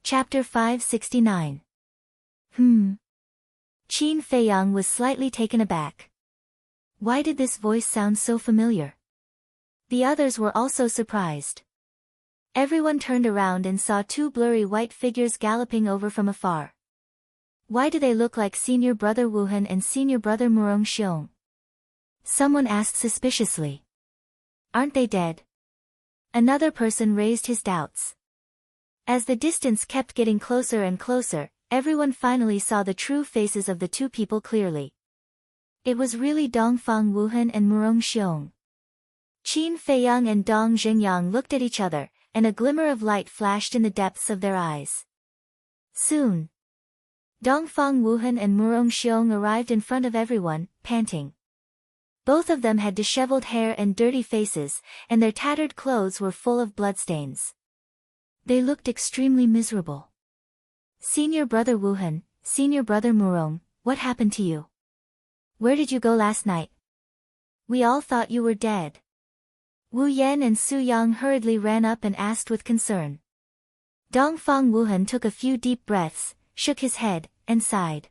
Chapter 569. Qin Feiyang was slightly taken aback. Why did this voice sound so familiar? The others were also surprised. Everyone turned around and saw two blurry white figures galloping over from afar. Why do they look like Senior Brother Wuhan and Senior Brother Murong Xiong? Someone asked suspiciously. Aren't they dead? Another person raised his doubts. As the distance kept getting closer and closer, everyone finally saw the true faces of the two people clearly. It was really Dongfang Wuhan and Murong Xiong. Qin Feiyang and Dong Xingyang looked at each other, and a glimmer of light flashed in the depths of their eyes. Soon, Dongfang Wuhan and Murong Xiong arrived in front of everyone, panting. Both of them had disheveled hair and dirty faces, and their tattered clothes were full of bloodstains. They looked extremely miserable. Senior Brother Wuhan, Senior Brother Murong, what happened to you? Where did you go last night? We all thought you were dead. Wu Yan and Su Yang hurriedly ran up and asked with concern. Dongfang Wuhan took a few deep breaths, shook his head, and sighed.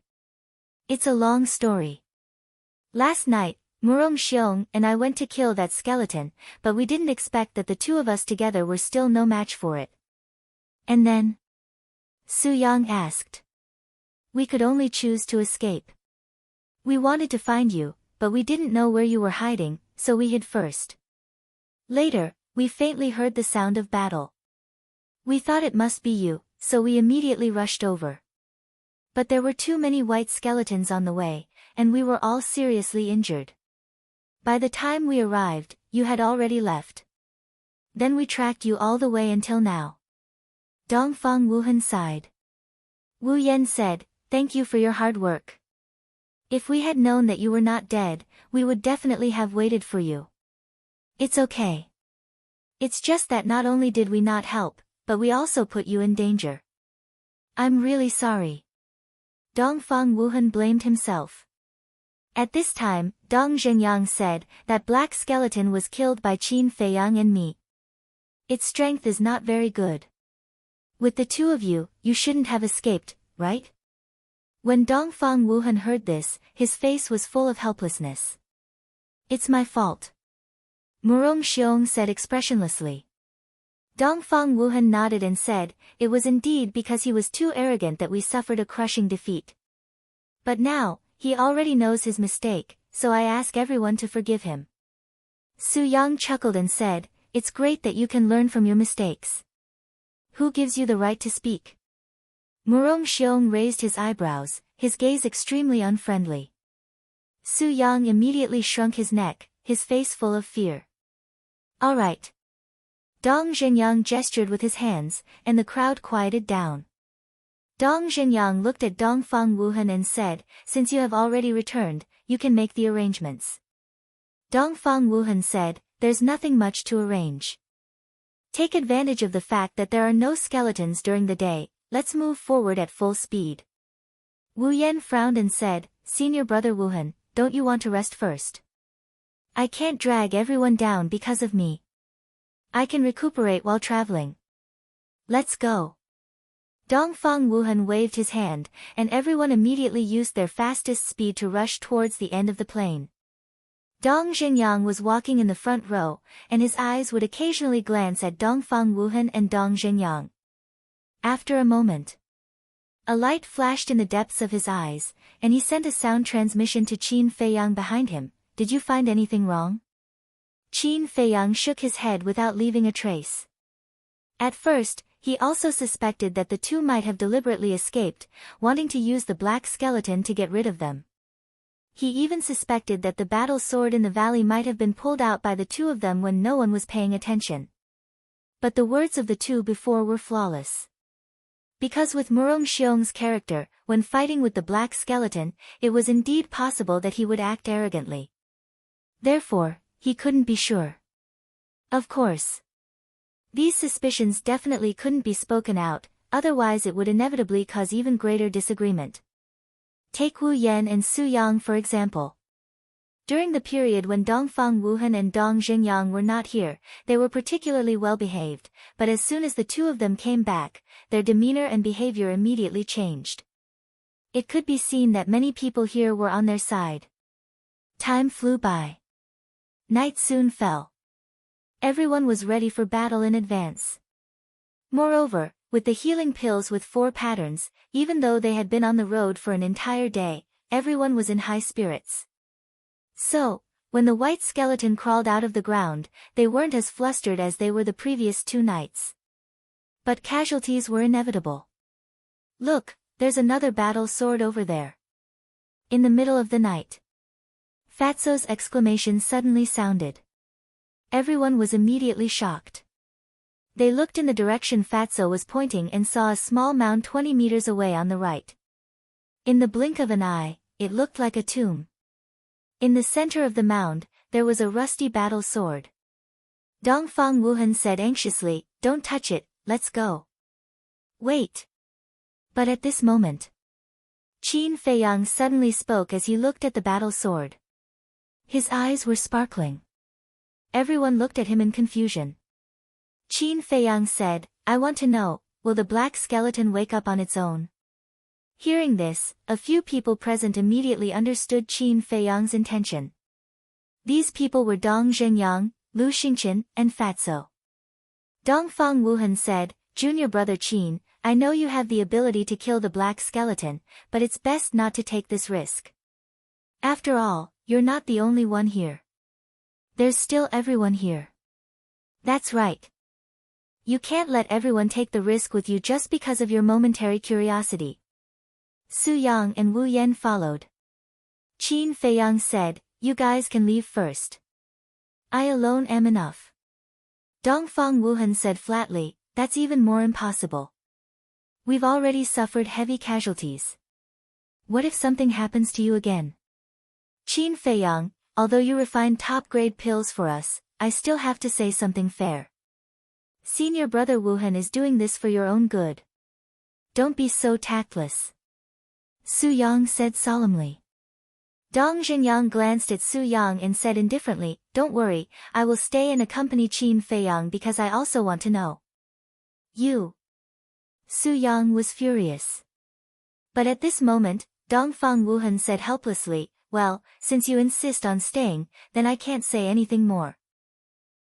It's a long story. Last night, Murong Xiong and I went to kill that skeleton, but we didn't expect that the two of us together were still no match for it. And then? Su Yang asked. We could only choose to escape. We wanted to find you, but we didn't know where you were hiding, so we hid first. Later, we faintly heard the sound of battle. We thought it must be you, so we immediately rushed over. But there were too many white skeletons on the way, and we were all seriously injured. By the time we arrived, you had already left. Then we tracked you all the way until now. Dongfang Wuhan sighed. Wu Yan said, thank you for your hard work. If we had known that you were not dead, we would definitely have waited for you. It's okay. It's just that not only did we not help, but we also put you in danger. I'm really sorry. Dongfang Wuhan blamed himself. At this time, Dong Zhengyang said, that black skeleton was killed by Qin Feiyang and me. Its strength is not very good. With the two of you, you shouldn't have escaped, right? When Dongfang Wuhan heard this, his face was full of helplessness. It's my fault. Murong Xiong said expressionlessly. Dongfang Wuhan nodded and said, it was indeed because he was too arrogant that we suffered a crushing defeat. But now, he already knows his mistake, so I ask everyone to forgive him. Su Yang chuckled and said, it's great that you can learn from your mistakes. Who gives you the right to speak? Murong Xiong raised his eyebrows, his gaze extremely unfriendly. Su Yang immediately shrunk his neck, his face full of fear. All right. Dong Zhenyang gestured with his hands, and the crowd quieted down. Dong Zhenyang looked at Dongfang Wuhan and said, since you have already returned, you can make the arrangements. Dongfang Wuhan said, there's nothing much to arrange. Take advantage of the fact that there are no skeletons during the day, let's move forward at full speed. Wu Yan frowned and said, Senior Brother Wuhan, don't you want to rest first? I can't drag everyone down because of me. I can recuperate while traveling. Let's go. Dongfang Wuhan waved his hand, and everyone immediately used their fastest speed to rush towards the end of the plain. Dong Zhenyang was walking in the front row, and his eyes would occasionally glance at Dongfang Wuhan and Dong Zhenyang. After a moment, a light flashed in the depths of his eyes, and he sent a sound transmission to Qin Feiyang behind him. Did you find anything wrong? Qin Feiyang shook his head without leaving a trace. At first, he also suspected that the two might have deliberately escaped, wanting to use the black skeleton to get rid of them. He even suspected that the battle sword in the valley might have been pulled out by the two of them when no one was paying attention. But the words of the two before were flawless. Because with Murong Xiong's character, when fighting with the black skeleton, it was indeed possible that he would act arrogantly. Therefore, he couldn't be sure. Of course. These suspicions definitely couldn't be spoken out, otherwise it would inevitably cause even greater disagreement. Take Wu Yan and Su Yang for example. During the period when Dongfang Wuhan and Dong Zhenyang were not here, they were particularly well behaved, but as soon as the two of them came back, their demeanor and behavior immediately changed. It could be seen that many people here were on their side. Time flew by. Night soon fell. Everyone was ready for battle in advance. Moreover, with the healing pills with 4 patterns, even though they had been on the road for an entire day, everyone was in high spirits. So, when the white skeleton crawled out of the ground, they weren't as flustered as they were the previous 2 nights. But casualties were inevitable. Look, there's another battle sword over there. In the middle of the night, Fatso's exclamation suddenly sounded. Everyone was immediately shocked. They looked in the direction Fatso was pointing and saw a small mound 20 meters away on the right. In the blink of an eye, it looked like a tomb. In the center of the mound, there was a rusty battle sword. Dongfang Wuhan said anxiously, "Don't touch it, let's go." "Wait." But at this moment, Qin Feiyang suddenly spoke as he looked at the battle sword. His eyes were sparkling. Everyone looked at him in confusion. Qin Feiyang said, "I want to know, will the black skeleton wake up on its own?" Hearing this, a few people present immediately understood Qin Feiyang's intention. These people were Dong Zhenyang, Lu Xingqian, and Fatso. Dongfang Wuhan said, "Junior brother Qin, I know you have the ability to kill the black skeleton, but it's best not to take this risk. After all, you're not the only one here. There's still everyone here." "That's right. You can't let everyone take the risk with you just because of your momentary curiosity." Su Yang and Wu Yan followed. Qin Feiyang said, "You guys can leave first. I alone am enough." Dongfang Wuhan said flatly, "That's even more impossible. We've already suffered heavy casualties. What if something happens to you again?" Qin Feiyang, although you refined top-grade pills for us, I still have to say something fair. Senior brother Wuhan is doing this for your own good. Don't be so tactless. Su Yang said solemnly. Dong Zhenyang glanced at Su Yang and said indifferently, "Don't worry, I will stay and accompany Qin Feiyang because I also want to know." "You?" Su Yang was furious. But at this moment, Dongfang Wuhan said helplessly, "Well, since you insist on staying, then I can't say anything more.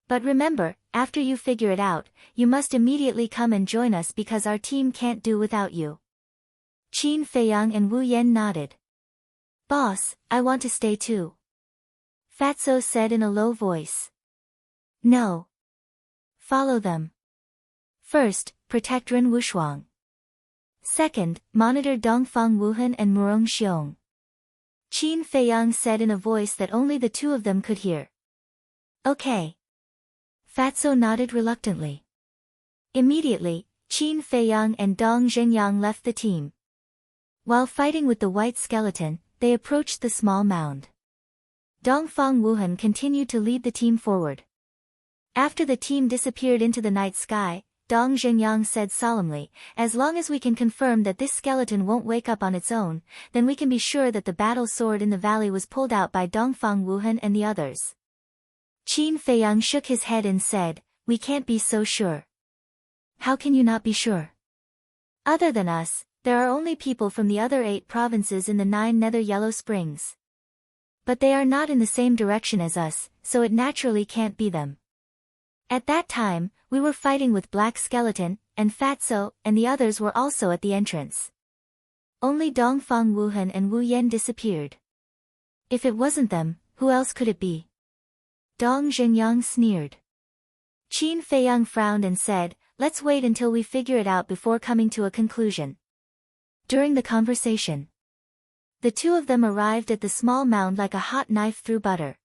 But remember, after you figure it out, you must immediately come and join us because our team can't do without you." Qin Feiyang and Wu Yan nodded. "Boss, I want to stay too," Fatso said in a low voice. "No. Follow them. First, protect Ren Wushuang. Second, monitor Dongfang Wuhan and Murong Xiong," Qin Feiyang said in a voice that only the two of them could hear. "Okay." Fatso nodded reluctantly. Immediately, Qin Feiyang and Dong Zhenyang left the team. While fighting with the white skeleton, they approached the small mound. Dongfang Wuhan continued to lead the team forward. After the team disappeared into the night sky, Dong Zhenyang said solemnly, "As long as we can confirm that this skeleton won't wake up on its own, then we can be sure that the battle sword in the valley was pulled out by Dongfang Wuhan and the others." Qin Feiyang shook his head and said, "We can't be so sure." "How can you not be sure? Other than us, there are only people from the other 8 provinces in the 9 Nether Yellow Springs. But they are not in the same direction as us, so it naturally can't be them. At that time, we were fighting with Black Skeleton, and Fatso, and the others were also at the entrance. Only Dongfang Wuhan and Wu Yan disappeared. If it wasn't them, who else could it be?" Dong Zhenyang sneered. Qin Feiyang frowned and said, "Let's wait until we figure it out before coming to a conclusion." During the conversation, the two of them arrived at the small mound like a hot knife through butter.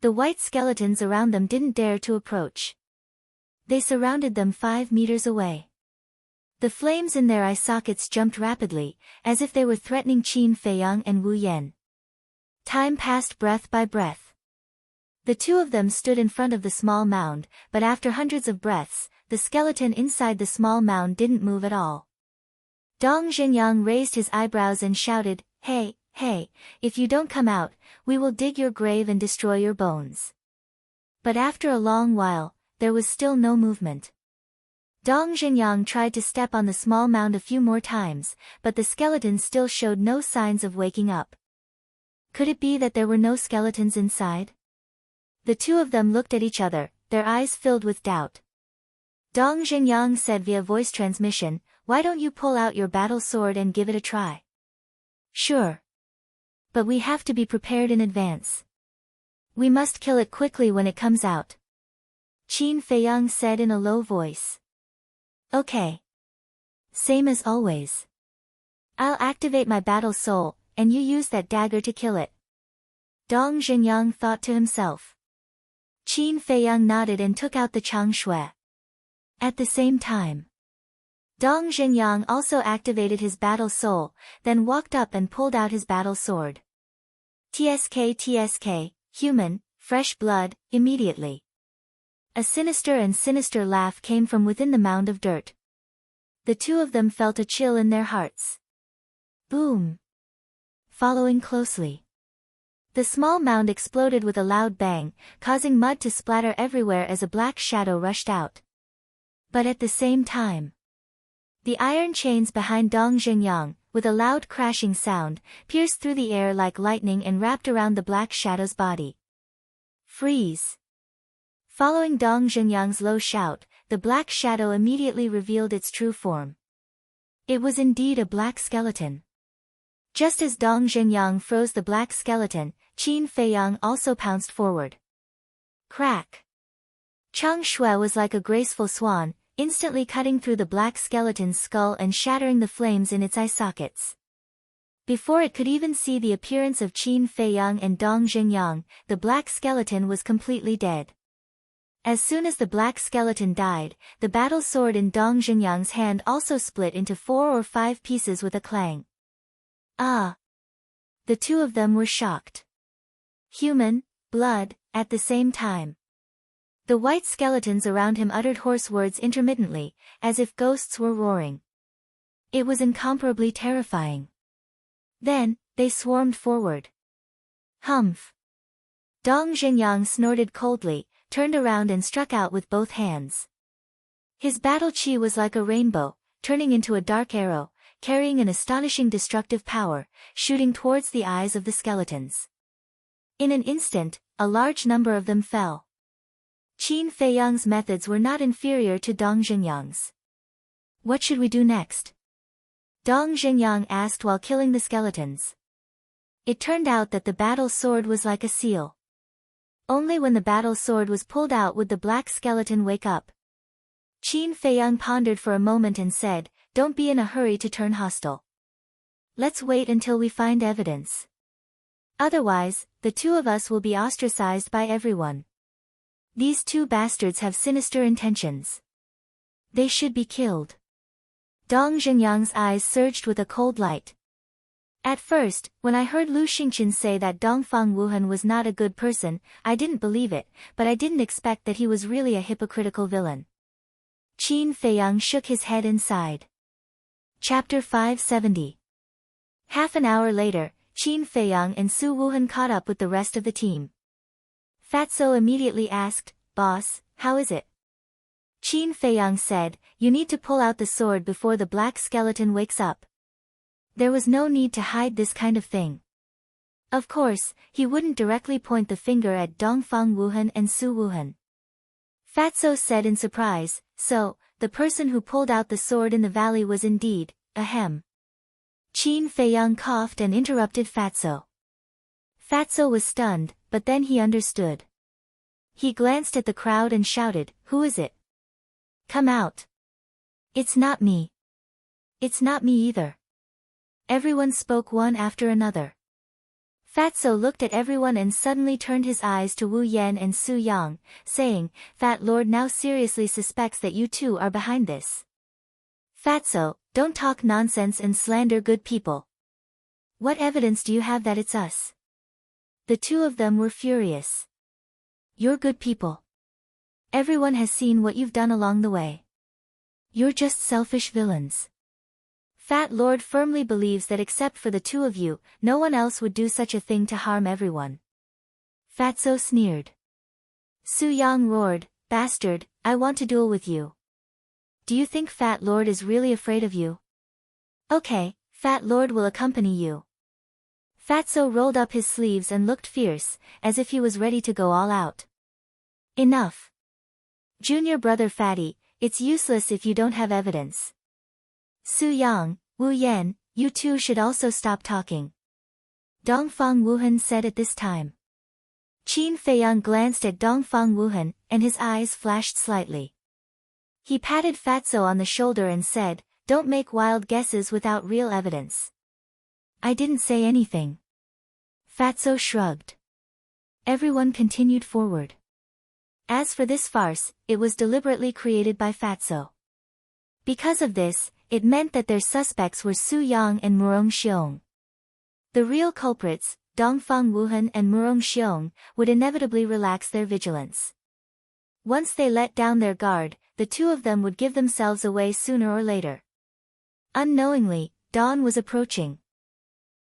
The white skeletons around them didn't dare to approach. They surrounded them 5 meters away. The flames in their eye sockets jumped rapidly, as if they were threatening Qin Feiyang and Wu Yan. Time passed breath by breath. The two of them stood in front of the small mound, but after hundreds of breaths, the skeleton inside the small mound didn't move at all. Dong Zhenyang raised his eyebrows and shouted, "Hey, Hey, if you don't come out, we will dig your grave and destroy your bones. But after a long while, there was still no movement. Dong Xingyang tried to step on the small mound a few more times, but the skeleton still showed no signs of waking up. Could it be that there were no skeletons inside? The two of them looked at each other, their eyes filled with doubt. Dong Xingyang said via voice transmission, "Why don't you pull out your battle sword and give it a try?" "Sure. But we have to be prepared in advance. We must kill it quickly when it comes out," Qin Feiyang said in a low voice. "Okay. Same as always. I'll activate my battle soul, and you use that dagger to kill it," Dong Xingyang thought to himself. Qin Feiyang nodded and took out the Chang Shui. At the same time, Dong Xingyang also activated his battle soul, then walked up and pulled out his battle sword. TSK, human, fresh blood, immediately. A sinister laugh came from within the mound of dirt. The two of them felt a chill in their hearts. Boom! Following closely, the small mound exploded with a loud bang, causing mud to splatter everywhere as a black shadow rushed out. But at the same time, the iron chains behind Dong Xingyang, with a loud crashing sound, pierced through the air like lightning and wrapped around the black shadow's body. Freeze! Following Dong Xingyang's low shout, the black shadow immediately revealed its true form. It was indeed a black skeleton. Just as Dong Xingyang froze the black skeleton, Qin Feiyang also pounced forward. Crack! Chang Shui was like a graceful swan, instantly cutting through the black skeleton's skull and shattering the flames in its eye sockets. Before it could even see the appearance of Qin Feiyang and Dong Xingyang, the black skeleton was completely dead. As soon as the black skeleton died, the battle sword in Dong Xingyang's hand also split into 4 or 5 pieces with a clang. Ah! The two of them were shocked. Human, blood, at the same time. The white skeletons around him uttered hoarse words intermittently, as if ghosts were roaring. It was incomparably terrifying. Then, they swarmed forward. Humph! Dong Xingyang snorted coldly, turned around and struck out with both hands. His battle chi was like a rainbow, turning into a dark arrow, carrying an astonishing destructive power, shooting towards the eyes of the skeletons. In an instant, a large number of them fell. Qin Feiyang's methods were not inferior to Dong Xingyang's. "What should we do next?" Dong Xingyang asked while killing the skeletons. It turned out that the battle sword was like a seal. Only when the battle sword was pulled out would the black skeleton wake up. Qin Feiyang pondered for a moment and said, "Don't be in a hurry to turn hostile. Let's wait until we find evidence. Otherwise, the two of us will be ostracized by everyone. These two bastards have sinister intentions. They should be killed." Dong Xingyang's eyes surged with a cold light. At first, when I heard Lu Xingqian say that Dongfang Wuhan was not a good person, I didn't believe it, but I didn't expect that he was really a hypocritical villain. Qin Feiyang shook his head and sighed. Chapter 570. Half an hour later, Qin Feiyang and Su Wuhan caught up with the rest of the team. Fatso immediately asked, "Boss, how is it?" Qin Feiyang said, "You need to pull out the sword before the black skeleton wakes up." There was no need to hide this kind of thing. Of course, he wouldn't directly point the finger at Dongfang Wuhan and Su Wuhan. Fatso said in surprise, "So, the person who pulled out the sword in the valley was indeed, ahem." Qin Feiyang coughed and interrupted Fatso. Fatso was stunned, but then he understood. He glanced at the crowd and shouted, "Who is it? Come out." "It's not me." "It's not me either." Everyone spoke one after another. Fatso looked at everyone and suddenly turned his eyes to Wu Yan and Su Yang, saying, "Fat Lord now seriously suspects that you two are behind this. Fatso, don't talk nonsense and slander good people. What evidence do you have that it's us?" The two of them were furious. "You're good people. Everyone has seen what you've done along the way. You're just selfish villains." Fat Lord firmly believes that except for the two of you, no one else would do such a thing to harm everyone. Fatso sneered. Su Yang roared, bastard, I want to duel with you. Do you think Fat Lord is really afraid of you? Okay, Fat Lord will accompany you. Fatso rolled up his sleeves and looked fierce, as if he was ready to go all out. Enough. Junior brother Fatty, it's useless if you don't have evidence. Su Yang, Wu Yan, you two should also stop talking. Dongfang Wuhan said at this time. Qin Feiyang glanced at Dongfang Wuhan, and his eyes flashed slightly. He patted Fatso on the shoulder and said, don't make wild guesses without real evidence. I didn't say anything. Fatso shrugged. Everyone continued forward. As for this farce, it was deliberately created by Fatso. Because of this, it meant that their suspects were Su Yang and Murong Xiong. The real culprits, Dongfang Wuhan and Murong Xiong, would inevitably relax their vigilance. Once they let down their guard, the two of them would give themselves away sooner or later. Unknowingly, dawn was approaching.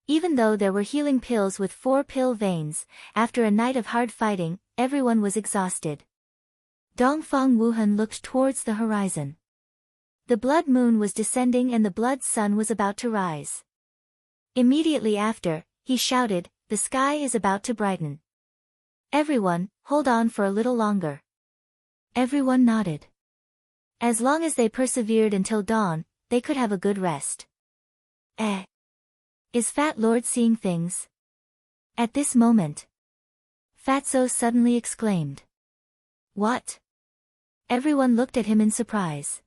Even though there were healing pills with 4 pill veins, after a night of hard fighting, everyone was exhausted. Dongfang Wuhan looked towards the horizon. The blood moon was descending and the blood sun was about to rise. Immediately after, he shouted, the sky is about to brighten. Everyone, hold on for a little longer. Everyone nodded. As long as they persevered until dawn, they could have a good rest. Is Fat Lord seeing things? At this moment, Fatso suddenly exclaimed. What? Everyone looked at him in surprise.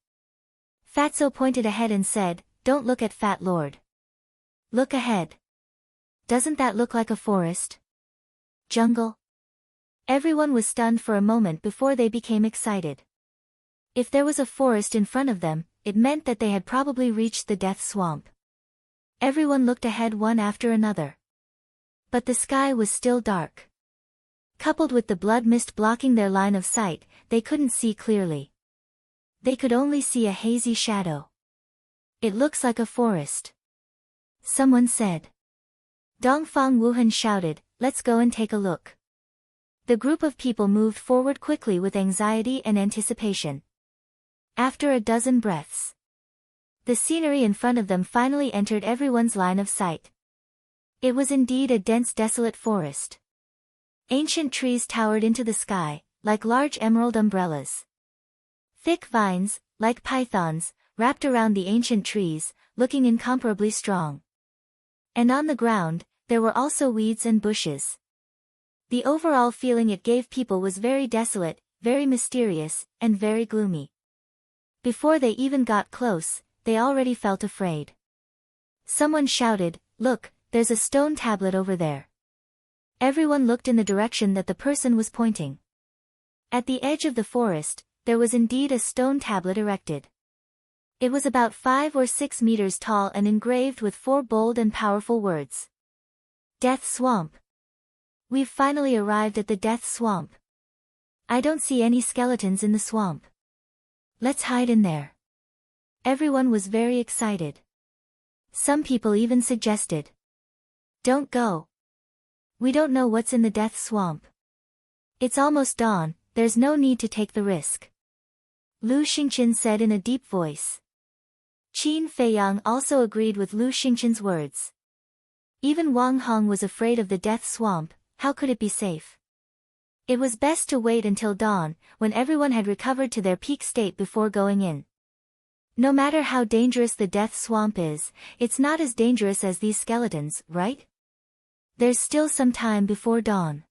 Fatso pointed ahead and said, don't look at Fat Lord. Look ahead. Doesn't that look like a forest? Jungle? Everyone was stunned for a moment before they became excited. If there was a forest in front of them, it meant that they had probably reached the death swamp. Everyone looked ahead one after another. But the sky was still dark. Coupled with the blood mist blocking their line of sight, they couldn't see clearly. They could only see a hazy shadow. It looks like a forest. Someone said. Dongfang Wuhan shouted, let's go and take a look. The group of people moved forward quickly with anxiety and anticipation. After a dozen breaths, the scenery in front of them finally entered everyone's line of sight. It was indeed a dense desolate forest. Ancient trees towered into the sky, like large emerald umbrellas. Thick vines, like pythons, wrapped around the ancient trees, looking incomparably strong. And on the ground, there were also weeds and bushes. The overall feeling it gave people was very desolate, very mysterious, and very gloomy. Before they even got close, they already felt afraid. Someone shouted, look, there's a stone tablet over there. Everyone looked in the direction that the person was pointing. At the edge of the forest, there was indeed a stone tablet erected. It was about 5 or 6 meters tall and engraved with 4 bold and powerful words. Death Swamp. We've finally arrived at the Death Swamp. I don't see any skeletons in the swamp. Let's hide in there. Everyone was very excited. Some people even suggested. Don't go. We don't know what's in the Death Swamp. It's almost dawn, there's no need to take the risk. Lu Xingqian said in a deep voice. Qin Feiyang also agreed with Lu Xingqian's words. Even Wang Hong was afraid of the Death Swamp, how could it be safe? It was best to wait until dawn, when everyone had recovered to their peak state before going in. No matter how dangerous the Death Swamp is, it's not as dangerous as these skeletons, right? There's still some time before dawn.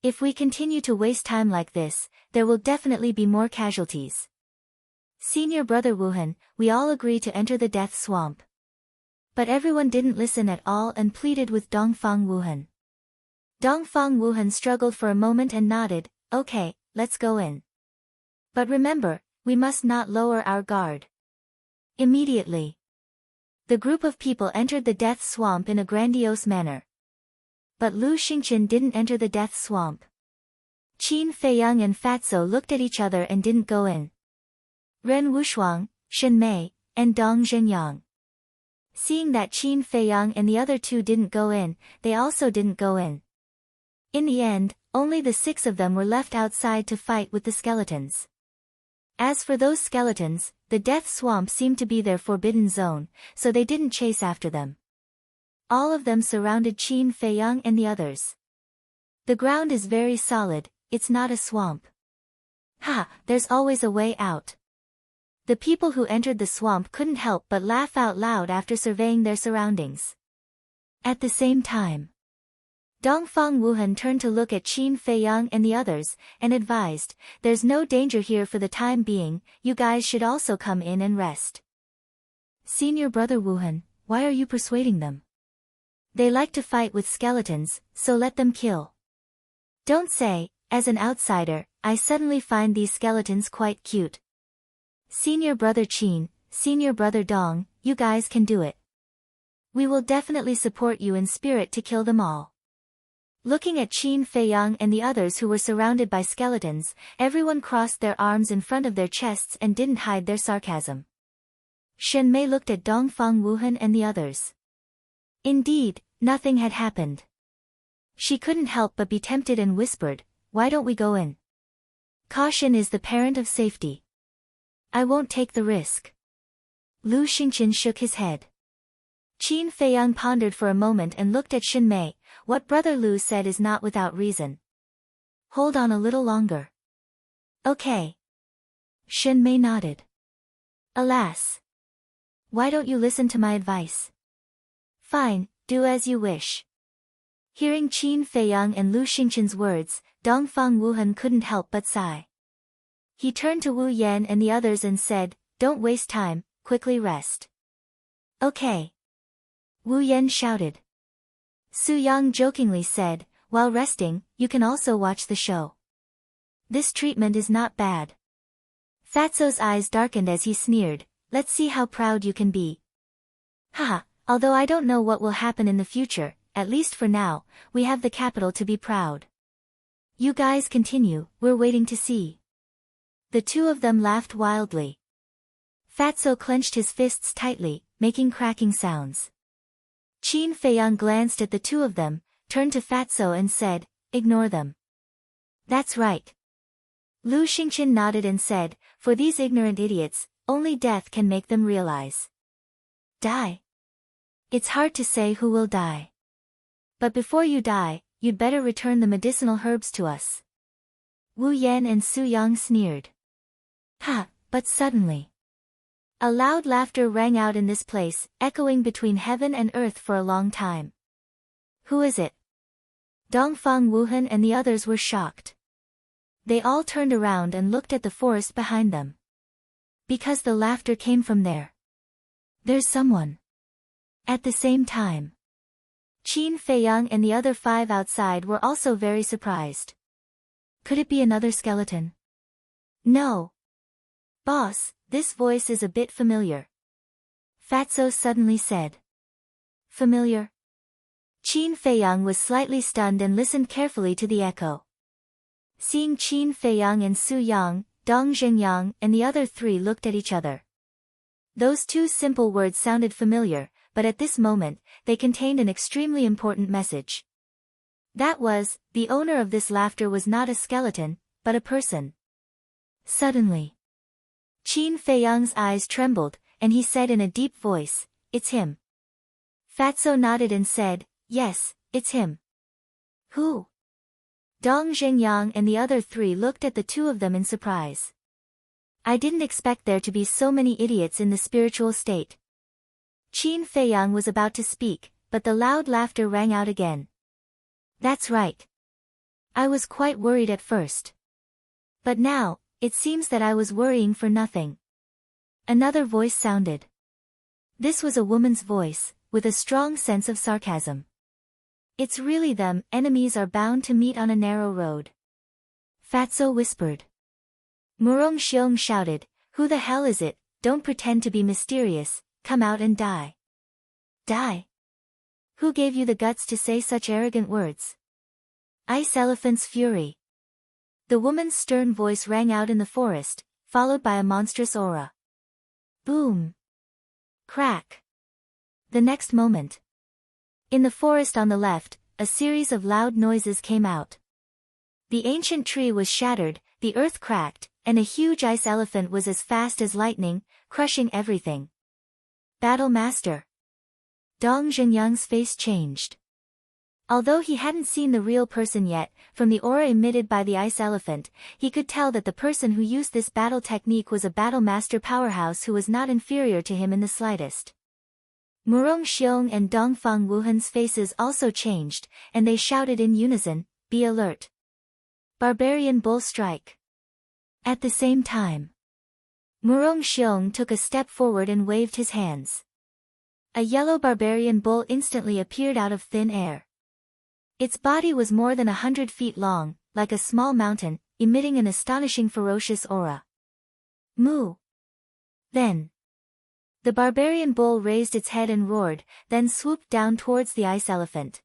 If we continue to waste time like this, there will definitely be more casualties. Senior brother Wuhan, we all agree to enter the Death Swamp. But everyone didn't listen at all and pleaded with Dongfang Wuhan. Dongfang Wuhan struggled for a moment and nodded, okay, let's go in. But remember, we must not lower our guard. Immediately, the group of people entered the Death Swamp in a grandiose manner. But Lu Xingqian didn't enter the Death Swamp. Qin Feiyang and Fatso looked at each other and didn't go in. Ren Wushuang, Shen Mei, and Dong Zhenyang Seeing that Qin Feiyang and the other two didn't go in, they also didn't go in. In the end, only the 6 of them were left outside to fight with the skeletons. As for those skeletons, the death swamp seemed to be their forbidden zone, so they didn't chase after them. All of them surrounded Qin Feiyang and the others. The ground is very solid, it's not a swamp. Ha, there's always a way out. The people who entered the swamp couldn't help but laugh out loud after surveying their surroundings. At the same time, Dongfang Wuhan turned to look at Qin Feiyang and the others, and advised, "There's no danger here for the time being, you guys should also come in and rest." "Senior brother Wuhan, why are you persuading them? They like to fight with skeletons, so let them kill." "Don't say, as an outsider, I suddenly find these skeletons quite cute. Senior brother Qin, senior brother Dong, you guys can do it. We will definitely support you in spirit to kill them all." Looking at Qin Feiyang and the others who were surrounded by skeletons, everyone crossed their arms in front of their chests and didn't hide their sarcasm. Shen Mei looked at Dongfang Wuhan and the others. Indeed, nothing had happened. She couldn't help but be tempted and whispered, "Why don't we go in? Caution is the parent of safety. I won't take the risk." Lu Xingqian shook his head. Qin Feiyang pondered for a moment and looked at Shen Mei. "What Brother Lu said is not without reason. Hold on a little longer." "Okay." Shen Mei nodded. "Alas. Why don't you listen to my advice?" "Fine, do as you wish." Hearing Qin Feiyang and Lu Xingqian's words, Dongfang Wuhan couldn't help but sigh. He turned to Wu Yan and the others and said, "Don't waste time, quickly rest." "Okay." Wu Yan shouted. Su Yang jokingly said, "While resting, you can also watch the show. This treatment is not bad." Fatso's eyes darkened as he sneered, "Let's see how proud you can be." "Haha, although I don't know what will happen in the future, at least for now, we have the capital to be proud. You guys continue, we're waiting to see." The two of them laughed wildly. Fatso clenched his fists tightly, making cracking sounds. Qin Feiyang glanced at the two of them, turned to Fatso and said, "Ignore them." "That's right." Lu Xingqian nodded and said, "For these ignorant idiots, only death can make them realize." Die? It's hard to say who will die. But before you die, you'd better return the medicinal herbs to us. Wu Yan and Su Yang sneered. "Ha!" But suddenly, a loud laughter rang out in this place, echoing between heaven and earth for a long time. "Who is it?" Dongfang Wuhan and the others were shocked. They all turned around and looked at the forest behind them. Because the laughter came from there. "There's someone." At the same time, Qin Feiyang and the other 5 outside were also very surprised. Could it be another skeleton? "No. Boss, this voice is a bit familiar." Fatso suddenly said. "Familiar?" Qin Feiyang was slightly stunned and listened carefully to the echo. Seeing Qin Feiyang and Su Yang, Dong Zhengyang and the other 3 looked at each other. Those 2 simple words sounded familiar, but at this moment, they contained an extremely important message. That was, the owner of this laughter was not a skeleton, but a person. Suddenly, Qin Feiyang's eyes trembled, and he said in a deep voice, "It's him." Fatso nodded and said, "Yes, it's him." "Who?" Dong Zhengyang and the other 3 looked at the two of them in surprise. "I didn't expect there to be so many idiots in the spiritual state." Qin Feiyang was about to speak, but the loud laughter rang out again. "That's right. I was quite worried at first. But now, it seems that I was worrying for nothing." Another voice sounded. This was a woman's voice, with a strong sense of sarcasm. "It's really them, enemies are bound to meet on a narrow road." Fatso whispered. Murong Xiong shouted, "Who the hell is it? Don't pretend to be mysterious, come out and die." "Die? Who gave you the guts to say such arrogant words?" Ice Elephant's fury. The woman's stern voice rang out in the forest, followed by a monstrous aura. Boom! Crack! The next moment, in the forest on the left, a series of loud noises came out. The ancient tree was shattered, the earth cracked, and a huge ice elephant was as fast as lightning, crushing everything. Battle Master. Dong Zhengyang's face changed. Although he hadn't seen the real person yet, from the aura emitted by the ice elephant, he could tell that the person who used this battle technique was a battle master powerhouse who was not inferior to him in the slightest. Murong Xiong and Dongfang Wuhan's faces also changed, and they shouted in unison, "Be alert! Barbarian Bull Strike!" At the same time, Murong Xiong took a step forward and waved his hands. A yellow barbarian bull instantly appeared out of thin air. Its body was more than 100 feet long, like a small mountain, emitting an astonishing ferocious aura. Moo! Then, the barbarian bull raised its head and roared, then swooped down towards the ice elephant.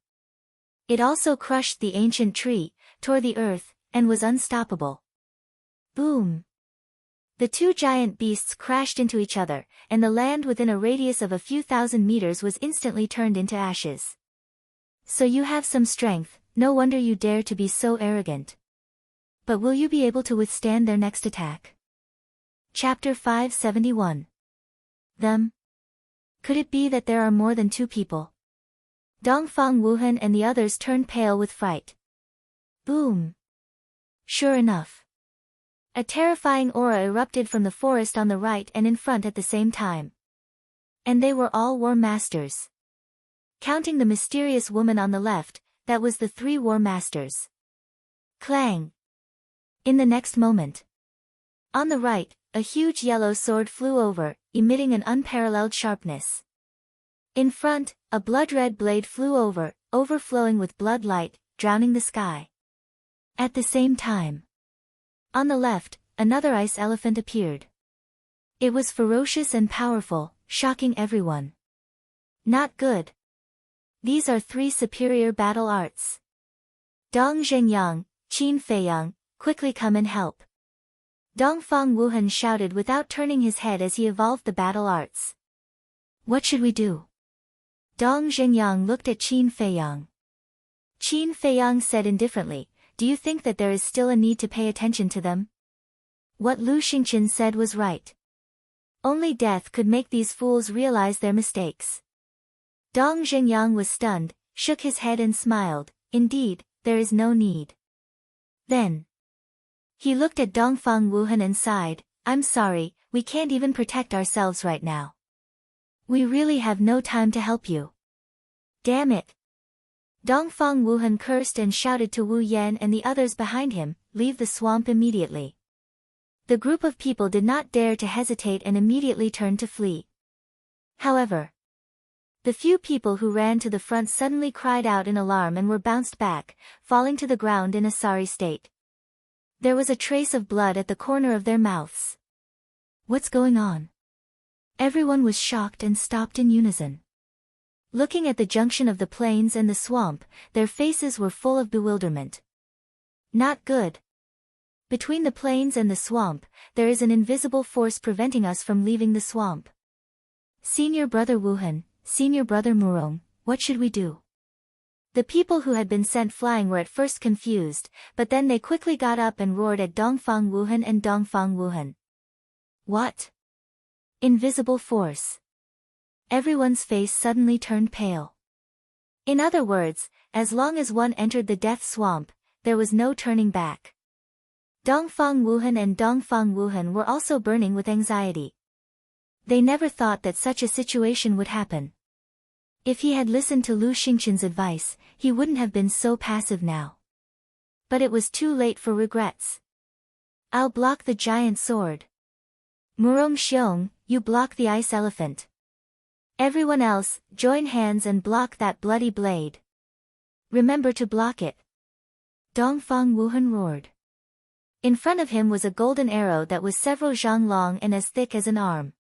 It also crushed the ancient tree, tore the earth, and was unstoppable. Boom! The two giant beasts crashed into each other, and the land within a radius of a few thousand meters was instantly turned into ashes. So you have some strength, no wonder you dare to be so arrogant. But will you be able to withstand their next attack? Chapter 571. Them? Could it be that there are more than two people? Dongfang Wuhan and the others turned pale with fright. Boom! Sure enough. A terrifying aura erupted from the forest on the right and in front at the same time. And they were all war masters. Counting the mysterious woman on the left, that was the 3 war masters. Clang! In the next moment, on the right, a huge yellow sword flew over, emitting an unparalleled sharpness. In front, a blood-red blade flew over, overflowing with blood light, drowning the sky. At the same time, on the left, another ice elephant appeared. It was ferocious and powerful, shocking everyone. Not good. These are 3 superior battle arts. Dong Zhengyang, Qin Feiyang, quickly come and help. Dongfang Wuhan shouted without turning his head as he evolved the battle arts. What should we do? Dong Zhengyang looked at Qin Feiyang. Qin Feiyang said indifferently, do you think that there is still a need to pay attention to them? What Lu Xingqian said was right. Only death could make these fools realize their mistakes. Dong Zhengyang was stunned, shook his head and smiled, indeed, there is no need. Then, he looked at Dongfang Wuhan and sighed, I'm sorry, we can't even protect ourselves right now. We really have no time to help you. Damn it. Dongfang Wuhan cursed and shouted to Wu Yan and the others behind him, leave the swamp immediately. The group of people did not dare to hesitate and immediately turned to flee. However, the few people who ran to the front suddenly cried out in alarm and were bounced back, falling to the ground in a sorry state. There was a trace of blood at the corner of their mouths. What's going on? Everyone was shocked and stopped in unison. Looking at the junction of the plains and the swamp, their faces were full of bewilderment. Not good. Between the plains and the swamp, there is an invisible force preventing us from leaving the swamp. Senior Brother Wuhan, Senior Brother Murong, what should we do? The people who had been sent flying were at first confused, but then they quickly got up and roared at Dongfang Wuhan and Dongfang Wuhan. What? Invisible force. Everyone's face suddenly turned pale. In other words, as long as one entered the death swamp, there was no turning back. Dongfang Wuhan and Dongfang Wuhan were also burning with anxiety. They never thought that such a situation would happen. If he had listened to Lu Xingqian's advice, he wouldn't have been so passive now. But it was too late for regrets. I'll block the giant sword. Murong Xiong, you block the ice elephant. Everyone else, join hands and block that bloody blade. Remember to block it. Dongfang Wuhan roared. In front of him was a golden arrow that was several zhang long and as thick as an arm.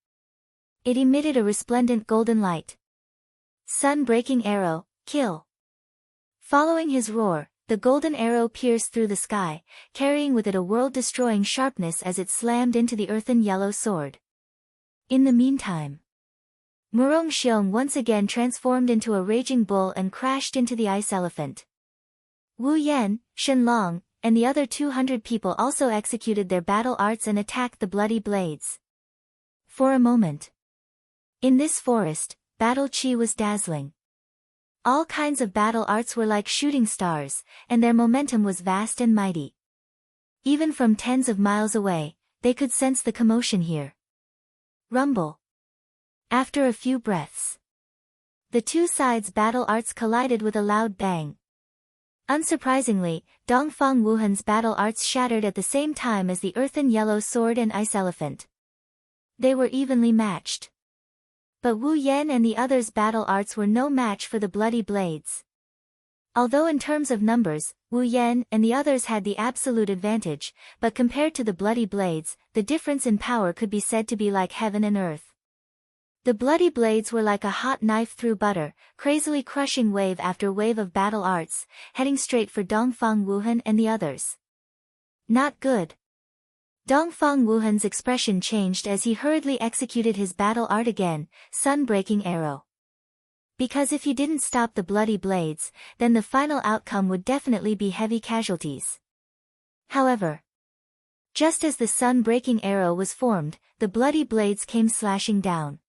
It emitted a resplendent golden light. Sun-breaking arrow, kill. Following his roar, the golden arrow pierced through the sky, carrying with it a world-destroying sharpness as it slammed into the earthen yellow sword. In the meantime, Murong Xiong once again transformed into a raging bull and crashed into the ice elephant. Wu Yan, Shen Long, and the other 200 people also executed their battle arts and attacked the bloody blades. For a moment. In this forest, battle chi was dazzling. All kinds of battle arts were like shooting stars, and their momentum was vast and mighty. Even from tens of miles away, they could sense the commotion here. Rumble. After a few breaths, the two sides' battle arts collided with a loud bang. Unsurprisingly, Dongfang Wuhan's battle arts shattered at the same time as the earthen yellow sword and ice elephant. They were evenly matched. But Wu Yan and the others' battle arts were no match for the bloody blades. Although in terms of numbers, Wu Yan and the others had the absolute advantage, but compared to the bloody blades, the difference in power could be said to be like heaven and earth. The bloody blades were like a hot knife through butter, crazily crushing wave after wave of battle arts, heading straight for Dongfang Wuhan and the others. Not good. Dongfang Wuhan's expression changed as he hurriedly executed his battle art again, sun-breaking arrow. Because if he didn't stop the bloody blades, then the final outcome would definitely be heavy casualties. However, just as the sun-breaking arrow was formed, the bloody blades came slashing down.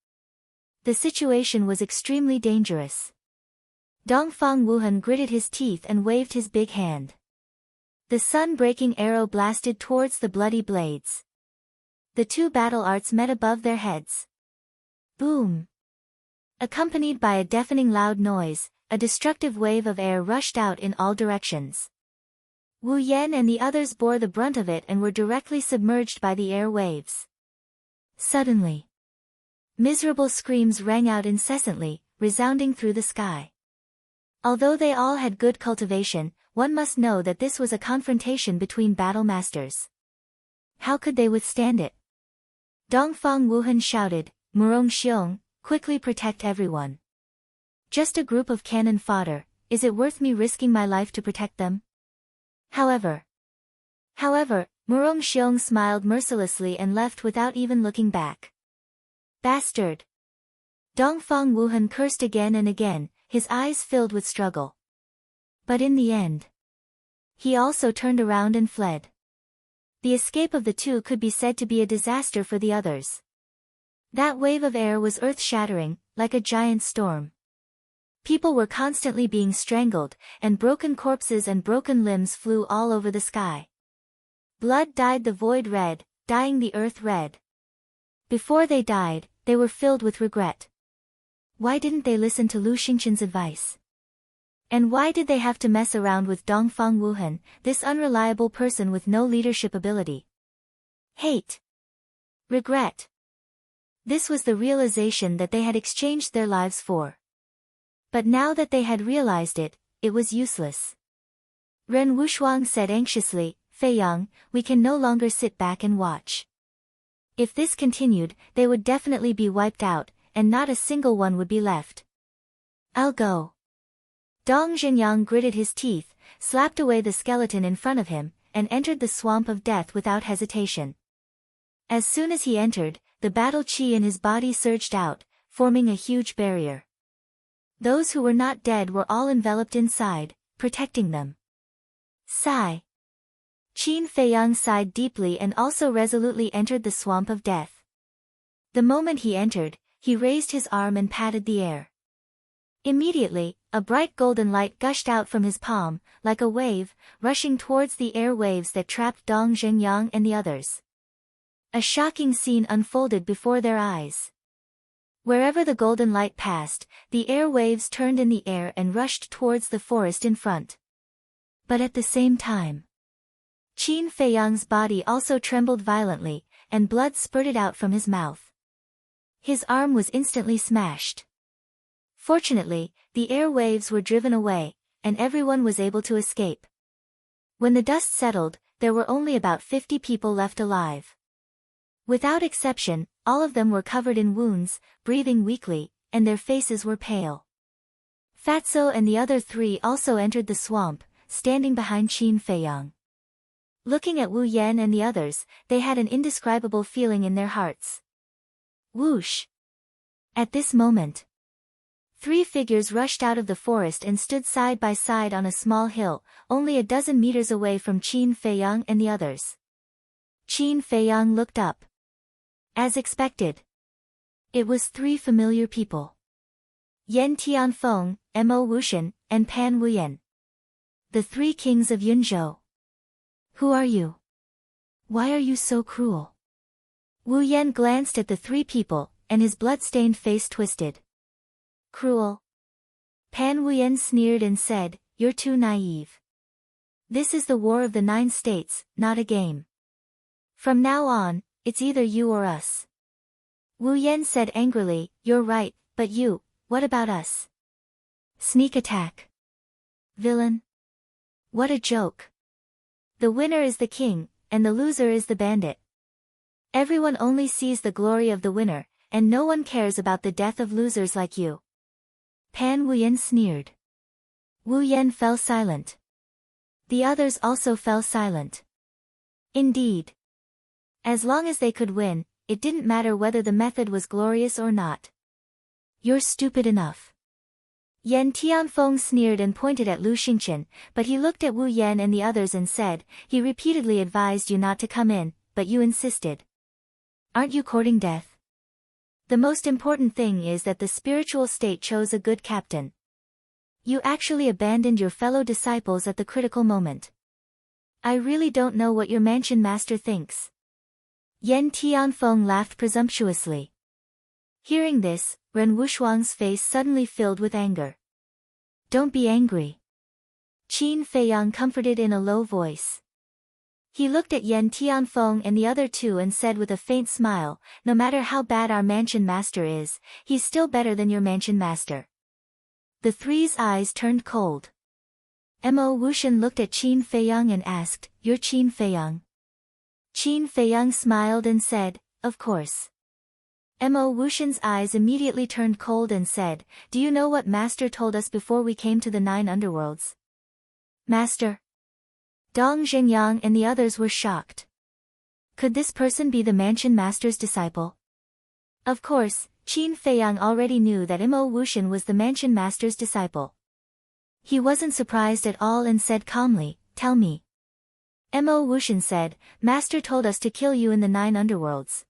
The situation was extremely dangerous. Dongfang Wuhan gritted his teeth and waved his big hand. The sun-breaking arrow blasted towards the bloody blades. The two battle arts met above their heads. Boom! Accompanied by a deafening loud noise, a destructive wave of air rushed out in all directions. Wu Yan and the others bore the brunt of it and were directly submerged by the air waves. Suddenly, miserable screams rang out incessantly, resounding through the sky. Although they all had good cultivation, one must know that this was a confrontation between battle masters. How could they withstand it? Dongfang Wuhan shouted, "Murong Xiong, quickly protect everyone. Just a group of cannon fodder, is it worth me risking my life to protect them?" However, Murong Xiong smiled mercilessly and left without even looking back. Bastard! Dongfang Wuhan cursed again and again, his eyes filled with struggle. But in the end, he also turned around and fled. The escape of the two could be said to be a disaster for the others. That wave of air was earth-shattering, like a giant storm. People were constantly being strangled, and broken corpses and broken limbs flew all over the sky. Blood dyed the void red, dyeing the earth red. Before they died, they were filled with regret. Why didn't they listen to Lu Xingqian's advice? And why did they have to mess around with Dongfang Wuhan, this unreliable person with no leadership ability? Hate. Regret. This was the realization that they had exchanged their lives for. But now that they had realized it, it was useless. Ren Wushuang said anxiously, "Fei Yang, we can no longer sit back and watch. If this continued, they would definitely be wiped out, and not a single one would be left. I'll go." Dong Zhenyang gritted his teeth, slapped away the skeleton in front of him, and entered the swamp of death without hesitation. As soon as he entered, the battle chi in his body surged out, forming a huge barrier. Those who were not dead were all enveloped inside, protecting them. Sigh. Qin Feiyang sighed deeply and also resolutely entered the swamp of death. The moment he entered, he raised his arm and patted the air. Immediately, a bright golden light gushed out from his palm, like a wave, rushing towards the air waves that trapped Dong Zhenyang and the others. A shocking scene unfolded before their eyes. Wherever the golden light passed, the air waves turned in the air and rushed towards the forest in front. But at the same time, Qin Feiyang's body also trembled violently, and blood spurted out from his mouth. His arm was instantly smashed. Fortunately, the air waves were driven away, and everyone was able to escape. When the dust settled, there were only about 50 people left alive. Without exception, all of them were covered in wounds, breathing weakly, and their faces were pale. Fatso and the other three also entered the swamp, standing behind Qin Feiyang. Looking at Wu Yan and the others, they had an indescribable feeling in their hearts. Whoosh! At this moment, 3 figures rushed out of the forest and stood side by side on a small hill, only a dozen meters away from Qin Feiyang and the others. Qin Feiyang looked up. As expected, it was 3 familiar people. Yan Tianfeng, Mo Wuxian, and Pan Wuyan. The 3 kings of Yunzhou. Who are you? Why are you so cruel? Wu Yan glanced at the 3 people, and his blood-stained face twisted. Cruel? Pan Wuyan sneered and said, you're too naive. This is the War of the 9 States, not a game. From now on, it's either you or us. Wu Yan said angrily, you're right, but you, what about us? Sneak attack. Villain. What a joke. The winner is the king, and the loser is the bandit. Everyone only sees the glory of the winner, and no one cares about the death of losers like you. Pan Wuyan sneered. Wu Yan fell silent. The others also fell silent. Indeed. As long as they could win, it didn't matter whether the method was glorious or not. You're stupid enough. Yan Tianfeng sneered and pointed at Lu Xingqian, but he looked at Wu Yan and the others and said, he repeatedly advised you not to come in, but you insisted. Aren't you courting death? The most important thing is that the spiritual state chose a good captain. You actually abandoned your fellow disciples at the critical moment. I really don't know what your mansion master thinks. Yan Tianfeng laughed presumptuously. Hearing this, Ren Wushuang's face suddenly filled with anger. Don't be angry. Qin Feiyang comforted in a low voice. He looked at Yan Tianfeng and the other 2 and said with a faint smile, no matter how bad our mansion master is, he's still better than your mansion master. The 3's eyes turned cold. Mo Wuxian looked at Qin Feiyang and asked, you're Qin Feiyang? Qin Feiyang smiled and said, of course. Mo Wuxian's eyes immediately turned cold and said, do you know what Master told us before we came to the 9 underworlds? Master? Dong Zhengyang and the others were shocked. Could this person be the mansion master's disciple? Of course, Qin Feiyang already knew that Mo Wuxian was the mansion master's disciple. He wasn't surprised at all and said calmly, tell me. Mo Wuxian said, Master told us to kill you in the 9 underworlds.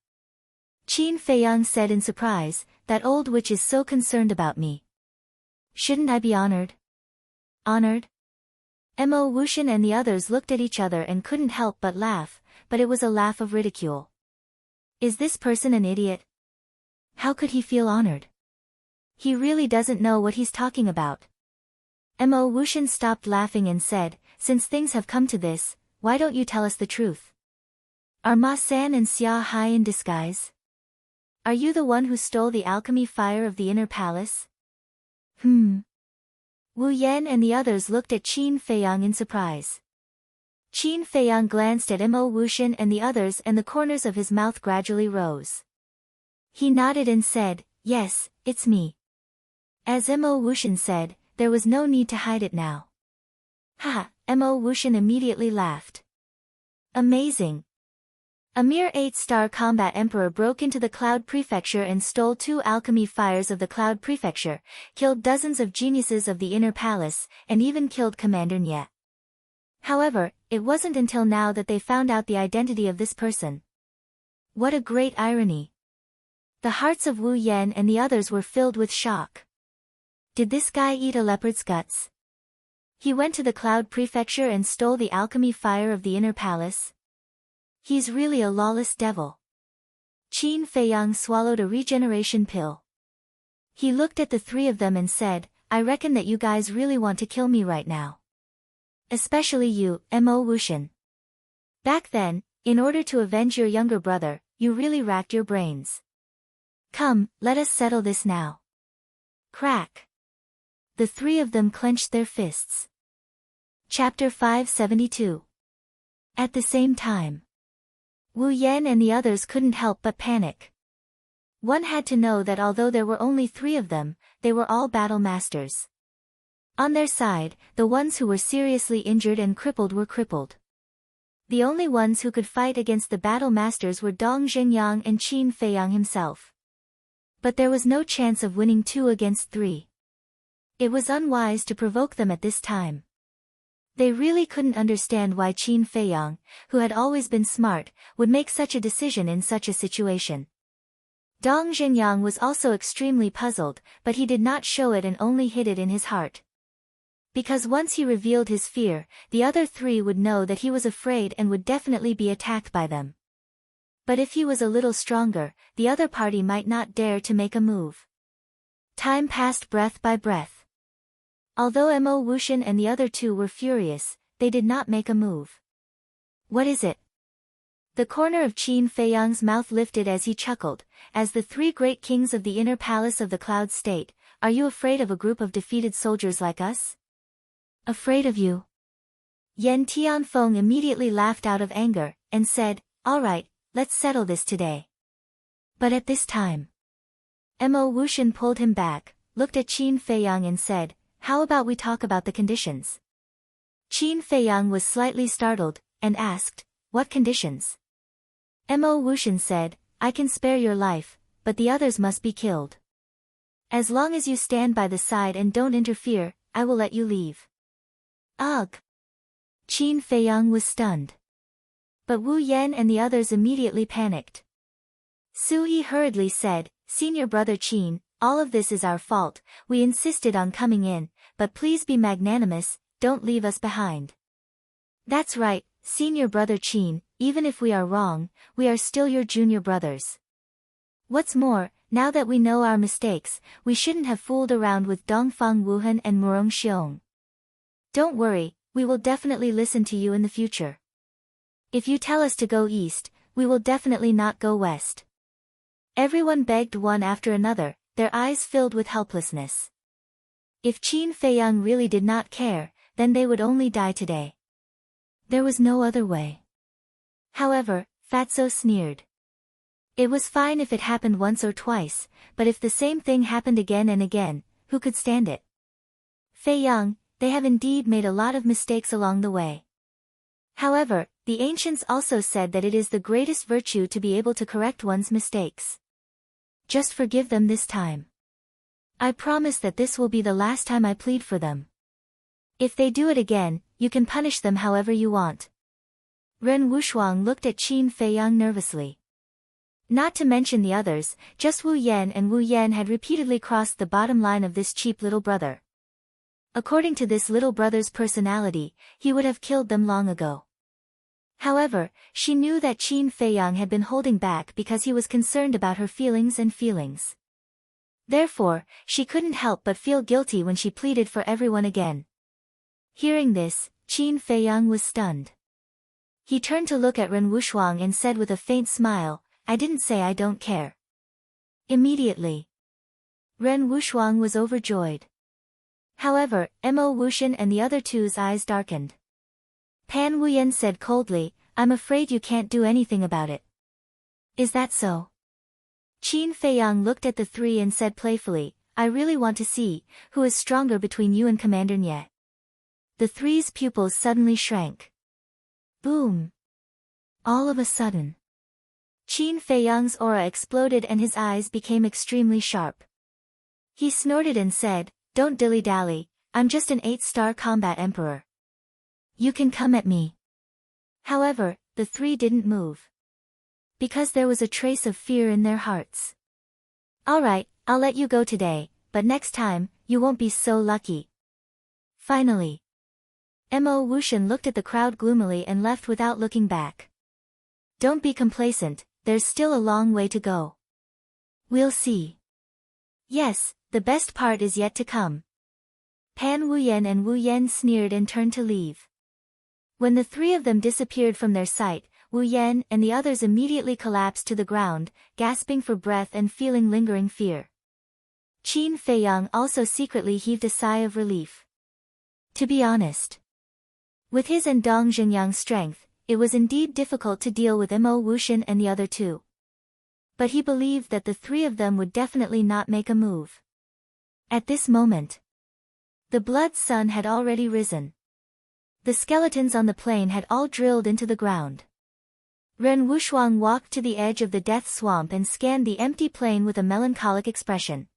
Qin Feiyang said in surprise, that old witch is so concerned about me. Shouldn't I be honored? Honored? Mo Wuxian and the others looked at each other and couldn't help but laugh, but it was a laugh of ridicule. Is this person an idiot? How could he feel honored? He really doesn't know what he's talking about. Mo Wuxian stopped laughing and said, since things have come to this, why don't you tell us the truth? Are Ma San and Xia Hai in disguise? Are you the one who stole the alchemy fire of the inner palace? Wu Yan and the others looked at Qin Feiyang in surprise. Qin Feiyang glanced at Mo Wuxian and the others and the corners of his mouth gradually rose. He nodded and said, yes, it's me. As Mo Wuxian said, there was no need to hide it now. Ha! Mo Wuxian immediately laughed. Amazing. A mere 8-star combat emperor broke into the Cloud Prefecture and stole 2 alchemy fires of the Cloud Prefecture, killed dozens of geniuses of the Inner Palace, and even killed Commander Nye. However, it wasn't until now that they found out the identity of this person. What a great irony. The hearts of Wu Yan and the others were filled with shock. Did this guy eat a leopard's guts? He went to the Cloud Prefecture and stole the alchemy fire of the Inner Palace? He's really a lawless devil. Qin Feiyang swallowed a regeneration pill. He looked at the 3 of them and said, I reckon that you guys really want to kill me right now. Especially you, Mo Wuxian. Back then, in order to avenge your younger brother, you really racked your brains. Come, let us settle this now. Crack. The 3 of them clenched their fists. Chapter 572. At the same time, Wu Yan and the others couldn't help but panic. One had to know that although there were only 3 of them, they were all battle masters. On their side, the ones who were seriously injured and crippled were crippled. The only ones who could fight against the battle masters were Dong Zhengyang and Qin Feiyang himself. But there was no chance of winning 2 against 3. It was unwise to provoke them at this time. They really couldn't understand why Qin Feiyang, who had always been smart, would make such a decision in such a situation. Dong Zhenyang was also extremely puzzled, but he did not show it and only hid it in his heart. Because once he revealed his fear, the other 3 would know that he was afraid and would definitely be attacked by them. But if he was a little stronger, the other party might not dare to make a move. Time passed breath by breath. Although Mo Wuxian and the other 2 were furious, they did not make a move. What is it? The corner of Qin Feiyang's mouth lifted as he chuckled, as the 3 great kings of the inner palace of the Cloud State. Are you afraid of a group of defeated soldiers like us? Afraid of you? Yan Tianfeng immediately laughed out of anger, and said, all right, let's settle this today. But at this time, Mo Wuxian pulled him back, looked at Qin Feiyang and said, how about we talk about the conditions? Qin Feiyang was slightly startled, and asked, what conditions? Mo Wuxian said, I can spare your life, but the others must be killed. As long as you stand by the side and don't interfere, I will let you leave. Ugh! Qin Feiyang was stunned. But Wu Yan and the others immediately panicked. Su Yi hurriedly said, Senior brother Qin, all of this is our fault, we insisted on coming in, but please be magnanimous, don't leave us behind. That's right, Senior brother Qin, even if we are wrong, we are still your junior brothers. What's more, now that we know our mistakes, we shouldn't have fooled around with Dongfang Wuhan and Murong Xiong. Don't worry, we will definitely listen to you in the future. If you tell us to go east, we will definitely not go west. Everyone begged one after another, their eyes filled with helplessness. If Qin Feiyang really did not care, then they would only die today. There was no other way. However, Fatso sneered. It was fine if it happened once or twice, but if the same thing happened again and again, who could stand it? Feiyang, they have indeed made a lot of mistakes along the way. However, the ancients also said that it is the greatest virtue to be able to correct one's mistakes. Just forgive them this time. I promise that this will be the last time I plead for them. If they do it again, you can punish them however you want. Ren Wushuang looked at Qin Feiyang nervously. Not to mention the others, just Wu Yan and Wu Yan had repeatedly crossed the bottom line of this cheap little brother. According to this little brother's personality, he would have killed them long ago. However, she knew that Qin Feiyang had been holding back because he was concerned about her feelings. Therefore, she couldn't help but feel guilty when she pleaded for everyone again. Hearing this, Qin Feiyang was stunned. He turned to look at Ren Wushuang and said with a faint smile, I didn't say I don't care. Immediately, Ren Wushuang was overjoyed. However, Mo Wuxian and the other 2's eyes darkened. Pan Wuyan said coldly, I'm afraid you can't do anything about it. Is that so? Qin Feiyang looked at the 3 and said playfully, I really want to see, who is stronger between you and Commander Nye. The 3's pupils suddenly shrank. Boom! All of a sudden, Qin Feiyang's aura exploded and his eyes became extremely sharp. He snorted and said, don't dilly-dally, I'm just an 8-star combat emperor. You can come at me. However, the 3 didn't move. Because there was a trace of fear in their hearts. Alright, I'll let you go today, but next time, you won't be so lucky. Finally, Mo Wuxian looked at the crowd gloomily and left without looking back. Don't be complacent, there's still a long way to go. We'll see. Yes, the best part is yet to come. Pan Wuyan and Wu Yan sneered and turned to leave. When the 3 of them disappeared from their sight, Wu Yan and the others immediately collapsed to the ground, gasping for breath and feeling lingering fear. Qin Feiyang also secretly heaved a sigh of relief. To be honest, with his and Dong Zhenyang's strength, it was indeed difficult to deal with Mo Wuxian and the other 2. But he believed that the 3 of them would definitely not make a move. At this moment, the blood sun had already risen. The skeletons on the plain had all drilled into the ground. Ren Wushuang walked to the edge of the death swamp and scanned the empty plain with a melancholic expression.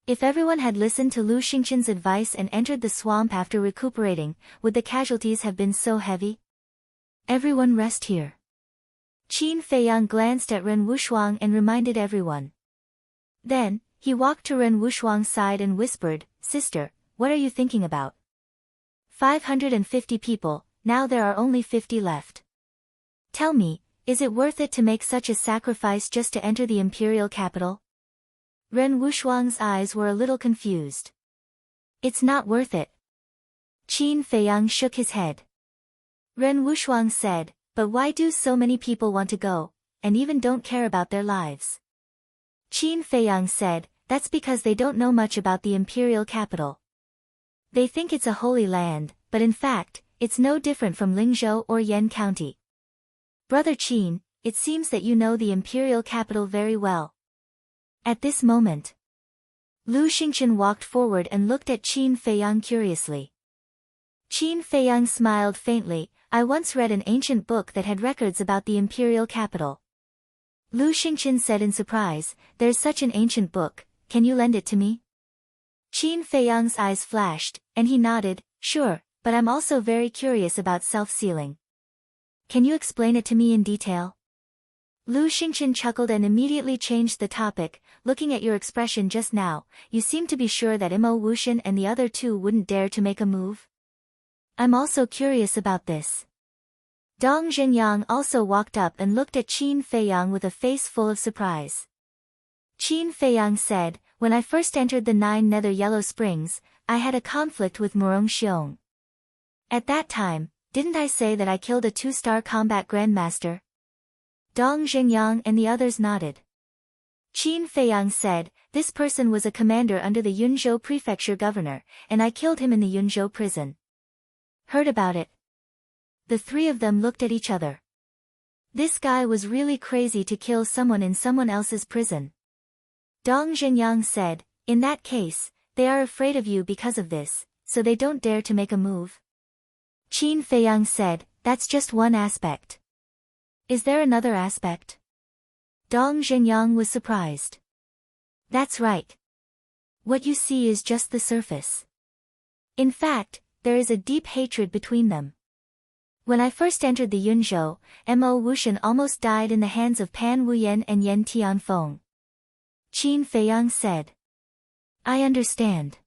If everyone had listened to Lu Xingqian's advice and entered the swamp after recuperating, would the casualties have been so heavy? Everyone rest here. Qin Feiyang glanced at Ren Wushuang and reminded everyone. Then, he walked to Ren Wushuang's side and whispered, "Sister, what are you thinking about? 550 people, now there are only 50 left. Tell me, is it worth it to make such a sacrifice just to enter the imperial capital?" Ren Wushuang's eyes were a little confused. "It's not worth it." Qin Feiyang shook his head. Ren Wushuang said, "But why do so many people want to go, and even don't care about their lives?" Qin Feiyang said, "That's because they don't know much about the imperial capital. They think it's a holy land, but in fact, it's no different from Lingzhou or Yan County. Brother Qin, it seems that you know the imperial capital very well." At this moment, Lu Xingqian walked forward and looked at Qin Feiyang curiously. Qin Feiyang smiled faintly. "I once read an ancient book that had records about the imperial capital." Lu Xingqian said in surprise, "There's such an ancient book, can you lend it to me?" Qin Feiyang's eyes flashed, and he nodded, "Sure, but I'm also very curious about self-sealing. Can you explain it to me in detail?" Lu Xingqian chuckled and immediately changed the topic. "Looking at your expression just now, you seem to be sure that Mo Wuxian and the other two wouldn't dare to make a move? I'm also curious about this." Dong Zhenyang also walked up and looked at Qin Feiyang with a face full of surprise. Qin Feiyang said, "When I first entered the 9 Nether Yellow Springs, I had a conflict with Murong Xiong. At that time, didn't I say that I killed a 2-star combat grandmaster?" Dong Zhenyang and the others nodded. Qin Feiyang said, "This person was a commander under the Yunzhou prefecture governor, and I killed him in the Yunzhou prison." Heard about it? The three of them looked at each other. This guy was really crazy to kill someone in someone else's prison. Dong Zhenyang said, "In that case, they are afraid of you because of this, so they don't dare to make a move." Qin Feiyang said, "That's just one aspect. Is there another aspect?" Dong Zhenyang was surprised. "That's right. What you see is just the surface. In fact, there is a deep hatred between them. When I first entered the Yunzhou, Mo Wuxian almost died in the hands of Pan Wuyan and Yan Tianfeng." Qin Feiyang said. "I understand.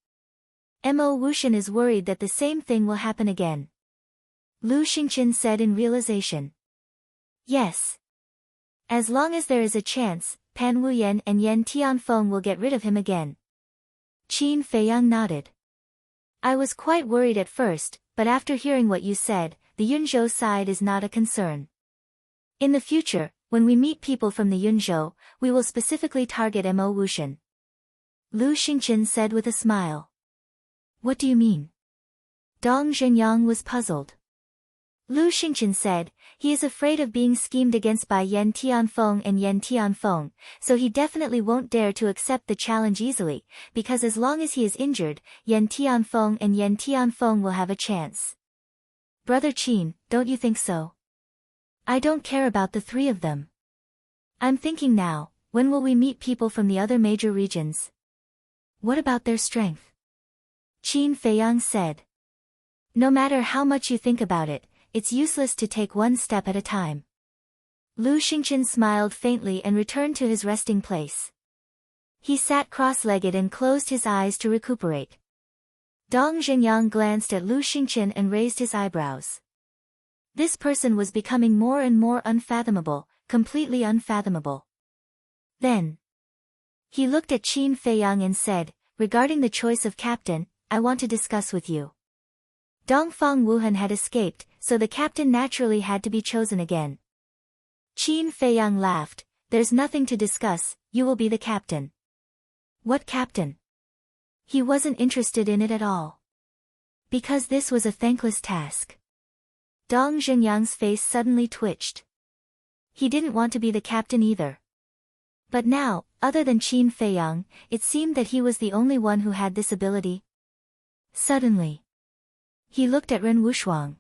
Mo Wuxian is worried that the same thing will happen again." Lu Xingqian said in realization. "Yes. As long as there is a chance, Pan Wuyan and Yan Tianfeng will get rid of him again." Qin Feiyang nodded. "I was quite worried at first, but after hearing what you said, the Yunzhou side is not a concern. In the future, when we meet people from the Yunzhou, we will specifically target Mo Wuxian." Lu Xingqian said with a smile. "What do you mean?" Dong Zhenyang was puzzled. Lu Xingqian said, "He is afraid of being schemed against by Yan Tianfeng and Yan Tianfeng, so he definitely won't dare to accept the challenge easily, because as long as he is injured, Yan Tianfeng and Yan Tianfeng will have a chance." "Brother Qin, don't you think so?" "I don't care about the three of them. I'm thinking now, when will we meet people from the other major regions? What about their strength?" Qin Feiyang said. "No matter how much you think about it, it's useless to take one step at a time." Lu Xingqian smiled faintly and returned to his resting place. He sat cross-legged and closed his eyes to recuperate. Dong Zhenyang glanced at Lu Xingqian and raised his eyebrows. This person was becoming more and more unfathomable, completely unfathomable. Then, he looked at Qin Feiyang and said, "Regarding the choice of captain, I want to discuss with you." Dongfang Wuhan had escaped, so the captain naturally had to be chosen again. Qin Feiyang laughed, "There's nothing to discuss, you will be the captain." "What captain?" He wasn't interested in it at all. Because this was a thankless task. Dong Zhenyang's face suddenly twitched. He didn't want to be the captain either. But now, other than Qin Feiyang, it seemed that he was the only one who had this ability. Suddenly, he looked at Ren Wushuang.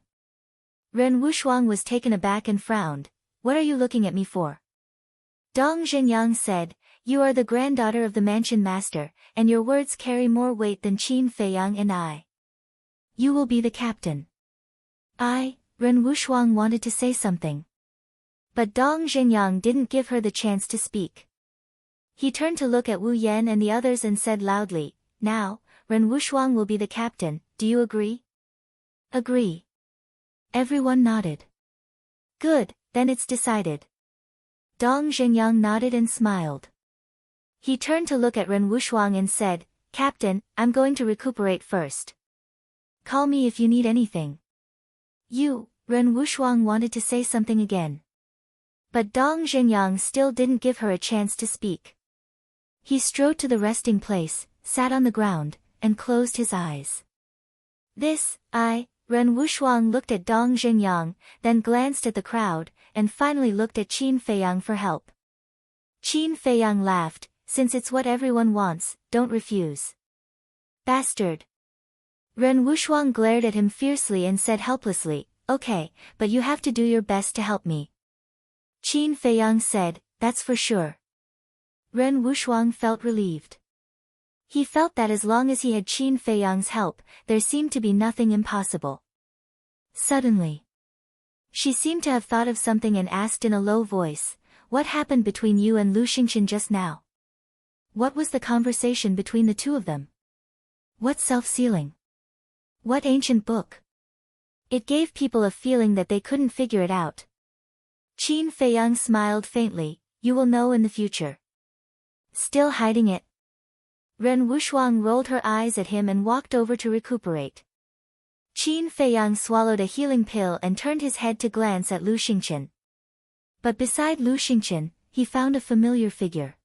Ren Wushuang was taken aback and frowned. what are you looking at me for? Dong Zhenyang said, you are the granddaughter of the mansion master, and your words carry more weight than Qin Feiyang and I. You will be the captain. Ren Wushuang wanted to say something. But Dong Zhenyang didn't give her the chance to speak. He turned to look at Wu Yan and the others and said loudly, now, Ren Wushuang will be the captain, do you agree? Agree. Everyone nodded. Good, then it's decided. Dong Zhenyang nodded and smiled. He turned to look at Ren Wushuang and said, Captain, I'm going to recuperate first. Call me if you need anything. Ren Wushuang wanted to say something again. But Dong Zhenyang still didn't give her a chance to speak. He strode to the resting place, sat on the ground, and closed his eyes. Ren Wushuang looked at Dong Zhenyang, then glanced at the crowd, and finally looked at Qin Feiyang for help. Qin Feiyang laughed, since it's what everyone wants, don't refuse. Bastard. Ren Wushuang glared at him fiercely and said helplessly, okay, but you have to do your best to help me. Qin Feiyang said, that's for sure. Ren Wushuang felt relieved. He felt that as long as he had Qin Feiyang's help, there seemed to be nothing impossible. Suddenly, she seemed to have thought of something and asked in a low voice, what happened between you and Lu Xingqian just now? What was the conversation between the two of them? What self-sealing? What ancient book? It gave people a feeling that they couldn't figure it out. Qin Feiyang smiled faintly, you will know in the future. Still hiding it? Ren Wushuang rolled her eyes at him and walked over to recuperate. Qin Feiyang swallowed a healing pill and turned his head to glance at Lu Xingqian. But beside Lu Xingqian, he found a familiar figure.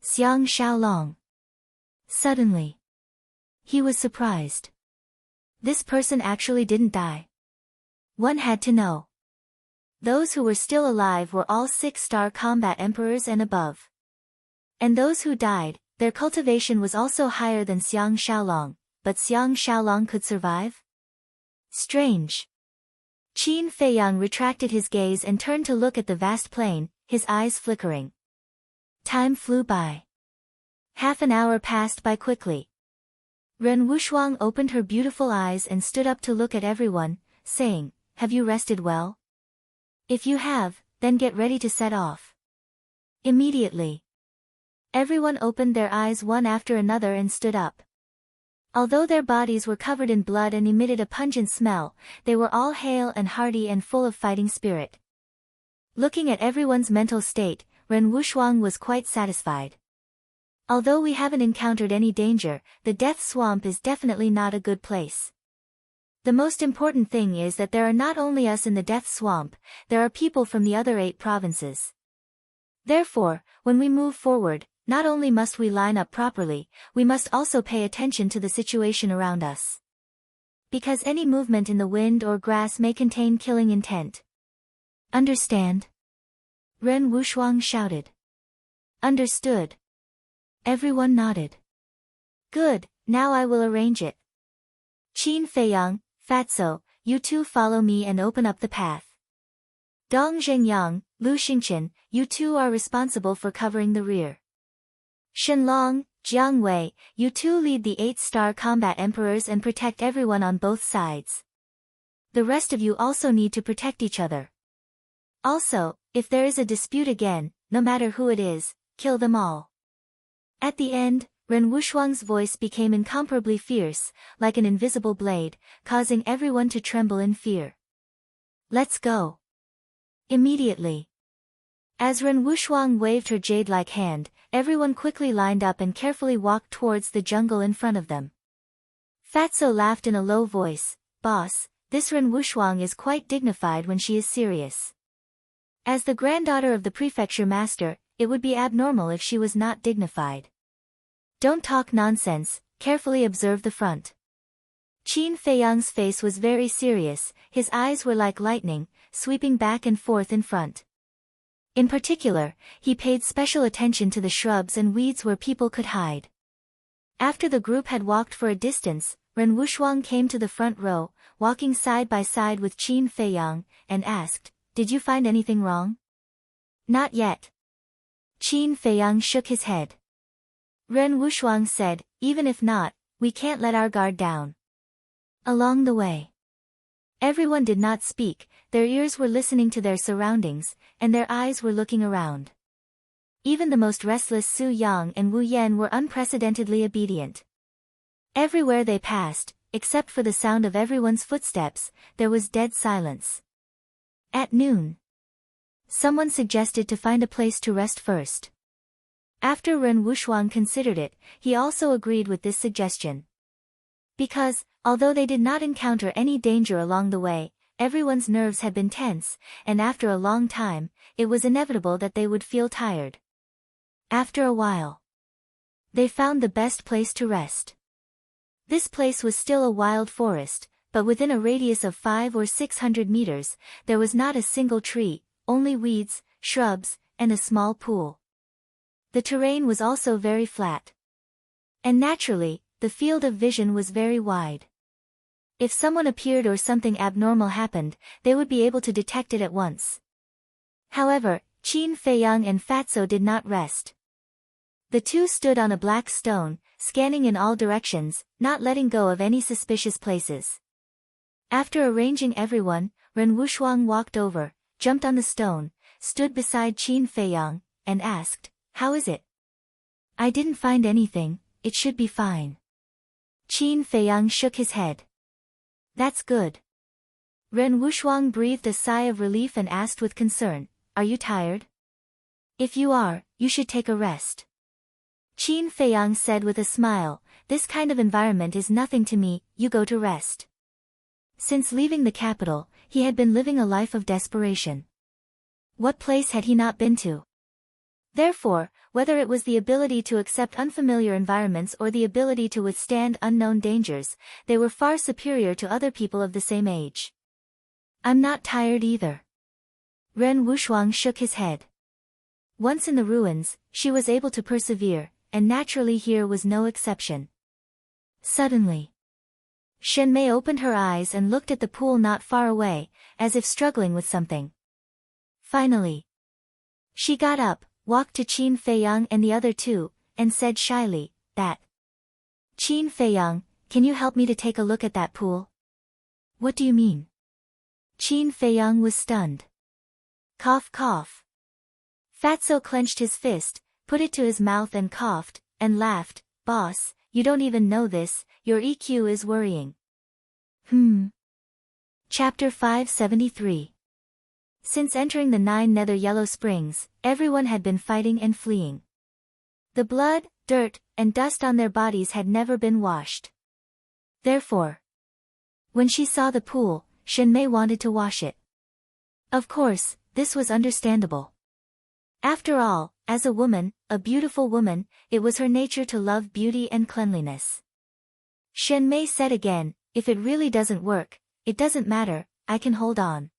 Xiang Xiaolong. Suddenly, he was surprised. This person actually didn't die. One had to know. Those who were still alive were all 6-star combat emperors and above. And those who died, their cultivation was also higher than Xiang Xiaolong, but Xiang Xiaolong could survive? Strange. Qin Feiyang retracted his gaze and turned to look at the vast plain, his eyes flickering. Time flew by. Half an hour passed by quickly. Ren Wushuang opened her beautiful eyes and stood up to look at everyone, saying, have you rested well? If you have, then get ready to set off. Immediately, everyone opened their eyes one after another and stood up. Although their bodies were covered in blood and emitted a pungent smell, they were all hale and hearty and full of fighting spirit. Looking at everyone's mental state, Ren Wushuang was quite satisfied. Although we haven't encountered any danger, the Death Swamp is definitely not a good place. The most important thing is that there are not only us in the Death Swamp, there are people from the other 8 provinces. Therefore, when we move forward, not only must we line up properly, we must also pay attention to the situation around us. Because any movement in the wind or grass may contain killing intent. Understand? Ren Wushuang shouted. Understood. Everyone nodded. Good, now I will arrange it. Qin Feiyang, Fatso, you two follow me and open up the path. Dong Zhenyang, Lu Xingqian, you two are responsible for covering the rear. Shenlong, Jiang Wei, you two lead the 8-star combat emperors and protect everyone on both sides. The rest of you also need to protect each other. Also, if there is a dispute again, no matter who it is, kill them all. At the end, Ren Wushuang's voice became incomparably fierce, like an invisible blade, causing everyone to tremble in fear. Let's go. Immediately. As Ren Wushuang waved her jade-like hand, everyone quickly lined up and carefully walked towards the jungle in front of them. Fatso laughed in a low voice, Boss, this Ren Wushuang is quite dignified when she is serious. As the granddaughter of the prefecture master, it would be abnormal if she was not dignified. Don't talk nonsense, carefully observe the front. Qin Feiyang's face was very serious, his eyes were like lightning, sweeping back and forth in front. In particular, he paid special attention to the shrubs and weeds where people could hide. After the group had walked for a distance, Ren Wushuang came to the front row, walking side by side with Qin Feiyang, and asked, did you find anything wrong? Not yet. Qin Feiyang shook his head. Ren Wushuang said, even if not, we can't let our guard down. Along the way, everyone did not speak, their ears were listening to their surroundings, and their eyes were looking around. Even the most restless Su Yang and Wu Yan were unprecedentedly obedient. Everywhere they passed, except for the sound of everyone's footsteps, there was dead silence. At noon, someone suggested to find a place to rest first. After Ren Wushuang considered it, he also agreed with this suggestion. Because, although they did not encounter any danger along the way, everyone's nerves had been tense, and after a long time, it was inevitable that they would feel tired. After a while, they found the best place to rest. This place was still a wild forest, but within a radius of 500 or 600 meters, there was not a single tree, only weeds, shrubs, and a small pool. The terrain was also very flat. And naturally, the field of vision was very wide. If someone appeared or something abnormal happened, they would be able to detect it at once. However, Qin Feiyang and Fatso did not rest. The two stood on a black stone, scanning in all directions, not letting go of any suspicious places. After arranging everyone, Ren Wushuang walked over, jumped on the stone, stood beside Qin Feiyang, and asked, "How is it?" "I didn't find anything, it should be fine." Qin Feiyang shook his head. "That's good." Ren Wushuang breathed a sigh of relief and asked with concern, "Are you tired?" "If you are, you should take a rest." Qin Feiyang said with a smile, "This kind of environment is nothing to me, you go to rest." Since leaving the capital, he had been living a life of desperation. What place had he not been to? Therefore, whether it was the ability to accept unfamiliar environments or the ability to withstand unknown dangers, they were far superior to other people of the same age. "I'm not tired either." Ren Wushuang shook his head. Once in the ruins, she was able to persevere, and naturally here was no exception. Suddenly, Shenmei opened her eyes and looked at the pool not far away, as if struggling with something. Finally, she got up, walked to Qin Feiyang and the other two, and said shyly, "That. Qin Feiyang, can you help me to take a look at that pool?" "What do you mean?" Qin Feiyang was stunned. Cough cough. Fatso clenched his fist, put it to his mouth and coughed, and laughed, "Boss, you don't even know this, your EQ is worrying." Chapter 573. Since entering the 9 nether yellow springs, everyone had been fighting and fleeing. The blood, dirt, and dust on their bodies had never been washed. Therefore, when she saw the pool, Shenmei wanted to wash it. Of course, this was understandable. After all, as a woman, a beautiful woman, it was her nature to love beauty and cleanliness. Shenmei said again, "If it really doesn't work, it doesn't matter, I can hold on."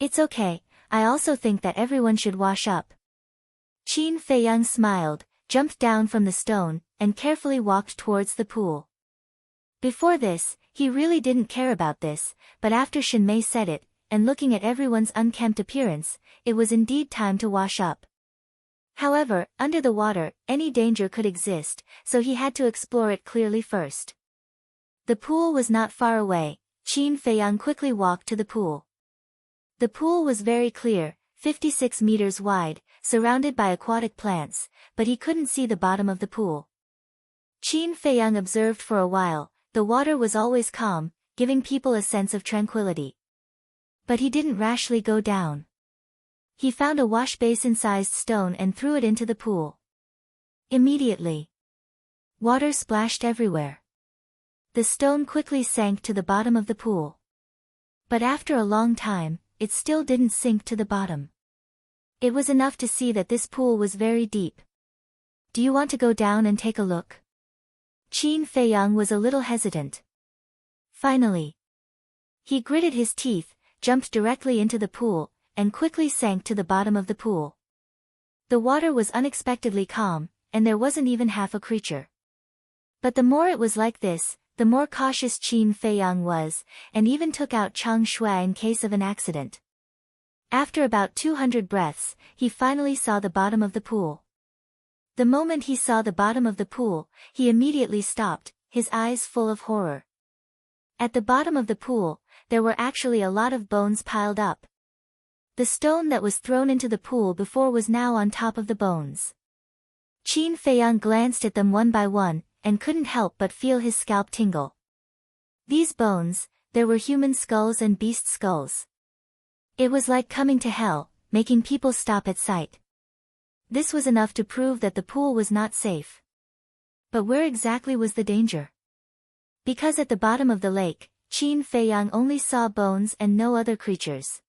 "It's okay, I also think that everyone should wash up." Qin Feiyang smiled, jumped down from the stone, and carefully walked towards the pool. Before this, he really didn't care about this, but after Shenmei said it, and looking at everyone's unkempt appearance, it was indeed time to wash up. However, under the water, any danger could exist, so he had to explore it clearly first. The pool was not far away. Qin Feiyang quickly walked to the pool. The pool was very clear, 56 meters wide, surrounded by aquatic plants, but he couldn't see the bottom of the pool. Qin Feiyang observed for a while, the water was always calm, giving people a sense of tranquility. But he didn't rashly go down. He found a wash basin-sized stone and threw it into the pool. Immediately, water splashed everywhere. The stone quickly sank to the bottom of the pool. But after a long time, it still didn't sink to the bottom. It was enough to see that this pool was very deep. "Do you want to go down and take a look?" Qin Feiyang was a little hesitant. Finally, he gritted his teeth, jumped directly into the pool, and quickly sank to the bottom of the pool. The water was unexpectedly calm, and there wasn't even half a creature. But the more it was like this, the more cautious Qin Feiyang was, and even took out Chang Shui in case of an accident. After about 200 breaths, he finally saw the bottom of the pool. The moment he saw the bottom of the pool, he immediately stopped, his eyes full of horror. At the bottom of the pool, there were actually a lot of bones piled up. The stone that was thrown into the pool before was now on top of the bones. Qin Feiyang glanced at them one by one, and couldn't help but feel his scalp tingle. These bones, there were human skulls and beast skulls. It was like coming to hell, making people stop at sight. This was enough to prove that the pool was not safe. But where exactly was the danger? Because at the bottom of the lake, Qin Feiyang only saw bones and no other creatures.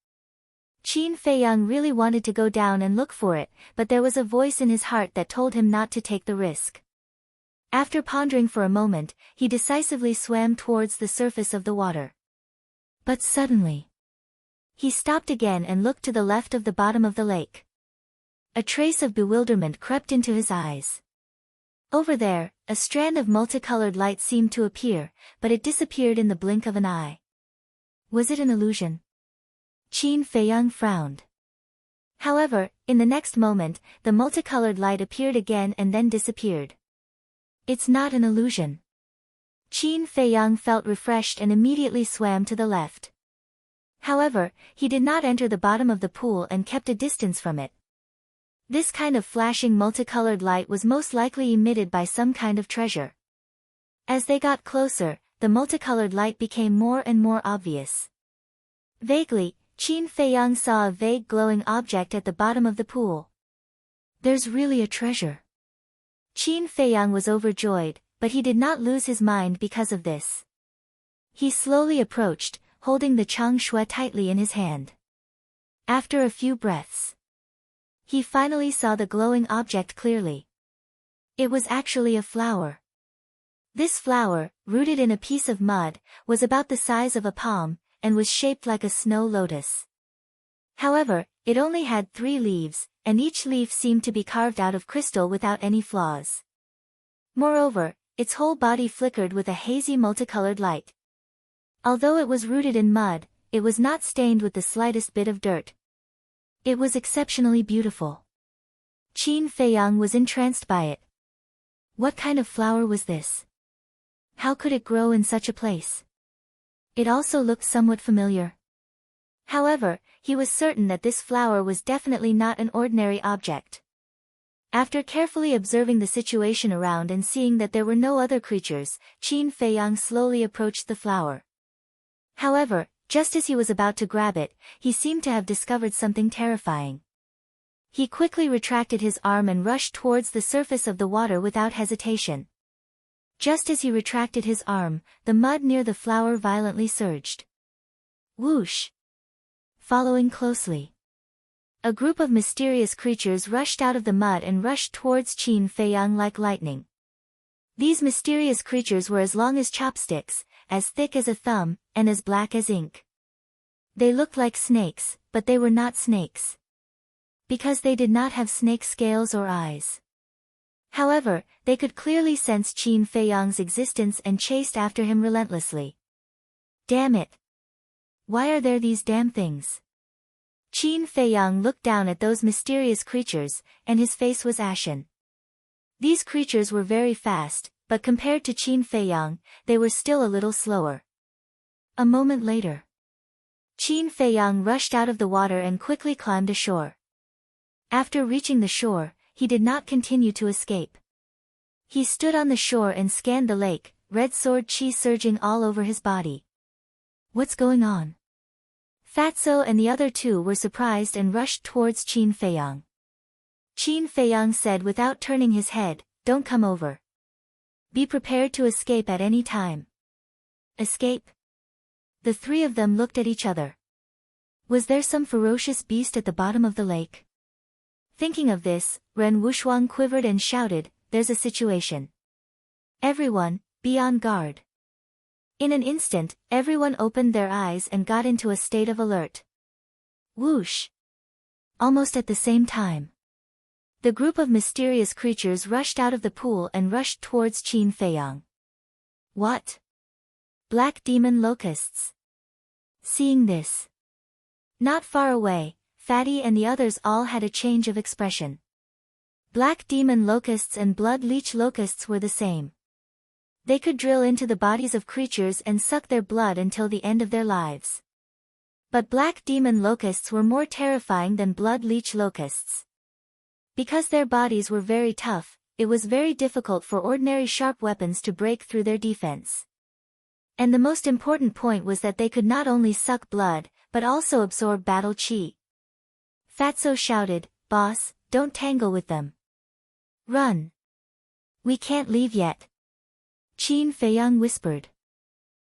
Qin Feiyang really wanted to go down and look for it, but there was a voice in his heart that told him not to take the risk. After pondering for a moment, he decisively swam towards the surface of the water. But suddenly, he stopped again and looked to the left of the bottom of the lake. A trace of bewilderment crept into his eyes. Over there, a strand of multicolored light seemed to appear, but it disappeared in the blink of an eye. Was it an illusion? Qin Feiyang frowned. However, in the next moment, the multicolored light appeared again and then disappeared. It's not an illusion. Qin Feiyang felt refreshed and immediately swam to the left. However, he did not enter the bottom of the pool and kept a distance from it. This kind of flashing multicolored light was most likely emitted by some kind of treasure. As they got closer, the multicolored light became more and more obvious. Vaguely, Qin Feiyang saw a vague glowing object at the bottom of the pool. There's really a treasure. Qin Feiyang was overjoyed, but he did not lose his mind because of this. He slowly approached, holding the Chang Shui tightly in his hand. After a few breaths, he finally saw the glowing object clearly. It was actually a flower. This flower, rooted in a piece of mud, was about the size of a palm, and was shaped like a snow lotus. However, it only had 3 leaves, and each leaf seemed to be carved out of crystal without any flaws. Moreover, its whole body flickered with a hazy multicolored light. Although it was rooted in mud, it was not stained with the slightest bit of dirt. It was exceptionally beautiful. Qin Feiyang was entranced by it. What kind of flower was this? How could it grow in such a place? It also looked somewhat familiar. However, he was certain that this flower was definitely not an ordinary object. After carefully observing the situation around and seeing that there were no other creatures, Qin Feiyang slowly approached the flower. However, just as he was about to grab it, he seemed to have discovered something terrifying. He quickly retracted his arm and rushed towards the surface of the water without hesitation. Just as he retracted his arm, the mud near the flower violently surged. Whoosh! Following closely, a group of mysterious creatures rushed out of the mud and rushed towards Qin Feiyang like lightning. These mysterious creatures were as long as chopsticks, as thick as a thumb, and as black as ink. They looked like snakes, but they were not snakes. Because they did not have snake scales or eyes. However, they could clearly sense Qin Feiyang's existence and chased after him relentlessly. Damn it! Why are there these damn things? Qin Feiyang looked down at those mysterious creatures, and his face was ashen. These creatures were very fast, but compared to Qin Feiyang, they were still a little slower. A moment later, Qin Feiyang rushed out of the water and quickly climbed ashore. After reaching the shore, he did not continue to escape. He stood on the shore and scanned the lake, red sword chi surging all over his body. What's going on? Fatso and the other 2 were surprised and rushed towards Qin Feiyang. Qin Feiyang said without turning his head, "Don't come over. Be prepared to escape at any time." Escape? The 3 of them looked at each other. Was there some ferocious beast at the bottom of the lake? Thinking of this, Ren Wushuang quivered and shouted, "There's a situation. Everyone, be on guard." In an instant, everyone opened their eyes and got into a state of alert. Whoosh! Almost at the same time, the group of mysterious creatures rushed out of the pool and rushed towards Qin Feiyang. What? Black demon locusts. Seeing this, not far away, Fatty and the others all had a change of expression. Black demon locusts and blood leech locusts were the same. They could drill into the bodies of creatures and suck their blood until the end of their lives. But black demon locusts were more terrifying than blood leech locusts. Because their bodies were very tough, it was very difficult for ordinary sharp weapons to break through their defense. And the most important point was that they could not only suck blood, but also absorb battle chi. Fatso shouted, "Boss, don't tangle with them. Run. We can't leave yet." Qin Feiyang whispered.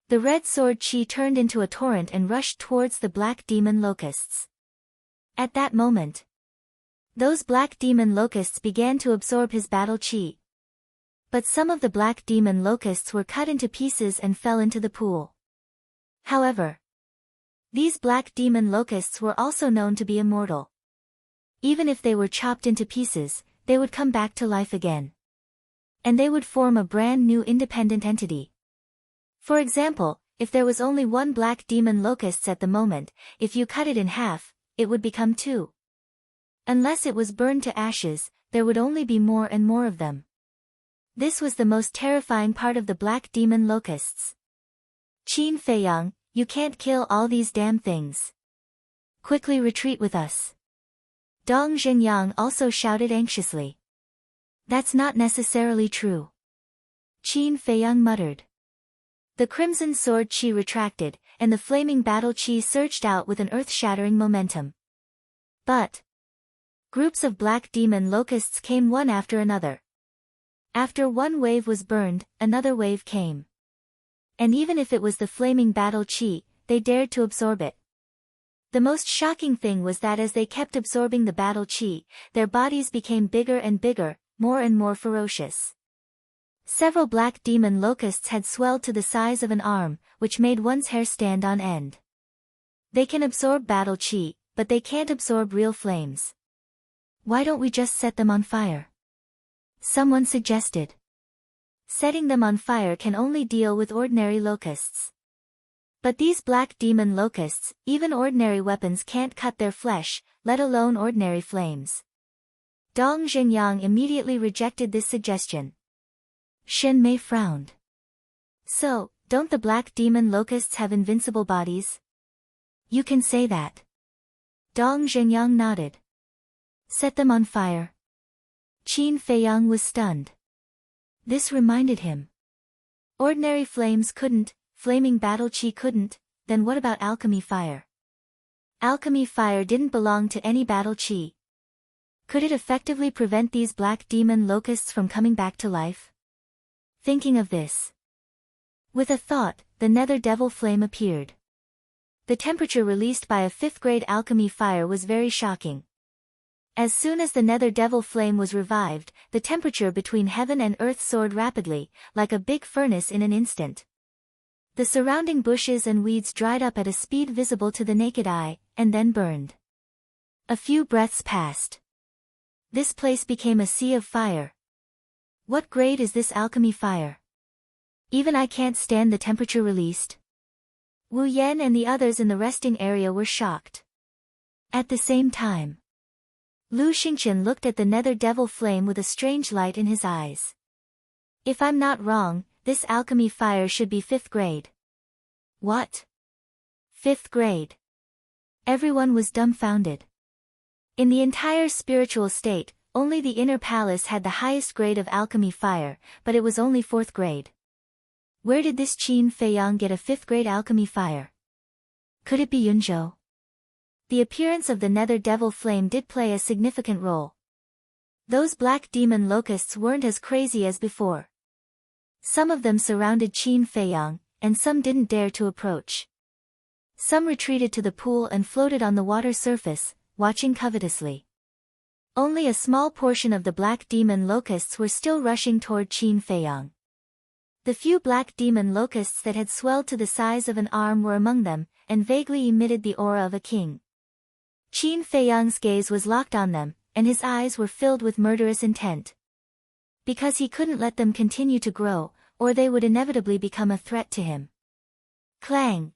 The red sword chi turned into a torrent and rushed towards the black demon locusts. At that moment, those black demon locusts began to absorb his battle chi. But some of the black demon locusts were cut into pieces and fell into the pool. However, these black demon locusts were also known to be immortal. Even if they were chopped into pieces, they would come back to life again. And they would form a brand new independent entity. For example, if there was only one black demon locust at the moment, if you cut it in half, it would become two. Unless it was burned to ashes, there would only be more and more of them. This was the most terrifying part of the black demon locusts. Qin Feiyang, you can't kill all these damn things. Quickly retreat with us. Dong Zhengyang also shouted anxiously. That's not necessarily true. Qin Feiyang muttered. The crimson sword chi retracted, and the flaming battle chi surged out with an earth-shattering momentum. But groups of black demon locusts came one after another. After one wave was burned, another wave came. And even if it was the flaming battle chi, they dared to absorb it. The most shocking thing was that as they kept absorbing the battle chi, their bodies became bigger and bigger, more and more ferocious. Several black demon locusts had swelled to the size of an arm, which made one's hair stand on end. They can absorb battle chi, but they can't absorb real flames. Why don't we just set them on fire? Someone suggested. Setting them on fire can only deal with ordinary locusts. But these black demon locusts, even ordinary weapons can't cut their flesh, let alone ordinary flames. Dong Zhengyang immediately rejected this suggestion. Shen Mei frowned. So, don't the black demon locusts have invincible bodies? You can say that. Dong Zhengyang nodded. Set them on fire. Qin Feiyang was stunned. This reminded him. Ordinary flames couldn't, flaming battle chi couldn't, then what about alchemy fire? Alchemy fire didn't belong to any battle chi. Could it effectively prevent these black demon locusts from coming back to life? Thinking of this, with a thought, the nether devil flame appeared. The temperature released by a 5th-grade alchemy fire was very shocking. As soon as the nether devil flame was revived, the temperature between heaven and earth soared rapidly, like a big furnace in an instant. The surrounding bushes and weeds dried up at a speed visible to the naked eye, and then burned. A few breaths passed. This place became a sea of fire. What grade is this alchemy fire? Even I can't stand the temperature released. Wu Yan and the others in the resting area were shocked. At the same time, Lu Xingqian looked at the nether devil flame with a strange light in his eyes. If I'm not wrong, this alchemy fire should be 5th grade. What? 5th grade? Everyone was dumbfounded. In the entire spiritual state, only the inner palace had the highest grade of alchemy fire, but it was only 4th grade. Where did this Qin Feiyang get a 5th grade alchemy fire? Could it be Yunzhou? The appearance of the nether devil flame did play a significant role. Those black demon locusts weren't as crazy as before. Some of them surrounded Qin Feiyang, and some didn't dare to approach. Some retreated to the pool and floated on the water surface, watching covetously. Only a small portion of the black demon locusts were still rushing toward Qin Feiyang. The few black demon locusts that had swelled to the size of an arm were among them, and vaguely emitted the aura of a king. Qin Feiyang's gaze was locked on them, and his eyes were filled with murderous intent. Because he couldn't let them continue to grow, or they would inevitably become a threat to him. Clang!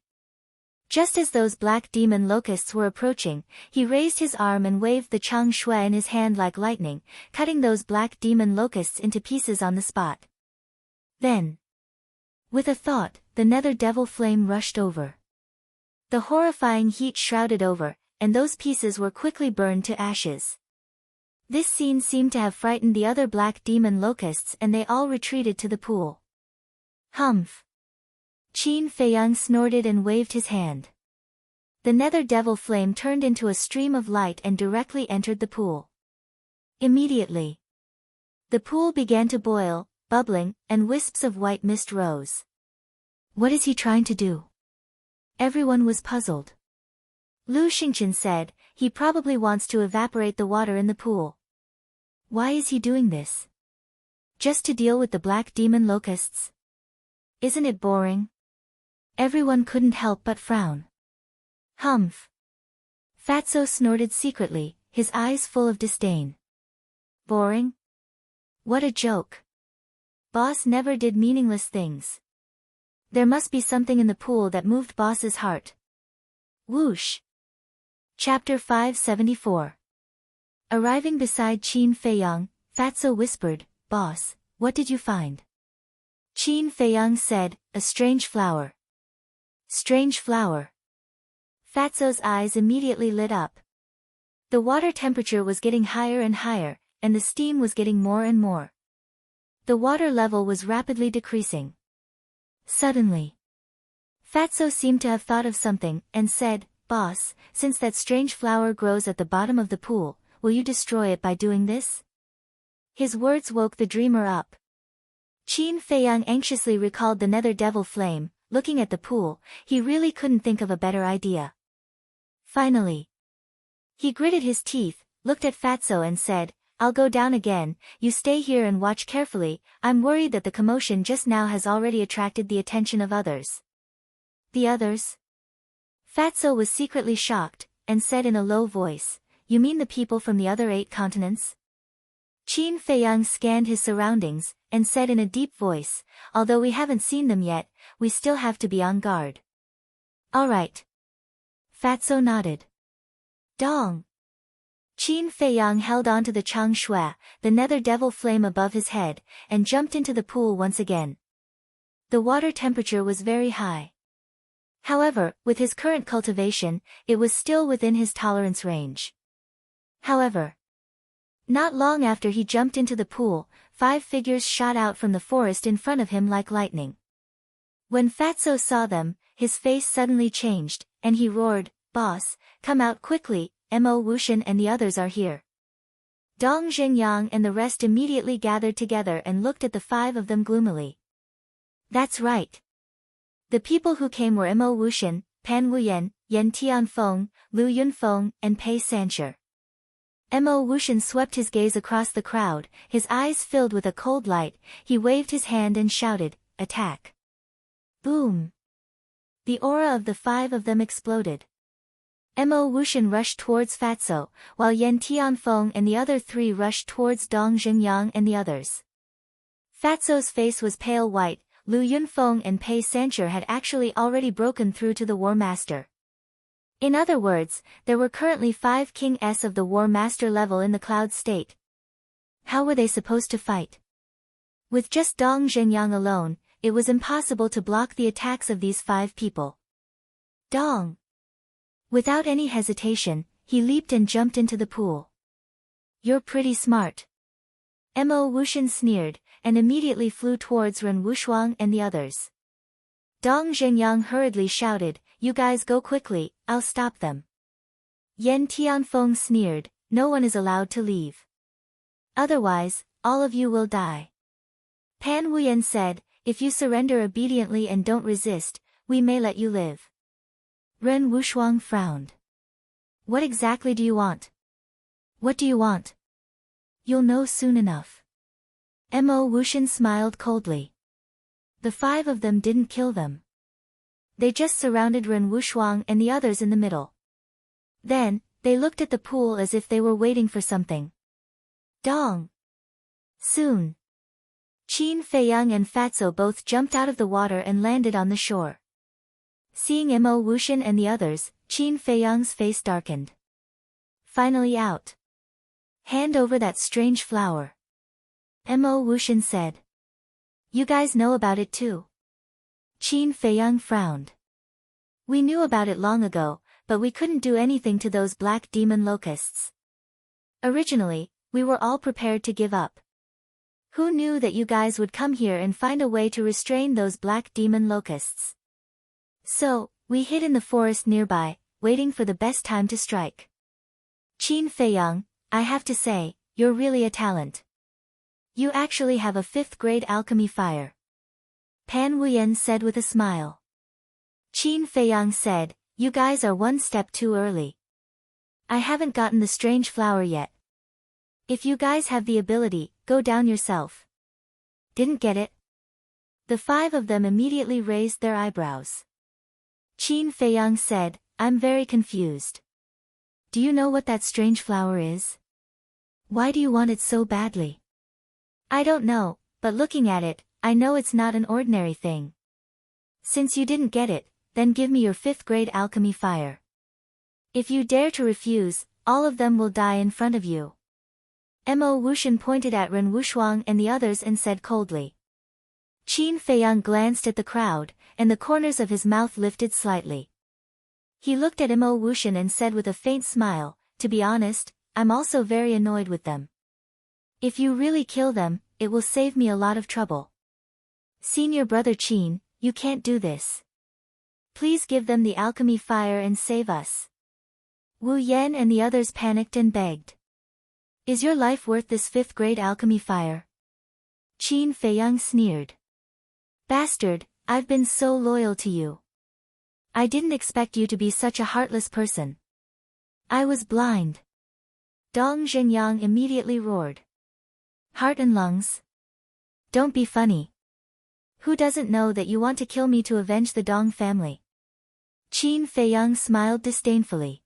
Just as those black demon locusts were approaching, he raised his arm and waved the Chang Shui in his hand like lightning, cutting those black demon locusts into pieces on the spot. Then, with a thought, the nether devil flame rushed over. The horrifying heat shrouded over, and those pieces were quickly burned to ashes. This scene seemed to have frightened the other black demon locusts and they all retreated to the pool. Humph! Qin Feiyang snorted and waved his hand. The nether devil flame turned into a stream of light and directly entered the pool. Immediately, the pool began to boil, bubbling, and wisps of white mist rose. What is he trying to do? Everyone was puzzled. Lu Xingqian said, he probably wants to evaporate the water in the pool. Why is he doing this? Just to deal with the black demon locusts? Isn't it boring? Everyone couldn't help but frown. Humph! Fatso snorted secretly, his eyes full of disdain. Boring? What a joke. Boss never did meaningless things. There must be something in the pool that moved Boss's heart. Whoosh! Chapter 574. Arriving beside Qin Feiyang, Fatso whispered, Boss, what did you find? Qin Feiyang said, a strange flower. Strange flower. Fatso's eyes immediately lit up. The water temperature was getting higher and higher, and the steam was getting more and more. The water level was rapidly decreasing. Suddenly, Fatso seemed to have thought of something, and said, Boss, since that strange flower grows at the bottom of the pool, will you destroy it by doing this? His words woke the dreamer up. Qin Feiyang anxiously recalled the nether devil flame. Looking at the pool, he really couldn't think of a better idea. Finally, he gritted his teeth, looked at Fatso and said, I'll go down again, you stay here and watch carefully, I'm worried that the commotion just now has already attracted the attention of others. The others? Fatso was secretly shocked, and said in a low voice, You mean the people from the other 8 continents? Qin Feiyang scanned his surroundings, and said in a deep voice, Although we haven't seen them yet, we still have to be on guard. All right. Fatso nodded. Dong! Qin Feiyang held on to the Chang Shui, the nether devil flame above his head, and jumped into the pool once again. The water temperature was very high. However, with his current cultivation, it was still within his tolerance range. However, not long after he jumped into the pool, 5 figures shot out from the forest in front of him like lightning. When Fatso saw them, his face suddenly changed, and he roared, Boss, come out quickly, Mo Wuxian and the others are here. Dong Zhengyang and the rest immediately gathered together and looked at the 5 of them gloomily. That's right. The people who came were Mo Wuxian, Pan Wuyan, Yan Tianfeng, Lu Yunfeng, and Pei Sanshi. Mo Wuxian swept his gaze across the crowd, his eyes filled with a cold light, he waved his hand and shouted, Attack! Boom! The aura of the 5 of them exploded. Mo Wuxian rushed towards Fatso, while Yan Tianfeng and the other 3 rushed towards Dong Zhengyang and the others. Fatso's face was pale white, Lu Yunfeng and Pei Sanshi had actually already broken through to the War Master. In other words, there were currently 5 King S of the War Master level in the Cloud State. How were they supposed to fight? With just Dong Zhengyang alone, it was impossible to block the attacks of these 5 people. Dong! Without any hesitation, he leaped and jumped into the pool. You're pretty smart. Mo Wuxian sneered, and immediately flew towards Ren Wushuang and the others. Dong Zhengyang hurriedly shouted, You guys go quickly, I'll stop them. Yan Tianfeng sneered, No one is allowed to leave. Otherwise, all of you will die. Pan Wuyan said, If you surrender obediently and don't resist, we may let you live. Ren Wushuang frowned. What exactly do you want? What do you want? You'll know soon enough. Mo Wuxian smiled coldly. The 5 of them didn't kill them. They just surrounded Ren Wushuang and the others in the middle. Then, they looked at the pool as if they were waiting for something. Dong! Soon, Qin Feiyang and Fatso both jumped out of the water and landed on the shore. Seeing Mo Wuxian and the others, Qin Feiyang's face darkened. Finally out. Hand over that strange flower. Mo Wuxian said. You guys know about it too? Qin Feiyang frowned. We knew about it long ago, but we couldn't do anything to those black demon locusts. Originally, we were all prepared to give up. Who knew that you guys would come here and find a way to restrain those black demon locusts? So, we hid in the forest nearby, waiting for the best time to strike. Qin Feiyang, I have to say, you're really a talent. You actually have a 5th grade alchemy fire. Pan Wuyan said with a smile. Qin Feiyang said, you guys are one step too early. I haven't gotten the strange flower yet. If you guys have the ability, go down yourself. Didn't get it? The 5 of them immediately raised their eyebrows. Qin Feiyang said, I'm very confused. Do you know what that strange flower is? Why do you want it so badly? I don't know, but looking at it, I know it's not an ordinary thing. Since you didn't get it, then give me your 5th grade alchemy fire. If you dare to refuse, all of them will die in front of you. Mo Wuxian pointed at Ren Wushuang and the others and said coldly. Qin Feiyang glanced at the crowd, and the corners of his mouth lifted slightly. He looked at Mo Wuxian and said with a faint smile, to be honest, I'm also very annoyed with them. If you really kill them, it will save me a lot of trouble. Senior brother Qin, you can't do this. Please give them the alchemy fire and save us. Wu Yan and the others panicked and begged. Is your life worth this 5th grade alchemy fire? Qin Feiyang sneered. Bastard, I've been so loyal to you. I didn't expect you to be such a heartless person. I was blind. Dong Zhenyang immediately roared. Heart and lungs? Don't be funny. Who doesn't know that you want to kill me to avenge the Dong family? Qin Feiyang smiled disdainfully.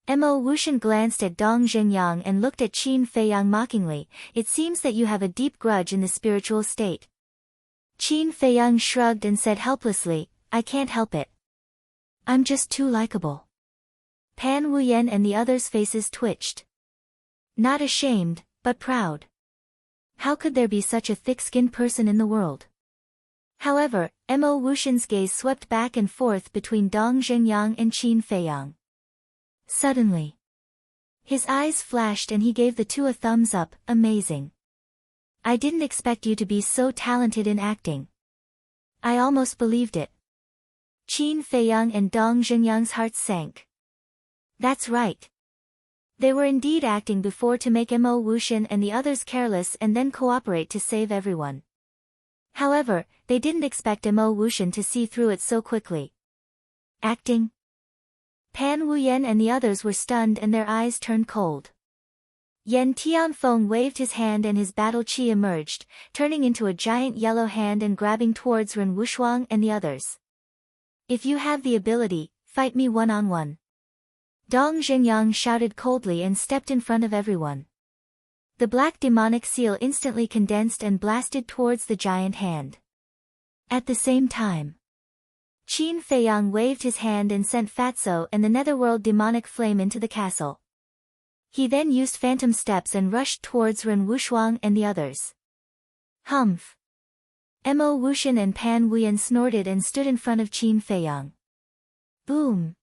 Mo Wuxian glanced at Dong Zhenyang and looked at Qin Feiyang mockingly. It seems that you have a deep grudge in the spiritual state. Qin Feiyang shrugged and said helplessly, I can't help it. I'm just too likable. Pan Wuyan and the others' faces twitched. Not ashamed, but proud. How could there be such a thick-skinned person in the world? However, Mo Wuxian's gaze swept back and forth between Dong Zhenyang and Qin Feiyang. Suddenly, his eyes flashed and he gave the 2 a thumbs up. Amazing. I didn't expect you to be so talented in acting. I almost believed it. Qin Feiyang and Dong Zhenyang's hearts sank. That's right. They were indeed acting before to make Mo Wuxian and the others careless and then cooperate to save everyone. However, they didn't expect Mo Wuxian to see through it so quickly. Acting? Pan Wuyan and the others were stunned and their eyes turned cold. Yan Tianfeng waved his hand and his battle chi emerged, turning into a giant yellow hand and grabbing towards Ren Wushuang and the others. If you have the ability, fight me one-on-one. Dong Zhenyang shouted coldly and stepped in front of everyone. The black demonic seal instantly condensed and blasted towards the giant hand. At the same time, Qin Feiyang waved his hand and sent Fatso and the netherworld demonic flame into the castle. He then used phantom steps and rushed towards Ren Wushuang and the others. Humph! Mo Wuxian and Pan Wuyan snorted and stood in front of Qin Feiyang. Boom!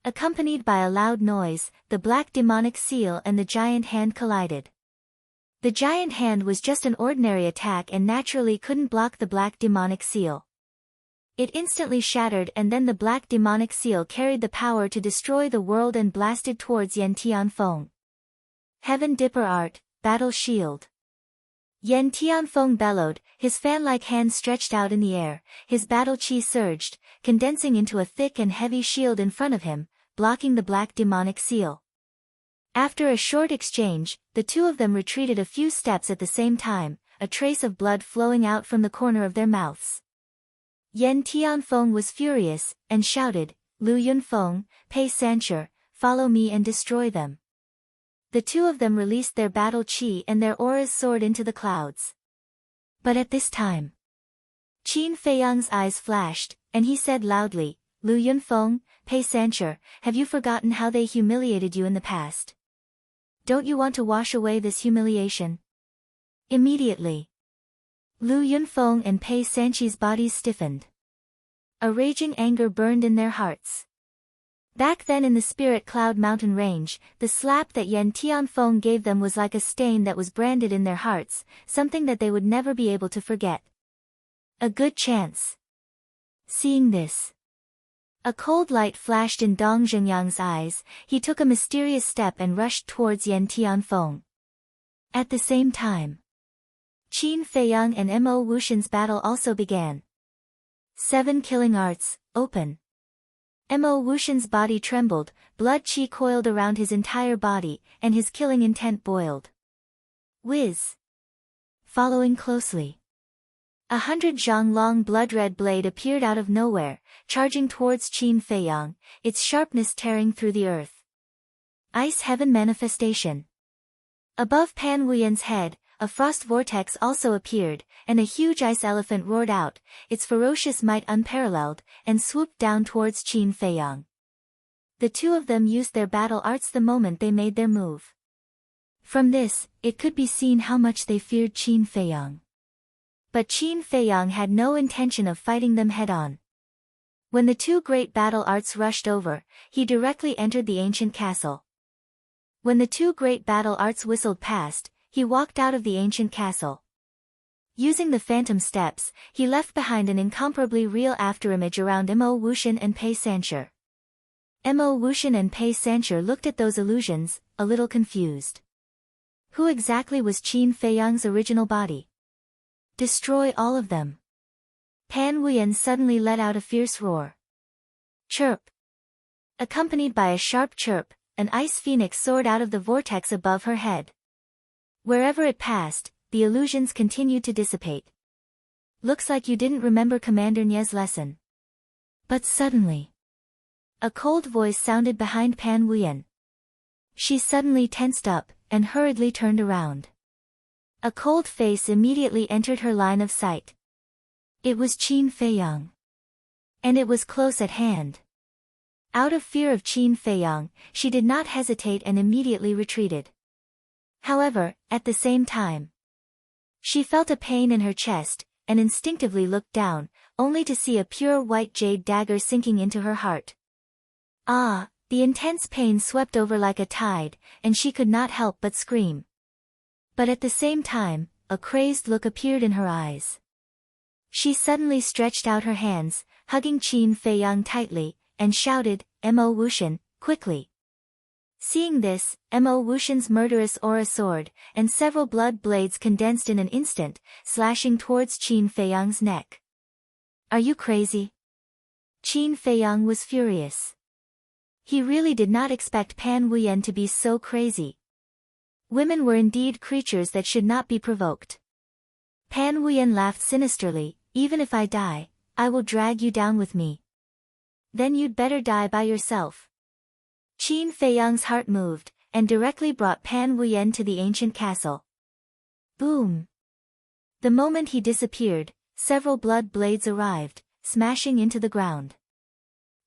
Accompanied by a loud noise, the black demonic seal and the giant hand collided. The giant hand was just an ordinary attack and naturally couldn't block the black demonic seal. It instantly shattered and then the black demonic seal carried the power to destroy the world and blasted towards Yan Tianfeng. Heaven Dipper Art, Battle Shield. Yan Tianfeng bellowed, his fan-like hands stretched out in the air, his battle chi surged, condensing into a thick and heavy shield in front of him, blocking the black demonic seal. After a short exchange, the 2 of them retreated a few steps at the same time, a trace of blood flowing out from the corner of their mouths. Yan Tianfeng was furious, and shouted, Lu Yunfeng, Pei Sancher, follow me and destroy them. The 2 of them released their battle chi and their auras soared into the clouds. But at this time, Qin Feiyang's eyes flashed, and he said loudly, Lu Yunfeng, Pei Sancher, have you forgotten how they humiliated you in the past? Don't you want to wash away this humiliation? Immediately, Lu Yunfeng and Pei Sanchi's bodies stiffened. A raging anger burned in their hearts. Back then in the Spirit Cloud Mountain Range, the slap that Yan Tianfeng gave them was like a stain that was branded in their hearts, something that they would never be able to forget. A good chance. Seeing this, a cold light flashed in Dong Zhengyang's eyes. He took a mysterious step and rushed towards Yan Tianfeng. At the same time, Qin Feiyang and Mo Wuxian's battle also began. 7 killing arts, open. Mo Wuxian's body trembled, blood qi coiled around his entire body, and his killing intent boiled. Whiz. Following closely, 100 zhang long blood-red blade appeared out of nowhere, charging towards Qin Feiyang, its sharpness tearing through the earth. Ice Heaven Manifestation. Above Pan Wuyan's head, a frost vortex also appeared, and a huge ice elephant roared out, its ferocious might unparalleled, and swooped down towards Qin Feiyang. The two of them used their battle arts the moment they made their move. From this, it could be seen how much they feared Qin Feiyang. But Qin Feiyang had no intention of fighting them head-on. When the two great battle arts rushed over, he directly entered the ancient castle. When the two great battle arts whistled past, he walked out of the ancient castle. Using the phantom steps, he left behind an incomparably real afterimage around Mo Wuxian and Pei Sancher. Mo Wuxian and Pei Sancher looked at those illusions, a little confused. Who exactly was Qin Feiyang's original body? Destroy all of them. Pan Wuyan suddenly let out a fierce roar. Chirp. Accompanied by a sharp chirp, an ice phoenix soared out of the vortex above her head. Wherever it passed, the illusions continued to dissipate. Looks like you didn't remember Commander Nie's lesson. But suddenly, a cold voice sounded behind Pan Wuyan. She suddenly tensed up, and hurriedly turned around. A cold face immediately entered her line of sight. It was Qin Feiyang. And it was close at hand. Out of fear of Qin Feiyang, she did not hesitate and immediately retreated. However, at the same time, she felt a pain in her chest, and instinctively looked down, only to see a pure white jade dagger sinking into her heart. Ah, the intense pain swept over like a tide, and she could not help but scream. But at the same time, a crazed look appeared in her eyes. She suddenly stretched out her hands, hugging Qin Feiyang tightly, and shouted, Mo Wuxian, quickly. Seeing this, Mo Wuxian's murderous aura soared, and several blood blades condensed in an instant, slashing towards Qin Feiyang's neck. Are you crazy? Qin Feiyang was furious. He really did not expect Pan Wuyan to be so crazy. Women were indeed creatures that should not be provoked. Pan Wuyan laughed sinisterly, even if I die, I will drag you down with me. Then you'd better die by yourself. Qin Feiyang's heart moved, and directly brought Pan Wuyan to the ancient castle. Boom! The moment he disappeared, several blood blades arrived, smashing into the ground.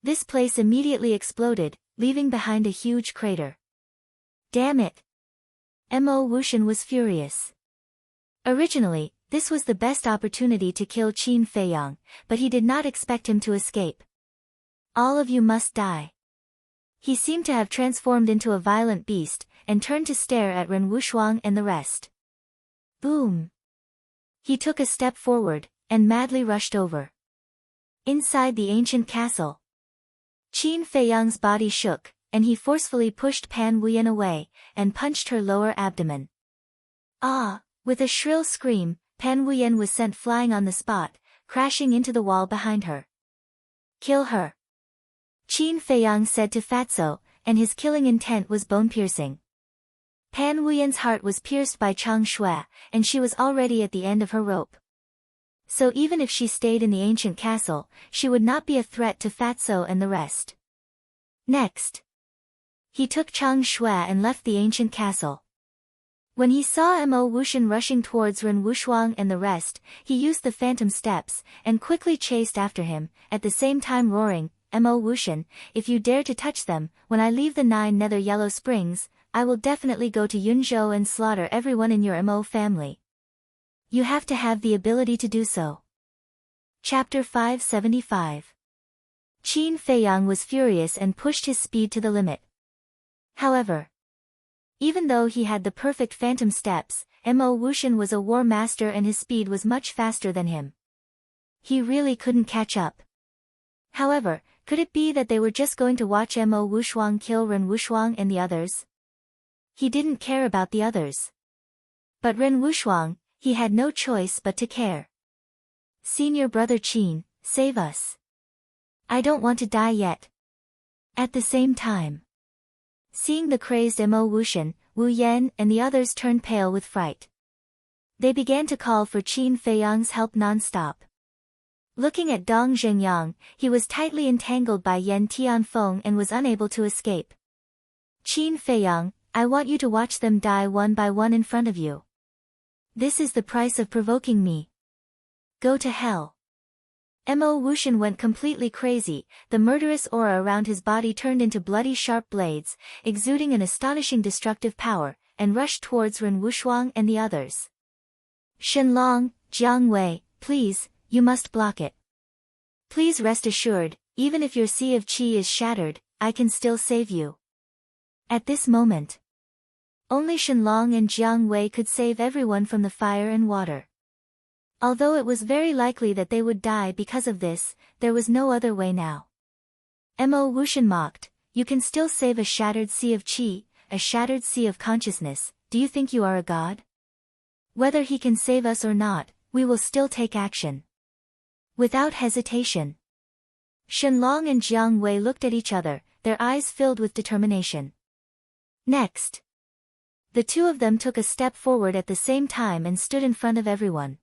This place immediately exploded, leaving behind a huge crater. Damn it! Mo Wuxian was furious. Originally, this was the best opportunity to kill Qin Feiyang, but he did not expect him to escape. All of you must die. He seemed to have transformed into a violent beast, and turned to stare at Ren Wushuang and the rest. Boom! He took a step forward, and madly rushed over. Inside the ancient castle, Qin Feiyang's body shook, and he forcefully pushed Pan Wuyan away, and punched her lower abdomen. Ah! With a shrill scream, Pan Wuyan was sent flying on the spot, crashing into the wall behind her. Kill her! Qin Feiyang said to Fatso, and his killing intent was bone-piercing. Pan Wuyan's heart was pierced by Chang Shui, and she was already at the end of her rope. So even if she stayed in the ancient castle, she would not be a threat to Fatso and the rest. Next, he took Chang Shui and left the ancient castle. When he saw Mo Wuxian rushing towards Ren Wushuang and the rest, he used the phantom steps, and quickly chased after him, at the same time roaring, Mo Wuxian, if you dare to touch them, when I leave the 9 Nether Yellow Springs, I will definitely go to Yunzhou and slaughter everyone in your Mo family. You have to have the ability to do so. Chapter 575. Qin Feiyang was furious and pushed his speed to the limit. However, even though he had the perfect phantom steps, Mo Wuxian was a war master and his speed was much faster than him. He really couldn't catch up. However, could it be that they were just going to watch Mo Wushuang kill Ren Wushuang and the others? He didn't care about the others. But Ren Wushuang, he had no choice but to care. Senior brother Qin, save us. I don't want to die yet. At the same time, seeing the crazed Mo Wuxian, Wu Yan and the others turned pale with fright. They began to call for Qin Feiyang's help non-stop. Looking at Dong Zhengyang, he was tightly entangled by Yan Tianfeng and was unable to escape. Qin Feiyang, I want you to watch them die one by one in front of you. This is the price of provoking me. Go to hell. Mo Wuxian went completely crazy, the murderous aura around his body turned into bloody sharp blades, exuding an astonishing destructive power, and rushed towards Ren Wushuang and the others. Shenlong, Jiang Wei, please, you must block it. Please rest assured, even if your Sea of Qi is shattered, I can still save you. At this moment, only Shenlong and Jiang Wei could save everyone from the fire and water. Although it was very likely that they would die because of this, there was no other way now. Mo Wuxian mocked, you can still save a shattered Sea of Qi, a shattered sea of consciousness, do you think you are a god? Whether he can save us or not, we will still take action. Without hesitation. Shenlong and Jiang Wei looked at each other, their eyes filled with determination. Next, the two of them took a step forward at the same time and stood in front of everyone.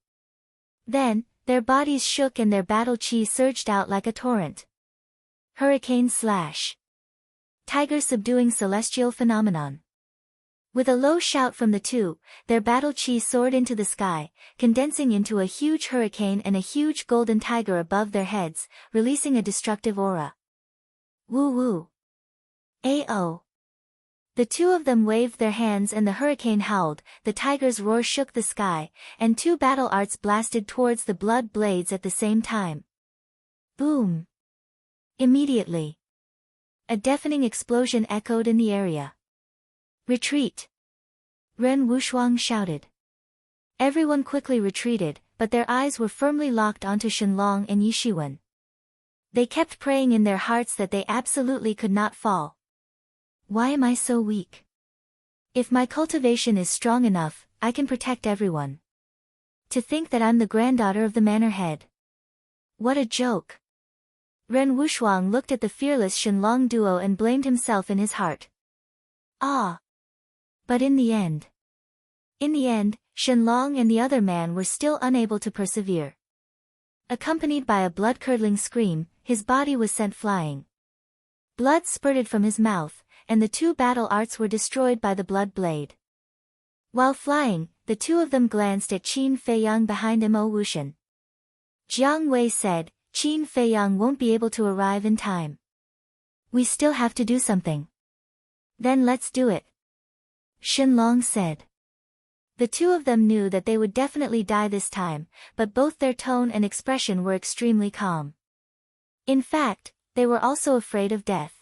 Then, their bodies shook and their battle chi surged out like a torrent. Hurricane slash. Tiger subduing celestial phenomenon. With a low shout from the two, their battle chi soared into the sky, condensing into a huge hurricane and a huge golden tiger above their heads, releasing a destructive aura. Woo woo. Ao. The two of them waved their hands and the hurricane howled, the tiger's roar shook the sky, and 2 battle arts blasted towards the blood blades at the same time. Boom! Immediately, a deafening explosion echoed in the area. Retreat! Ren Wushuang shouted. Everyone quickly retreated, but their eyes were firmly locked onto Shenlong and Yishiwen. They kept praying in their hearts that they absolutely could not fall. Why am I so weak? If my cultivation is strong enough, I can protect everyone. To think that I'm the granddaughter of the manor head. What a joke. Ren Wushuang looked at the fearless Shenlong duo and blamed himself in his heart. Ah! But in the end, Shenlong and the other man were still unable to persevere. Accompanied by a blood-curdling scream, his body was sent flying. Blood spurted from his mouth, and the 2 battle arts were destroyed by the blood blade. While flying, the two of them glanced at Qin Feiyang behind Mo Wuxian. Jiang Wei said, Qin Feiyang won't be able to arrive in time. We still have to do something. Then let's do it. Shenlong said. The two of them knew that they would definitely die this time, but both their tone and expression were extremely calm. In fact, they were also afraid of death.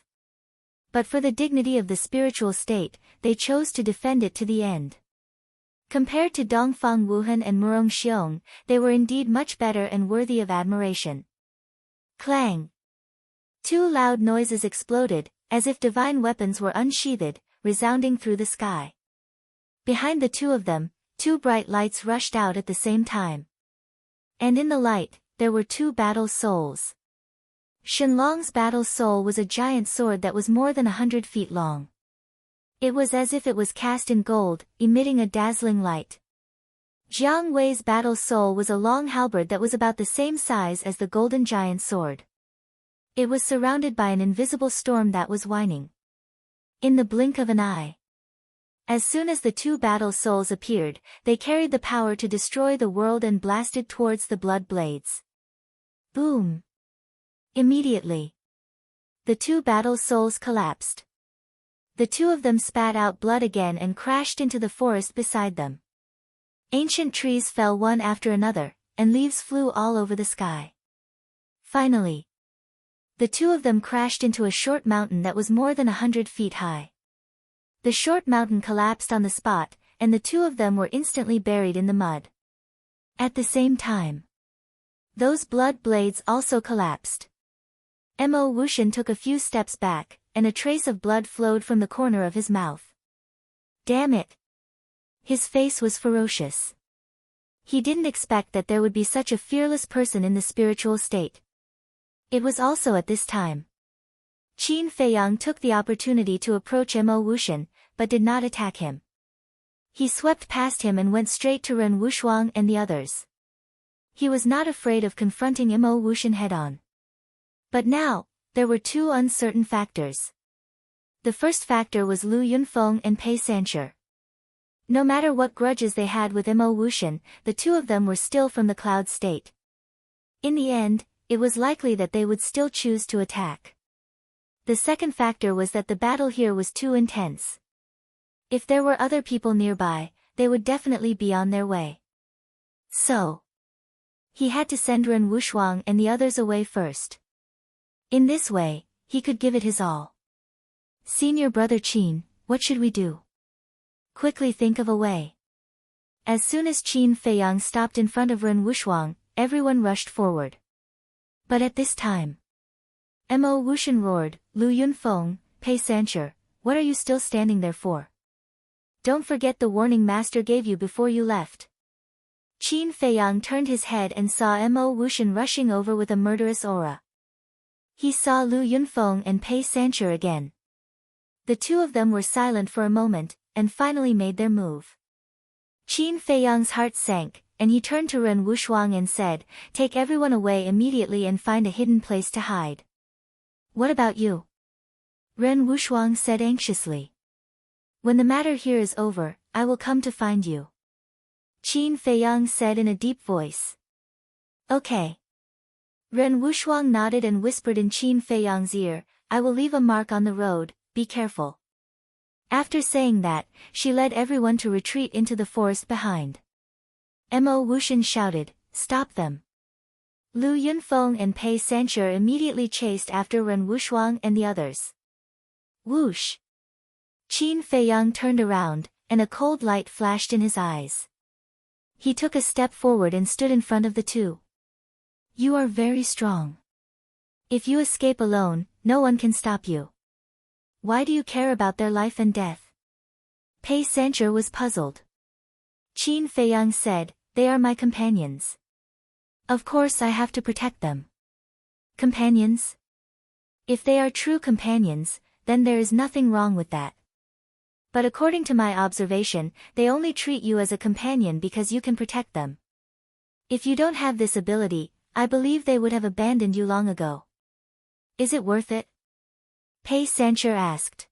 But for the dignity of the spiritual state, they chose to defend it to the end. Compared to Dongfang Wuhan and Murong Xiong, they were indeed much better and worthy of admiration. Clang! 2 loud noises exploded, as if divine weapons were unsheathed, resounding through the sky. Behind the two of them, 2 bright lights rushed out at the same time. And in the light, there were 2 battle souls. Shenlong's battle soul was a giant sword that was more than 100 feet long. It was as if it was cast in gold, emitting a dazzling light. Jiang Wei's battle soul was a long halberd that was about the same size as the golden giant sword. It was surrounded by an invisible storm that was whining. In the blink of an eye, As soon as the two battle souls appeared, they carried the power to destroy the world and blasted towards the blood blades. Boom! Immediately, the two battle souls collapsed. The two of them spat out blood again and crashed into the forest beside them. Ancient trees fell one after another, and leaves flew all over the sky. Finally, the two of them crashed into a short mountain that was more than 100 feet high. The short mountain collapsed on the spot, and the two of them were instantly buried in the mud. At the same time, those blood blades also collapsed. Mo Wuxian took a few steps back, and a trace of blood flowed from the corner of his mouth. Damn it! His face was ferocious. He didn't expect that there would be such a fearless person in the spiritual state. It was also at this time. Qin Feiyang took the opportunity to approach Mo Wuxian, but did not attack him. He swept past him and went straight to Ren Wushuang and the others. He was not afraid of confronting Mo Wuxian head-on. But now, there were two uncertain factors. The first factor was Lu Yunfeng and Pei Sanche. No matter what grudges they had with Mo Wuxian, the two of them were still from the cloud state. In the end, it was likely that they would still choose to attack. The second factor was that the battle here was too intense. If there were other people nearby, they would definitely be on their way. So, he had to send Ren Wushuang and the others away first. In this way, he could give it his all. Senior brother Qin, what should we do? Quickly think of a way. As soon as Qin Feiyang stopped in front of Ren Wushuang, everyone rushed forward. But at this time, Mo Wuxian roared, Lu Yunfeng, Pei Sanche, what are you still standing there for? Don't forget the warning master gave you before you left. Qin Feiyang turned his head and saw Mo Wuxian rushing over with a murderous aura. He saw Lu Yunfeng and Pei Sanche again. The two of them were silent for a moment, and finally made their move. Qin Feiyang's heart sank, and he turned to Ren Wushuang and said, take everyone away immediately and find a hidden place to hide. What about you? Ren Wushuang said anxiously. When the matter here is over, I will come to find you. Qin Feiyang said in a deep voice. Okay. Ren Wushuang nodded and whispered in Qin Feiyang's ear, I will leave a mark on the road, be careful. After saying that, she led everyone to retreat into the forest behind. Mo Wuxian shouted, stop them. Lu Yunfeng and Pei Sanche immediately chased after Ren Wushuang and the others. Whoosh! Qin Feiyang turned around, and a cold light flashed in his eyes. He took a step forward and stood in front of the two. You are very strong. If you escape alone, no one can stop you. Why do you care about their life and death? Pei Sanche was puzzled. Qin Feiyang said, they are my companions. Of course I have to protect them. Companions? If they are true companions, then there is nothing wrong with that. But according to my observation, they only treat you as a companion because you can protect them. If you don't have this ability, I believe they would have abandoned you long ago. Is it worth it? Pei Sanche asked.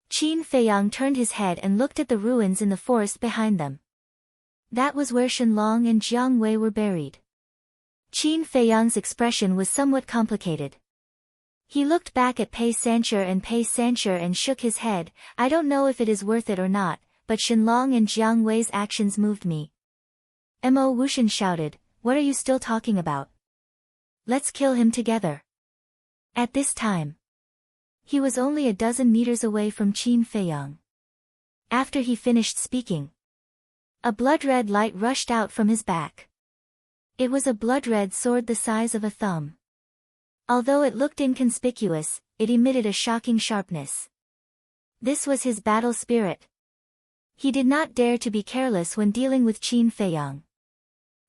Qin Feiyang turned his head and looked at the ruins in the forest behind them. That was where Shenlong and Jiang Wei were buried. Qin Feiyang's expression was somewhat complicated. He looked back at Pei Sanche and shook his head, I don't know if it is worth it or not, but Shenlong and Jiang Wei's actions moved me. Mo Wuxian shouted, what are you still talking about? Let's kill him together. At this time, he was only a dozen meters away from Qin Feiyang. After he finished speaking, a blood-red light rushed out from his back. It was a blood-red sword the size of a thumb. Although it looked inconspicuous, it emitted a shocking sharpness. This was his battle spirit. He did not dare to be careless when dealing with Qin Feiyang.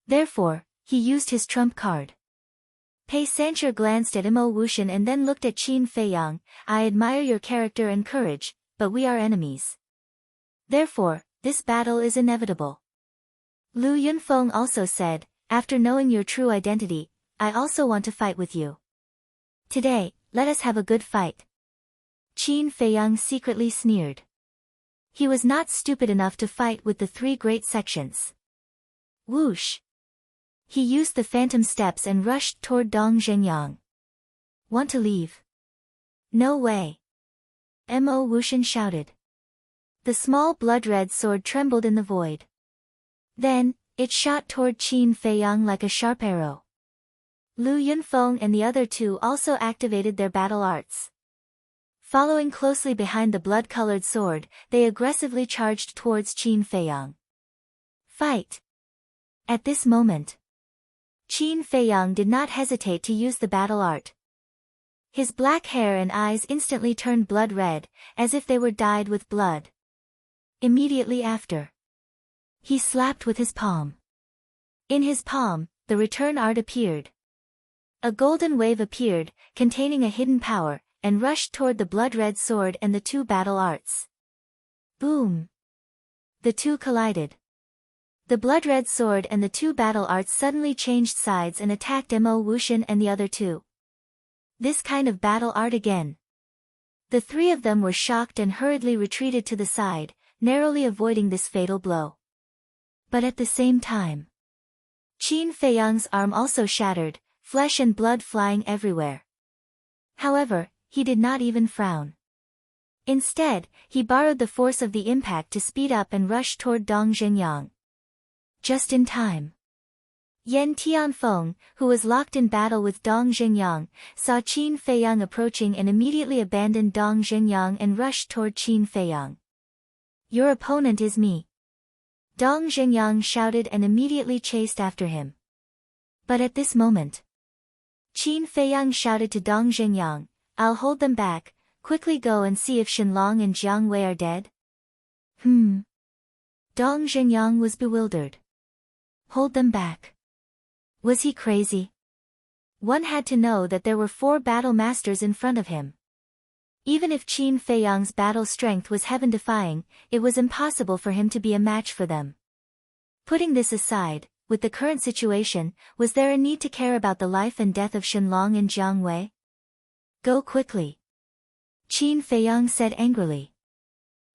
Therefore, he used his trump card. Pei Sanche glanced at Mo Wuxian and then looked at Qin Feiyang, I admire your character and courage, but we are enemies. Therefore, this battle is inevitable. Lu Yunfeng also said, after knowing your true identity, I also want to fight with you. Today, let us have a good fight. Qin Feiyang secretly sneered. he was not stupid enough to fight with the three great sections. Whoosh! He used the phantom steps and rushed toward Dong Zhengyang. Want to leave? No way! Mo Wuxian shouted. The small blood-red sword trembled in the void. Then, it shot toward Qin Feiyang like a sharp arrow. Lu Yunfeng and the other two also activated their battle arts. Following closely behind the blood-colored sword, they aggressively charged towards Qin Feiyang. Fight! At this moment, Qin Feiyang did not hesitate to use the battle art. His black hair and eyes instantly turned blood red, as if they were dyed with blood. Immediately after, he slapped with his palm. In his palm, the return art appeared. A golden wave appeared, containing a hidden power, and rushed toward the blood-red sword and the two battle arts. Boom! The two collided. The blood-red sword and the two battle arts suddenly changed sides and attacked Mo Wuxian and the other two. This kind of battle art again. The three of them were shocked and hurriedly retreated to the side, narrowly avoiding this fatal blow. But at the same time, Qin Feiyang's arm also shattered, flesh and blood flying everywhere. However, he did not even frown. Instead, he borrowed the force of the impact to speed up and rush toward Dong Zhengyang. Just in time. Yan Tianfeng, who was locked in battle with Dong Zhengyang, saw Qin Feiyang approaching and immediately abandoned Dong Zhengyang and rushed toward Qin Feiyang. Your opponent is me. Dong Zhengyang shouted and immediately chased after him. But at this moment, Qin Feiyang shouted to Dong Zhengyang, I'll hold them back, quickly go and see if Shenlong and Jiang Wei are dead. Dong Zhengyang was bewildered. Hold them back. Was he crazy? One had to know that there were 4 battle masters in front of him. Even if Qin Feiyang's battle strength was heaven-defying, it was impossible for him to be a match for them. Putting this aside, with the current situation, was there a need to care about the life and death of Shenlong and Jiang Wei? Go quickly. Qin Feiyang said angrily.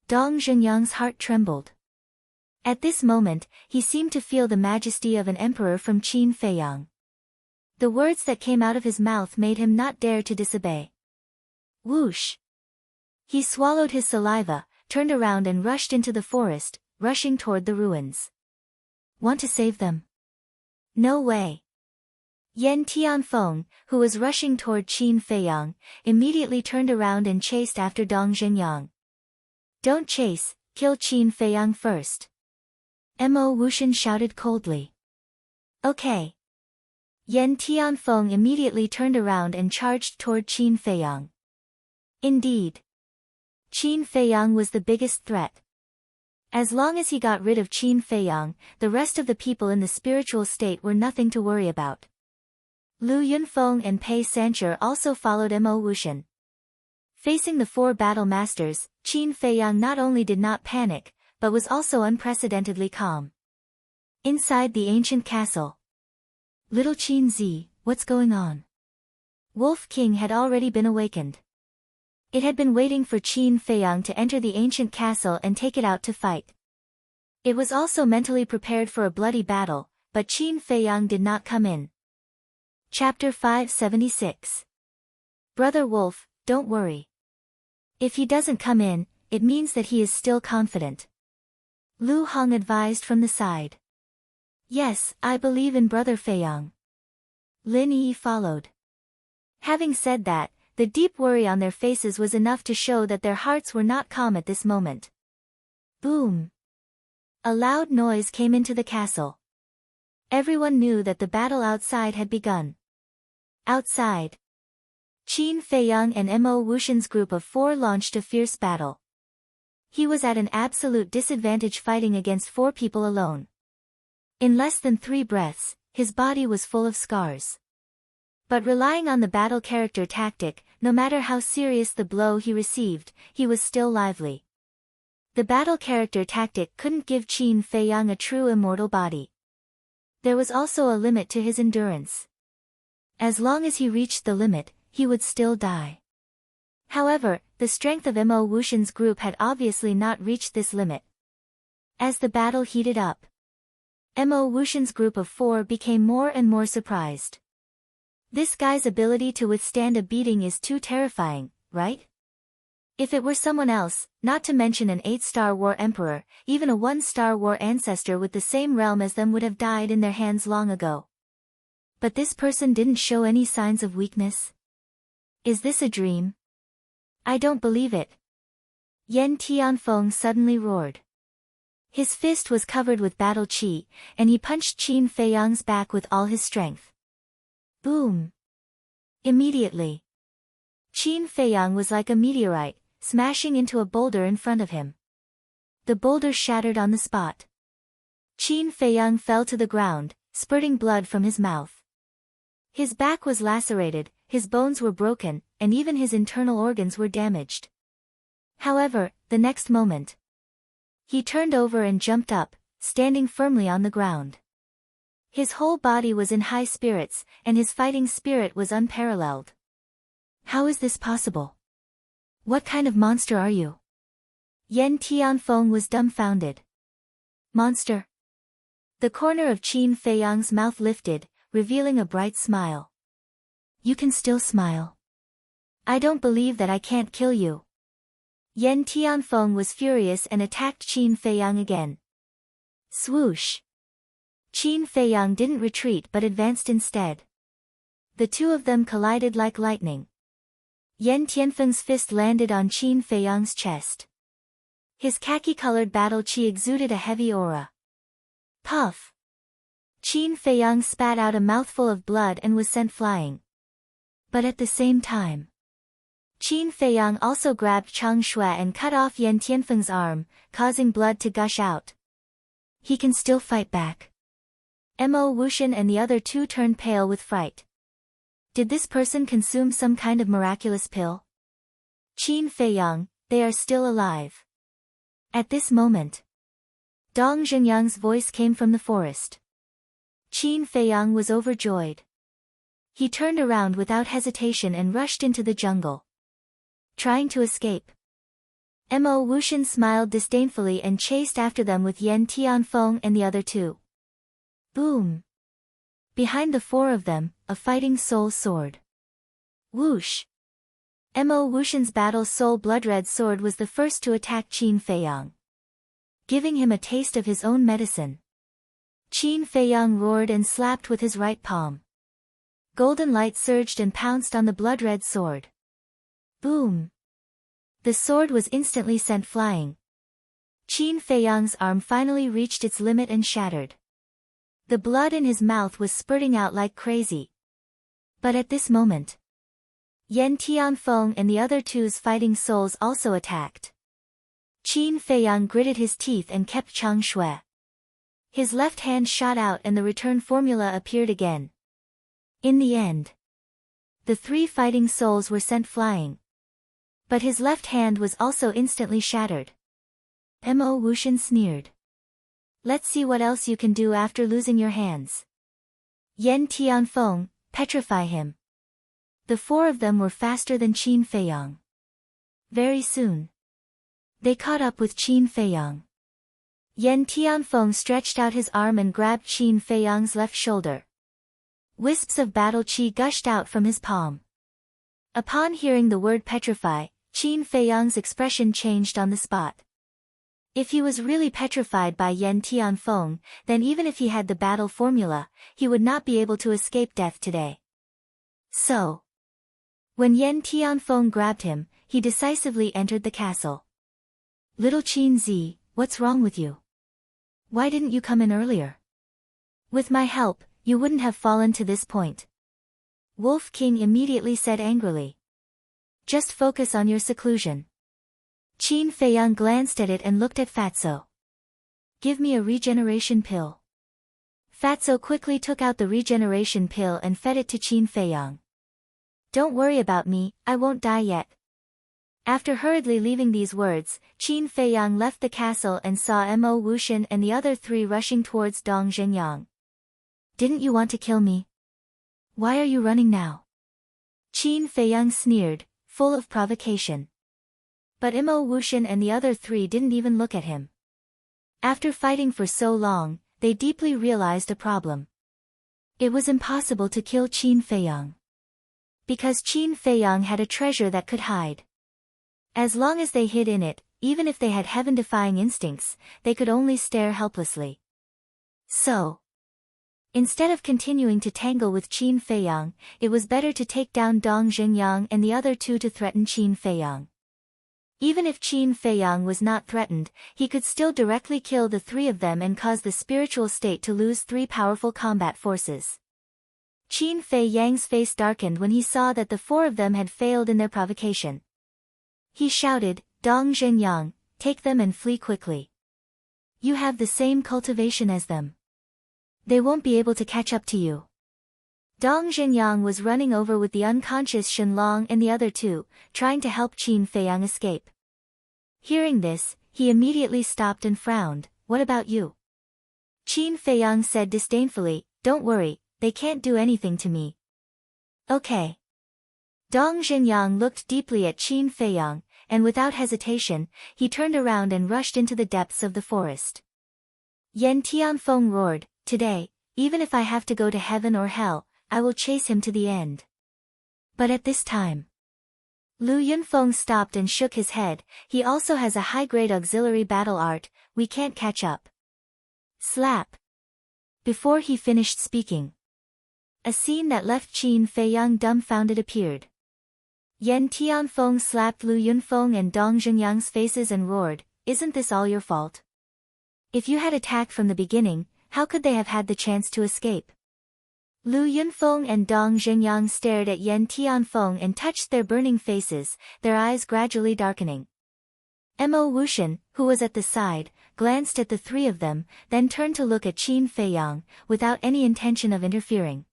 Dong Zhengyang's heart trembled. At this moment, he seemed to feel the majesty of an emperor from Qin Feiyang. The words that came out of his mouth made him not dare to disobey. Whoosh! He swallowed his saliva, turned around and rushed into the forest, rushing toward the ruins. Want to save them? No way. Yan Tianfeng, who was rushing toward Qin Feiyang, immediately turned around and chased after Dong Zhengyang. Don't chase, kill Qin Feiyang first. Mo Wuxian shouted coldly. Okay. Yan Tianfeng immediately turned around and charged toward Qin Feiyang. Indeed. Qin Feiyang was the biggest threat. As long as he got rid of Qin Feiyang, the rest of the people in the spiritual state were nothing to worry about. Lu Yunfeng and Pei Sancher also followed Mo Wuxian. Facing the 4 battle masters, Qin Feiyang not only did not panic, but was also unprecedentedly calm. Inside the ancient castle. Little Qin Zi, what's going on? Wolf King had already been awakened. It had been waiting for Qin Feiyang to enter the ancient castle and take it out to fight. It was also mentally prepared for a bloody battle, but Qin Feiyang did not come in. Chapter 576. Brother Wolf, don't worry. If he doesn't come in, it means that he is still confident. Lu Hong advised from the side. Yes, I believe in Brother Feiyang. Lin Yi followed. Having said that, the deep worry on their faces was enough to show that their hearts were not calm at this moment. Boom! A loud noise came into the castle. Everyone knew that the battle outside had begun. Outside, Qin Feiyang and Mo Wuxian's group of 4 launched a fierce battle. He was at an absolute disadvantage fighting against 4 people alone. In less than 3 breaths, his body was full of scars. But relying on the battle character tactic, no matter how serious the blow he received, he was still lively. The battle character tactic couldn't give Qin Feiyang a true immortal body. There was also a limit to his endurance. As long as he reached the limit, he would still die. However, the strength of Mo Wushan's group had obviously not reached this limit. As the battle heated up, Mo Wushan's group of 4 became more and more surprised. This guy's ability to withstand a beating is too terrifying, right? If it were someone else, not to mention an 8-star war emperor, even a 1-star war ancestor with the same realm as them would have died in their hands long ago. But this person didn't show any signs of weakness. Is this a dream? I don't believe it. Yan Tianfeng suddenly roared. His fist was covered with battle qi, and he punched Qin Feiyang's back with all his strength. Boom! Immediately, Qin Feiyang was like a meteorite, smashing into a boulder in front of him. The boulder shattered on the spot. Qin Feiyang fell to the ground, spurting blood from his mouth. His back was lacerated, his bones were broken, and even his internal organs were damaged. However, the next moment, he turned over and jumped up, standing firmly on the ground. His whole body was in high spirits, and his fighting spirit was unparalleled. How is this possible? What kind of monster are you? Yan Tianfeng was dumbfounded. Monster? The corner of Qin Feiyang's mouth lifted, revealing a bright smile. You can still smile. I don't believe that I can't kill you. Yan Tianfeng was furious and attacked Qin Feiyang again. Swoosh! Qin Feiyang didn't retreat but advanced instead. The two of them collided like lightning. Yan Tianfeng's fist landed on Qin Feiyang's chest. His khaki-colored battle qi exuded a heavy aura. Puff! Qin Feiyang spat out a mouthful of blood and was sent flying. But at the same time, Qin Feiyang also grabbed Chang Shui and cut off Yan Tianfeng's arm, causing blood to gush out. He can still fight back. Mo Wushan and the other 2 turned pale with fright. Did this person consume some kind of miraculous pill? Qin Feiyang, they are still alive. At this moment, Dong Zhenyang's voice came from the forest. Qin Feiyang was overjoyed. He turned around without hesitation and rushed into the jungle, trying to escape. Mo Wushan smiled disdainfully and chased after them with Yan Tianfeng and the other 2. Boom! Behind the 4 of them, a fighting soul sword. Whoosh! Mo Wushan's battle soul blood-red sword was the first to attack Qin Feiyang, giving him a taste of his own medicine. Qin Feiyang roared and slapped with his right palm. Golden light surged and pounced on the blood-red sword. Boom! The sword was instantly sent flying. Qin Feiyang's arm finally reached its limit and shattered. The blood in his mouth was spurting out like crazy. But at this moment, Yan Tianfeng and the other 2's fighting souls also attacked. Qin Feiyang gritted his teeth and kept Chang Shui. His left hand shot out and the return formula appeared again. In the end, the 3 fighting souls were sent flying. But his left hand was also instantly shattered. Mo Wushan sneered. Let's see what else you can do after losing your hands. Yan Tianfeng, petrify him. The 4 of them were faster than Qin Feiyang. Very soon, they caught up with Qin Feiyang. Yan Tianfeng stretched out his arm and grabbed Qin Feiyang's left shoulder. Wisps of battle qi gushed out from his palm. Upon hearing the word petrify, Qin Feiyang's expression changed on the spot. If he was really petrified by Yan Tianfeng, then even if he had the battle formula, he would not be able to escape death today. So, when Yan Tianfeng grabbed him, he decisively entered the castle. Little Qin Zi, what's wrong with you? Why didn't you come in earlier? With my help, you wouldn't have fallen to this point. Wolf King immediately said angrily. Just focus on your seclusion. Qin Feiyang glanced at it and looked at Fatso. Give me a regeneration pill. Fatso quickly took out the regeneration pill and fed it to Qin Feiyang. Don't worry about me, I won't die yet. After hurriedly leaving these words, Qin Feiyang left the castle and saw Mo Wushan and the other 3 rushing towards Dong Zhenyang. Didn't you want to kill me? Why are you running now? Qin Feiyang sneered, full of provocation. But Mo Wuxian and the other three didn't even look at him. After fighting for so long, they deeply realized a problem. It was impossible to kill Qin Feiyang. Because Qin Feiyang had a treasure that could hide. As long as they hid in it, even if they had heaven-defying instincts, they could only stare helplessly. So, instead of continuing to tangle with Qin Feiyang, it was better to take down Dong Xingyang and the other two to threaten Qin Feiyang. Even if Qin Feiyang was not threatened, he could still directly kill the three of them and cause the spiritual state to lose three powerful combat forces. Qin Feiyang's face darkened when he saw that the four of them had failed in their provocation. He shouted, "Dong Xingyang, take them and flee quickly. You have the same cultivation as them. They won't be able to catch up to you." Dong Xingyang was running over with the unconscious Shenlong and the other two, trying to help Qin Feiyang escape. Hearing this, he immediately stopped and frowned. "What about you?" Qin Feiyang said disdainfully, "Don't worry, they can't do anything to me." "Okay." Dong Xingyang looked deeply at Qin Feiyang, and without hesitation, he turned around and rushed into the depths of the forest. Yan Tianfeng roared, "Today, even if I have to go to heaven or hell, I will chase him to the end." But at this time, Lu Yunfeng stopped and shook his head. "He also has a high-grade auxiliary battle art, we can't catch up." Slap. Before he finished speaking, a scene that left Qin Feiyang dumbfounded appeared. Yan Tianfeng slapped Lu Yunfeng and Dong Xingyang's faces and roared, "Isn't this all your fault? If you had attacked from the beginning, how could they have had the chance to escape?" Lu Yunfeng and Dong Xingyang stared at Yan Tianfeng and touched their burning faces, their eyes gradually darkening. Mo Wuxian, who was at the side, glanced at the three of them, then turned to look at Qin Feiyang, without any intention of interfering.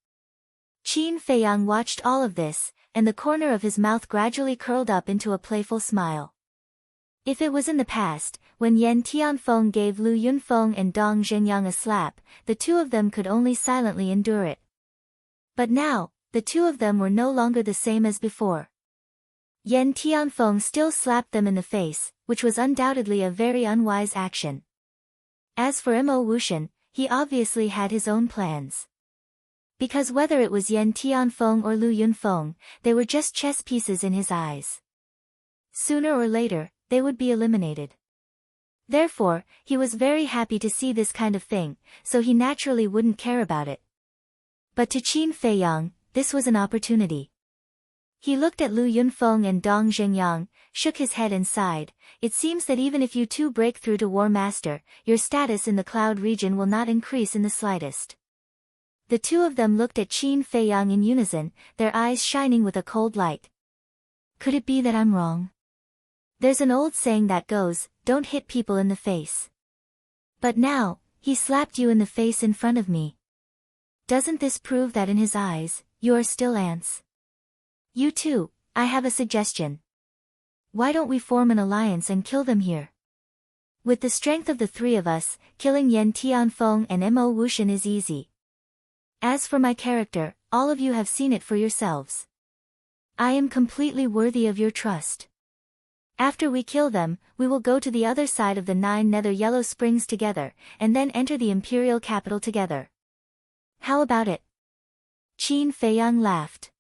Qin Feiyang watched all of this, and the corner of his mouth gradually curled up into a playful smile. If it was in the past, when Yan Tianfeng gave Lu Yunfeng and Dong Xingyang a slap, the two of them could only silently endure it. But now, the two of them were no longer the same as before. Yan Tianfeng still slapped them in the face, which was undoubtedly a very unwise action. As for Mo Wuxian, he obviously had his own plans. Because whether it was Yan Tianfeng or Lu Yunfeng, they were just chess pieces in his eyes. Sooner or later, they would be eliminated. Therefore, he was very happy to see this kind of thing, so he naturally wouldn't care about it. But to Qin Feiyang, this was an opportunity. He looked at Lu Yunfeng and Dong Xingyang, shook his head and sighed. "It seems that even if you two break through to War Master, your status in the Cloud region will not increase in the slightest." The two of them looked at Qin Feiyang in unison, their eyes shining with a cold light. "Could it be that I'm wrong? There's an old saying that goes, 'Don't hit people in the face.' But now, he slapped you in the face in front of me. Doesn't this prove that in his eyes, you are still ants? You two, I have a suggestion. Why don't we form an alliance and kill them here? With the strength of the three of us, killing Yan Tianfeng and Mo Wuxian is easy. As for my character, all of you have seen it for yourselves. I am completely worthy of your trust. After we kill them, we will go to the other side of the 9 Nether Yellow Springs together, and then enter the Imperial capital together. How about it?" Qin Feiyang laughed.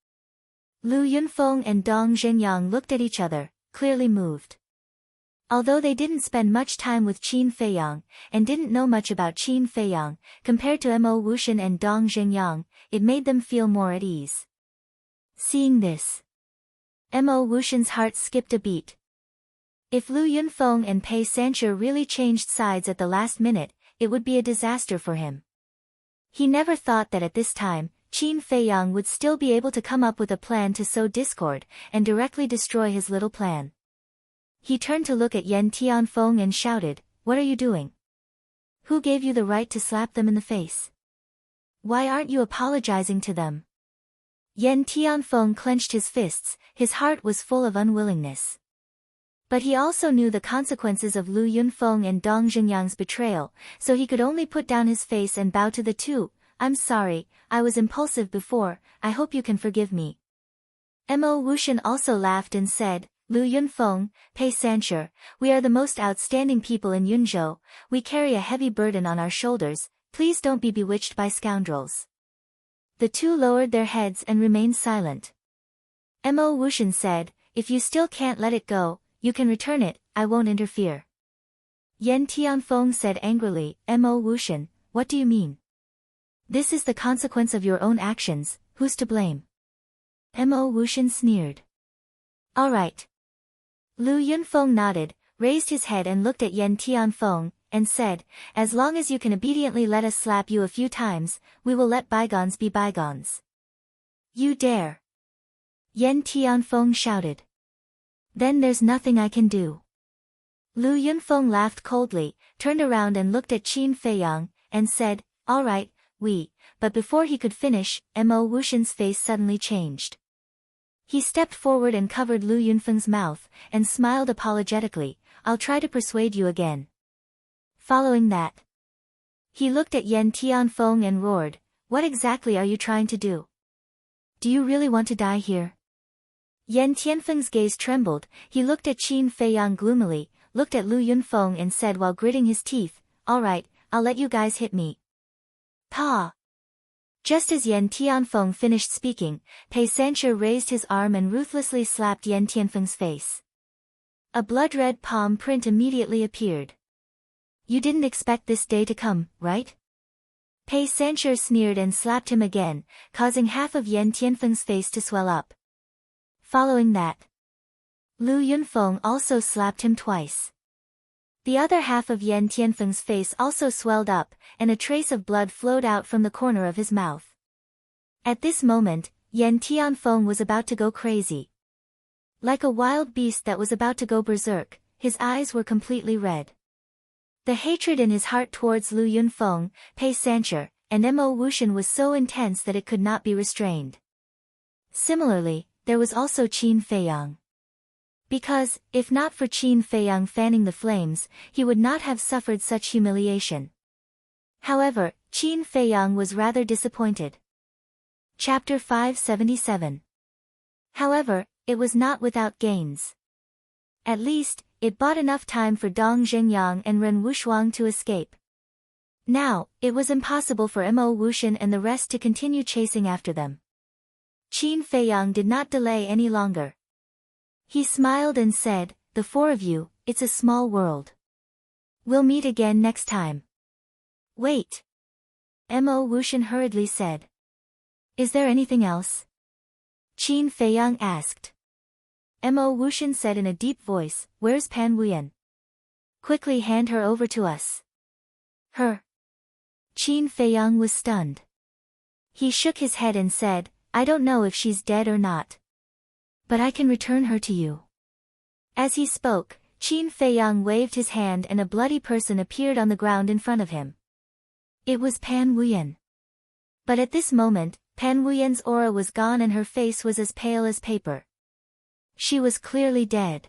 Lu Yunfeng and Dong Xingyang looked at each other, clearly moved. Although they didn't spend much time with Qin Feiyang, and didn't know much about Qin Feiyang, compared to Mo Wuxian and Dong Xingyang, it made them feel more at ease. Seeing this, Mo Wuxian's heart skipped a beat. If Lu Yunfeng and Pei Sanche really changed sides at the last minute, it would be a disaster for him. He never thought that at this time, Qin Feiyang would still be able to come up with a plan to sow discord, and directly destroy his little plan. He turned to look at Yan Tianfeng and shouted, "What are you doing? Who gave you the right to slap them in the face? Why aren't you apologizing to them?" Yan Tianfeng clenched his fists, his heart was full of unwillingness. But he also knew the consequences of Lu Yunfeng and Dong Xingyang's betrayal, so he could only put down his face and bow to the two. "I'm sorry, I was impulsive before, I hope you can forgive me." Mo Wuxian also laughed and said, Lu Yunfeng, Pei Sancher, we are the most outstanding people in Yunzhou, we carry a heavy burden on our shoulders, please don't be bewitched by scoundrels. The two lowered their heads and remained silent. Mo Wuxian said, if you still can't let it go, you can return it, I won't interfere. Yan Tianfeng said angrily, Mo Wuxian, what do you mean? This is the consequence of your own actions, who's to blame? Mo Wuxian sneered. All right. Lu Yunfeng nodded, raised his head and looked at Yan Tianfeng, and said, as long as you can obediently let us slap you a few times, we will let bygones be bygones. You dare. Yan Tianfeng shouted. Then there's nothing I can do. Lu Yunfeng laughed coldly, turned around and looked at Qin Feiyang, and said, all right, but before he could finish, Mo Wuxian's face suddenly changed. He stepped forward and covered Lu Yunfeng's mouth, and smiled apologetically, I'll try to persuade you again. Following that, he looked at Yan Tianfeng and roared, what exactly are you trying to do? Do you really want to die here? Yan Tianfeng's gaze trembled, he looked at Qin Feiyang gloomily, looked at Lu Yunfeng and said while gritting his teeth, all right, I'll let you guys hit me. Pa! Just as Yan Tianfeng finished speaking, Pei Sancher raised his arm and ruthlessly slapped Yan Tianfeng's face. A blood-red palm print immediately appeared. You didn't expect this day to come, right? Pei Sancher sneered and slapped him again, causing half of Yan Tianfeng's face to swell up. Following that, Lu Yunfeng also slapped him twice. The other half of Yan Tianfeng's face also swelled up, and a trace of blood flowed out from the corner of his mouth. At this moment, Yan Tianfeng was about to go crazy. Like a wild beast that was about to go berserk, his eyes were completely red. The hatred in his heart towards Lu Yunfeng, Pei Sancher, and Mo Wuxian was so intense that it could not be restrained. Similarly, there was also Qin Feiyang. Because, if not for Qin Feiyang fanning the flames, he would not have suffered such humiliation. However, Qin Feiyang was rather disappointed. Chapter 577. However, it was not without gains. At least, it bought enough time for Dong Zhengyang and Ren Wushuang to escape. Now, it was impossible for Mo Wuxian and the rest to continue chasing after them. Qin Feiyang did not delay any longer. He smiled and said, the four of you, it's a small world. We'll meet again next time. Wait. Mo Wuxian hurriedly said. Is there anything else? Qin Feiyang asked. Mo Wuxian said in a deep voice, where's Pan Wuyan? Quickly hand her over to us. Her. Qin Feiyang was stunned. He shook his head and said, I don't know if she's dead or not. But I can return her to you. As he spoke, Qin Feiyang waved his hand and a bloody person appeared on the ground in front of him. It was Pan Wuyan. But at this moment, Pan Wuyan's aura was gone and her face was as pale as paper. She was clearly dead.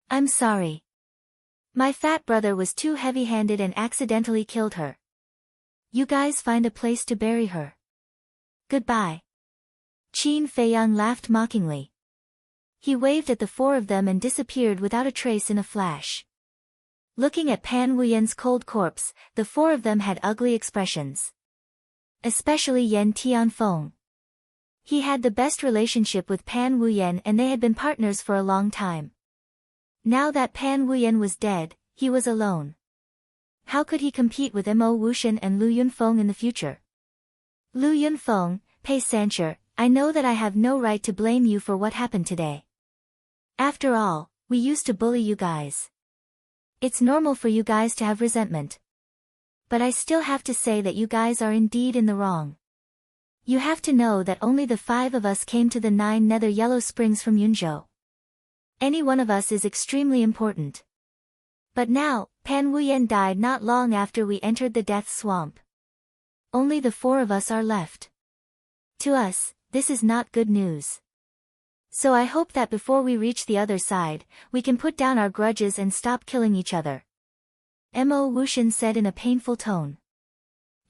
I'm sorry. My fat brother was too heavy-handed and accidentally killed her. You guys find a place to bury her. Goodbye. Qin Feiyang laughed mockingly. He waved at the four of them and disappeared without a trace in a flash. Looking at Pan Wuyan's cold corpse, the four of them had ugly expressions. Especially Yan Tianfeng. He had the best relationship with Pan Wuyan and they had been partners for a long time. Now that Pan Wuyan was dead, he was alone. How could he compete with Mo Wuxian and Lu Yunfeng in the future? Lu Yunfeng, Pei Sancher, I know that I have no right to blame you for what happened today. After all, we used to bully you guys. It's normal for you guys to have resentment. But I still have to say that you guys are indeed in the wrong. You have to know that only the 5 of us came to the 9 Nether Yellow Springs from Yunzhou. Any one of us is extremely important. But now, Pan Wuyan died not long after we entered the Death Swamp. Only the 4 of us are left. To us, this is not good news. So I hope that before we reach the other side, we can put down our grudges and stop killing each other. Mo Wuxian said in a painful tone.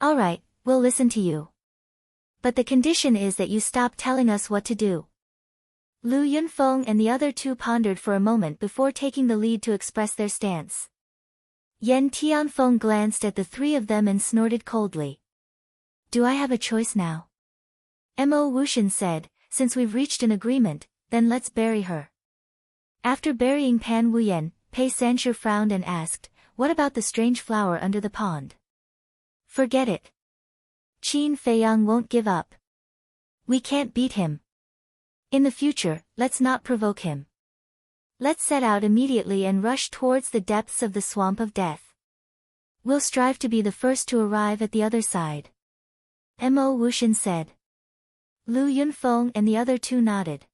Alright, we'll listen to you. But the condition is that you stop telling us what to do. Lu Yunfeng and the other two pondered for a moment before taking the lead to express their stance. Yan Tianfeng glanced at the three of them and snorted coldly. Do I have a choice now? Mo Wuxian said, since we've reached an agreement, then let's bury her. After burying Pan Wuyan, Pei Sanshi frowned and asked, what about the strange flower under the pond? Forget it. Qin Feiyang won't give up. We can't beat him. In the future, let's not provoke him. Let's set out immediately and rush towards the depths of the swamp of death. We'll strive to be the first to arrive at the other side. Mo Wuxian said. Lu Yunfeng and the other two nodded.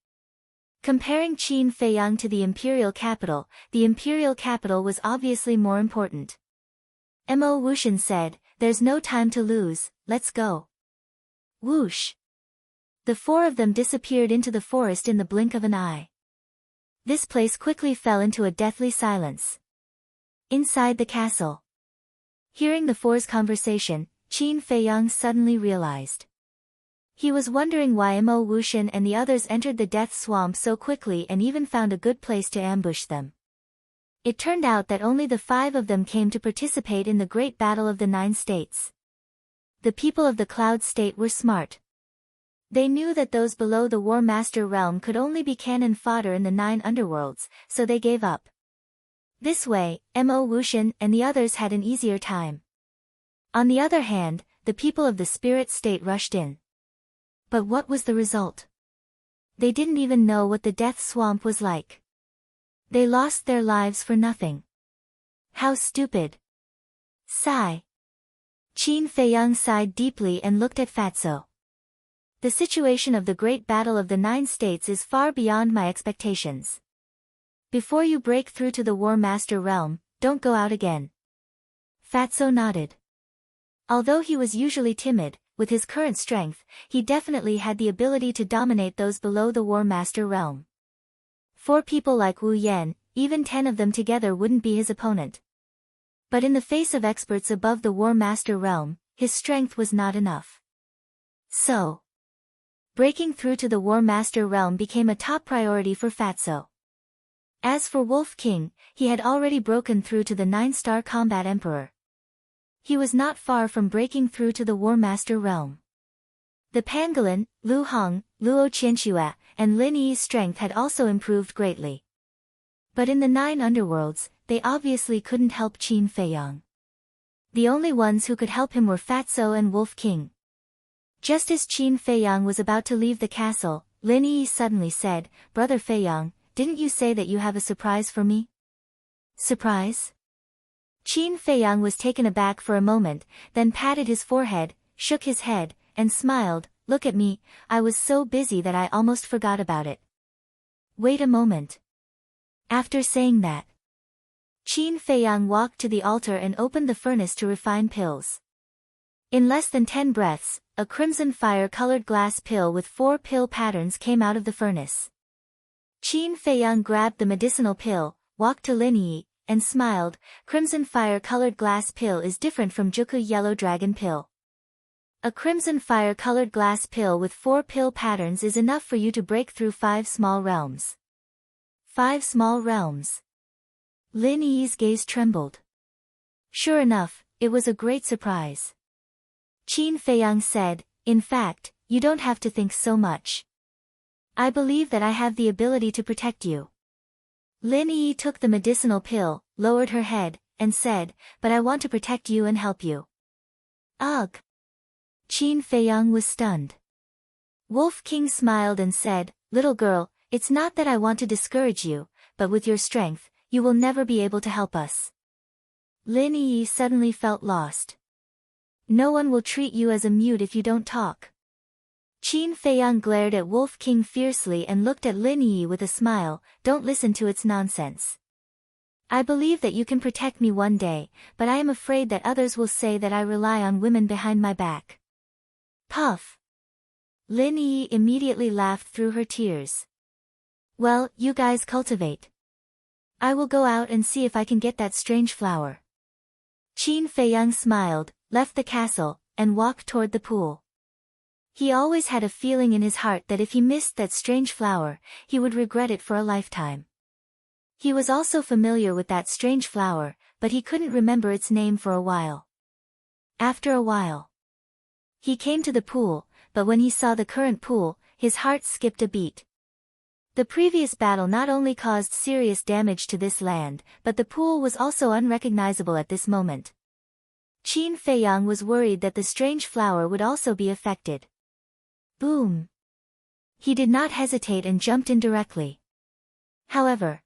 Comparing Qin Feiyang to the imperial capital was obviously more important. Mo Wuxian said, there's no time to lose, let's go. Whoosh! The four of them disappeared into the forest in the blink of an eye. This place quickly fell into a deathly silence. Inside the castle. Hearing the four's conversation, Qin Feiyang suddenly realized. He was wondering why Mo Wuxian and the others entered the death swamp so quickly and even found a good place to ambush them. It turned out that only the 5 of them came to participate in the great battle of the 9 states. The people of the Cloud State were smart. They knew that those below the War Master realm could only be cannon fodder in the 9 underworlds, so they gave up. This way, Mo Wuxian and the others had an easier time. On the other hand, the people of the Spirit State rushed in. But what was the result? They didn't even know what the death swamp was like. They lost their lives for nothing. How stupid. Sigh. Qin Feiyang sighed deeply and looked at Fatso. The situation of the great battle of the 9 states is far beyond my expectations. Before you break through to the War Master realm, don't go out again. Fatso nodded. Although he was usually timid, with his current strength, he definitely had the ability to dominate those below the War Master realm. 4 people like Wu Yan, even 10 of them together wouldn't be his opponent. But in the face of experts above the War Master realm, his strength was not enough. So, breaking through to the War Master realm became a top priority for Fatso. As for Wolf King, he had already broken through to the 9-star Combat Emperor. He was not far from breaking through to the War Master realm. The Pangolin, Lu Hong, Luo Qianxue, and Lin Yi's strength had also improved greatly. But in the 9 underworlds, they obviously couldn't help Qin Feiyang. The only ones who could help him were Fatso and Wolf King. Just as Qin Feiyang was about to leave the castle, Lin Yi suddenly said, Brother Feiyang, didn't you say that you have a surprise for me? Surprise? Qin Feiyang was taken aback for a moment, then patted his forehead, shook his head, and smiled, look at me, I was so busy that I almost forgot about it. Wait a moment. After saying that, Qin Feiyang walked to the altar and opened the furnace to refine pills. In less than 10 breaths, a crimson fire-colored glass pill with 4 pill patterns came out of the furnace. Qin Feiyang grabbed the medicinal pill, walked to Lin Yi, and smiled, crimson fire-colored glass pill is different from Juku yellow dragon pill. A crimson fire-colored glass pill with 4 pill patterns is enough for you to break through 5 small realms. 5 small realms. Lin Yi's gaze trembled. Sure enough, it was a great surprise. Qin Feiyang said, in fact, you don't have to think so much. I believe that I have the ability to protect you. Lin Yi took the medicinal pill, lowered her head, and said, but I want to protect you and help you. Ugh! Qin Feiyang was stunned. Wolf King smiled and said, little girl, it's not that I want to discourage you, but with your strength, you will never be able to help us. Lin Yi suddenly felt lost. No one will treat you as a mute if you don't talk. Qin Feiyang glared at Wolf King fiercely and looked at Lin Yi with a smile, don't listen to its nonsense. I believe that you can protect me one day, but I am afraid that others will say that I rely on women behind my back. Puff. Lin Yi immediately laughed through her tears. Well, you guys cultivate. I will go out and see if I can get that strange flower. Qin Feiyang smiled, left the castle, and walked toward the pool. He always had a feeling in his heart that if he missed that strange flower, he would regret it for a lifetime. He was also familiar with that strange flower, but he couldn't remember its name for a while. After a while, he came to the pool, but when he saw the current pool, his heart skipped a beat. The previous battle not only caused serious damage to this land, but the pool was also unrecognizable at this moment. Qin Feiyang was worried that the strange flower would also be affected. Boom! He did not hesitate and jumped in directly. However,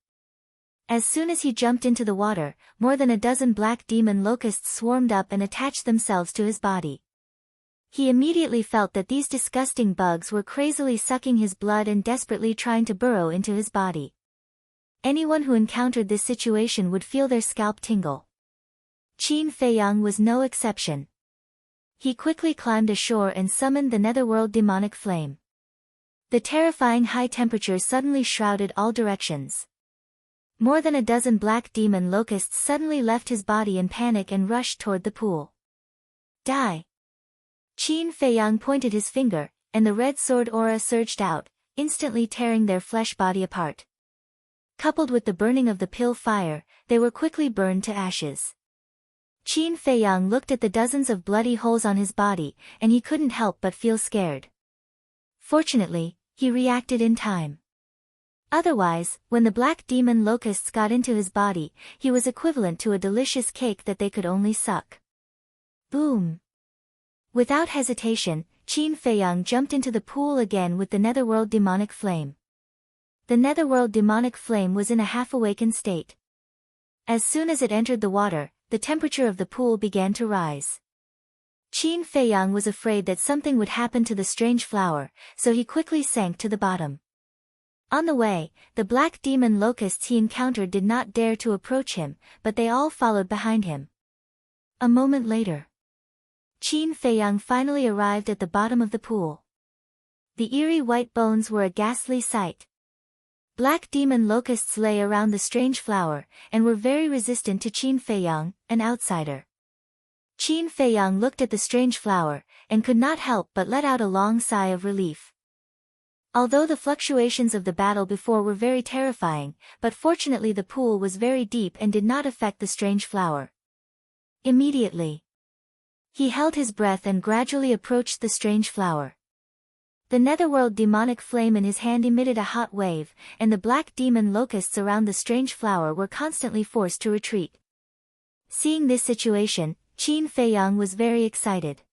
as soon as he jumped into the water, more than a dozen black demon locusts swarmed up and attached themselves to his body. He immediately felt that these disgusting bugs were crazily sucking his blood and desperately trying to burrow into his body. Anyone who encountered this situation would feel their scalp tingle. Qin Feiyang was no exception. He quickly climbed ashore and summoned the netherworld demonic flame. The terrifying high temperature suddenly shrouded all directions. More than a dozen black demon locusts suddenly left his body in panic and rushed toward the pool. Die! Qin Feiyang pointed his finger, and the red sword aura surged out, instantly tearing their flesh body apart. Coupled with the burning of the pill fire, they were quickly burned to ashes. Qin Feiyang looked at the dozens of bloody holes on his body, and he couldn't help but feel scared. Fortunately, he reacted in time. Otherwise, when the black demon locusts got into his body, he was equivalent to a delicious cake that they could only suck. Boom! Without hesitation, Qin Feiyang jumped into the pool again with the netherworld demonic flame. The netherworld demonic flame was in a half-awakened state. As soon as it entered the water, the temperature of the pool began to rise. Qin Feiyang was afraid that something would happen to the strange flower, so he quickly sank to the bottom. On the way, the black demon locusts he encountered did not dare to approach him, but they all followed behind him. A moment later, Qin Feiyang finally arrived at the bottom of the pool. The eerie white bones were a ghastly sight. Black demon locusts lay around the strange flower, and were very resistant to Qin Feiyang, an outsider. Qin Feiyang looked at the strange flower, and could not help but let out a long sigh of relief. Although the fluctuations of the battle before were very terrifying, but fortunately the pool was very deep and did not affect the strange flower. Immediately, he held his breath and gradually approached the strange flower. The netherworld demonic flame in his hand emitted a hot wave, and the black demon locusts around the strange flower were constantly forced to retreat. Seeing this situation, Qin Feiyang was very excited.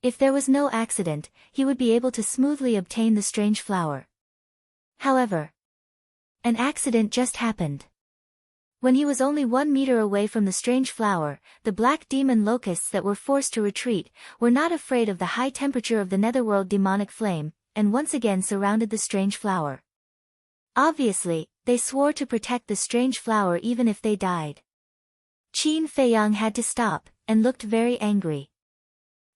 If there was no accident, he would be able to smoothly obtain the strange flower. However, an accident just happened. When he was only 1 meter away from the strange flower, the black demon locusts that were forced to retreat were not afraid of the high temperature of the netherworld demonic flame, and once again surrounded the strange flower. Obviously, they swore to protect the strange flower even if they died. Qin Feiyang had to stop, and looked very angry.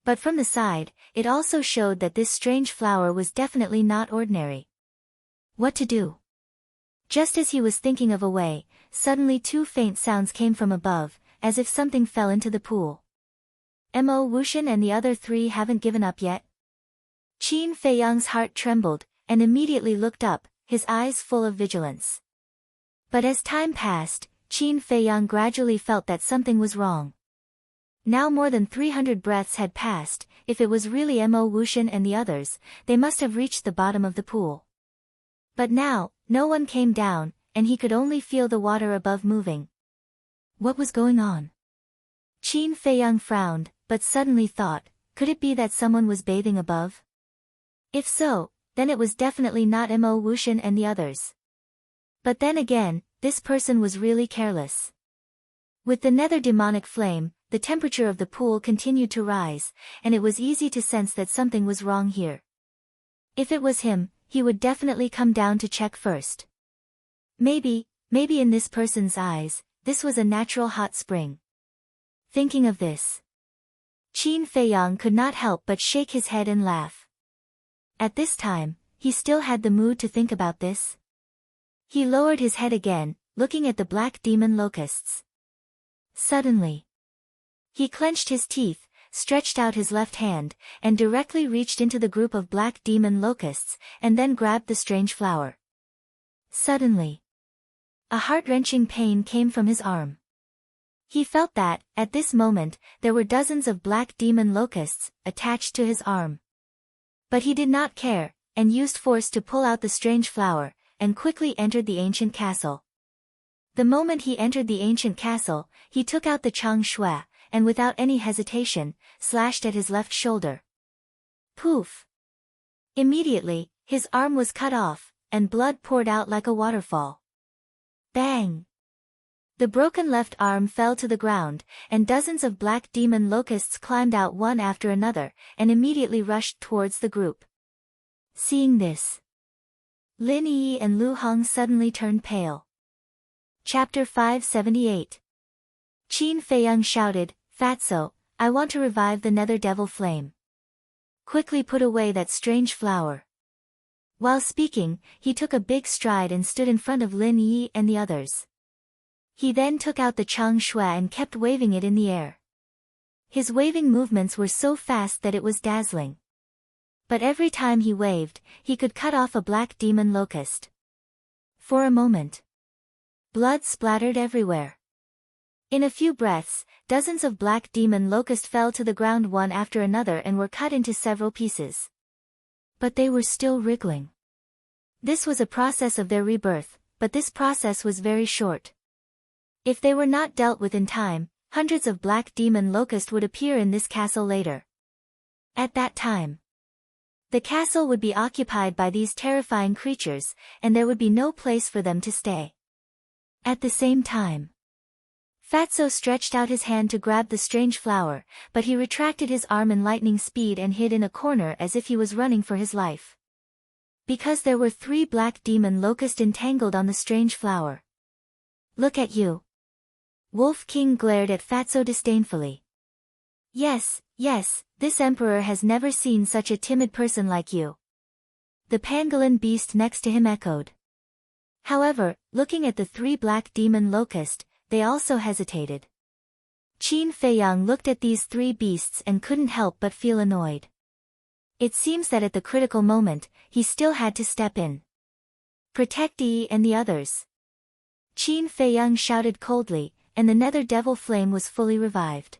But from the side, it also showed that this strange flower was definitely not ordinary. What to do? Just as he was thinking of a way, suddenly 2 faint sounds came from above, as if something fell into the pool. Mo Wuxian and the other 3 haven't given up yet? Qin Feiyang's heart trembled, and immediately looked up, his eyes full of vigilance. But as time passed, Qin Feiyang gradually felt that something was wrong. Now more than 300 breaths had passed. If it was really Mo Wuxian and the others, they must have reached the bottom of the pool. But now, no one came down, and he could only feel the water above moving. What was going on? Qin Feiyang frowned, but suddenly thought, could it be that someone was bathing above? If so, then it was definitely not Mo Wuxian and the others. But then again, this person was really careless. With the nether demonic flame, the temperature of the pool continued to rise, and it was easy to sense that something was wrong here. If it was him, he would definitely come down to check first. Maybe in this person's eyes, this was a natural hot spring. Thinking of this, Qin Feiyang could not help but shake his head and laugh. At this time, he still had the mood to think about this. He lowered his head again, looking at the black demon locusts. Suddenly, he clenched his teeth, stretched out his left hand, and directly reached into the group of black demon locusts, and then grabbed the strange flower. Suddenly, a heart-wrenching pain came from his arm. He felt that, at this moment, there were dozens of black demon locusts attached to his arm. But he did not care, and used force to pull out the strange flower, and quickly entered the ancient castle. The moment he entered the ancient castle, he took out the Chang Shui, and without any hesitation, slashed at his left shoulder. Poof! Immediately, his arm was cut off, and blood poured out like a waterfall. Bang! The broken left arm fell to the ground, and dozens of black demon locusts climbed out one after another, and immediately rushed towards the group. Seeing this, Lin Yi and Lu Hong suddenly turned pale. Chapter 578. Qin Feiyang shouted, "Fatso, I want to revive the nether devil flame. Quickly put away that strange flower." While speaking, he took a big stride and stood in front of Lin Yi and the others. He then took out the Chang Shui and kept waving it in the air. His waving movements were so fast that it was dazzling. But every time he waved, he could cut off a black demon locust. For a moment, blood splattered everywhere. In a few breaths, dozens of black demon locusts fell to the ground one after another and were cut into several pieces. But they were still wriggling. This was a process of their rebirth, but this process was very short. If they were not dealt with in time, hundreds of black demon locusts would appear in this castle later. At that time, the castle would be occupied by these terrifying creatures, and there would be no place for them to stay. At the same time, Fatso stretched out his hand to grab the strange flower, but he retracted his arm in lightning speed and hid in a corner as if he was running for his life. Because there were 3 black demon locusts entangled on the strange flower. "Look at you." Wolf King glared at Fatso disdainfully. Yes, this emperor has never seen such a timid person like you." The pangolin beast next to him echoed. However, looking at the 3 black demon locusts, they also hesitated. Qin Feiyang looked at these 3 beasts and couldn't help but feel annoyed. It seems that at the critical moment, he still had to step in. "Protect Yi and the others." Qin Feiyang shouted coldly, and the nether devil flame was fully revived.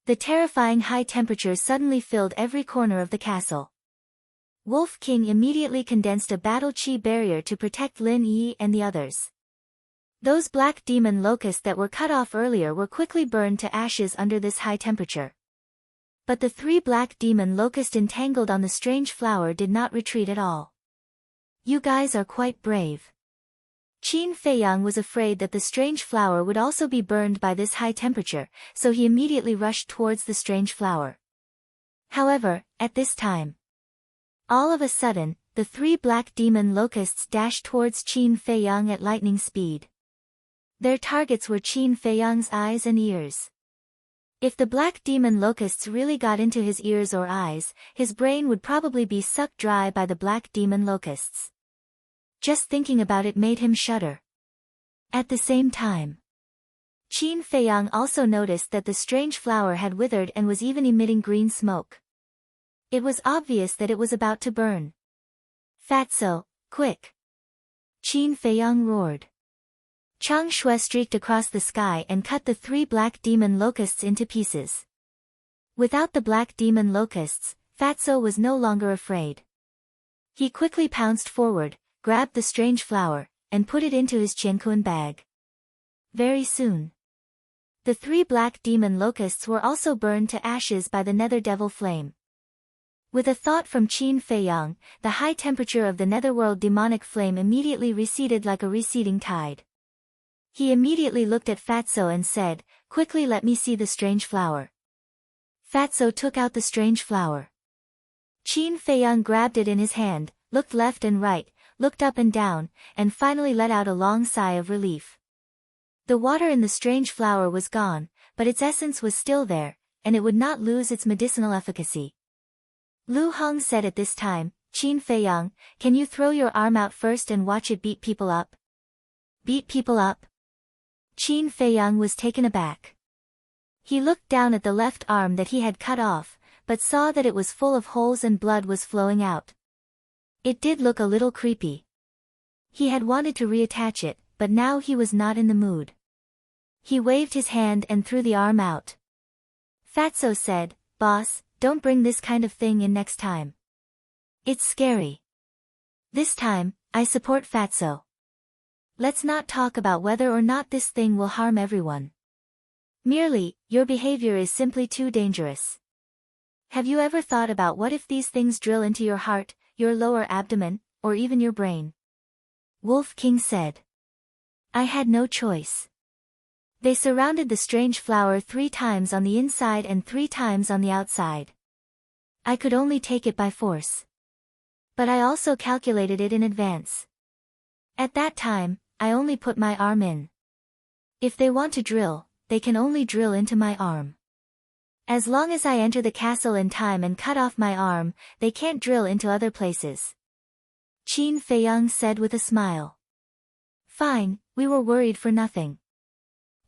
The terrifying high temperatures suddenly filled every corner of the castle. Wolf King immediately condensed a battle chi barrier to protect Lin Yi and the others. Those black demon locusts that were cut off earlier were quickly burned to ashes under this high temperature. But the 3 black demon locusts entangled on the strange flower did not retreat at all. "You guys are quite brave." Qin Feiyang was afraid that the strange flower would also be burned by this high temperature, so he immediately rushed towards the strange flower. However, at this time, all of a sudden, the 3 black demon locusts dashed towards Qin Feiyang at lightning speed. Their targets were Qin Feiyang's eyes and ears. If the black demon locusts really got into his ears or eyes, his brain would probably be sucked dry by the black demon locusts. Just thinking about it made him shudder. At the same time, Qin Feiyang also noticed that the strange flower had withered and was even emitting green smoke. It was obvious that it was about to burn. "Fatso, quick!" Qin Feiyang roared. Chang Shui streaked across the sky and cut the 3 black demon locusts into pieces. Without the black demon locusts, Fatso was no longer afraid. He quickly pounced forward, grabbed the strange flower, and put it into his Qiankuan bag. Very soon, the 3 black demon locusts were also burned to ashes by the nether devil flame. With a thought from Qin Feiyang, the high temperature of the netherworld demonic flame immediately receded like a receding tide. He immediately looked at Fatso and said, "Quickly let me see the strange flower." Fatso took out the strange flower. Qin Feiyang grabbed it in his hand, looked left and right, looked up and down, and finally let out a long sigh of relief. The water in the strange flower was gone, but its essence was still there, and it would not lose its medicinal efficacy. Lu Hong said at this time, "Qin Feiyang, can you throw your arm out first and watch it beat people up?" "Beat people up?" Qin Feiyang was taken aback. He looked down at the left arm that he had cut off, but saw that it was full of holes and blood was flowing out. It did look a little creepy. He had wanted to reattach it, but now he was not in the mood. He waved his hand and threw the arm out. Fatso said, "Boss, don't bring this kind of thing in next time. It's scary." This time, I support Fatso. Let's not talk about whether or not this thing will harm everyone. Merely, your behavior is simply too dangerous. Have you ever thought about what if these things drill into your heart, your lower abdomen, or even your brain? Wolf King said. I had no choice. They surrounded the strange flower 3 times on the inside and 3 times on the outside. I could only take it by force. But I also calculated it in advance. At that time, I only put my arm in. If they want to drill, they can only drill into my arm. As long as I enter the castle in time and cut off my arm, they can't drill into other places. Qin Feiyang said with a smile. Fine, we were worried for nothing.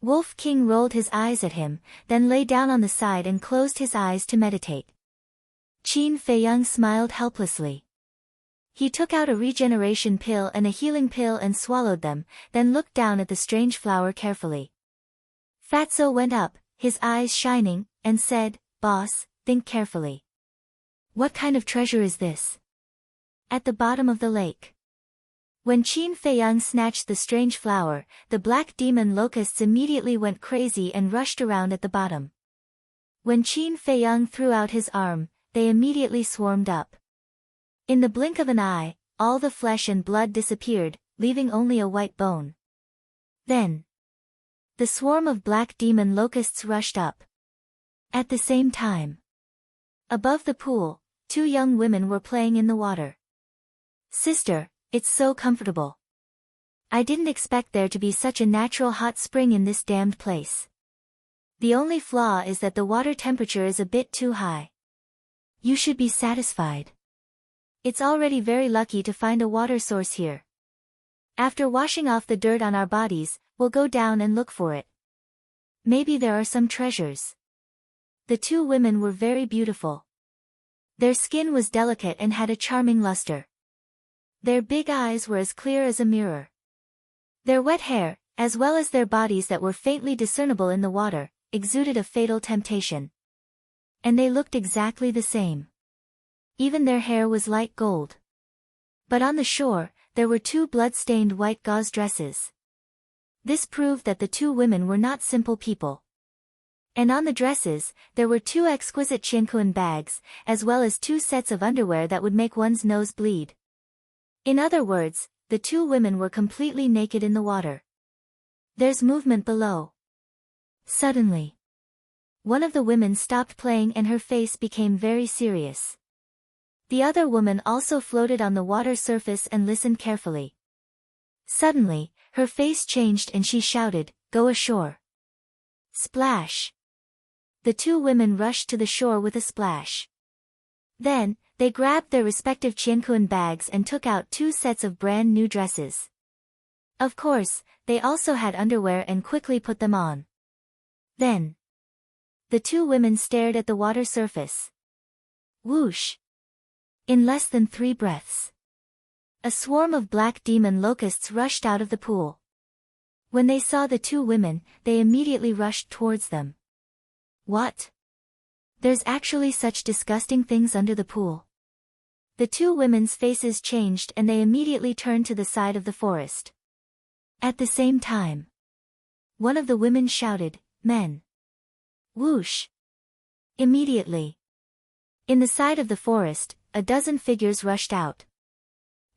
Wolf King rolled his eyes at him, then lay down on the side and closed his eyes to meditate. Qin Feiyang smiled helplessly. He took out a regeneration pill and a healing pill and swallowed them, then looked down at the strange flower carefully. Fatso went up, his eyes shining, and said, "Boss, think carefully. What kind of treasure is this?" At the bottom of the lake. When Qin Feiyang snatched the strange flower, the black demon locusts immediately went crazy and rushed around at the bottom. When Qin Feiyang threw out his arm, they immediately swarmed up. In the blink of an eye, all the flesh and blood disappeared, leaving only a white bone. Then, the swarm of black demon locusts rushed up. At the same time, above the pool, 2 young women were playing in the water. Sister, it's so comfortable. I didn't expect there to be such a natural hot spring in this damned place. The only flaw is that the water temperature is a bit too high. You should be satisfied. It's already very lucky to find a water source here. After washing off the dirt on our bodies, we'll go down and look for it. Maybe there are some treasures. The 2 women were very beautiful. Their skin was delicate and had a charming luster. Their big eyes were as clear as a mirror. Their wet hair, as well as their bodies that were faintly discernible in the water, exuded a fatal temptation. And they looked exactly the same. Even their hair was light gold. But on the shore, there were 2 blood-stained white gauze dresses. This proved that the 2 women were not simple people. And on the dresses, there were 2 exquisite qianquan bags, as well as 2 sets of underwear that would make one's nose bleed. In other words, the 2 women were completely naked in the water. There's movement below. Suddenly, one of the women stopped playing and her face became very serious. The other woman also floated on the water surface and listened carefully. Suddenly, her face changed and she shouted, "Go ashore." Splash! The 2 women rushed to the shore with a splash. Then, they grabbed their respective qianquan bags and took out 2 sets of brand new dresses. Of course, they also had underwear and quickly put them on. Then, the 2 women stared at the water surface. Whoosh! In less than 3 breaths, a swarm of black demon locusts rushed out of the pool. When they saw the 2 women, they immediately rushed towards them. What? There's actually such disgusting things under the pool. The 2 women's faces changed and they immediately turned to the side of the forest. At the same time, one of the women shouted, "Men!" Whoosh! Immediately, in the side of the forest, a dozen figures rushed out.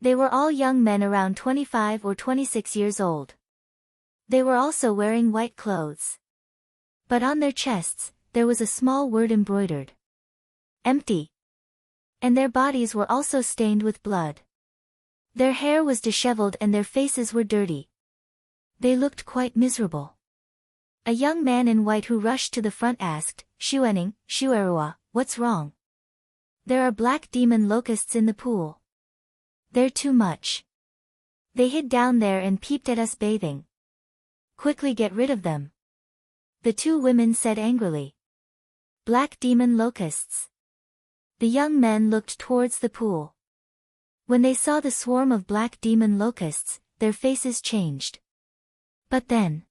They were all young men around 25 or 26 years old. They were also wearing white clothes. But on their chests, there was a small word embroidered. Empty. And their bodies were also stained with blood. Their hair was disheveled and their faces were dirty. They looked quite miserable. A young man in white who rushed to the front asked, "Xuening, Xuerua, what's wrong? There are black demon locusts in the pool. They're too much. They hid down there and peeped at us bathing. Quickly get rid of them." The two women said angrily. Black demon locusts. The young men looked towards the pool. When they saw the swarm of black demon locusts, their faces changed. But then,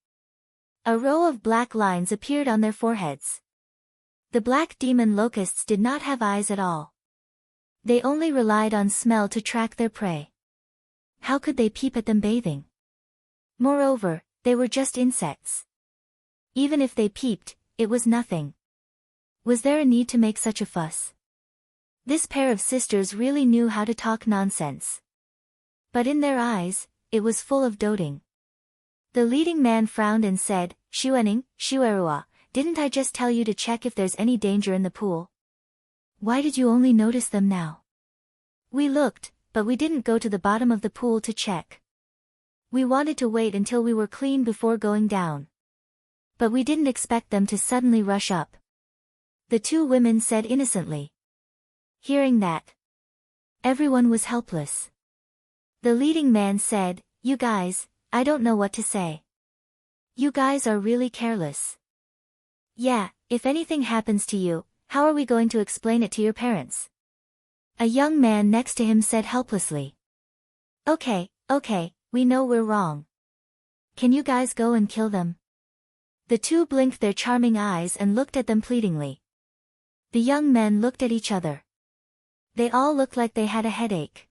a row of black lines appeared on their foreheads. The black demon locusts did not have eyes at all. They only relied on smell to track their prey. How could they peep at them bathing? Moreover, they were just insects. Even if they peeped, it was nothing. Was there a need to make such a fuss? This pair of sisters really knew how to talk nonsense. But in their eyes, it was full of doting. The leading man frowned and said, Shuening, Shuerua, didn't I just tell you to check if there's any danger in the pool? Why did you only notice them now? We looked, but we didn't go to the bottom of the pool to check. We wanted to wait until we were clean before going down. But we didn't expect them to suddenly rush up. The two women said innocently. Hearing that, everyone was helpless. The leading man said, You guys, I don't know what to say. You guys are really careless. Yeah, if anything happens to you, how are we going to explain it to your parents? A young man next to him said helplessly. Okay, we know we're wrong. Can you guys go and kill them? The two blinked their charming eyes and looked at them pleadingly. The young men looked at each other. They all looked like they had a headache.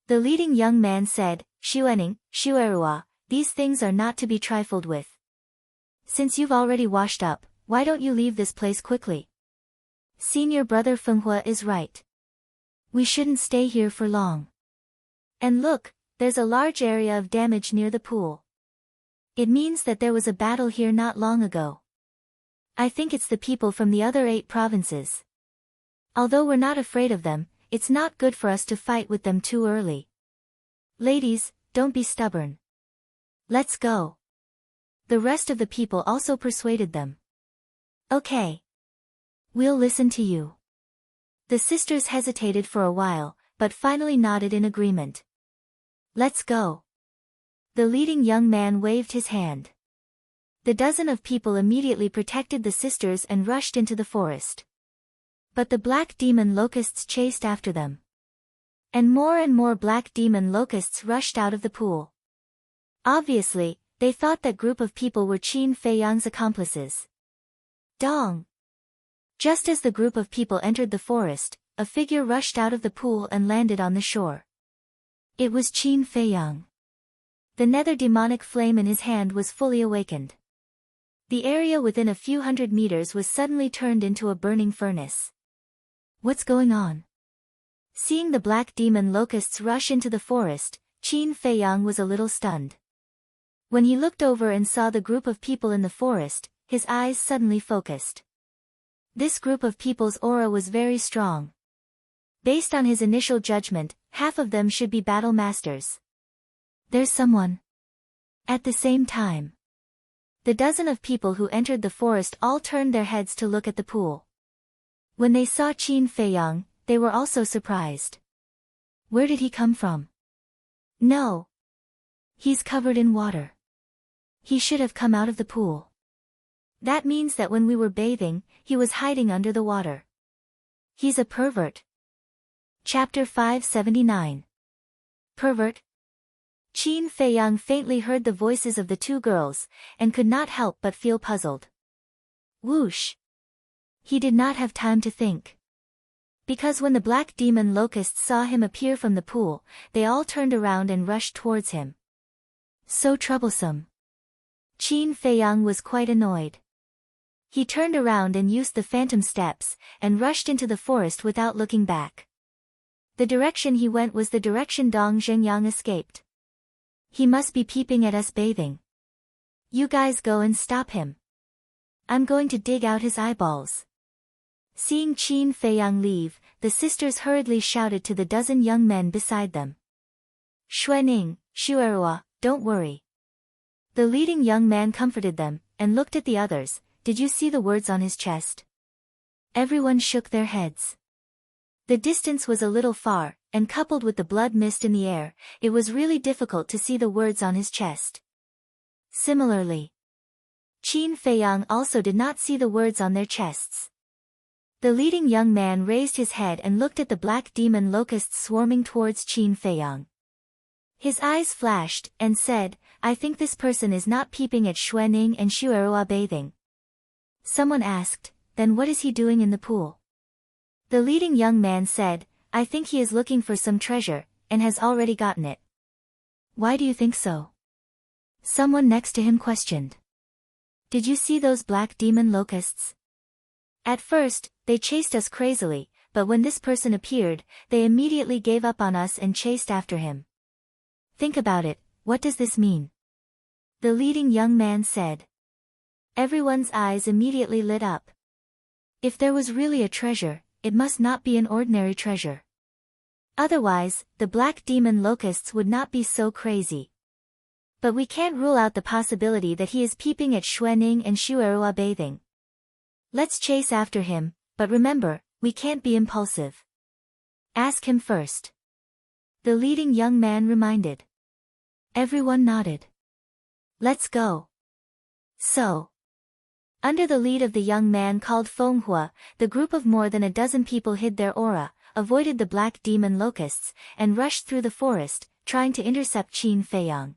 The leading young man said, Shuening, Shuerua, these things are not to be trifled with. Since you've already washed up, why don't you leave this place quickly? Senior brother Fenghua is right. We shouldn't stay here for long. And look, there's a large area of damage near the pool. It means that there was a battle here not long ago. I think it's the people from the other 8 provinces. Although we're not afraid of them, it's not good for us to fight with them too early. Ladies, don't be stubborn. Let's go. The rest of the people also persuaded them. Okay. We'll listen to you. The sisters hesitated for a while, but finally nodded in agreement. Let's go. The leading young man waved his hand. The dozen of people immediately protected the sisters and rushed into the forest. But the black demon locusts chased after them. And more black demon locusts rushed out of the pool. Obviously, they thought that group of people were Qin Feiyang's accomplices. Dong! Just as the group of people entered the forest, a figure rushed out of the pool and landed on the shore. It was Qin Feiyang. The nether demonic flame in his hand was fully awakened. The area within a few hundred meters was suddenly turned into a burning furnace. What's going on? Seeing the black demon locusts rush into the forest, Qin Feiyang was a little stunned. When he looked over and saw the group of people in the forest, his eyes suddenly focused. This group of people's aura was very strong. Based on his initial judgment, half of them should be battle masters. There's someone. At the same time, the dozen of people who entered the forest all turned their heads to look at the pool. When they saw Qin Feiyang, they were also surprised. Where did he come from? No. He's covered in water. He should have come out of the pool. That means that when we were bathing, he was hiding under the water. He's a pervert. Chapter 579. Pervert? Qin Feiyang faintly heard the voices of the two girls, and could not help but feel puzzled. Whoosh! He did not have time to think. Because when the black demon locusts saw him appear from the pool, they all turned around and rushed towards him. So troublesome. Qin Feiyang was quite annoyed. He turned around and used the phantom steps, and rushed into the forest without looking back. The direction he went was the direction Dong Zhengyang escaped. He must be peeping at us bathing. You guys go and stop him. I'm going to dig out his eyeballs. Seeing Qin Feiyang leave, the sisters hurriedly shouted to the dozen young men beside them. Xuening, Shuerua, don't worry. The leading young man comforted them, and looked at the others. Did you see the words on his chest? Everyone shook their heads. The distance was a little far, and coupled with the blood mist in the air, it was really difficult to see the words on his chest. Similarly, Qin Feiyang also did not see the words on their chests. The leading young man raised his head and looked at the black demon locusts swarming towards Qin Feiyang. His eyes flashed, and said, I think this person is not peeping at Xuening and Xuerua bathing. Someone asked, then what is he doing in the pool? The leading young man said, I think he is looking for some treasure, and has already gotten it. Why do you think so? Someone next to him questioned. Did you see those black demon locusts? At first, they chased us crazily, but when this person appeared, they immediately gave up on us and chased after him. Think about it, what does this mean? The leading young man said. Everyone's eyes immediately lit up. If there was really a treasure, it must not be an ordinary treasure. Otherwise, the black demon locusts would not be so crazy. But we can't rule out the possibility that he is peeping at Xuening and Xuerua bathing. Let's chase after him, but remember, we can't be impulsive. Ask him first. The leading young man reminded. Everyone nodded. Let's go. So. Under the lead of the young man called Fenghua, the group of more than a dozen people hid their aura, avoided the black demon locusts, and rushed through the forest, trying to intercept Qin Feiyang.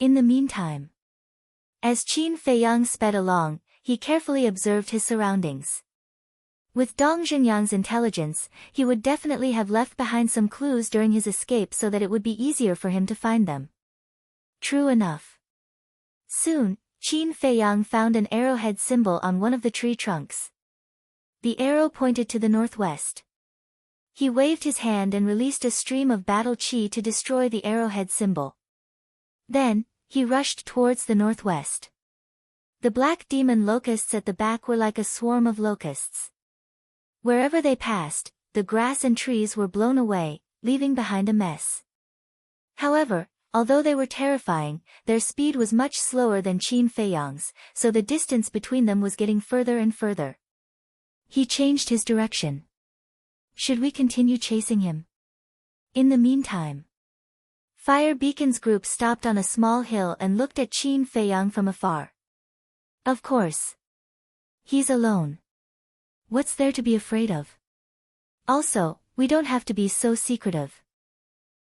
In the meantime, as Qin Feiyang sped along, he carefully observed his surroundings. With Dong Zhenyang's intelligence, he would definitely have left behind some clues during his escape so that it would be easier for him to find them. True enough. Soon, Qin Feiyang found an arrowhead symbol on one of the tree trunks. The arrow pointed to the northwest. He waved his hand and released a stream of battle chi to destroy the arrowhead symbol. Then, he rushed towards the northwest. The black demon locusts at the back were like a swarm of locusts. Wherever they passed, the grass and trees were blown away, leaving behind a mess. However, although they were terrifying, their speed was much slower than Qin Feiyang's, so the distance between them was getting further and further. He changed his direction. Should we continue chasing him? In the meantime, Fire Beacon's group stopped on a small hill and looked at Qin Feiyang from afar. Of course. He's alone. What's there to be afraid of? Also, we don't have to be so secretive.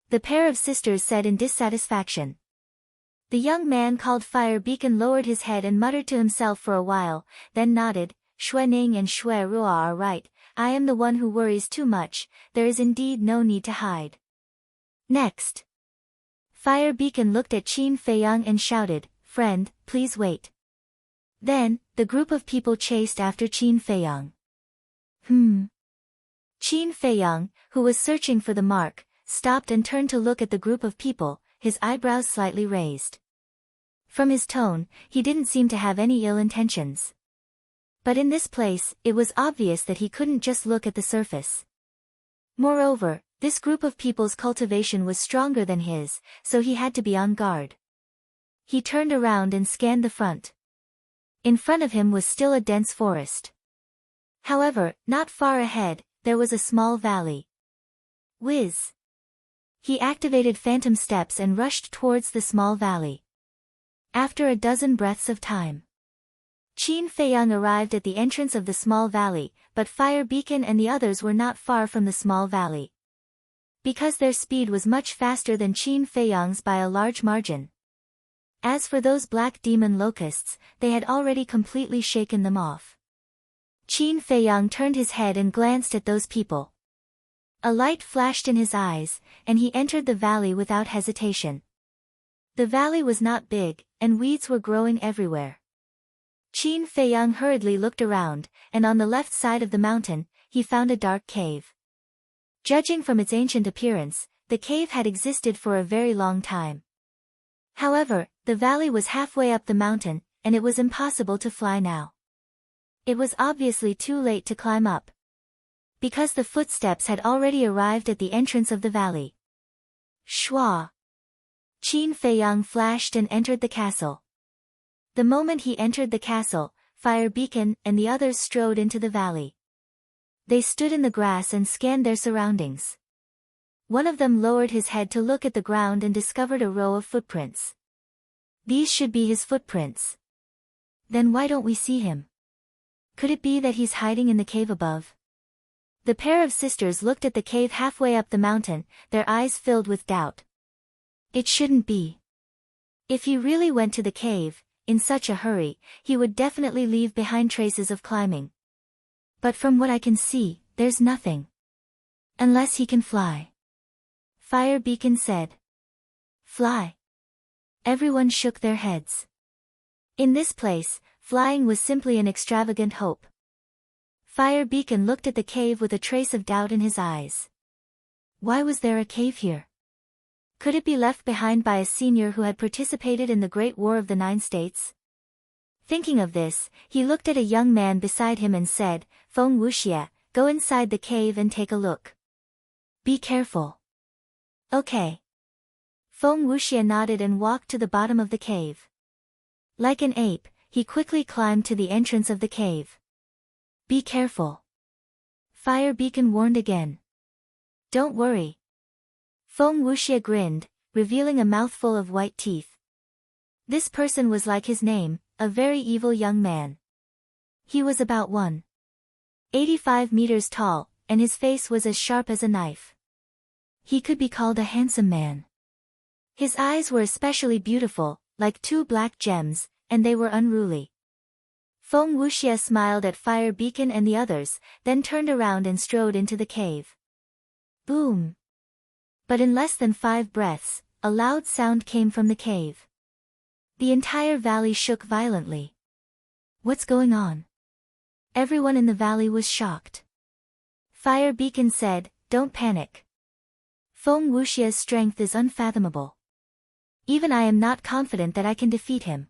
The pair of sisters said in dissatisfaction. The young man called Fire Beacon lowered his head and muttered to himself for a while, then nodded, Xuening and Xuerua are right, I am the one who worries too much, there is indeed no need to hide. Next. Fire Beacon looked at Qin Feiyang and shouted, Friend, please wait. Then, the group of people chased after Qin Feiyang. Qin Feiyang, who was searching for the mark, stopped and turned to look at the group of people, his eyebrows slightly raised. From his tone, he didn't seem to have any ill intentions. But in this place, it was obvious that he couldn't just look at the surface. Moreover, this group of people's cultivation was stronger than his, so he had to be on guard. He turned around and scanned the front. In front of him was still a dense forest. However, not far ahead, there was a small valley. Whiz! He activated phantom steps and rushed towards the small valley. After a dozen breaths of time, Qin Feiyang arrived at the entrance of the small valley, but Fire Beacon and the others were not far from the small valley. Because their speed was much faster than Qin Feiyang's by a large margin. As for those black demon locusts, they had already completely shaken them off. Qin Feiyang turned his head and glanced at those people. A light flashed in his eyes, and he entered the valley without hesitation. The valley was not big, and weeds were growing everywhere. Qin Feiyang hurriedly looked around, and on the left side of the mountain, he found a dark cave. Judging from its ancient appearance, the cave had existed for a very long time. However, the valley was halfway up the mountain, and it was impossible to fly now. It was obviously too late to climb up, because the footsteps had already arrived at the entrance of the valley. Shua! Qin Feiyang flashed and entered the castle. The moment he entered the castle, Fire Beacon and the others strode into the valley. They stood in the grass and scanned their surroundings. One of them lowered his head to look at the ground and discovered a row of footprints. These should be his footprints. Then why don't we see him? Could it be that he's hiding in the cave above? The pair of sisters looked at the cave halfway up the mountain, their eyes filled with doubt. It shouldn't be. If he really went to the cave, in such a hurry, he would definitely leave behind traces of climbing. But from what I can see, there's nothing. Unless he can fly. Fire Beacon said. Fly. Everyone shook their heads. In this place, flying was simply an extravagant hope. Fire Beacon looked at the cave with a trace of doubt in his eyes. Why was there a cave here? Could it be left behind by a senior who had participated in the Great War of the 9 States? Thinking of this, he looked at a young man beside him and said, Feng Wuxia, go inside the cave and take a look. Be careful. Okay. Feng Wuxia nodded and walked to the bottom of the cave. Like an ape, he quickly climbed to the entrance of the cave. Be careful. Fire Beacon warned again. Don't worry. Feng Wuxia grinned, revealing a mouthful of white teeth. This person was like his name, a very evil young man. He was about 185 meters tall, and his face was as sharp as a knife. He could be called a handsome man. His eyes were especially beautiful, like 2 black gems, and they were unruly. Feng Wuxia smiled at Fire Beacon and the others, then turned around and strode into the cave. Boom! But in less than 5 breaths, a loud sound came from the cave. The entire valley shook violently. What's going on? Everyone in the valley was shocked. Fire Beacon said, Don't panic. Feng Wuxia's strength is unfathomable. Even I am not confident that I can defeat him.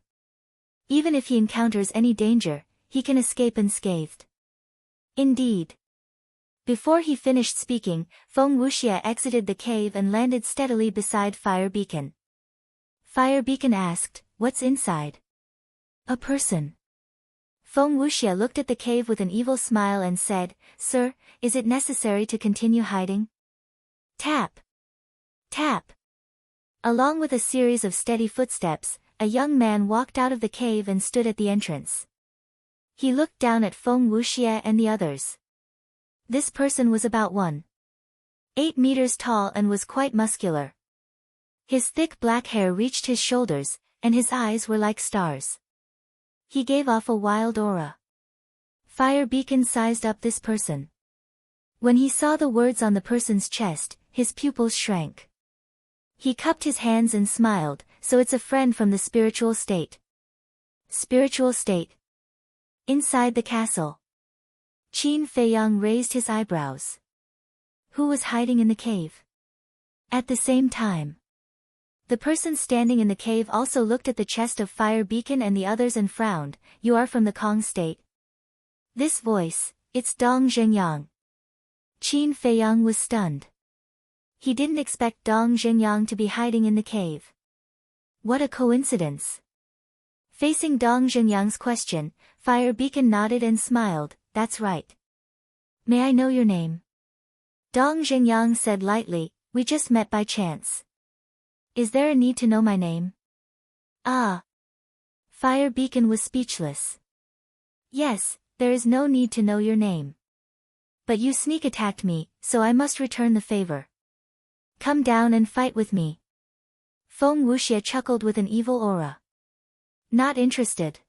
Even if he encounters any danger, he can escape unscathed. Indeed. Before he finished speaking, Feng Wuxia exited the cave and landed steadily beside Fire Beacon. Fire Beacon asked, What's inside? A person. Feng Wuxia looked at the cave with an evil smile and said, Sir, is it necessary to continue hiding? Tap. Tap. Along with a series of steady footsteps, a young man walked out of the cave and stood at the entrance. He looked down at Feng Wuxia and the others. This person was about 1.8 meters tall and was quite muscular. His thick black hair reached his shoulders, and his eyes were like stars. He gave off a wild aura. Fire Beacon sized up this person. When he saw the words on the person's chest, his pupils shrank. He cupped his hands and smiled, so it's a friend from the spiritual state. Spiritual state. Inside the castle. Qin Feiyang raised his eyebrows. Who was hiding in the cave? At the same time, the person standing in the cave also looked at the chest of Fire Beacon and the others and frowned. You are from the Kong state? This voice, it's Dong Zhengyang. Qin Feiyang was stunned. He didn't expect Dong Zhengyang to be hiding in the cave. What a coincidence. Facing Dong Zhengyang's question, Fire Beacon nodded and smiled, That's right. May I know your name? Dong Zhengyang said lightly, We just met by chance. Is there a need to know my name? Ah. Fire Beacon was speechless. Yes, there is no need to know your name. But you sneak attacked me, so I must return the favor. Come down and fight with me. Feng Wuxia chuckled with an evil aura. Not interested.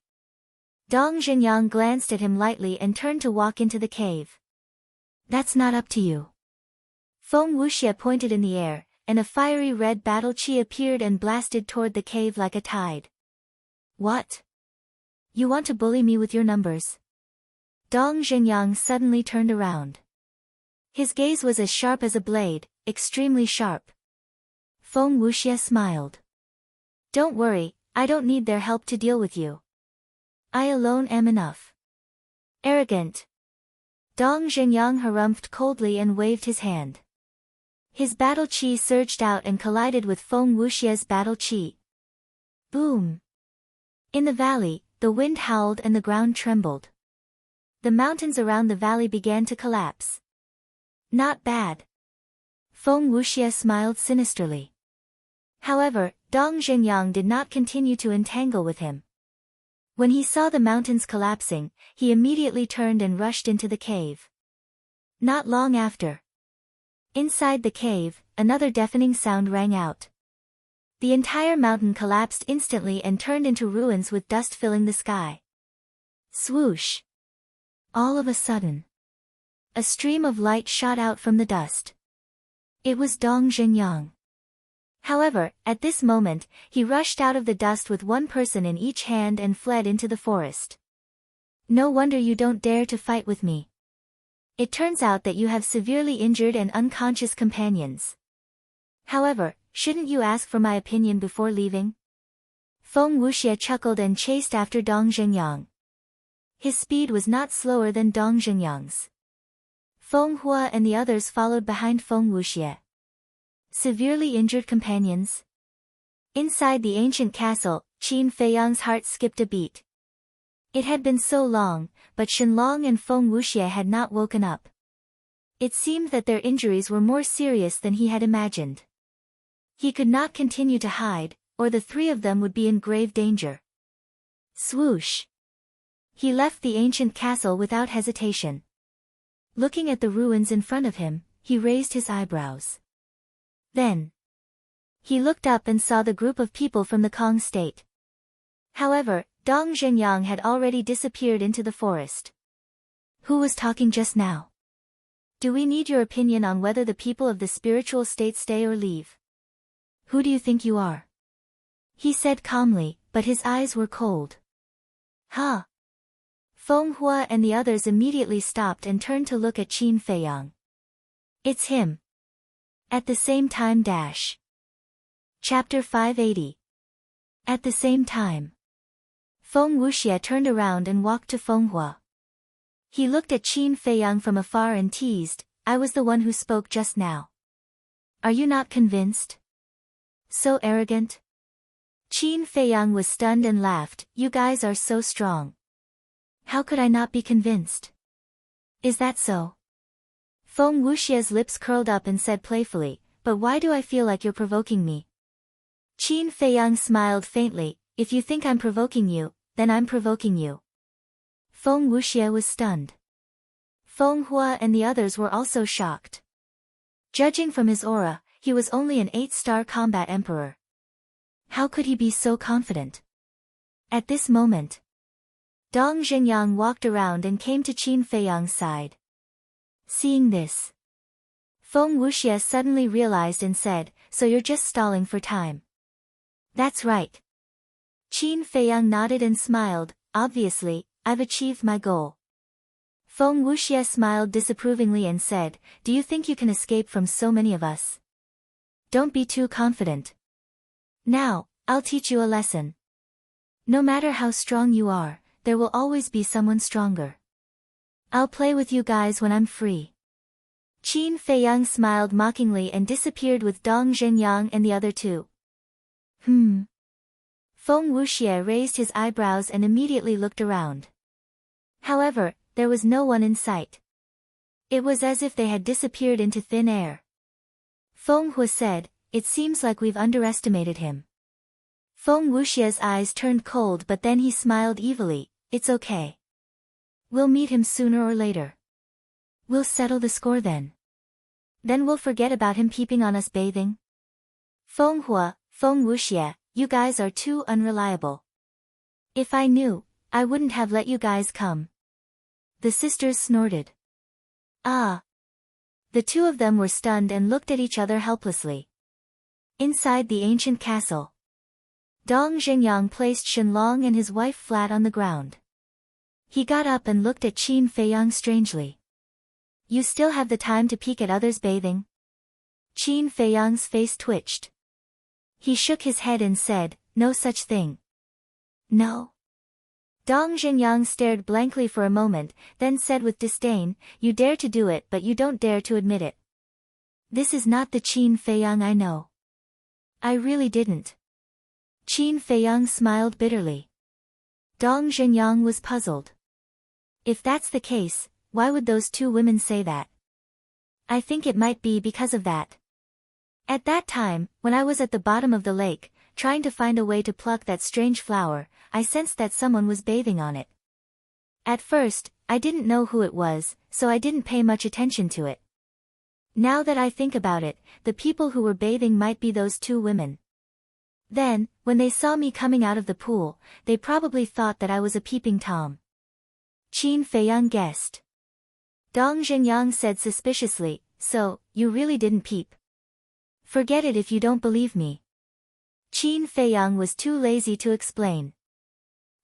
Dong Zhengyang glanced at him lightly and turned to walk into the cave. That's not up to you. Feng Wuxia pointed in the air, and a fiery red battle chi appeared and blasted toward the cave like a tide. What? You want to bully me with your numbers? Dong Zhengyang suddenly turned around. His gaze was as sharp as a blade, extremely sharp. Feng Wuxia smiled. Don't worry, I don't need their help to deal with you. I alone am enough. Arrogant. Dong Zhengyang harumphed coldly and waved his hand. His battle chi surged out and collided with Feng Wuxia's battle chi. Boom. In the valley, the wind howled and the ground trembled. The mountains around the valley began to collapse. Not bad. Feng Wuxia smiled sinisterly. However, Dong Zhengyang did not continue to entangle with him. When he saw the mountains collapsing, he immediately turned and rushed into the cave. Not long after. Inside the cave, another deafening sound rang out. The entire mountain collapsed instantly and turned into ruins with dust filling the sky. Swoosh! All of a sudden, a stream of light shot out from the dust. It was Dong Zhenyang. However, at this moment, he rushed out of the dust with one person in each hand and fled into the forest. No wonder you don't dare to fight with me. It turns out that you have severely injured and unconscious companions. However, shouldn't you ask for my opinion before leaving? Feng Wuxie chuckled and chased after Dong Zhenyang. His speed was not slower than Dong Zhenyang's. Feng Hua and the others followed behind Feng Wuxie. Severely injured companions? Inside the ancient castle, Qin Feiyang's heart skipped a beat. It had been so long, but Shenlong and Feng Wuxie had not woken up. It seemed that their injuries were more serious than he had imagined. He could not continue to hide, or the three of them would be in grave danger. Swoosh! He left the ancient castle without hesitation. Looking at the ruins in front of him, he raised his eyebrows. Then, he looked up and saw the group of people from the Kong state. However, Dong Zhenyang had already disappeared into the forest. Who was talking just now? Do we need your opinion on whether the people of the spiritual state stay or leave? Who do you think you are? He said calmly, but his eyes were cold. Huh? Feng Hua and the others immediately stopped and turned to look at Qin Feiyang. It's him. At the same time. Chapter 580. At the same time. Feng Wuxie turned around and walked to Feng Hua. He looked at Qin Feiyang from afar and teased, I was the one who spoke just now. Are you not convinced? So arrogant? Qin Feiyang was stunned and laughed, you guys are so strong. How could I not be convinced? Is that so? Feng Wuxie's lips curled up and said playfully, but why do I feel like you're provoking me? Qin Feiyang smiled faintly, if you think I'm provoking you, then I'm provoking you. Feng Wuxie was stunned. Feng Hua and the others were also shocked. Judging from his aura, he was only an 8-star combat emperor. How could he be so confident? At this moment, Dong Zhenyang walked around and came to Qin Feiyang's side. Seeing this, Feng Wuxie suddenly realized and said, so you're just stalling for time. That's right. Qin Feiyang nodded and smiled, obviously, I've achieved my goal. Feng Wuxie smiled disapprovingly and said, do you think you can escape from so many of us? Don't be too confident. Now, I'll teach you a lesson. No matter how strong you are, there will always be someone stronger. I'll play with you guys when I'm free. Qin Feiyang smiled mockingly and disappeared with Dong Zhenyang and the other two. Feng Wuxie raised his eyebrows and immediately looked around. However, there was no one in sight. It was as if they had disappeared into thin air. Feng Hua said, it seems like we've underestimated him. Feng Wuxie's eyes turned cold, but then he smiled evilly, it's okay. We'll meet him sooner or later. We'll settle the score then. Then we'll forget about him peeping on us bathing. Feng Hua, Feng Wuxie, you guys are too unreliable. If I knew, I wouldn't have let you guys come. The sisters snorted. Ah. The two of them were stunned and looked at each other helplessly. Inside the ancient castle, Dong Zhenyang placed Shenlong and his wife flat on the ground. He got up and looked at Qin Feiyang strangely. You still have the time to peek at others bathing? Qin Feiyang's face twitched. He shook his head and said, no such thing. No? Dong Zhenyang stared blankly for a moment, then said with disdain, you dare to do it but you don't dare to admit it. This is not the Qin Feiyang I know. I really didn't. Qin Feiyang smiled bitterly. Dong Zhenyang was puzzled. If that's the case, why would those two women say that? I think it might be because of that. At that time, when I was at the bottom of the lake, trying to find a way to pluck that strange flower, I sensed that someone was bathing on it. At first, I didn't know who it was, so I didn't pay much attention to it. Now that I think about it, the people who were bathing might be those two women. Then, when they saw me coming out of the pool, they probably thought that I was a peeping Tom. Qin Feiyang guessed. Dong Zhenyang said suspiciously, so, you really didn't peep? Forget it if you don't believe me. Qin Feiyang was too lazy to explain.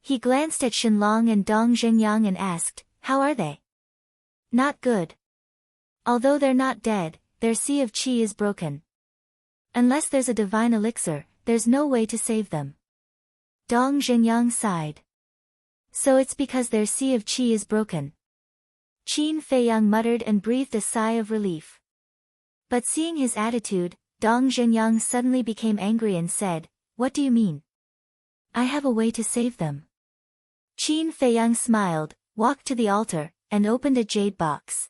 He glanced at Shenlong and Dong Zhenyang and asked, how are they? Not good. Although they're not dead, their sea of qi is broken. Unless there's a divine elixir, there's no way to save them. Dong Zhenyang sighed. So it's because their sea of qi is broken. Qin Feiyang muttered and breathed a sigh of relief. But seeing his attitude, Dong Zhenyang suddenly became angry and said, what do you mean? I have a way to save them. Qin Feiyang smiled, walked to the altar, and opened a jade box.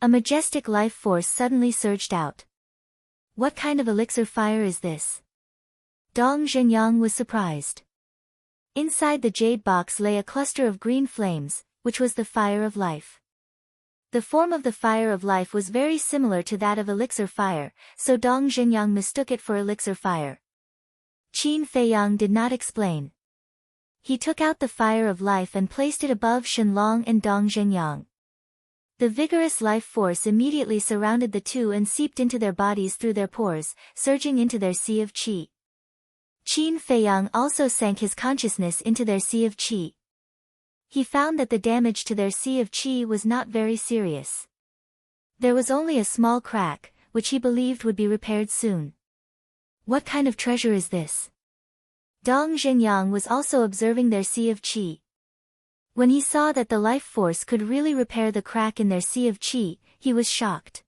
A majestic life force suddenly surged out. What kind of elixir fire is this? Dong Zhenyang was surprised. Inside the jade box lay a cluster of green flames, which was the fire of life. The form of the fire of life was very similar to that of elixir fire, so Dong Zhenyang mistook it for elixir fire. Qin Feiyang did not explain. He took out the fire of life and placed it above Shenlong and Dong Zhenyang. The vigorous life force immediately surrounded the two and seeped into their bodies through their pores, surging into their sea of qi. Qin Feiyang also sank his consciousness into their sea of qi. He found that the damage to their sea of qi was not very serious. There was only a small crack, which he believed would be repaired soon. What kind of treasure is this? Dong Zhenyang was also observing their sea of qi. When he saw that the life force could really repair the crack in their sea of qi, he was shocked.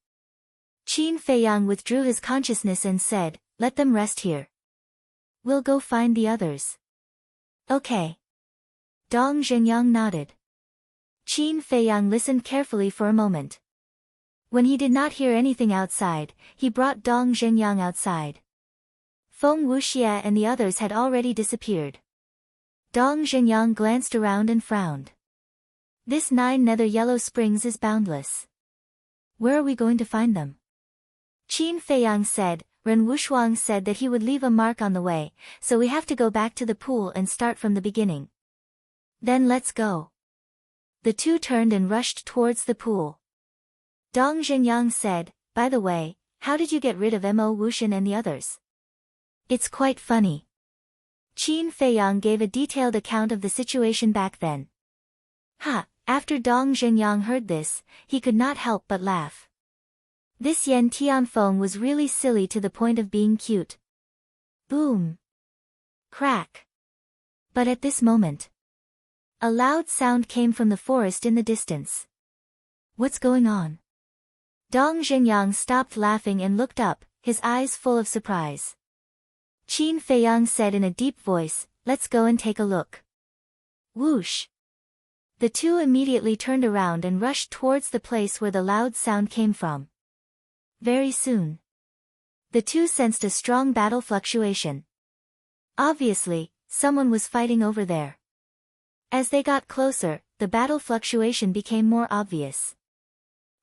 Qin Feiyang withdrew his consciousness and said, let them rest here. We'll go find the others. Okay. Dong Zhenyang nodded. Qin Feiyang listened carefully for a moment. When he did not hear anything outside, he brought Dong Zhenyang outside. Feng Wuxie and the others had already disappeared. Dong Zhenyang glanced around and frowned. This 9 nether yellow springs is boundless. Where are we going to find them? Qin Feiyang said, Ren Wushuang said that he would leave a mark on the way, so we have to go back to the pool and start from the beginning. Then let's go. The two turned and rushed towards the pool. Dong Zhenyang said, by the way, how did you get rid of Mo Wuxian and the others? It's quite funny. Qin Feiyang gave a detailed account of the situation back then. After Dong Zhenyang heard this, he could not help but laugh. This Yen Tianfeng was really silly to the point of being cute. Boom. Crack. But at this moment, a loud sound came from the forest in the distance. What's going on? Dong Zhenyang stopped laughing and looked up, his eyes full of surprise. Qin Feiyang said in a deep voice, let's go and take a look. Whoosh. The two immediately turned around and rushed towards the place where the loud sound came from. Very soon, the two sensed a strong battle fluctuation. Obviously, someone was fighting over there. As they got closer, the battle fluctuation became more obvious.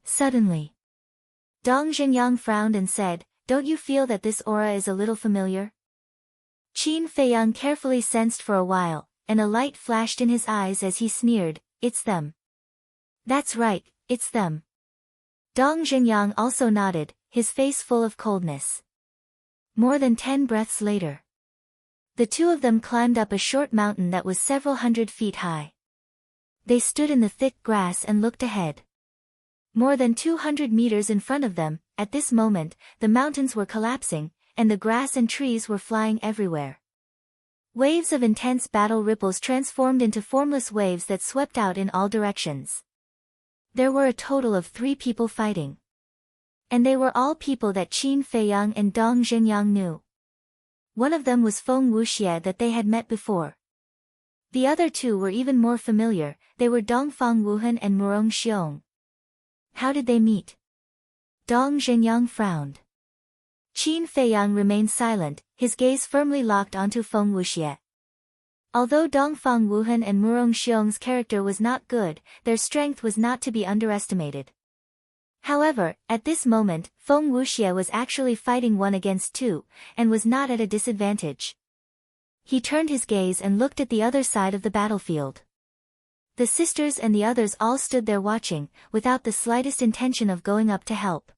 Suddenly, Dong Zhenyang frowned and said, don't you feel that this aura is a little familiar? Qin Feiyang carefully sensed for a while, and a light flashed in his eyes as he sneered, it's them. That's right, it's them. Dong Zhenyang also nodded, his face full of coldness. More than 10 breaths later, the two of them climbed up a short mountain that was several hundred feet high. They stood in the thick grass and looked ahead. More than 200 meters in front of them, at this moment, the mountains were collapsing, and the grass and trees were flying everywhere. Waves of intense battle ripples transformed into formless waves that swept out in all directions. There were a total of 3 people fighting. And they were all people that Qin Feiyang and Dong Zhenyang knew. One of them was Feng Wuxie that they had met before. The other 2 were even more familiar, they were Dongfang Wuhan and Murong Xiong. How did they meet? Dong Zhenyang frowned. Qin Feiyang remained silent, his gaze firmly locked onto Feng Wuxie. Although Dongfang Wuhan and Murong Xiong's character was not good, their strength was not to be underestimated. However, at this moment, Feng Wuxie was actually fighting 1 against 2, and was not at a disadvantage. He turned his gaze and looked at the other side of the battlefield. The sisters and the others all stood there watching, without the slightest intention of going up to help.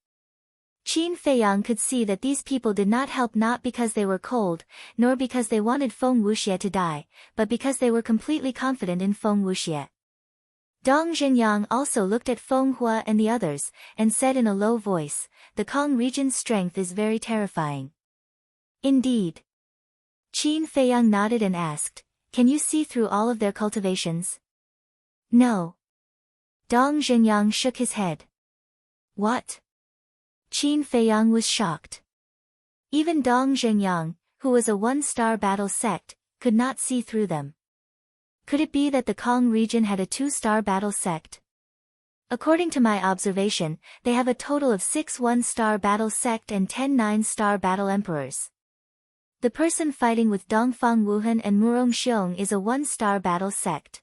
Qin Feiyang could see that these people did not help, not because they were cold, nor because they wanted Feng Wuxie to die, but because they were completely confident in Feng Wuxie. Dong Zhenyang also looked at Feng Hua and the others, and said in a low voice, "The Kong region's strength is very terrifying." Indeed. Qin Feiyang nodded and asked, "Can you see through all of their cultivations?" "No." Dong Zhenyang shook his head. "What?" Qin Feiyang was shocked. Even Dong Zhenyang, who was a 1-star battle sect, could not see through them. Could it be that the Kong region had a 2-star battle sect? According to my observation, they have a total of 6 1-star battle sect and 10 9-star battle emperors. The person fighting with Dongfang Wuhan and Murong Xiong is a 1-star battle sect.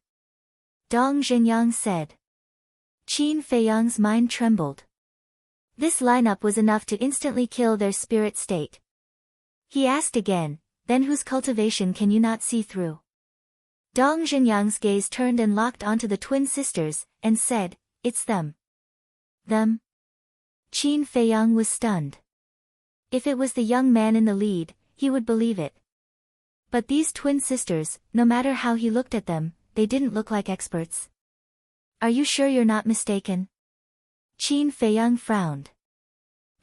Dong Zhenyang said. Qin Feiyang's mind trembled. This lineup was enough to instantly kill their spirit state. He asked again, "Then whose cultivation can you not see through?" Dong Zhenyang's gaze turned and locked onto the twin sisters, and said, "It's them." Them? Qin Feiyang was stunned. If it was the young man in the lead, he would believe it. But these twin sisters, no matter how he looked at them, they didn't look like experts. "Are you sure you're not mistaken?" Qin Feiyang frowned.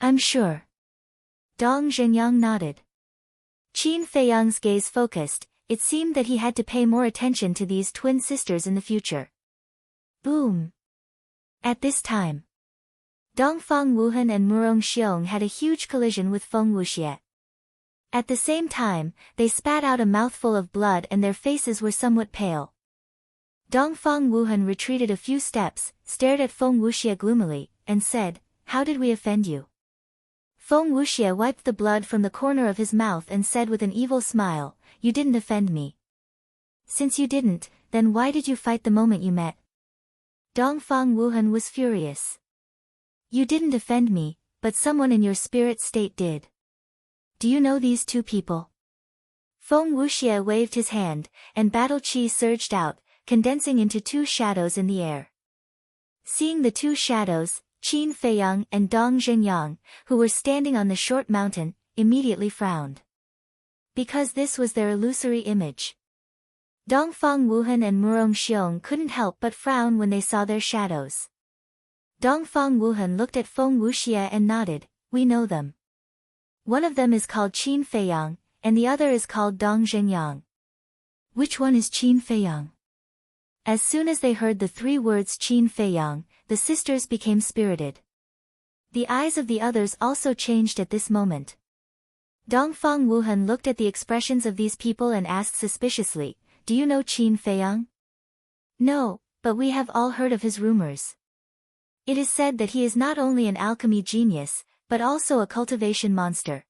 "I'm sure." Dong Zhenyang nodded. Qin Feiyang's gaze focused. It seemed that he had to pay more attention to these twin sisters in the future. Boom! At this time, Dongfang Wuhan and Murong Xiong had a huge collision with Feng Wuxie. At the same time, they spat out a mouthful of blood and their faces were somewhat pale. Dongfang Wuhan retreated a few steps, stared at Feng Wuxie gloomily, and said, "How did we offend you?" Feng Wuxie wiped the blood from the corner of his mouth and said with an evil smile, "You didn't offend me." "Since you didn't, then why did you fight the moment you met?" Dongfang Wuhan was furious. "You didn't offend me, but someone in your spirit state did. Do you know these 2 people?" Feng Wuxie waved his hand, and battle chi surged out, condensing into 2 shadows in the air. Seeing the 2 shadows, Qin Feiyang and Dong Zhenyang, who were standing on the short mountain, immediately frowned. Because this was their illusory image. Dongfang Wuhan and Murong Xiong couldn't help but frown when they saw their shadows. Dongfang Wuhan looked at Feng Wuxie and nodded, "We know them. One of them is called Qin Feiyang, and the other is called Dong Zhenyang." "Which one is Qin Feiyang?" As soon as they heard the 3 words Qin Feiyang, the sisters became spirited. The eyes of the others also changed at this moment. Dongfang Wuhan looked at the expressions of these people and asked suspiciously, "Do you know Qin Feiyang?" "No, but we have all heard of his rumors. It is said that he is not only an alchemy genius, but also a cultivation monster.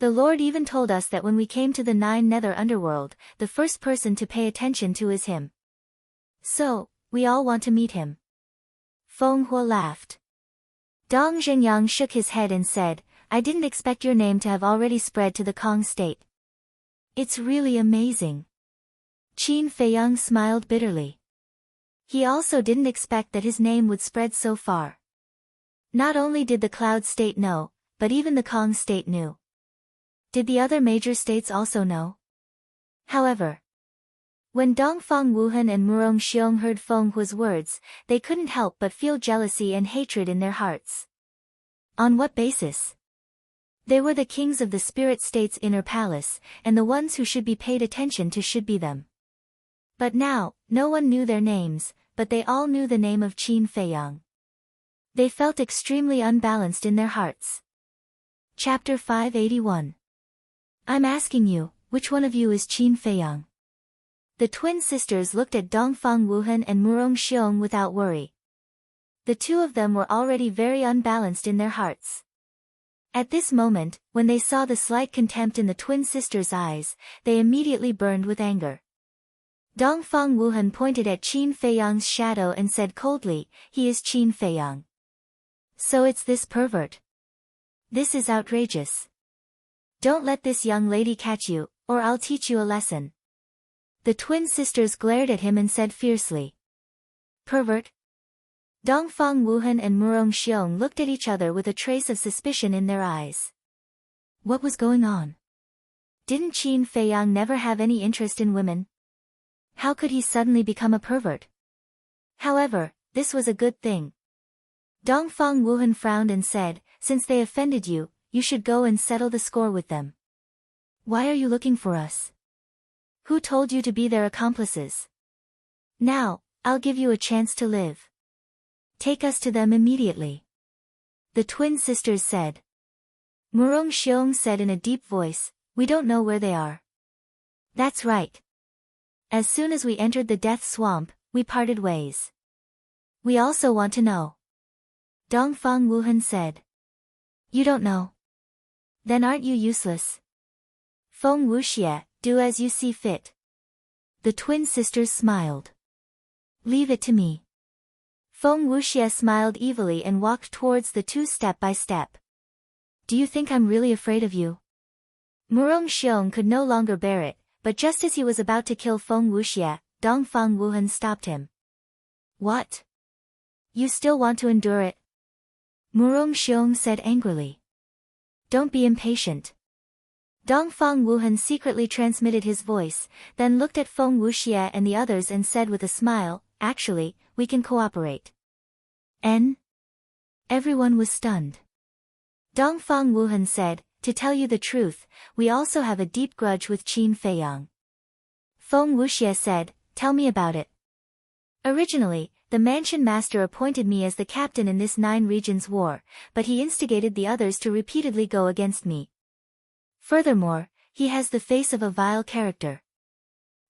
The Lord even told us that when we came to the 9 nether underworld, the first person to pay attention to is him. So, we all want to meet him." Feng Hua laughed. Dong Zhenyang shook his head and said, "I didn't expect your name to have already spread to the Kong state. It's really amazing." Qin Feiyang smiled bitterly. He also didn't expect that his name would spread so far. Not only did the Cloud state know, but even the Kong state knew. Did the other major states also know? However, when Dongfang Wuhan and Murong Xiong heard Feng Hua's words, they couldn't help but feel jealousy and hatred in their hearts. On what basis? They were the kings of the spirit state's inner palace, and the ones who should be paid attention to should be them. But now, no one knew their names, but they all knew the name of Qin Feiyang. They felt extremely unbalanced in their hearts. Chapter 581. I'm asking you, which one of you is Qin Feiyang? The twin sisters looked at Dongfang Wuhan and Murong Xiong without worry. The 2 of them were already very unbalanced in their hearts. At this moment, when they saw the slight contempt in the twin sisters' eyes, they immediately burned with anger. Dongfang Wuhan pointed at Qin Feiyang's shadow and said coldly, "He is Qin Feiyang. So it's this pervert. This is outrageous. Don't let this young lady catch you, or I'll teach you a lesson." The twin sisters glared at him and said fiercely, "Pervert?" Dongfang Wuhan and Murong Xiong looked at each other with a trace of suspicion in their eyes. What was going on? Didn't Qin Feiyang never have any interest in women? How could he suddenly become a pervert? However, this was a good thing. Dongfang Wuhan frowned and said, "Since they offended you, you should go and settle the score with them. Why are you looking for us? Who told you to be their accomplices? Now, I'll give you a chance to live. Take us to them immediately." The twin sisters said. Murong Xiong said in a deep voice, "We don't know where they are." "That's right. As soon as we entered the death swamp, we parted ways. We also want to know." Dongfang Wuhan said. "You don't know? Then aren't you useless? Feng Wuxie, do as you see fit." The twin sisters smiled. "Leave it to me." Feng Wuxie smiled evilly and walked towards the two step by step. "Do you think I'm really afraid of you?" Murong Xiong could no longer bear it, but just as he was about to kill Feng Wuxie, Dongfang Wuhan stopped him. "What? You still want to endure it?" Murong Xiong said angrily. "Don't be impatient." Dongfang Wuhan secretly transmitted his voice, then looked at Feng Wuxie and the others and said with a smile, "Actually, we can cooperate." Everyone was stunned. Dongfang Wuhan said, "To tell you the truth, we also have a deep grudge with Qin Feiyang." Feng Wuxie said, "Tell me about it." "Originally, the mansion master appointed me as the captain in this 9 regions war, but he instigated the others to repeatedly go against me. Furthermore, he has the face of a vile character.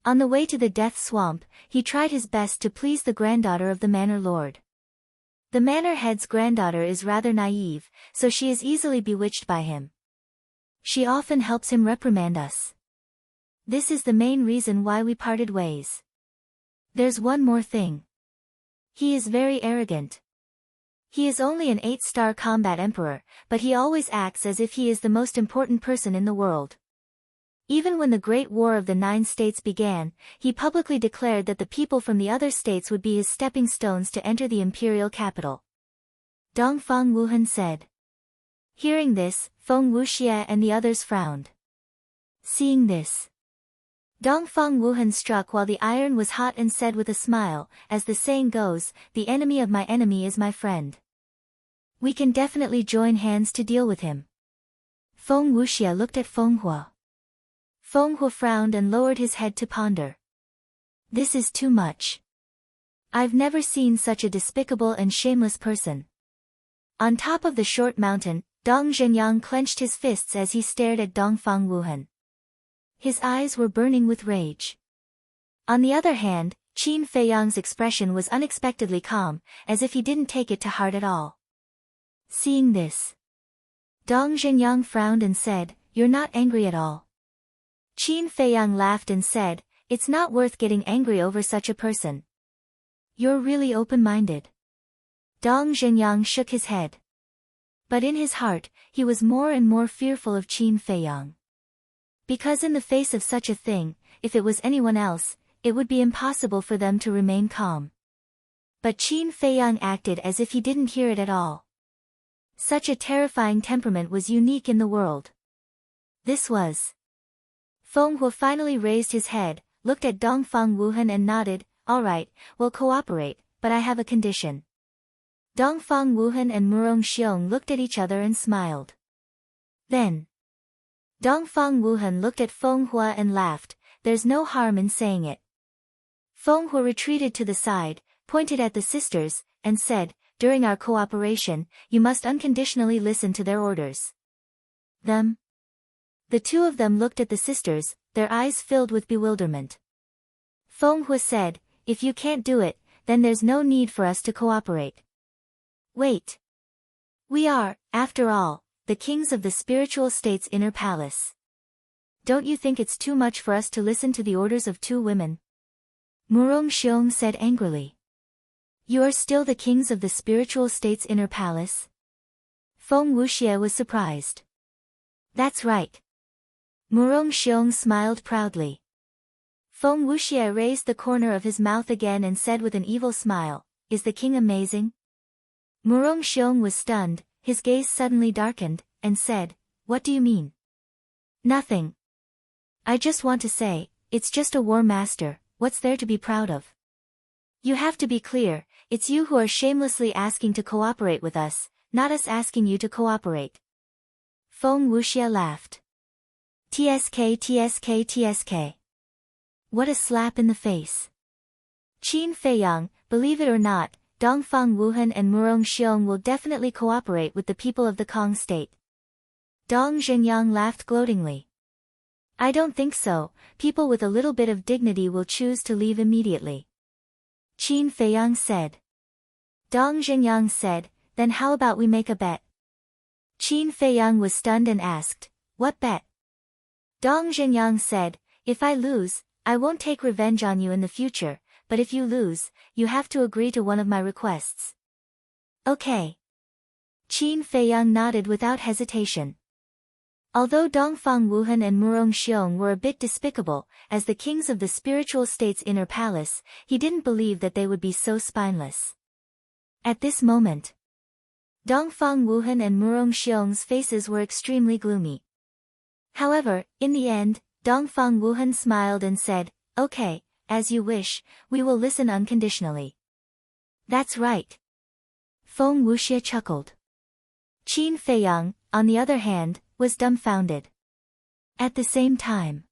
On the way to the death swamp, he tried his best to please the granddaughter of the manor lord. The manor head's granddaughter is rather naive, so she is easily bewitched by him. She often helps him reprimand us. This is the main reason why we parted ways. There's one more thing. He is very arrogant. He is only an 8-star combat emperor, but he always acts as if he is the most important person in the world. Even when the Great War of the 9 states began, he publicly declared that the people from the other states would be his stepping stones to enter the imperial capital." Dongfang Wuhan said. Hearing this, Feng Wuxie and the others frowned. Seeing this, Dongfang Wuhan struck while the iron was hot and said with a smile, "As the saying goes, the enemy of my enemy is my friend. We can definitely join hands to deal with him." Feng Wuxie looked at Feng Hua. Feng Hua frowned and lowered his head to ponder. "This is too much. I've never seen such a despicable and shameless person." On top of the short mountain, Dong Zhenyang clenched his fists as he stared at Dongfang Wuhan. His eyes were burning with rage. On the other hand, Qin Feiyang's expression was unexpectedly calm, as if he didn't take it to heart at all. Seeing this, Dong Zhenyang frowned and said, "You're not angry at all." Qin Feiyang laughed and said, "It's not worth getting angry over such a person. You're really open-minded." Dong Zhenyang shook his head. But in his heart, he was more and more fearful of Qin Feiyang. Because in the face of such a thing, if it was anyone else, it would be impossible for them to remain calm. But Qin Feiyang acted as if he didn't hear it at all. Such a terrifying temperament was unique in the world. This was. Feng Hua finally raised his head, looked at Dongfang Wuhan and nodded, "All right, we'll cooperate, but I have a condition." Dongfang Wuhan and Murong Xiong looked at each other and smiled. Then, Dongfang Wuhan looked at Feng Hua and laughed, "There's no harm in saying it." Feng Hua retreated to the side, pointed at the sisters, and said, "During our cooperation, you must unconditionally listen to their orders." Them? The two of them looked at the sisters, their eyes filled with bewilderment. Feng Hua said, "If you can't do it, then there's no need for us to cooperate." Wait. We are, after all, the kings of the spiritual state's inner palace. Don't you think it's too much for us to listen to the orders of two women? Murong Xiong said angrily. You are still the kings of the spiritual state's inner palace? Feng Wuxie was surprised. That's right. Murong Xiong smiled proudly. Feng Wuxie raised the corner of his mouth again and said with an evil smile, Is the king amazing? Murong Xiong was stunned, his gaze suddenly darkened, and said, What do you mean? Nothing. I just want to say, it's just a war master, what's there to be proud of? You have to be clear, it's you who are shamelessly asking to cooperate with us, not us asking you to cooperate. Feng Wuxie laughed. TSK TSK TSK. What a slap in the face. Qin Feiyang, believe it or not, Dongfang Wuhan and Murong Xiong will definitely cooperate with the people of the Kong state. Dong Zhenyang laughed gloatingly. I don't think so, people with a little bit of dignity will choose to leave immediately. Qin Feiyang said. Dong Zhenyang said, Then how about we make a bet? Qin Feiyang was stunned and asked, What bet? Dong Zhenyang said, If I lose, I won't take revenge on you in the future, but if you lose, you have to agree to one of my requests. Okay. Qin Feiyang nodded without hesitation. Although Dongfang Wuhan and Murong Xiong were a bit despicable, as the kings of the spiritual state's inner palace, he didn't believe that they would be so spineless. At this moment, Dongfang Wuhan and Murong Xiong's faces were extremely gloomy. However, in the end, Dongfang Wuhan smiled and said, Okay, as you wish, we will listen unconditionally. That's right. Feng Wuxie chuckled. Qin Feiyang, on the other hand, was dumbfounded. At the same time,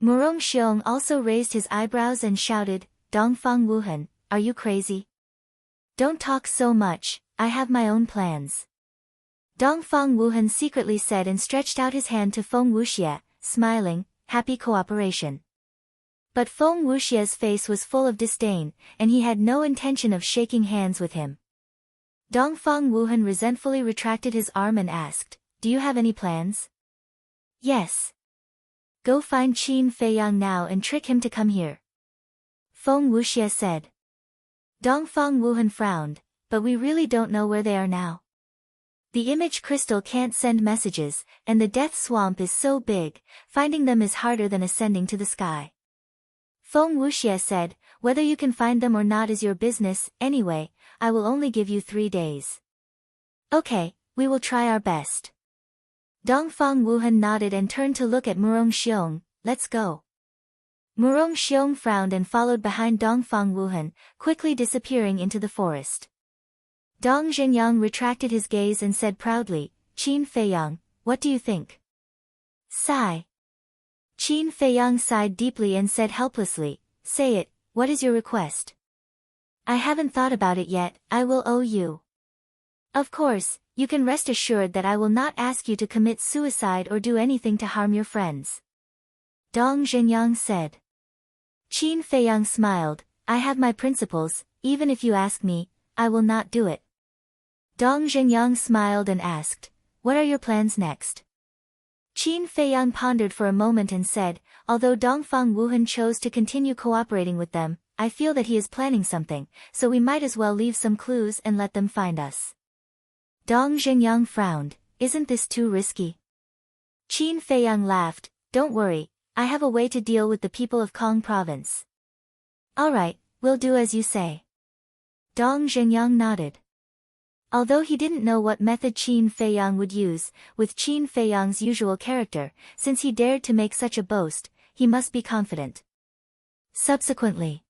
Murong Xiong also raised his eyebrows and shouted, Dongfang Wuhan, are you crazy? Don't talk so much, I have my own plans. Dongfang Wuhan secretly said and stretched out his hand to Feng Wuxie, smiling, happy cooperation. But Feng Wuxie's face was full of disdain, and he had no intention of shaking hands with him. Dongfang Wuhan resentfully retracted his arm and asked, Do you have any plans? Yes. Go find Qin Feiyang now and trick him to come here. Feng Wuxie said. Dongfang Wuhan frowned, but we really don't know where they are now. The image crystal can't send messages, and the death swamp is so big, finding them is harder than ascending to the sky. Feng Wuxie said, Whether you can find them or not is your business, anyway, I will only give you 3 days. Okay, we will try our best. Dongfang Wuhan nodded and turned to look at Murong Xiong, Let's go. Murong Xiong frowned and followed behind Dongfang Wuhan, quickly disappearing into the forest. Dong Zhenyang retracted his gaze and said proudly, Qin Feiyang, what do you think? Sigh. Qin Feiyang sighed deeply and said helplessly, Say it, what is your request? I haven't thought about it yet, I will owe you. Of course, you can rest assured that I will not ask you to commit suicide or do anything to harm your friends. Dong Zhenyang said. Qin Feiyang smiled, I have my principles, even if you ask me, I will not do it. Dong Zhenyang smiled and asked, What are your plans next? Qin Feiyang pondered for a moment and said, Although Dongfang Wuhan chose to continue cooperating with them, I feel that he is planning something, so we might as well leave some clues and let them find us. Dong Zhenyang frowned, Isn't this too risky? Qin Feiyang laughed, Don't worry, I have a way to deal with the people of Kong province. Alright, we'll do as you say. Dong Zhenyang nodded. Although he didn't know what method Qin Feiyang would use, with Qin Feiyang's usual character, since he dared to make such a boast, he must be confident. Subsequently,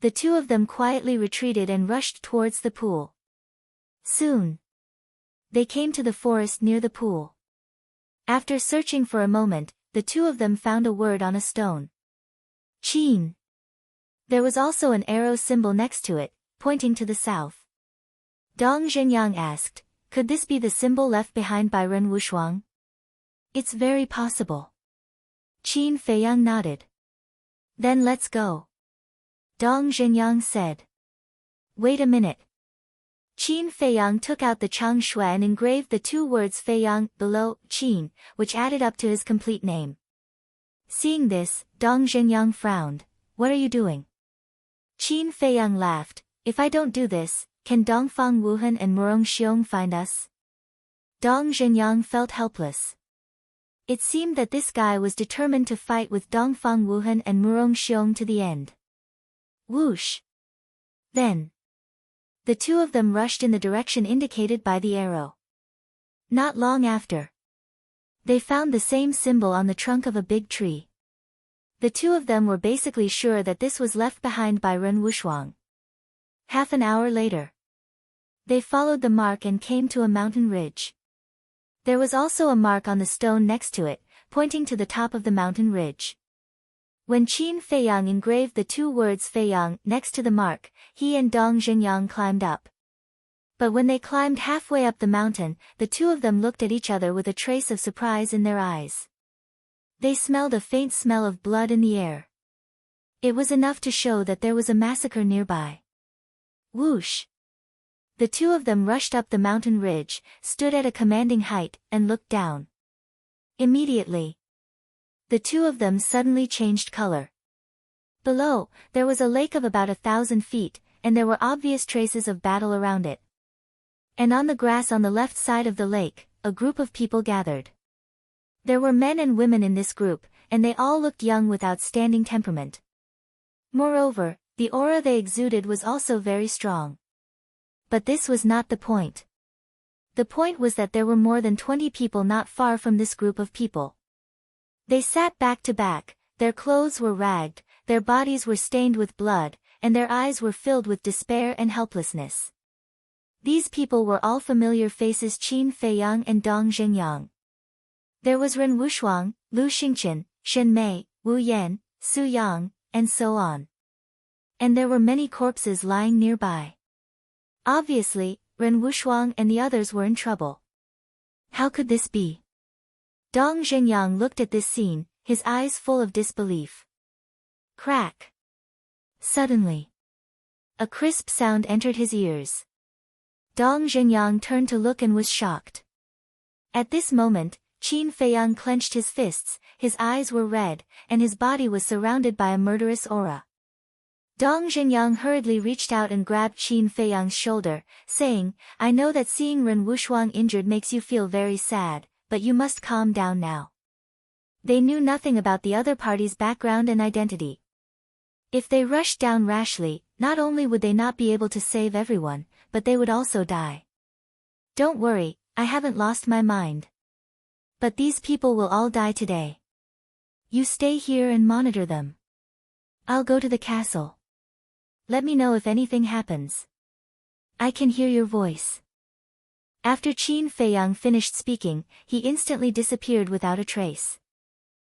the two of them quietly retreated and rushed towards the pool. Soon, they came to the forest near the pool. After searching for a moment, the two of them found a word on a stone. Qin. There was also an arrow symbol next to it, pointing to the south. Dong Zhenyang asked, Could this be the symbol left behind by Ren Wushuang? It's very possible. Qin Feiyang nodded. Then let's go. Dong Zhenyang said. Wait a minute. Qin Feiyang took out the Chang Shui and engraved the two words Feiyang below Qin, which added up to his complete name. Seeing this, Dong Zhenyang frowned. What are you doing? Qin Feiyang laughed. If I don't do this, can Dongfang Wuhan and Murong Xiong find us? Dong Zhenyang felt helpless. It seemed that this guy was determined to fight with Dongfang Wuhan and Murong Xiong to the end. Whoosh! Then, the two of them rushed in the direction indicated by the arrow. Not long after, they found the same symbol on the trunk of a big tree. The two of them were basically sure that this was left behind by Ren Wushuang. Half an hour later, they followed the mark and came to a mountain ridge. There was also a mark on the stone next to it, pointing to the top of the mountain ridge. When Qin Feiyang engraved the two words Feiyang next to the mark, he and Dong Zhenyang climbed up. But when they climbed halfway up the mountain, the two of them looked at each other with a trace of surprise in their eyes. They smelled a faint smell of blood in the air. It was enough to show that there was a massacre nearby. Whoosh! The two of them rushed up the mountain ridge, stood at a commanding height, and looked down. Immediately, the two of them suddenly changed color. Below, there was a lake of about 1,000 feet, and there were obvious traces of battle around it. And on the grass on the left side of the lake, a group of people gathered. There were men and women in this group, and they all looked young with outstanding temperament. Moreover, the aura they exuded was also very strong. But this was not the point. The point was that there were more than 20 people not far from this group of people. They sat back to back, their clothes were ragged, their bodies were stained with blood, and their eyes were filled with despair and helplessness. These people were all familiar faces: Qin Feiyang and Dong Zhenyang. There was Ren Wushuang, Lu Xingqian, Shen Mei, Wu Yan, Su Yang, and so on. And there were many corpses lying nearby. Obviously, Ren Wushuang and the others were in trouble. How could this be? Dong Zhenyang looked at this scene, his eyes full of disbelief. Crack! Suddenly, a crisp sound entered his ears. Dong Zhenyang turned to look and was shocked. At this moment, Qin Feiyang clenched his fists, his eyes were red, and his body was surrounded by a murderous aura. Dong Zhenyang hurriedly reached out and grabbed Qin Feiyang's shoulder, saying, I know that seeing Ren Wushuang injured makes you feel very sad, but you must calm down now. They knew nothing about the other party's background and identity. If they rushed down rashly, not only would they not be able to save everyone, but they would also die. Don't worry, I haven't lost my mind. But these people will all die today. You stay here and monitor them. I'll go to the castle. Let me know if anything happens. I can hear your voice. After Qin Feiyang finished speaking, he instantly disappeared without a trace.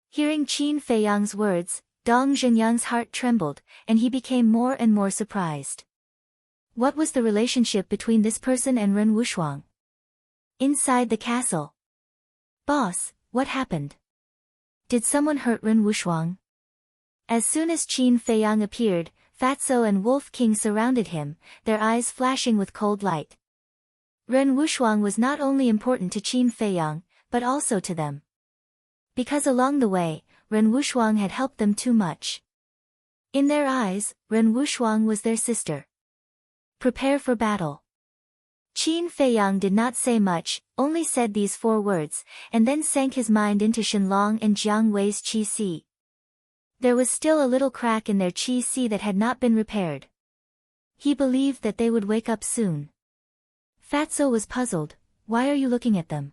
Hearing Qin Feiyang's words, Dong Zhenyang's heart trembled, and he became more and more surprised. What was the relationship between this person and Ren Wushuang? Inside the castle. Boss, what happened? Did someone hurt Ren Wushuang? As soon as Qin Feiyang appeared, Fatso and Wolf King surrounded him, their eyes flashing with cold light. Ren Wushuang was not only important to Qin Feiyang, but also to them. Because along the way, Ren Wushuang had helped them too much. In their eyes, Ren Wushuang was their sister. Prepare for battle. Qin Feiyang did not say much, only said these 4 words, and then sank his mind into Shenlong and Jiang Wei's qi si. There was still a little crack in their qi si that had not been repaired. He believed that they would wake up soon. Fatso was puzzled. Why are you looking at them?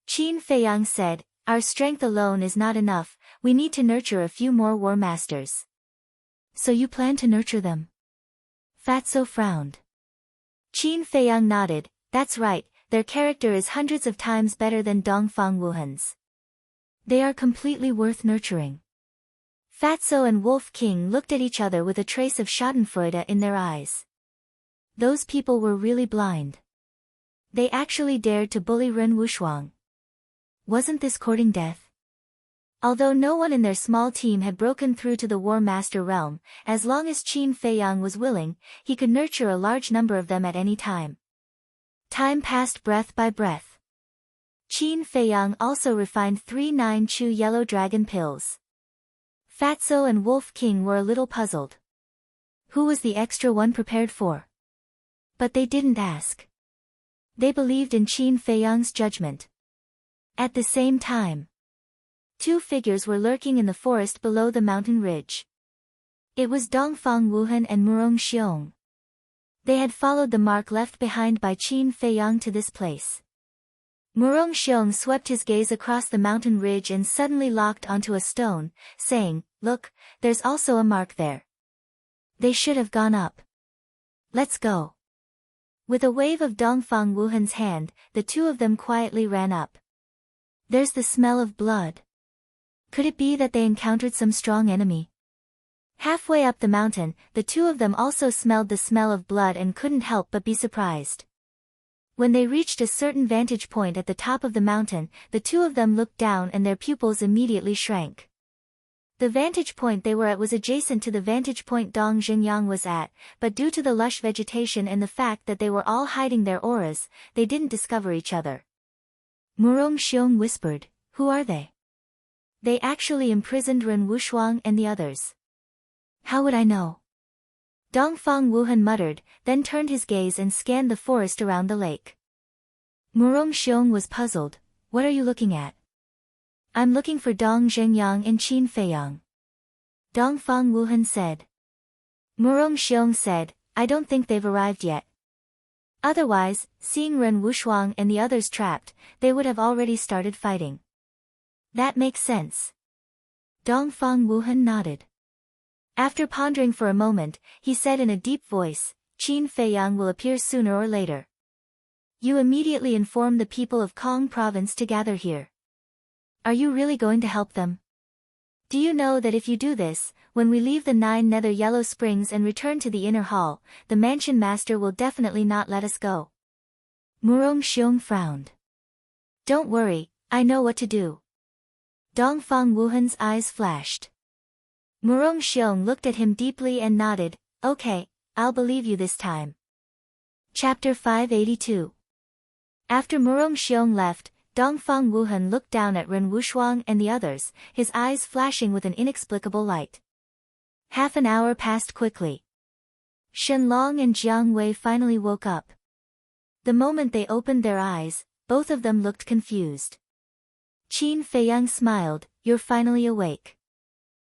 Qin Feiyang said, our strength alone is not enough, we need to nurture a few more war masters. So you plan to nurture them? Fatso frowned. Qin Feiyang nodded, that's right, their character is hundreds of times better than Dongfang Wuhan's. They are completely worth nurturing. Fatso and Wolf King looked at each other with a trace of schadenfreude in their eyes. Those people were really blind. They actually dared to bully Ren Wushuang. Wasn't this courting death? Although no one in their small team had broken through to the War Master realm, as long as Qin Feiyang was willing, he could nurture a large number of them at any time. Time passed breath by breath. Qin Feiyang also refined 3 9-chew yellow dragon pills. Fatso and Wolf King were a little puzzled. Who was the extra one prepared for? But they didn't ask. They believed in Qin Feiyang's judgment. At the same time, 2 figures were lurking in the forest below the mountain ridge. It was Dongfang Wuhan and Murong Xiong. They had followed the mark left behind by Qin Feiyang to this place. Murong Xiong swept his gaze across the mountain ridge and suddenly locked onto a stone, saying, "Look, there's also a mark there. They should have gone up. Let's go." With a wave of Dongfang Wuhan's hand, the 2 of them quietly ran up. There's the smell of blood. Could it be that they encountered some strong enemy? Halfway up the mountain, the 2 of them also smelled the smell of blood and couldn't help but be surprised. When they reached a certain vantage point at the top of the mountain, the 2 of them looked down and their pupils immediately shrank. The vantage point they were at was adjacent to the vantage point Dong Xingyang was at, but due to the lush vegetation and the fact that they were all hiding their auras, they didn't discover each other. Murong Xiong whispered, "Who are they? They actually imprisoned Ren Wushuang and the others." "How would I know?" Dongfang Wuhan muttered, then turned his gaze and scanned the forest around the lake. Murong Xiong was puzzled. "What are you looking at?" "I'm looking for Dong Zhengyang and Qin Feiyang," Dongfang Wuhan said. Murong Xiong said, "I don't think they've arrived yet. Otherwise, seeing Ren Wushuang and the others trapped, they would have already started fighting." "That makes sense." Dongfang Wuhan nodded. After pondering for a moment, he said in a deep voice, "Qin Feiyang will appear sooner or later. You immediately inform the people of Kong province to gather here." "Are you really going to help them? Do you know that if you do this, when we leave the 9 nether yellow springs and return to the inner hall, the mansion master will definitely not let us go?" Murong Xiong frowned. "Don't worry, I know what to do." Dongfang Wuhan's eyes flashed. Murong Xiong looked at him deeply and nodded, "Okay, I'll believe you this time." Chapter 582. After Murong Xiong left, Dongfang Wuhan looked down at Ren Wushuang and the others, his eyes flashing with an inexplicable light. Half an hour passed quickly. Shenlong and Jiang Wei finally woke up. The moment they opened their eyes, both of them looked confused. Qin Feiyang smiled, "You're finally awake."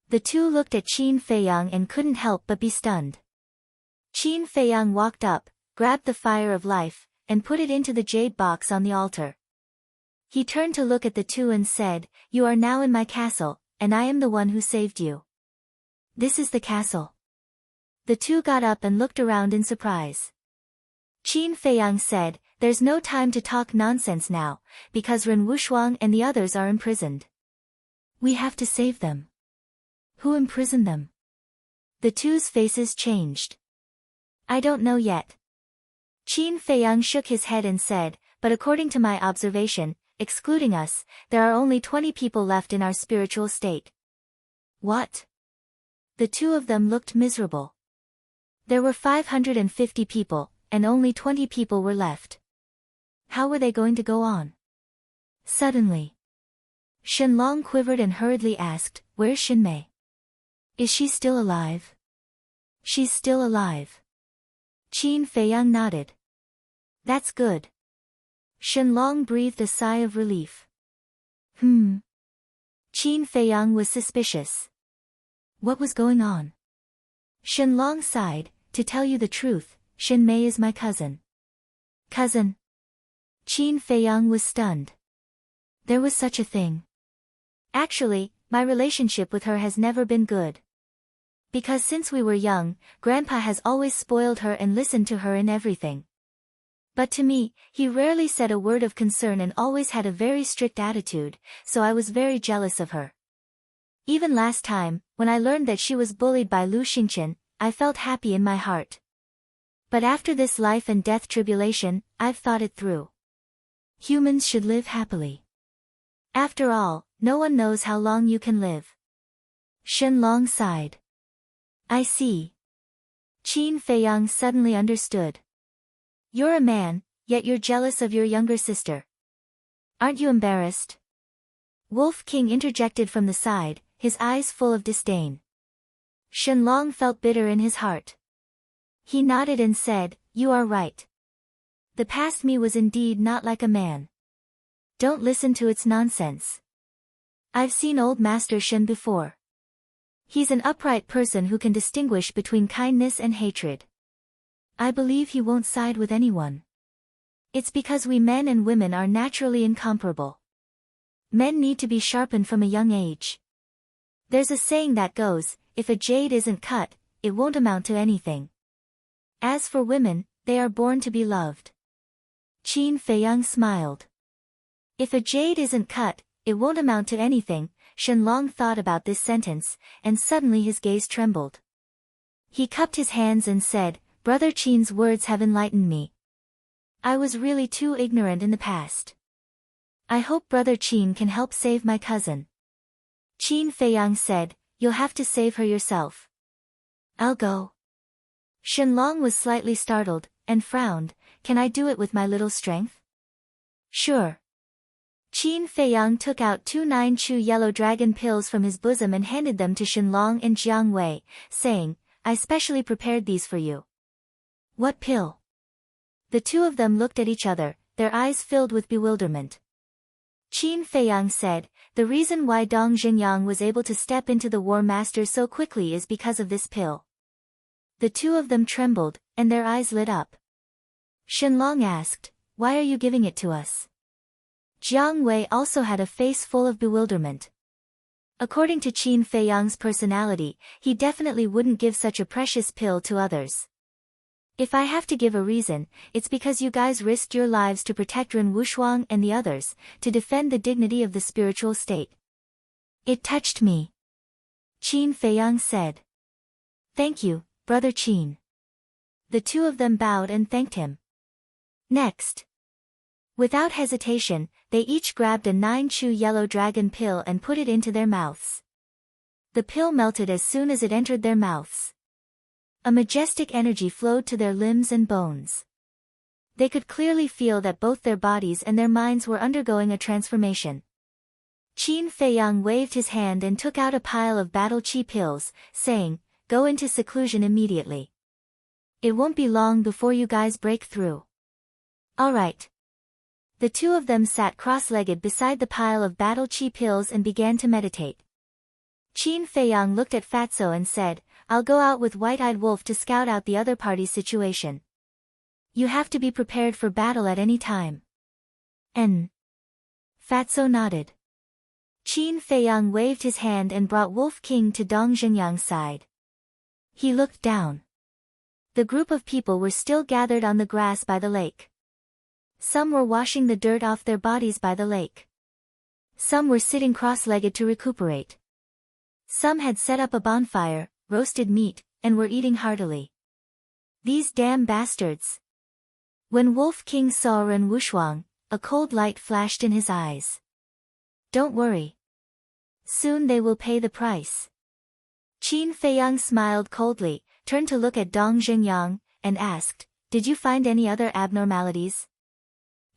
The 2 looked at Qin Feiyang and couldn't help but be stunned. Qin Feiyang walked up, grabbed the fire of life, and put it into the jade box on the altar. He turned to look at the 2 and said, "You are now in my castle, and I am the one who saved you." "This is the castle." The 2 got up and looked around in surprise. Qin Feiyang said, "There's no time to talk nonsense now, because Ren Wushuang and the others are imprisoned. We have to save them." "Who imprisoned them?" The 2's faces changed. "I don't know yet." Qin Feiyang shook his head and said, "But according to my observation, excluding us, there are only 20 people left in our spiritual state." "What?" The 2 of them looked miserable. There were 550 people, and only 20 people were left. How were they going to go on? Suddenly, Shenlong quivered and hurriedly asked, "Where's Shinmei? Is she still alive?" "She's still alive." Qin Feiyang nodded. "That's good." Shenlong breathed a sigh of relief. Qin Feiyang was suspicious. What was going on? Shenlong sighed, "To tell you the truth, Shinmei is my cousin." "Cousin?" Qin Feiyang was stunned. There was such a thing. "Actually, my relationship with her has never been good. Because since we were young, Grandpa has always spoiled her and listened to her in everything. But to me, he rarely said a word of concern and always had a very strict attitude, so I was very jealous of her. Even last time, when I learned that she was bullied by Lu Xingqian, I felt happy in my heart. But after this life and death tribulation, I've thought it through. Humans should live happily. After all, no one knows how long you can live. Shenlong sighed. I see. Qin Feiyang suddenly understood. You're a man, yet you're jealous of your younger sister. Aren't you embarrassed? Wolf King interjected from the side, his eyes full of disdain. Shenlong felt bitter in his heart. He nodded and said, You are right. The past me was indeed not like a man. Don't listen to its nonsense. I've seen old Master Shen before. He's an upright person who can distinguish between kindness and hatred. I believe he won't side with anyone. It's because we men and women are naturally incomparable. Men need to be sharpened from a young age. There's a saying that goes, if a jade isn't cut, it won't amount to anything. As for women, they are born to be loved. Qin Feiyang smiled. If a jade isn't cut, it won't amount to anything. Shenlong thought about this sentence, and suddenly his gaze trembled. He cupped his hands and said, Brother Qin's words have enlightened me. I was really too ignorant in the past. I hope Brother Qin can help save my cousin. Qin Feiyang said, You'll have to save her yourself. I'll go. Shenlong was slightly startled, and frowned. Can I do it with my little strength? Sure. Qin Feiyang took out 2 9-chew yellow dragon pills from his bosom and handed them to Shenlong and Jiang Wei, saying, I specially prepared these for you. What pill? The two of them looked at each other, their eyes filled with bewilderment. Qin Feiyang said, The reason why Dong Xingyang was able to step into the War Master so quickly is because of this pill. The two of them trembled, and their eyes lit up. Shenlong asked, Why are you giving it to us? Jiang Wei also had a face full of bewilderment. According to Qin Feiyang's personality, he definitely wouldn't give such a precious pill to others. If I have to give a reason, it's because you guys risked your lives to protect Ren Wushuang and the others, to defend the dignity of the spiritual state. It touched me. Qin Feiyang said. Thank you, Brother Qin. The two of them bowed and thanked him. Next. Without hesitation, they each grabbed a 9-chew yellow dragon pill and put it into their mouths. The pill melted as soon as it entered their mouths. A majestic energy flowed to their limbs and bones. They could clearly feel that both their bodies and their minds were undergoing a transformation. Qin Feiyang waved his hand and took out a pile of battle chi pills, saying, Go into seclusion immediately. It won't be long before you guys break through. All right. The two of them sat cross-legged beside the pile of battle chi pills and began to meditate. Qin Feiyang looked at Fatso and said, I'll go out with White-Eyed Wolf to scout out the other party's situation. You have to be prepared for battle at any time. Fatso nodded. Qin Feiyang waved his hand and brought Wolf King to Dong Xingyang's side. He looked down. The group of people were still gathered on the grass by the lake. Some were washing the dirt off their bodies by the lake. Some were sitting cross-legged to recuperate. Some had set up a bonfire, roasted meat, and were eating heartily. These damn bastards. When Wolf King saw Ren Wushuang, a cold light flashed in his eyes. Don't worry. Soon they will pay the price. Qin Feiyang smiled coldly, turned to look at Dong Xingyang, and asked, Did you find any other abnormalities?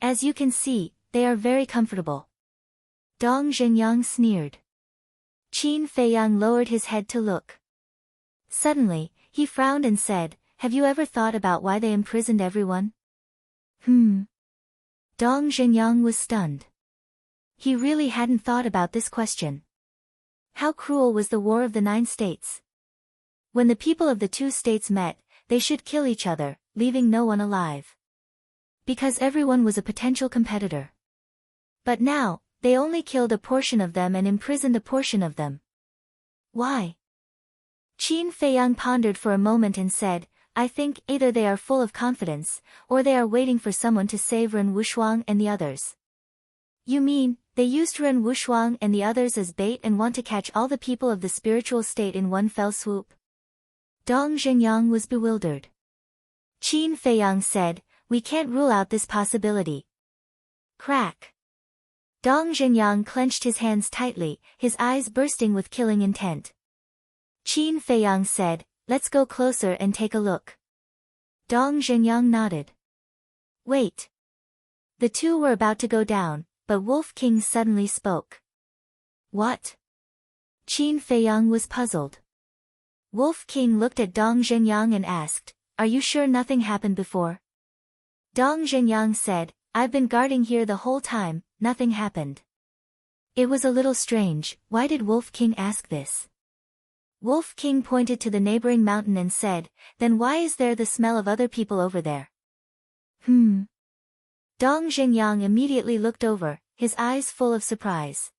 As you can see, they are very comfortable. Dong Xingyang sneered. Qin Feiyang lowered his head to look. Suddenly, he frowned and said, Have you ever thought about why they imprisoned everyone? Dong Xingyang was stunned. He really hadn't thought about this question. How cruel was the War of the 9 States? When the people of the 2 states met, they should kill each other, leaving no one alive. Because everyone was a potential competitor. But now, they only killed a portion of them and imprisoned a portion of them. Why? Qin Feiyang pondered for a moment and said, I think either they are full of confidence, or they are waiting for someone to save Ren Wushuang and the others. You mean, they used Ren Wushuang and the others as bait and want to catch all the people of the spiritual state in one fell swoop? Dong Xingyang was bewildered. Qin Feiyang said, We can't rule out this possibility. Crack. Dong Zhenyang clenched his hands tightly, his eyes bursting with killing intent. Qin Feiyang said, "Let's go closer and take a look." Dong Zhenyang nodded. "Wait." The two were about to go down, but Wolf King suddenly spoke. "What?" Qin Feiyang was puzzled. Wolf King looked at Dong Zhenyang and asked, "Are you sure nothing happened before?" Dong Zhenyang said, "I've been guarding here the whole time, nothing happened." It was a little strange. Why did Wolf King ask this? Wolf King pointed to the neighboring mountain and said, "Then why is there the smell of other people over there?" Dong Zhenyang immediately looked over, his eyes full of surprise.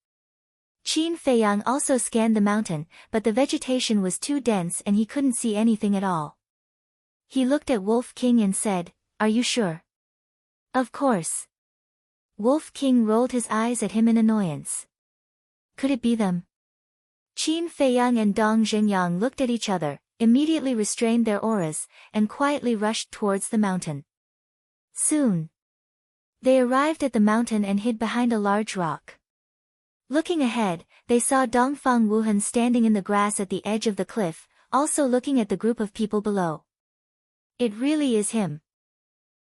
Qin Feiyang also scanned the mountain, but the vegetation was too dense and he couldn't see anything at all. He looked at Wolf King and said, "Are you sure?" "Of course." Wolf King rolled his eyes at him in annoyance. Could it be them? Qin Feiyang and Dong Zhenyang looked at each other, immediately restrained their auras, and quietly rushed towards the mountain. Soon, they arrived at the mountain and hid behind a large rock. Looking ahead, they saw Dongfang Wuhan standing in the grass at the edge of the cliff, also looking at the group of people below. It really is him.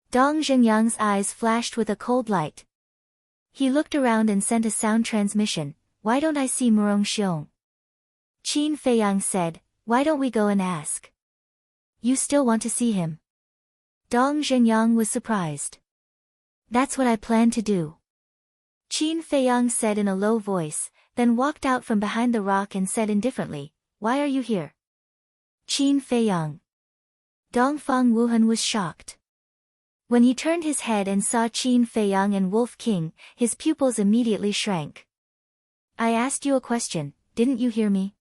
Dong Zhenyang's eyes flashed with a cold light. He looked around and sent a sound transmission. "Why don't I see Murong Xiong?" Qin Feiyang said, "Why don't we go and ask?" "You still want to see him?" Dong Zhenyang was surprised. "That's what I plan to do." Qin Feiyang said in a low voice, then walked out from behind the rock and said indifferently, "Why are you here?" Qin Feiyang. Dongfang Wuhan was shocked. When he turned his head and saw Qin Feiyang and Wolf King, his pupils immediately shrank. "I asked you a question, didn't you hear me?"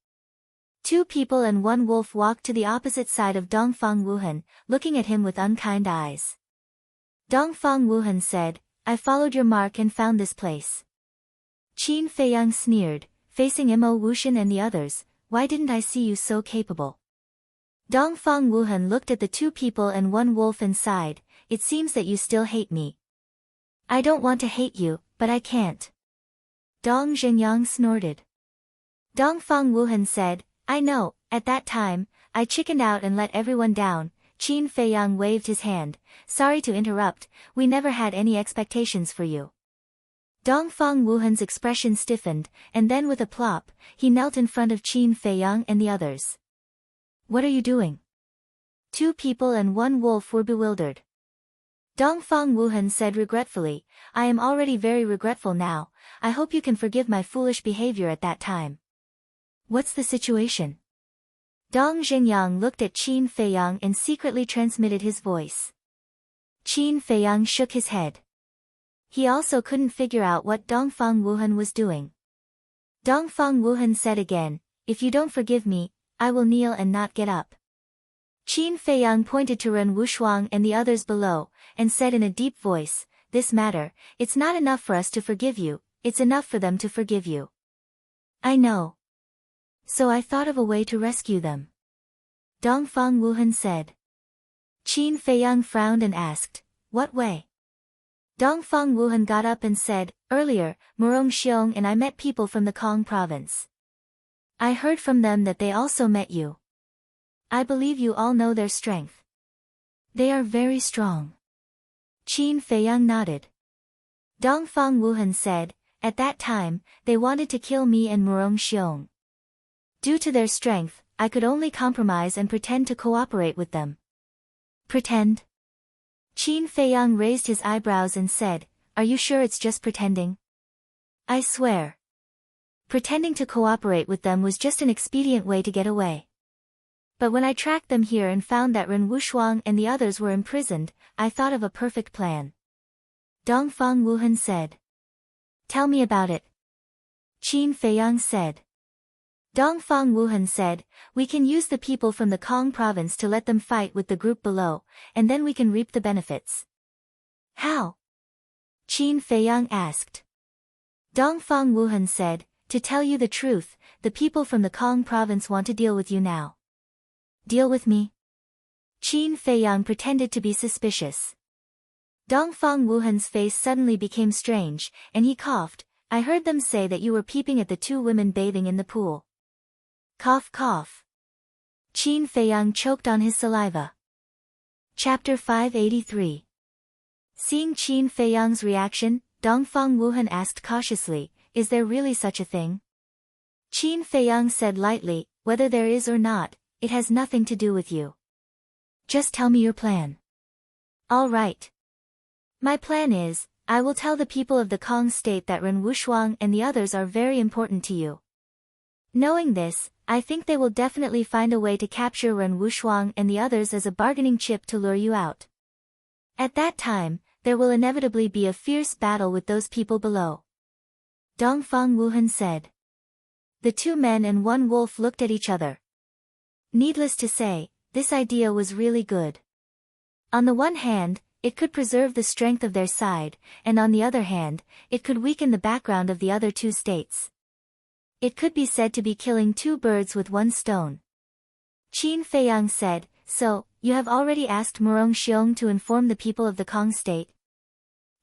Two people and one wolf walked to the opposite side of Dongfang Wuhan, looking at him with unkind eyes. Dongfang Wuhan said, "I followed your mark and found this place." Qin Feiyang sneered, facing Mo Wuxian and the others, "Why didn't I see you so capable?" Dongfang Wuhan looked at the two people and one wolf and sighed, "It seems that you still hate me." "I don't want to hate you, but I can't." Dong Zhenyang snorted. Dongfang Wuhan said, "I know, at that time, I chickened out and let everyone down." Qin Feiyang waved his hand, "Sorry to interrupt, we never had any expectations for you." Dongfang Wuhan's expression stiffened, and then with a plop, he knelt in front of Qin Feiyang and the others. "What are you doing?" Two people and one wolf were bewildered. Dongfang Wuhan said regretfully, "I am already very regretful now, I hope you can forgive my foolish behavior at that time." "What's the situation?" Dong Zhenyang looked at Qin Feiyang and secretly transmitted his voice. Qin Feiyang shook his head. He also couldn't figure out what Dongfang Wuhan was doing. Dongfang Wuhan said again, "If you don't forgive me, I will kneel and not get up." Qin Feiyang pointed to Ren Wushuang and the others below, and said in a deep voice, "This matter, it's not enough for us to forgive you, it's enough for them to forgive you." "I know. So I thought of a way to rescue them." Dongfang Wuhan said. Qin Feiyang frowned and asked, "What way?" Dongfang Wuhan got up and said, "Earlier, Murong Xiong and I met people from the Kong province. I heard from them that they also met you. I believe you all know their strength." "They are very strong." Qin Feiyang nodded. Dongfang Wuhan said, "At that time, they wanted to kill me and Murong Xiong. Due to their strength, I could only compromise and pretend to cooperate with them." "Pretend?" Qin Feiyang raised his eyebrows and said, "Are you sure it's just pretending?" "I swear. Pretending to cooperate with them was just an expedient way to get away. But when I tracked them here and found that Ren Wushuang and the others were imprisoned, I thought of a perfect plan." Dongfang Wuhan said. "Tell me about it." Qin Feiyang said. Dongfang Wuhan said, "We can use the people from the Kong province to let them fight with the group below, and then we can reap the benefits." "How?" Qin Feiyang asked. Dongfang Wuhan said, "To tell you the truth, the people from the Kong province want to deal with you now." "Deal with me?" Qin Feiyang pretended to be suspicious. Dongfang Wuhan's face suddenly became strange, and he coughed, I heard them say that you were peeping at the two women bathing in the pool. Cough cough. Qin Feiyang choked on his saliva. Chapter 583. Seeing Qin Feiyang's reaction, Dongfang Wuhan asked cautiously, is there really such a thing? Qin Feiyang said lightly, whether there is or not, it has nothing to do with you. Just tell me your plan. All right. My plan is, I will tell the people of the Kong state that Ren Wushuang and the others are very important to you. Knowing this, I think they will definitely find a way to capture Ren Wushuang and the others as a bargaining chip to lure you out. At that time, there will inevitably be a fierce battle with those people below. Dongfang Wuhan said. The two men and one wolf looked at each other. Needless to say, this idea was really good. On the one hand, it could preserve the strength of their side, and on the other hand, it could weaken the background of the other two states. It could be said to be killing two birds with one stone. Qin Feiyang said, so, you have already asked Murong Xiong to inform the people of the Kong state?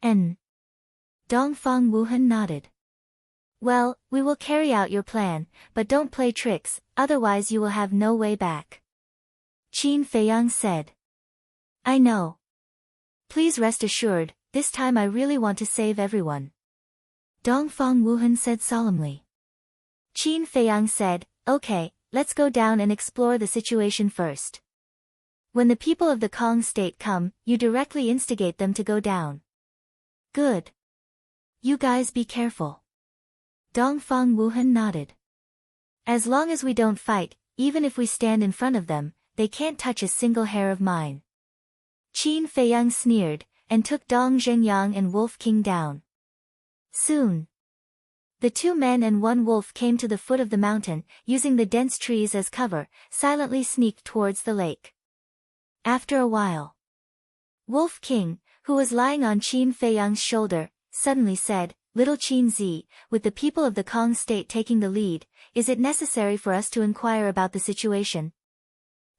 Dongfang Wuhan nodded. Well, we will carry out your plan, but don't play tricks, otherwise you will have no way back. Qin Feiyang said. I know. Please rest assured, this time I really want to save everyone. Dongfang Wuhan said solemnly. Qin Feiyang said, okay, let's go down and explore the situation first. When the people of the Kong state come, you directly instigate them to go down. Good. You guys be careful. Dongfang Wuhan nodded. As long as we don't fight, even if we stand in front of them, they can't touch a single hair of mine. Qin Feiyang sneered, and took Dong Zhenyang and Wolf King down. Soon, the two men and one wolf came to the foot of the mountain, using the dense trees as cover, silently sneaked towards the lake. After a while, Wolf King, who was lying on Qin Feiyang's shoulder, suddenly said, Little Qin Zi, with the people of the Kong state taking the lead, is it necessary for us to inquire about the situation?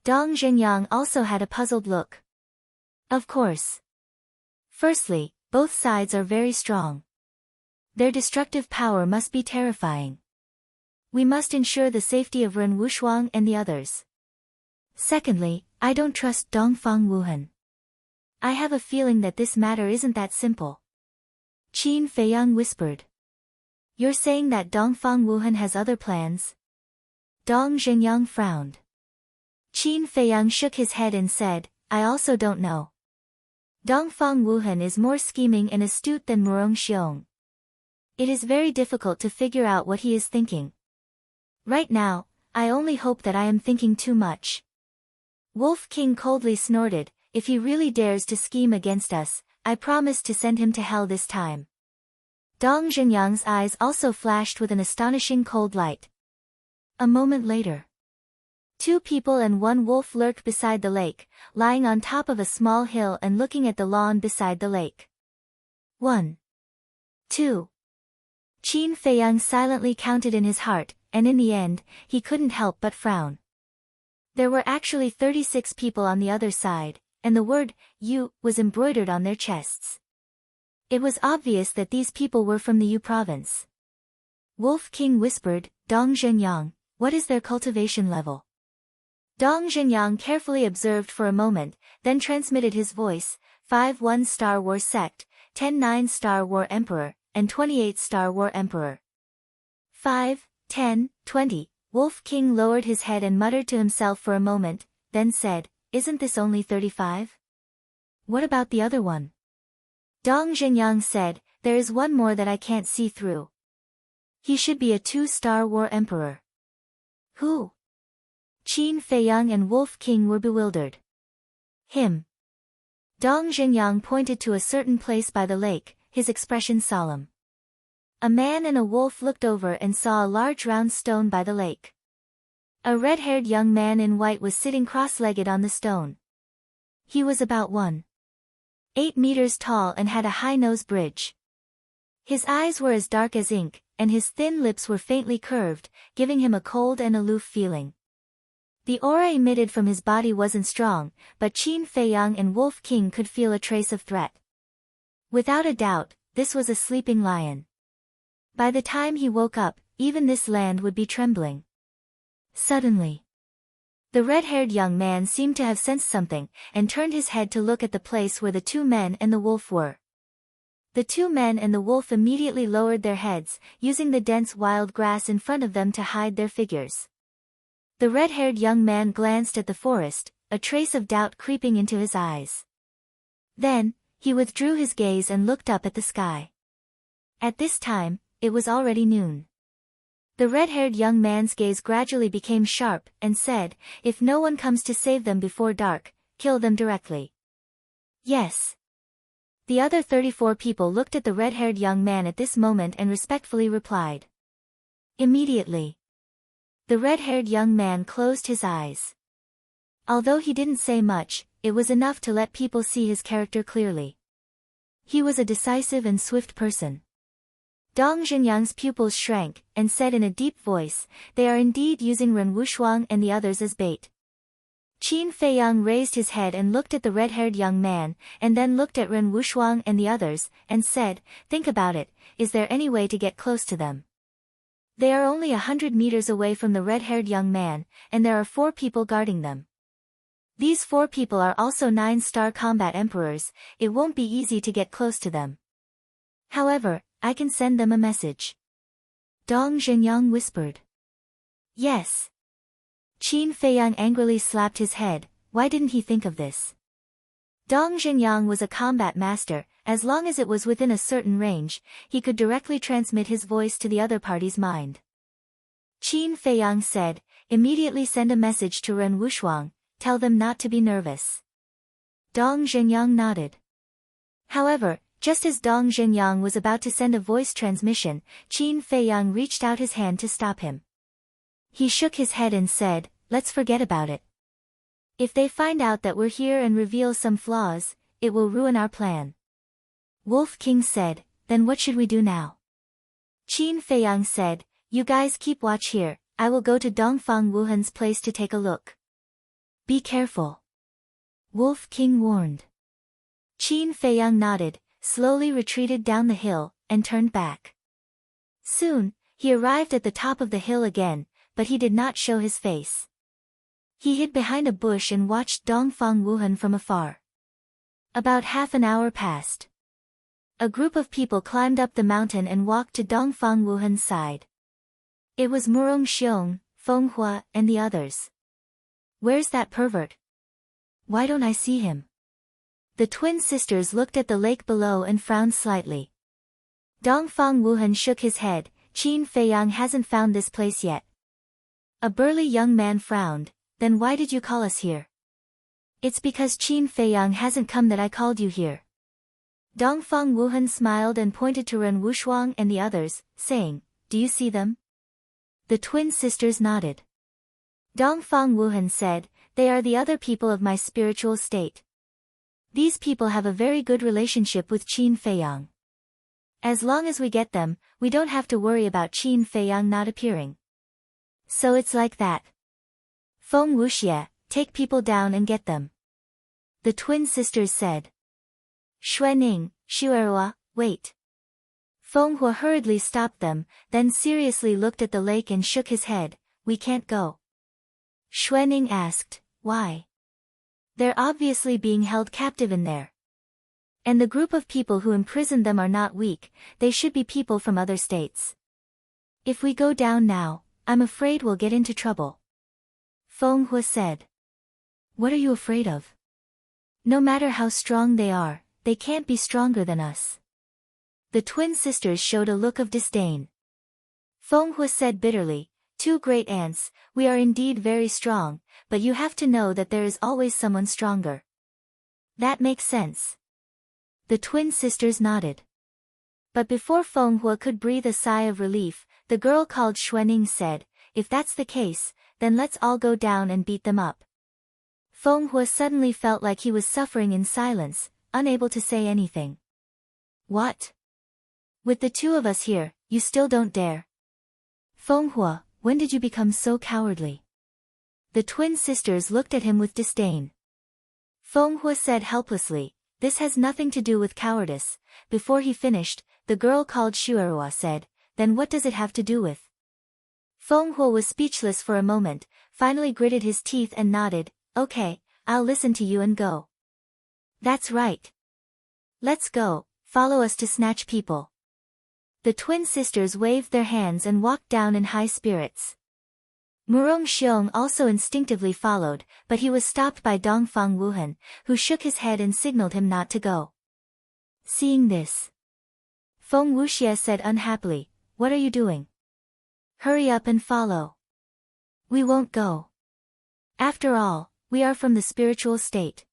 Dong Zhenyang also had a puzzled look. Of course. Firstly, both sides are very strong. Their destructive power must be terrifying. We must ensure the safety of Ren Wushuang and the others. Secondly, I don't trust Dongfang Wuhan. I have a feeling that this matter isn't that simple. Qin Feiyang whispered. You're saying that Dongfang Wuhan has other plans? Dong Zhenyang frowned. Qin Feiyang shook his head and said, I also don't know. Dongfang Wuhan is more scheming and astute than Murong Xiong. It is very difficult to figure out what he is thinking. Right now, I only hope that I am thinking too much. Wolf King coldly snorted, if he really dares to scheme against us, I promise to send him to hell this time. Dong Zhenyang's eyes also flashed with an astonishing cold light. A moment later, two people and one wolf lurked beside the lake, lying on top of a small hill and looking at the lawn beside the lake. 1. 2. Qin Feiyang silently counted in his heart, and in the end, he couldn't help but frown. There were actually 36 people on the other side, and the word, Yu, was embroidered on their chests. It was obvious that these people were from the Yu province. Wolf King whispered, Dong Zhenyang, what is their cultivation level? Dong Zhenyang carefully observed for a moment, then transmitted his voice, 5-1 Star War Sect, 10-9 Star War Emperor, and 28 Star War Emperor. 5, 10, 20. Wolf King lowered his head and muttered to himself for a moment, then said, isn't this only 35? What about the other one? Dong Zhenyang said, there is one more that I can't see through. He should be a 2-Star War Emperor. Who? Qin Feiyang and Wolf King were bewildered. Him. Dong Zhenyang pointed to a certain place by the lake, his expression solemn. A man and a wolf looked over and saw a large round stone by the lake. A red-haired young man in white was sitting cross-legged on the stone. He was about 1.8 meters tall and had a high nose bridge. His eyes were as dark as ink, and his thin lips were faintly curved, giving him a cold and aloof feeling. The aura emitted from his body wasn't strong, but Qin Feiyang and Wolf King could feel a trace of threat. Without a doubt, this was a sleeping lion. By the time he woke up, even this land would be trembling. Suddenly, the red-haired young man seemed to have sensed something, and turned his head to look at the place where the two men and the wolf were. The two men and the wolf immediately lowered their heads, using the dense wild grass in front of them to hide their figures. The red-haired young man glanced at the forest, a trace of doubt creeping into his eyes. Then, he withdrew his gaze and looked up at the sky. At this time, it was already noon. The red-haired young man's gaze gradually became sharp, and said, "If no one comes to save them before dark, kill them directly." "Yes." The other 34 people looked at the red-haired young man at this moment and respectfully replied. Immediately, the red-haired young man closed his eyes. Although he didn't say much, it was enough to let people see his character clearly. He was a decisive and swift person. Dong Zhenyang's pupils shrank, and said in a deep voice, "They are indeed using Ren Wushuang and the others as bait." Qin Feiyang raised his head and looked at the red-haired young man, and then looked at Ren Wushuang and the others, and said, "Think about it, is there any way to get close to them? They are only 100 meters away from the red-haired young man, and there are 4 people guarding them. These 4 people are also 9-star combat emperors, it won't be easy to get close to them. However, I can send them a message." Dong Zhenyang whispered. "Yes." Qin Feiyang angrily slapped his head, why didn't he think of this? Dong Zhenyang was a combat master, as long as it was within a certain range, he could directly transmit his voice to the other party's mind. Qin Feiyang said, "Immediately send a message to Ren Wushuang, tell them not to be nervous." Dong Zhenyang nodded. However, just as Dong Zhenyang was about to send a voice transmission, Qin Feiyang reached out his hand to stop him. He shook his head and said, "Let's forget about it. If they find out that we're here and reveal some flaws, it will ruin our plan." Wolf King said, "Then what should we do now?" Qin Feiyang said, "You guys keep watch here, I will go to Dongfang Wuhan's place to take a look." "Be careful," Wolf King warned. Qin Feiyang nodded, slowly retreated down the hill, and turned back. Soon, he arrived at the top of the hill again, but he did not show his face. He hid behind a bush and watched Dongfang Wuhan from afar. About half an hour passed. A group of people climbed up the mountain and walked to Dongfang Wuhan's side. It was Murong Xiong, Feng Hua, and the others. "Where's that pervert? Why don't I see him?" The twin sisters looked at the lake below and frowned slightly. Dongfang Wuhan shook his head, "Qin Feiyang hasn't found this place yet." A burly young man frowned, "Then why did you call us here?" "It's because Qin Feiyang hasn't come that I called you here." Dongfang Wuhan smiled and pointed to Ren Wushuang and the others, saying, "Do you see them?" The twin sisters nodded. Dongfang Wuhan said, "They are the other people of my spiritual state. These people have a very good relationship with Qin Feiyang. As long as we get them, we don't have to worry about Qin Feiyang not appearing. So it's like that. Feng Wuxie, take people down and get them." The twin sisters said. Xuening, Shuerhua, wait. Feng Hua hurriedly stopped them, then seriously looked at the lake and shook his head, "We can't go." Xuening asked, "Why?" "They're obviously being held captive in there. And the group of people who imprisoned them are not weak, they should be people from other states. If we go down now, I'm afraid we'll get into trouble." Feng Hua said. "What are you afraid of? No matter how strong they are, they can't be stronger than us." The twin sisters showed a look of disdain. Feng Hua said bitterly, "Two great aunts, we are indeed very strong, but you have to know that there is always someone stronger." "That makes sense." The twin sisters nodded. But before Feng Hua could breathe a sigh of relief, the girl called Xuening said, "If that's the case, then let's all go down and beat them up." Feng Hua suddenly felt like he was suffering in silence, unable to say anything. "What? With the two of us here, you still don't dare? Feng Hua, when did you become so cowardly?" The twin sisters looked at him with disdain. Feng Hua said helplessly, "This has nothing to do with cowardice." Before he finished, the girl called Shuerhua said, then what does it have to do with? Feng Huo was speechless for a moment, finally gritted his teeth and nodded, okay, I'll listen to you and go. That's right. Let's go, follow us to snatch people. The twin sisters waved their hands and walked down in high spirits. Murong Xiong also instinctively followed, but he was stopped by Dongfang Wuhan, who shook his head and signaled him not to go. Seeing this, Feng Wuxie said unhappily, what are you doing? Hurry up and follow. We won't go. After all, we are from the spiritual state.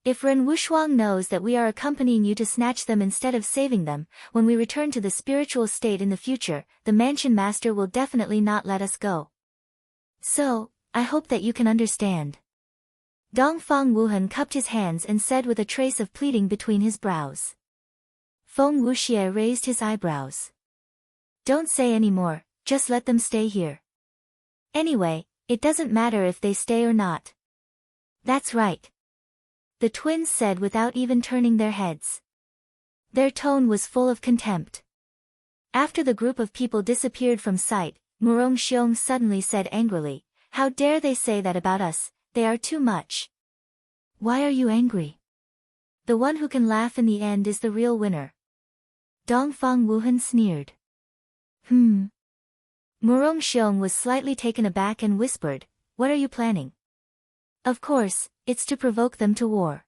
If Ren Wushuang knows that we are accompanying you to snatch them instead of saving them, when we return to the spiritual state in the future, the mansion master will definitely not let us go. So, I hope that you can understand. Dongfang Wuhan cupped his hands and said with a trace of pleading between his brows. Feng Wuxie raised his eyebrows. Don't say any more, just let them stay here. Anyway, it doesn't matter if they stay or not. That's right. The twins said without even turning their heads. Their tone was full of contempt. After the group of people disappeared from sight, Murong Xiong suddenly said angrily, how dare they say that about us, they are too much. Why are you angry? The one who can laugh in the end is the real winner. Dongfang Wuhan sneered. Murong Xiong was slightly taken aback and whispered, what are you planning? Of course, it's to provoke them to war.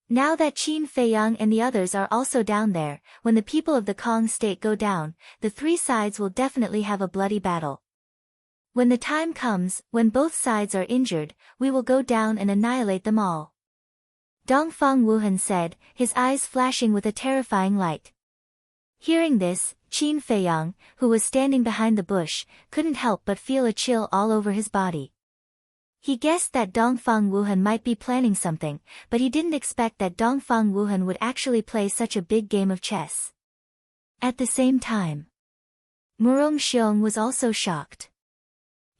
Now that Qin Feiyang and the others are also down there, when the people of the Kong state go down, the three sides will definitely have a bloody battle. When the time comes, when both sides are injured, we will go down and annihilate them all. Dongfang Wuhan said, his eyes flashing with a terrifying light. Hearing this, Qin Feiyang, who was standing behind the bush, couldn't help but feel a chill all over his body. He guessed that Dongfang Wuhan might be planning something, but he didn't expect that Dongfang Wuhan would actually play such a big game of chess. At the same time, Murong Xiong was also shocked.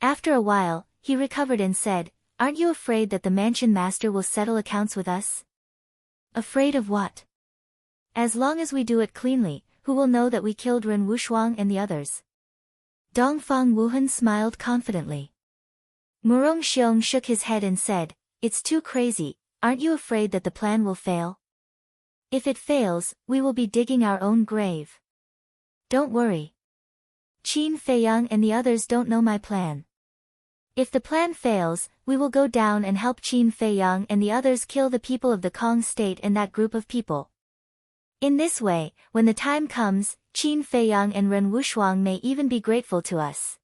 After a while, he recovered and said, aren't you afraid that the mansion master will settle accounts with us? Afraid of what? As long as we do it cleanly, who will know that we killed Ren Wushuang and the others? Dongfang Wuhan smiled confidently. Murong Xiong shook his head and said, it's too crazy, aren't you afraid that the plan will fail? If it fails, we will be digging our own grave. Don't worry. Qin Feiyang and the others don't know my plan. If the plan fails, we will go down and help Qin Feiyang and the others kill the people of the Kong state and that group of people. In this way, when the time comes, Qin Feiyang and Ren Wushuang may even be grateful to us.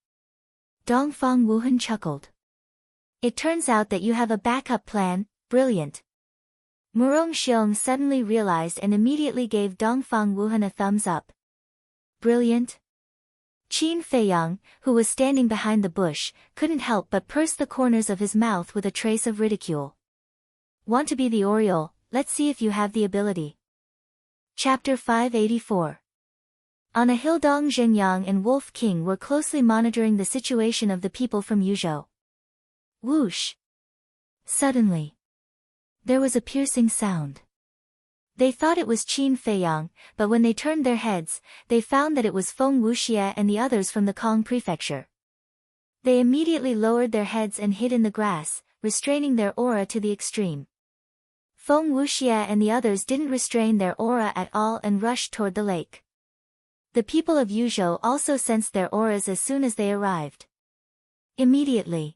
Dongfang Wuhan chuckled. It turns out that you have a backup plan, brilliant. Murong Xiong suddenly realized and immediately gave Dongfang Wuhan a thumbs up. Brilliant? Qin Feiyang, who was standing behind the bush, couldn't help but purse the corners of his mouth with a trace of ridicule. Want to be the Oriole? Let's see if you have the ability. Chapter 584. On a hill, Dong Zhenyang and Wolf King were closely monitoring the situation of the people from Yuzhou. Whoosh! Suddenly, there was a piercing sound. They thought it was Qin Feiyang, but when they turned their heads, they found that it was Feng Wuxie and the others from the Kong prefecture. They immediately lowered their heads and hid in the grass, restraining their aura to the extreme. Feng Wuxie and the others didn't restrain their aura at all and rushed toward the lake. The people of Yuzhou also sensed their auras as soon as they arrived. Immediately,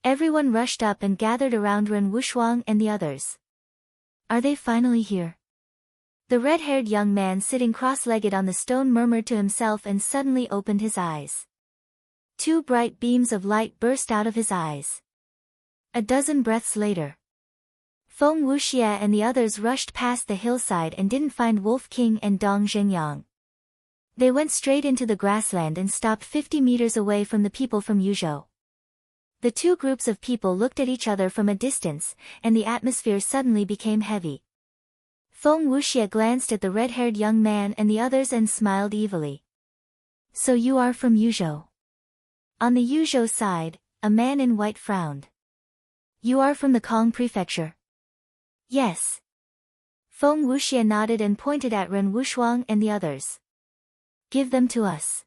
everyone rushed up and gathered around Ren Wushuang and the others. Are they finally here? The red-haired young man sitting cross-legged on the stone murmured to himself and suddenly opened his eyes. Two bright beams of light burst out of his eyes. A dozen breaths later, Feng Wuxie and the others rushed past the hillside and didn't find Wolf King and Dong Zhenyang. They went straight into the grassland and stopped 50 meters away from the people from Yuzhou. The two groups of people looked at each other from a distance, and the atmosphere suddenly became heavy. Feng Wuxie glanced at the red-haired young man and the others and smiled evilly. So you are from Yuzhou? On the Yuzhou side, a man in white frowned. You are from the Kong prefecture? Yes. Feng Wuxie nodded and pointed at Ren Wushuang and the others. Give them to us.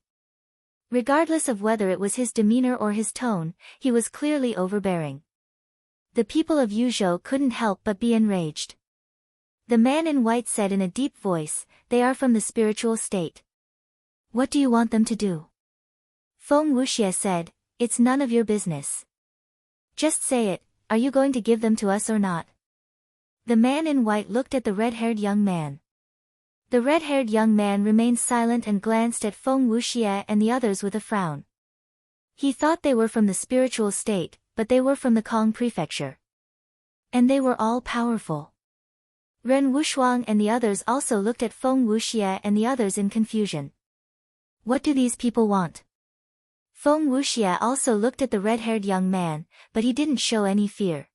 Regardless of whether it was his demeanor or his tone, he was clearly overbearing. The people of Yuzhou couldn't help but be enraged. The man in white said in a deep voice, "They are from the spiritual state. What do you want them to do?" Feng Wuxie said, "It's none of your business. Just say it, are you going to give them to us or not?" The man in white looked at the red-haired young man. The red-haired young man remained silent and glanced at Feng Wuxie and the others with a frown. He thought they were from the spiritual state, but they were from the Kong prefecture. And they were all powerful. Ren Wushuang and the others also looked at Feng Wuxie and the others in confusion. What do these people want? Feng Wuxie also looked at the red-haired young man, but he didn't show any fear.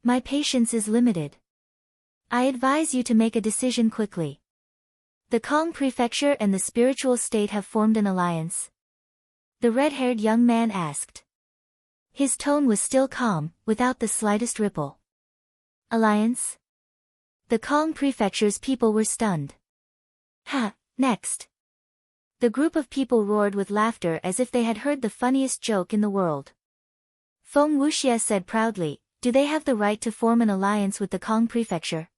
My patience is limited. I advise you to make a decision quickly. The Kong prefecture and the spiritual state have formed an alliance. The red-haired young man asked. His tone was still calm, without the slightest ripple. Alliance? The Kong prefecture's people were stunned. Ha, next. The group of people roared with laughter as if they had heard the funniest joke in the world. Feng Wuxie said proudly, "Do they have the right to form an alliance with the Kong prefecture?"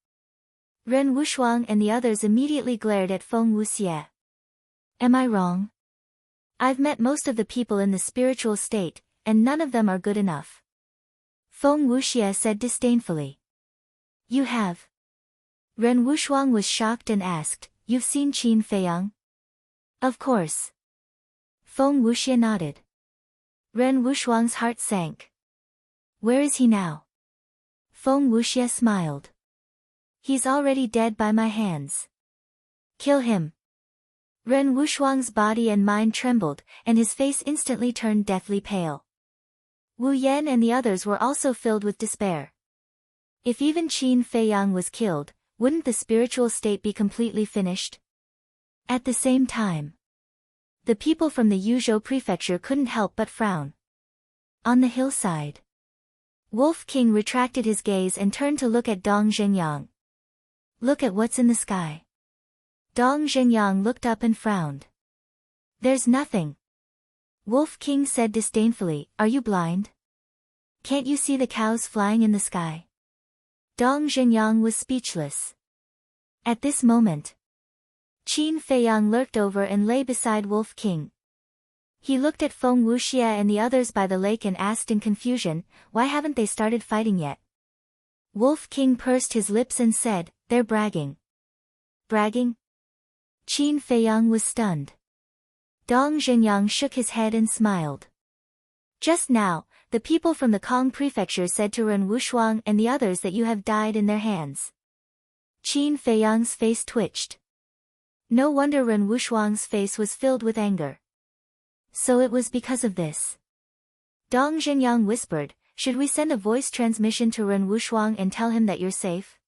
Ren Wushuang and the others immediately glared at Feng Wuxie. Am I wrong? I've met most of the people in the spiritual state, and none of them are good enough. Feng Wuxie said disdainfully. You have? Ren Wushuang was shocked and asked, You've seen Qin Feiyang? Of course. Feng Wuxie nodded. Ren Wushuang's heart sank. Where is he now? Feng Wuxie smiled. He's already dead by my hands. Kill him. Ren Wushuang's body and mind trembled, and his face instantly turned deathly pale. Wu Yan and the others were also filled with despair. If even Qin Feiyang was killed, wouldn't the spiritual state be completely finished? At the same time, the people from the Yuzhou prefecture couldn't help but frown. On the hillside, Wolf King retracted his gaze and turned to look at Dong Zhengyang. Look at what's in the sky. Dong Zhengyang looked up and frowned. There's nothing. Wolf King said disdainfully, Are you blind? Can't you see the cows flying in the sky? Dong Zhengyang was speechless. At this moment, Qin Feiyang lurked over and lay beside Wolf King. He looked at Feng Wuxie and the others by the lake and asked in confusion, Why haven't they started fighting yet? Wolf King pursed his lips and said, They're bragging. Bragging? Qin Feiyang was stunned. Dong Zhengyang shook his head and smiled. Just now, the people from the Kong prefecture said to Ren Wushuang and the others that you have died in their hands. Qin Feiyang's face twitched. No wonder Ren Wushuang's face was filled with anger. So it was because of this. Dong Zhengyang whispered, Should we send a voice transmission to Ren Wushuang and tell him that you're safe?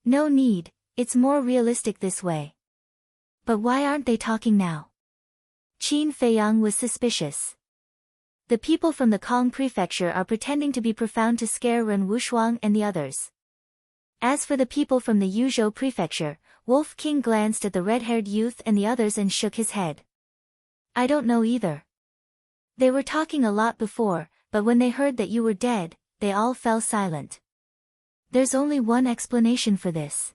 No need, it's more realistic this way. But why aren't they talking now? Qin Feiyang was suspicious. The people from the Kong prefecture are pretending to be profound to scare Ren Wushuang and the others. As for the people from the Yuzhou prefecture, Wolf King glanced at the red-haired youth and the others and shook his head. I don't know either. They were talking a lot before, but when they heard that you were dead, they all fell silent. There's only one explanation for this.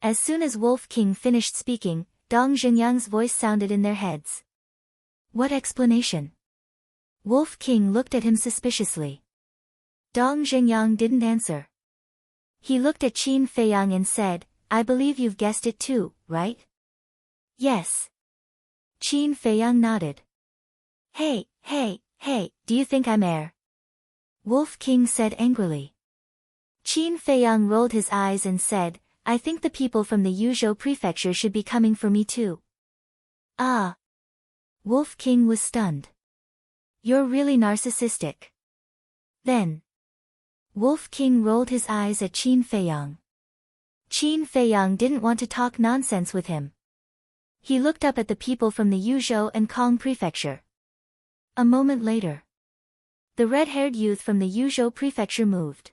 As soon as Wolf King finished speaking, Dong Zhengyang's voice sounded in their heads. What explanation? Wolf King looked at him suspiciously. Dong Zhengyang didn't answer. He looked at Qin Feiyang and said, I believe you've guessed it too, right? Yes. Qin Feiyang nodded. Hey, do you think I'm heir? Wolf King said angrily. Qin Feiyang rolled his eyes and said, I think the people from the Yuzhou prefecture should be coming for me too. Ah. Wolf King was stunned. You're really narcissistic. Then. Wolf King rolled his eyes at Qin Feiyang. Qin Feiyang didn't want to talk nonsense with him. He looked up at the people from the Yuzhou and Kong prefecture. A moment later, the red-haired youth from the Yuzhou prefecture moved.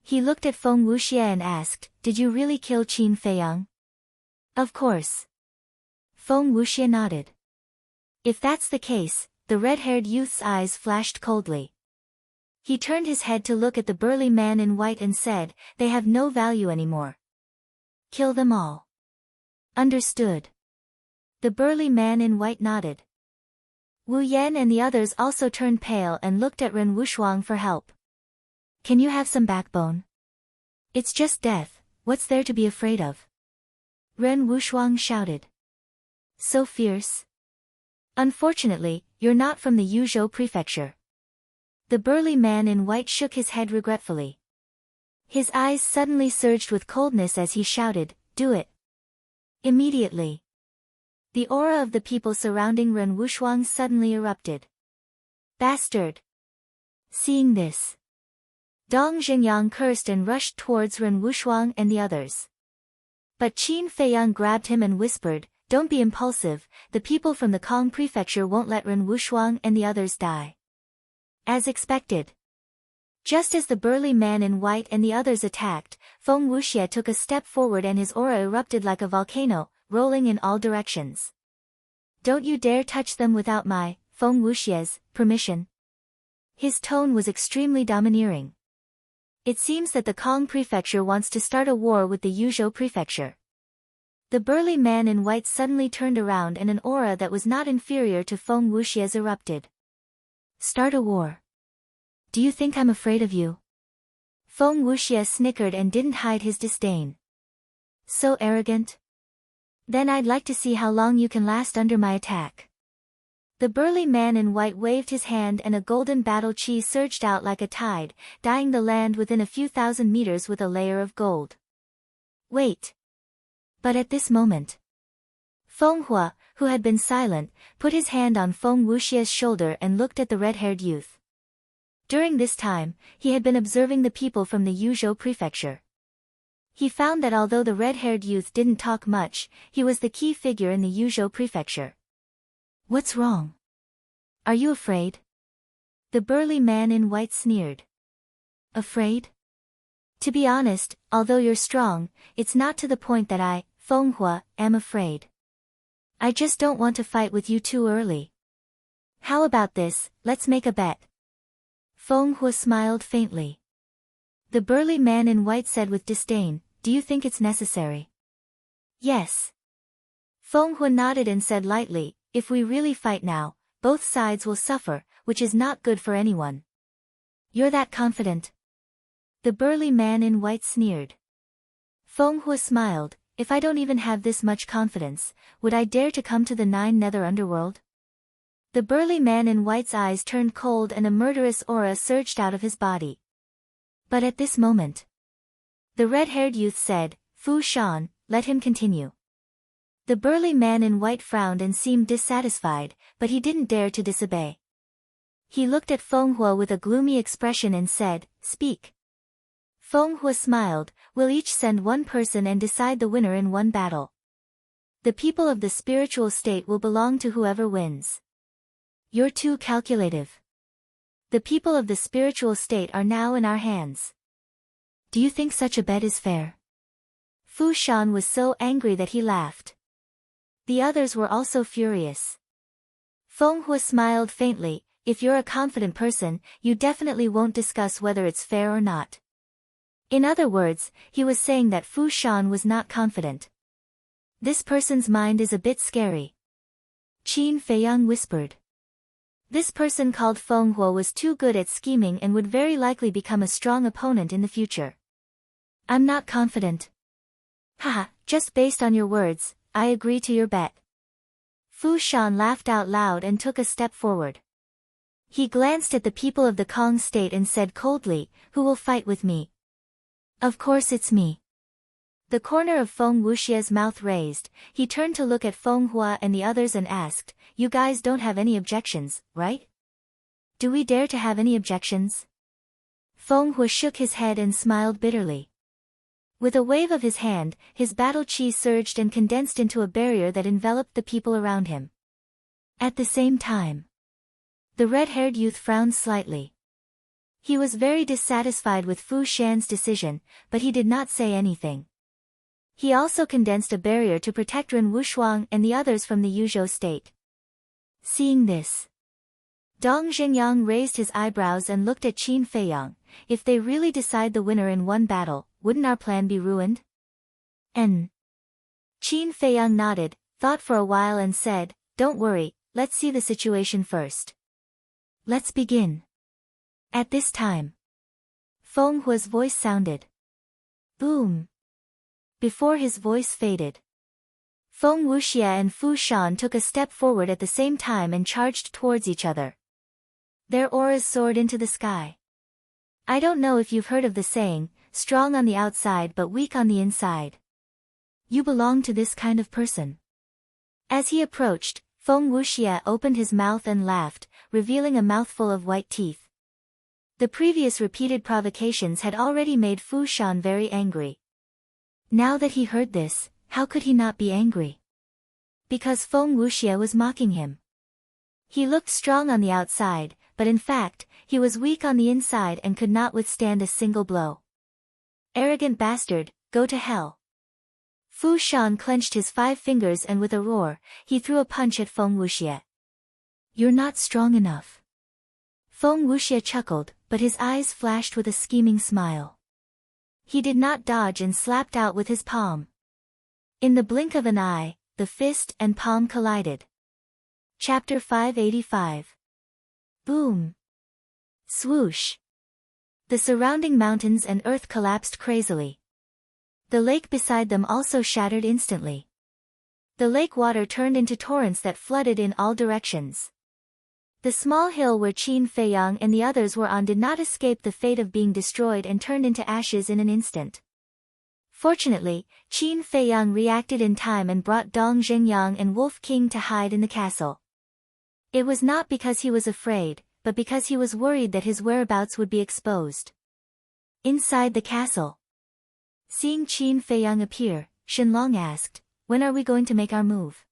He looked at Feng Wuxie and asked, Did you really kill Qin Feiyang? Of course. Feng Wuxie nodded. If that's the case, the red-haired youth's eyes flashed coldly. He turned his head to look at the burly man in white and said, they have no value anymore. Kill them all. Understood. The burly man in white nodded. Wu Yan and the others also turned pale and looked at Ren Wushuang for help. Can you have some backbone? It's just death, what's there to be afraid of? Ren Wushuang shouted. So fierce? Unfortunately, you're not from the Yuzhou prefecture. The burly man in white shook his head regretfully. His eyes suddenly surged with coldness as he shouted, do it. Immediately. The aura of the people surrounding Ren Wushuang suddenly erupted. Bastard! Seeing this, Dong Xingyang cursed and rushed towards Ren Wushuang and the others. But Qin Feiyang grabbed him and whispered, don't be impulsive, the people from the Kong prefecture won't let Ren Wushuang and the others die. As expected. Just as the burly man in white and the others attacked, Feng Wuxie took a step forward and his aura erupted like a volcano, rolling in all directions. Don't you dare touch them without my, Feng Wuxie's, permission. His tone was extremely domineering. It seems that the Kong prefecture wants to start a war with the Yuzhou prefecture. The burly man in white suddenly turned around and an aura that was not inferior to Feng Wuxie's erupted. Start a war. Do you think I'm afraid of you? Feng Wuxie snickered and didn't hide his disdain. So arrogant? Then I'd like to see how long you can last under my attack. The burly man in white waved his hand and a golden battle chi surged out like a tide, dyeing the land within a few thousand meters with a layer of gold. Wait. But at this moment, Feng Hua, who had been silent, put his hand on Feng Wuxie's shoulder and looked at the red-haired youth. During this time, he had been observing the people from the Yuzhou prefecture. He found that although the red-haired youth didn't talk much, he was the key figure in the Yuzhou prefecture. What's wrong? Are you afraid? The burly man in white sneered. Afraid? To be honest, although you're strong, it's not to the point that I, Feng Hua, am afraid. I just don't want to fight with you too early. How about this, let's make a bet. Feng Hua smiled faintly. The burly man in white said with disdain, do you think it's necessary? Yes. Feng Hua nodded and said lightly, if we really fight now, both sides will suffer, which is not good for anyone. You're that confident? The burly man in white sneered. Feng Hua smiled, if I don't even have this much confidence, would I dare to come to the Nine Nether Underworld? The burly man in white's eyes turned cold and a murderous aura surged out of his body. But at this moment, the red-haired youth said, Fu Shan, let him continue. The burly man in white frowned and seemed dissatisfied, but he didn't dare to disobey. He looked at Feng Hua with a gloomy expression and said, speak. Feng Hua smiled, we'll each send one person and decide the winner in one battle. The people of the spiritual state will belong to whoever wins. You're too calculative. The people of the spiritual state are now in our hands. Do you think such a bet is fair? Fu Shan was so angry that he laughed. The others were also furious. Feng Hua smiled faintly, if you're a confident person, you definitely won't discuss whether it's fair or not. In other words, he was saying that Fu Shan was not confident. This person's mind is a bit scary. Qin Feiyang whispered. This person called Feng Hua was too good at scheming and would very likely become a strong opponent in the future. I'm not confident. Haha, just based on your words, I agree to your bet. Fu Shan laughed out loud and took a step forward. He glanced at the people of the Kong state and said coldly, who will fight with me? Of course it's me. The corner of Feng Wuxie's mouth raised, he turned to look at Feng Hua and the others and asked, you guys don't have any objections, right? Do we dare to have any objections? Feng Hua shook his head and smiled bitterly. With a wave of his hand, his battle chi surged and condensed into a barrier that enveloped the people around him. At the same time, the red-haired youth frowned slightly. He was very dissatisfied with Fu Shan's decision, but he did not say anything. He also condensed a barrier to protect Ren Wushuang and the others from the Yuzhou state. Seeing this, Dong Xingyang raised his eyebrows and looked at Qin Feiyang. If they really decide the winner in one battle, wouldn't our plan be ruined? Qin Feiyang nodded, thought for a while and said, "Don't worry, let's see the situation first. Let's begin." At this time, Feng Hua's voice sounded. Boom. Before his voice faded, Feng Wuxia and Fu Shan took a step forward at the same time and charged towards each other. Their auras soared into the sky. I don't know if you've heard of the saying, strong on the outside but weak on the inside. You belong to this kind of person. As he approached, Feng Wuxia opened his mouth and laughed, revealing a mouthful of white teeth. The previous repeated provocations had already made Fu Shan very angry. Now that he heard this, how could he not be angry? Because Feng Wuxia was mocking him. He looked strong on the outside, but in fact, he was weak on the inside and could not withstand a single blow. Arrogant bastard, go to hell. Fu Shan clenched his 5 fingers and with a roar, he threw a punch at Feng Wuxia. You're not strong enough. Feng Wuxia chuckled, but his eyes flashed with a scheming smile. He did not dodge and slapped out with his palm. In the blink of an eye, the fist and palm collided. Chapter 585. Boom. Swoosh. The surrounding mountains and earth collapsed crazily. The lake beside them also shattered instantly. The lake water turned into torrents that flooded in all directions. The small hill where Qin Feiyang and the others were on did not escape the fate of being destroyed and turned into ashes in an instant. Fortunately, Qin Feiyang reacted in time and brought Dong Xingyang and Wolf King to hide in the castle. It was not because he was afraid, but because he was worried that his whereabouts would be exposed. Inside the castle, seeing Qin Feiyang appear, Shenlong asked, "When are we going to make our move?"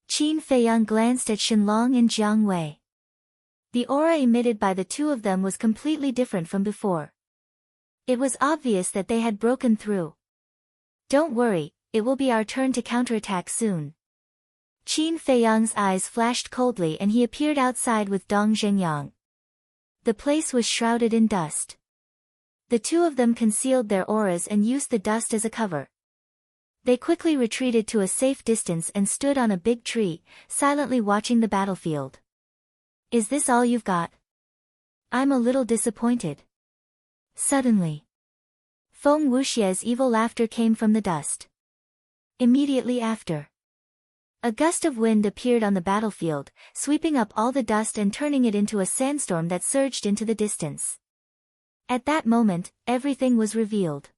Qin Feiyang glanced at Shenlong and Jiang Wei. The aura emitted by the two of them was completely different from before. It was obvious that they had broken through. Don't worry, it will be our turn to counterattack soon. Qin Feiyang's eyes flashed coldly and he appeared outside with Dong Xingyang. The place was shrouded in dust. The two of them concealed their auras and used the dust as a cover. They quickly retreated to a safe distance and stood on a big tree, silently watching the battlefield. Is this all you've got? I'm a little disappointed. Suddenly, Feng Wuxia's evil laughter came from the dust. Immediately after, a gust of wind appeared on the battlefield, sweeping up all the dust and turning it into a sandstorm that surged into the distance. At that moment, everything was revealed.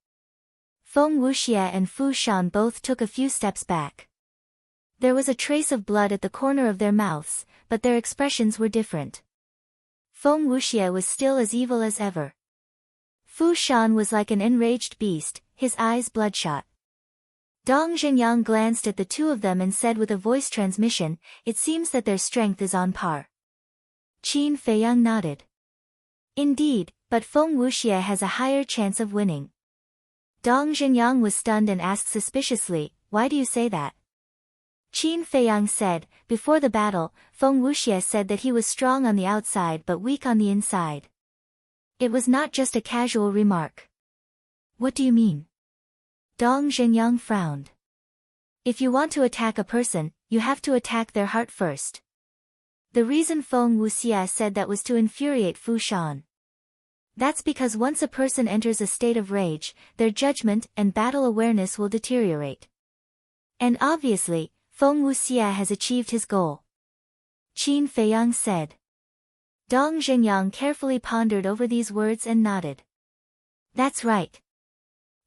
Feng Wuxia and Fu Shan both took a few steps back. There was a trace of blood at the corner of their mouths, but their expressions were different. Feng Wuxia was still as evil as ever. Fu Shan was like an enraged beast, his eyes bloodshot. Dong Xingyang glanced at the two of them and said with a voice transmission, "It seems that their strength is on par." Qin Feiyang nodded. Indeed, but Feng Wuxia has a higher chance of winning. Dong Xingyang was stunned and asked suspiciously, "Why do you say that?" Qin Feiyang said, "Before the battle, Feng Wuxia said that he was strong on the outside but weak on the inside. It was not just a casual remark." What do you mean? Dong Xingyang frowned. If you want to attack a person, you have to attack their heart first. The reason Feng Wuxia said that was to infuriate Fu Shan. That's because once a person enters a state of rage, their judgment and battle awareness will deteriorate. And obviously, Feng Wuxia has achieved his goal. Qin Feiyang said. Dong Xingyang carefully pondered over these words and nodded. That's right.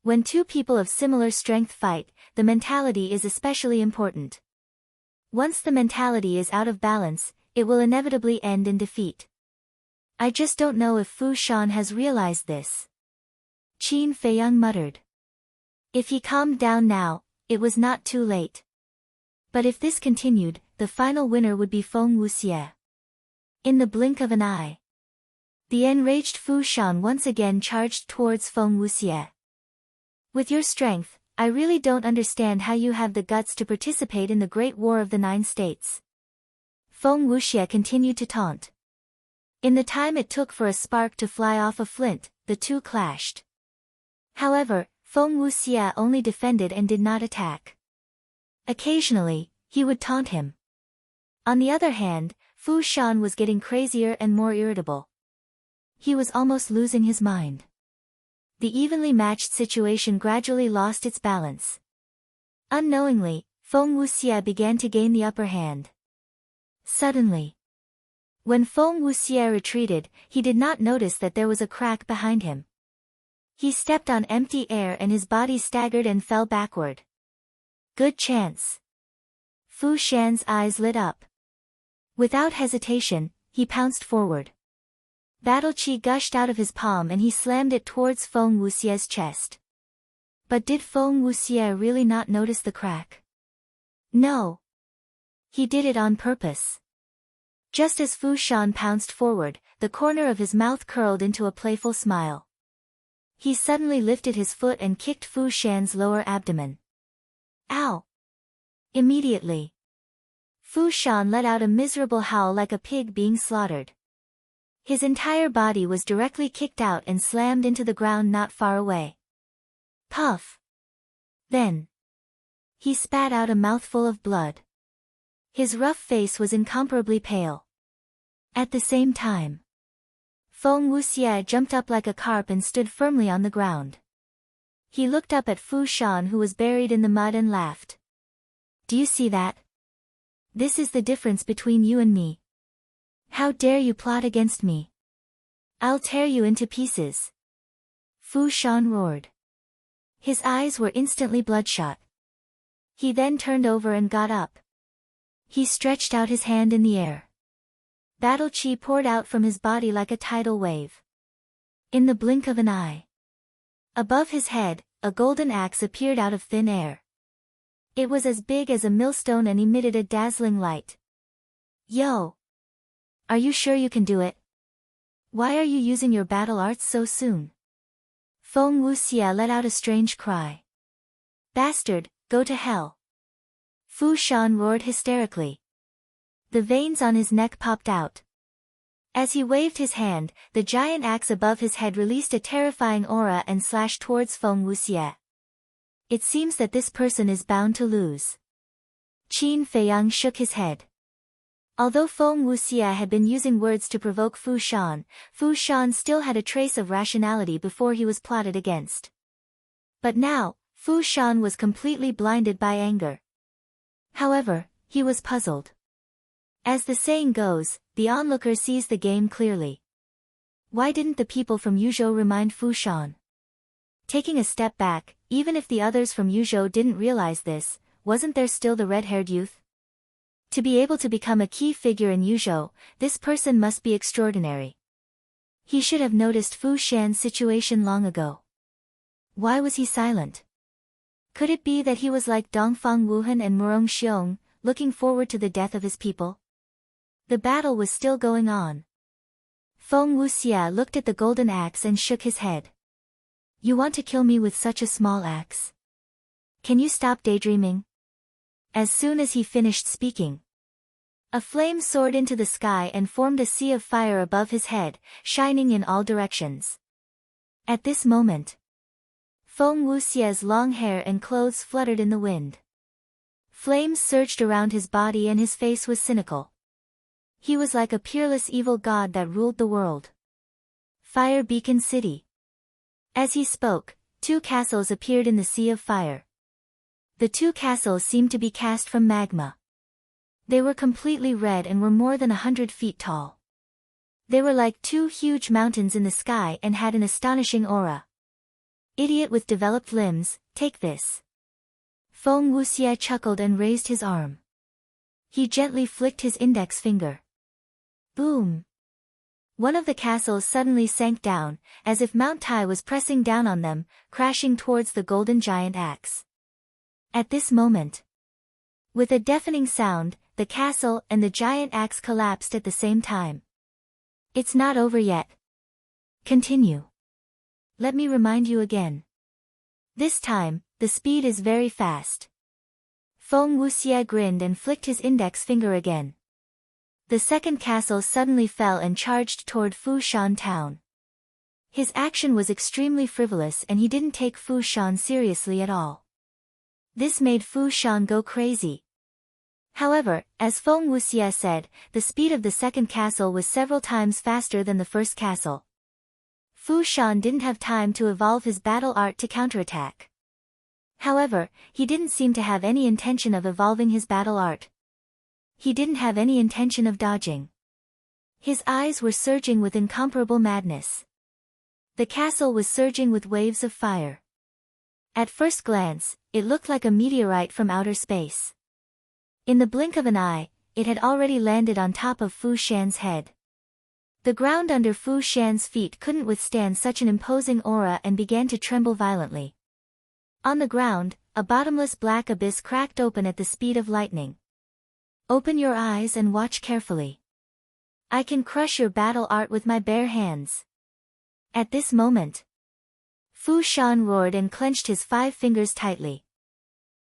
When two people of similar strength fight, the mentality is especially important. Once the mentality is out of balance, it will inevitably end in defeat. I just don't know if Fu Shan has realized this. Qin Feiyang muttered. If he calmed down now, it was not too late. But if this continued, the final winner would be Feng Wuxia. In the blink of an eye, the enraged Fu Shan once again charged towards Feng Wuxia. With your strength, I really don't understand how you have the guts to participate in the Great War of the Nine States. Feng Wuxie continued to taunt. In the time it took for a spark to fly off a flint, the two clashed. However, Feng Wuxie only defended and did not attack. Occasionally, he would taunt him. On the other hand, Fu Shan was getting crazier and more irritable. He was almost losing his mind. The evenly matched situation gradually lost its balance. Unknowingly, Feng Wuxie began to gain the upper hand. Suddenly, when Feng Wuxie retreated, he did not notice that there was a crack behind him. He stepped on empty air and his body staggered and fell backward. Good chance. Fu Shan's eyes lit up. Without hesitation, he pounced forward. Battle chi gushed out of his palm and he slammed it towards Feng Wuxie's chest. But did Feng Wuxie really not notice the crack? No. He did it on purpose. Just as Fu Shan pounced forward, the corner of his mouth curled into a playful smile. He suddenly lifted his foot and kicked Fu Shan's lower abdomen. Ow! Immediately, Fu Shan let out a miserable howl like a pig being slaughtered. His entire body was directly kicked out and slammed into the ground not far away. Puff! Then, he spat out a mouthful of blood. His rough face was incomparably pale. At the same time, Feng Wuxie jumped up like a carp and stood firmly on the ground. He looked up at Fu Shan who was buried in the mud and laughed. Do you see that? This is the difference between you and me. How dare you plot against me? I'll tear you into pieces. Fu Shan roared. His eyes were instantly bloodshot. He then turned over and got up. He stretched out his hand in the air. Battle chi poured out from his body like a tidal wave. In the blink of an eye, above his head, a golden axe appeared out of thin air. It was as big as a millstone and emitted a dazzling light. Yo! Are you sure you can do it? Why are you using your battle arts so soon? Feng Wuxie let out a strange cry. Bastard, go to hell! Fu Shan roared hysterically. The veins on his neck popped out. As he waved his hand, the giant axe above his head released a terrifying aura and slashed towards Feng Wuxie. It seems that this person is bound to lose. Qin Feiyang shook his head. Although Feng Wuxie had been using words to provoke Fu Shan still had a trace of rationality before he was plotted against. But now, Fu Shan was completely blinded by anger. However, he was puzzled. As the saying goes, the onlooker sees the game clearly. Why didn't the people from Yuzhou remind Fu Shan? Taking a step back, even if the others from Yuzhou didn't realize this, wasn't there still the red-haired youth? To be able to become a key figure in Yuzhou, this person must be extraordinary. He should have noticed Fu Shan's situation long ago. Why was he silent? Could it be that he was like Dongfang Wuhan and Murong Xiong, looking forward to the death of his people? The battle was still going on. Feng Wuxie looked at the golden axe and shook his head. You want to kill me with such a small axe? Can you stop daydreaming? As soon as he finished speaking, a flame soared into the sky and formed a sea of fire above his head, shining in all directions. At this moment, Feng Wuxie's long hair and clothes fluttered in the wind. Flames surged around his body and his face was cynical. He was like a peerless evil god that ruled the world. Fire Beacon City. As he spoke, two castles appeared in the sea of fire. The two castles seemed to be cast from magma. They were completely red and were more than 100 feet tall. They were like two huge mountains in the sky and had an astonishing aura. Idiot with developed limbs, take this. Feng Wuxie chuckled and raised his arm. He gently flicked his index finger. Boom! One of the castles suddenly sank down, as if Mount Tai was pressing down on them, crashing towards the golden giant axe. At this moment, with a deafening sound, the castle and the giant axe collapsed at the same time. It's not over yet. Continue. Let me remind you again. This time, the speed is very fast. Feng Wuxie grinned and flicked his index finger again. The second castle suddenly fell and charged toward Fushan town. His action was extremely frivolous and he didn't take Fushan seriously at all. This made Fushan go crazy. However, as Feng Wuxie said, the speed of the second castle was several times faster than the first castle. Fushan didn't have time to evolve his battle art to counterattack. However, he didn't seem to have any intention of evolving his battle art. He didn't have any intention of dodging. His eyes were surging with incomparable madness. The castle was surging with waves of fire. At first glance, it looked like a meteorite from outer space. In the blink of an eye, it had already landed on top of Fu Shan's head. The ground under Fu Shan's feet couldn't withstand such an imposing aura and began to tremble violently. On the ground, a bottomless black abyss cracked open at the speed of lightning. Open your eyes and watch carefully. I can crush your battle art with my bare hands. At this moment, Fu Shan roared and clenched his 5 fingers tightly.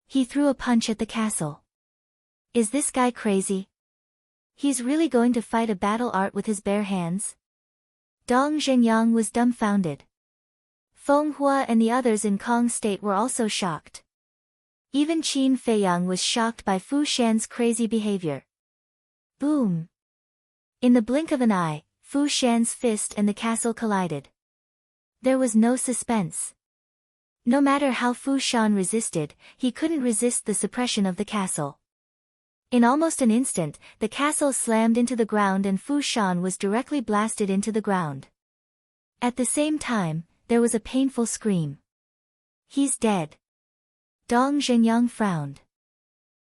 He threw a punch at the castle. Is this guy crazy? He's really going to fight a battle art with his bare hands? Dong Zhenyang was dumbfounded. Feng Hua and the others in Kong State were also shocked. Even Qin Feiyang was shocked by Fu Shan's crazy behavior. Boom! In the blink of an eye, Fu Shan's fist and the castle collided. There was no suspense. No matter how Fu Shan resisted, he couldn't resist the suppression of the castle. In almost an instant, the castle slammed into the ground and Fu Shan was directly blasted into the ground. At the same time, there was a painful scream. He's dead. Dong Zhenyang frowned.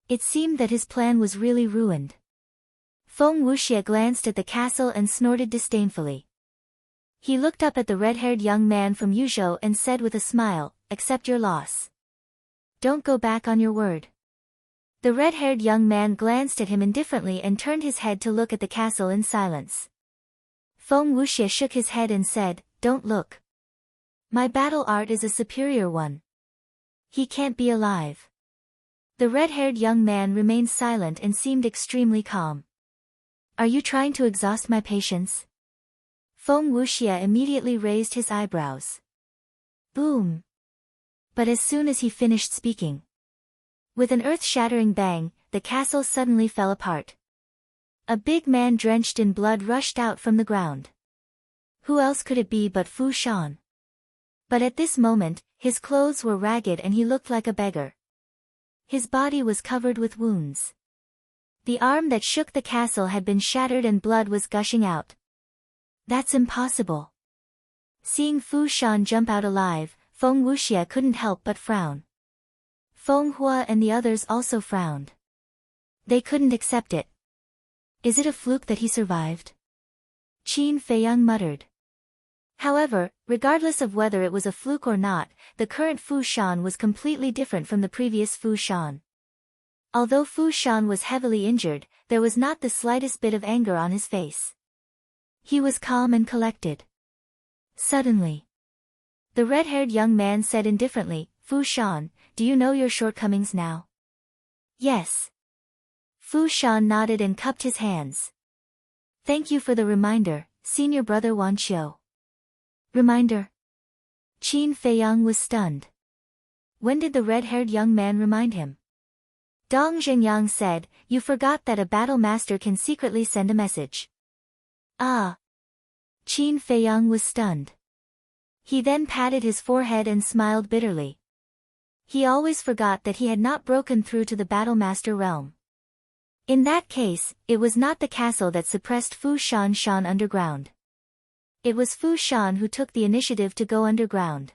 It seemed that his plan was really ruined. Feng Wuxie glanced at the castle and snorted disdainfully. He looked up at the red-haired young man from Yuzhou and said with a smile, "Accept your loss. Don't go back on your word." The red-haired young man glanced at him indifferently and turned his head to look at the castle in silence. Feng Wuxie shook his head and said, "Don't look. My battle art is a superior one. He can't be alive." The red-haired young man remained silent and seemed extremely calm. "Are you trying to exhaust my patience?" Feng Wuxie immediately raised his eyebrows. Boom! But as soon as he finished speaking, with an earth-shattering bang, the castle suddenly fell apart. A big man drenched in blood rushed out from the ground. Who else could it be but Fu Shan? But at this moment, his clothes were ragged and he looked like a beggar. His body was covered with wounds. The arm that shook the castle had been shattered and blood was gushing out. That's impossible. Seeing Fu Shan jump out alive, Feng Wuxie couldn't help but frown. Feng Hua and the others also frowned. They couldn't accept it. Is it a fluke that he survived? Qin Feiyang muttered. However, regardless of whether it was a fluke or not, the current Fu Shan was completely different from the previous Fu Shan. Although Fu Shan was heavily injured, there was not the slightest bit of anger on his face. He was calm and collected. Suddenly, the red-haired young man said indifferently, "Fu Shan, do you know your shortcomings now?" "Yes." Fu Shan nodded and cupped his hands. "Thank you for the reminder, senior brother Wan Qiu." "Reminder?" Qin Feiyang was stunned. When did the red-haired young man remind him? Dong Zhenyang said, "You forgot that a battle master can secretly send a message." "Ah." Qin Feiyang was stunned. He then patted his forehead and smiled bitterly. He always forgot that he had not broken through to the battle master realm. In that case, it was not the castle that suppressed Fu Shan underground. It was Fu Shan who took the initiative to go underground.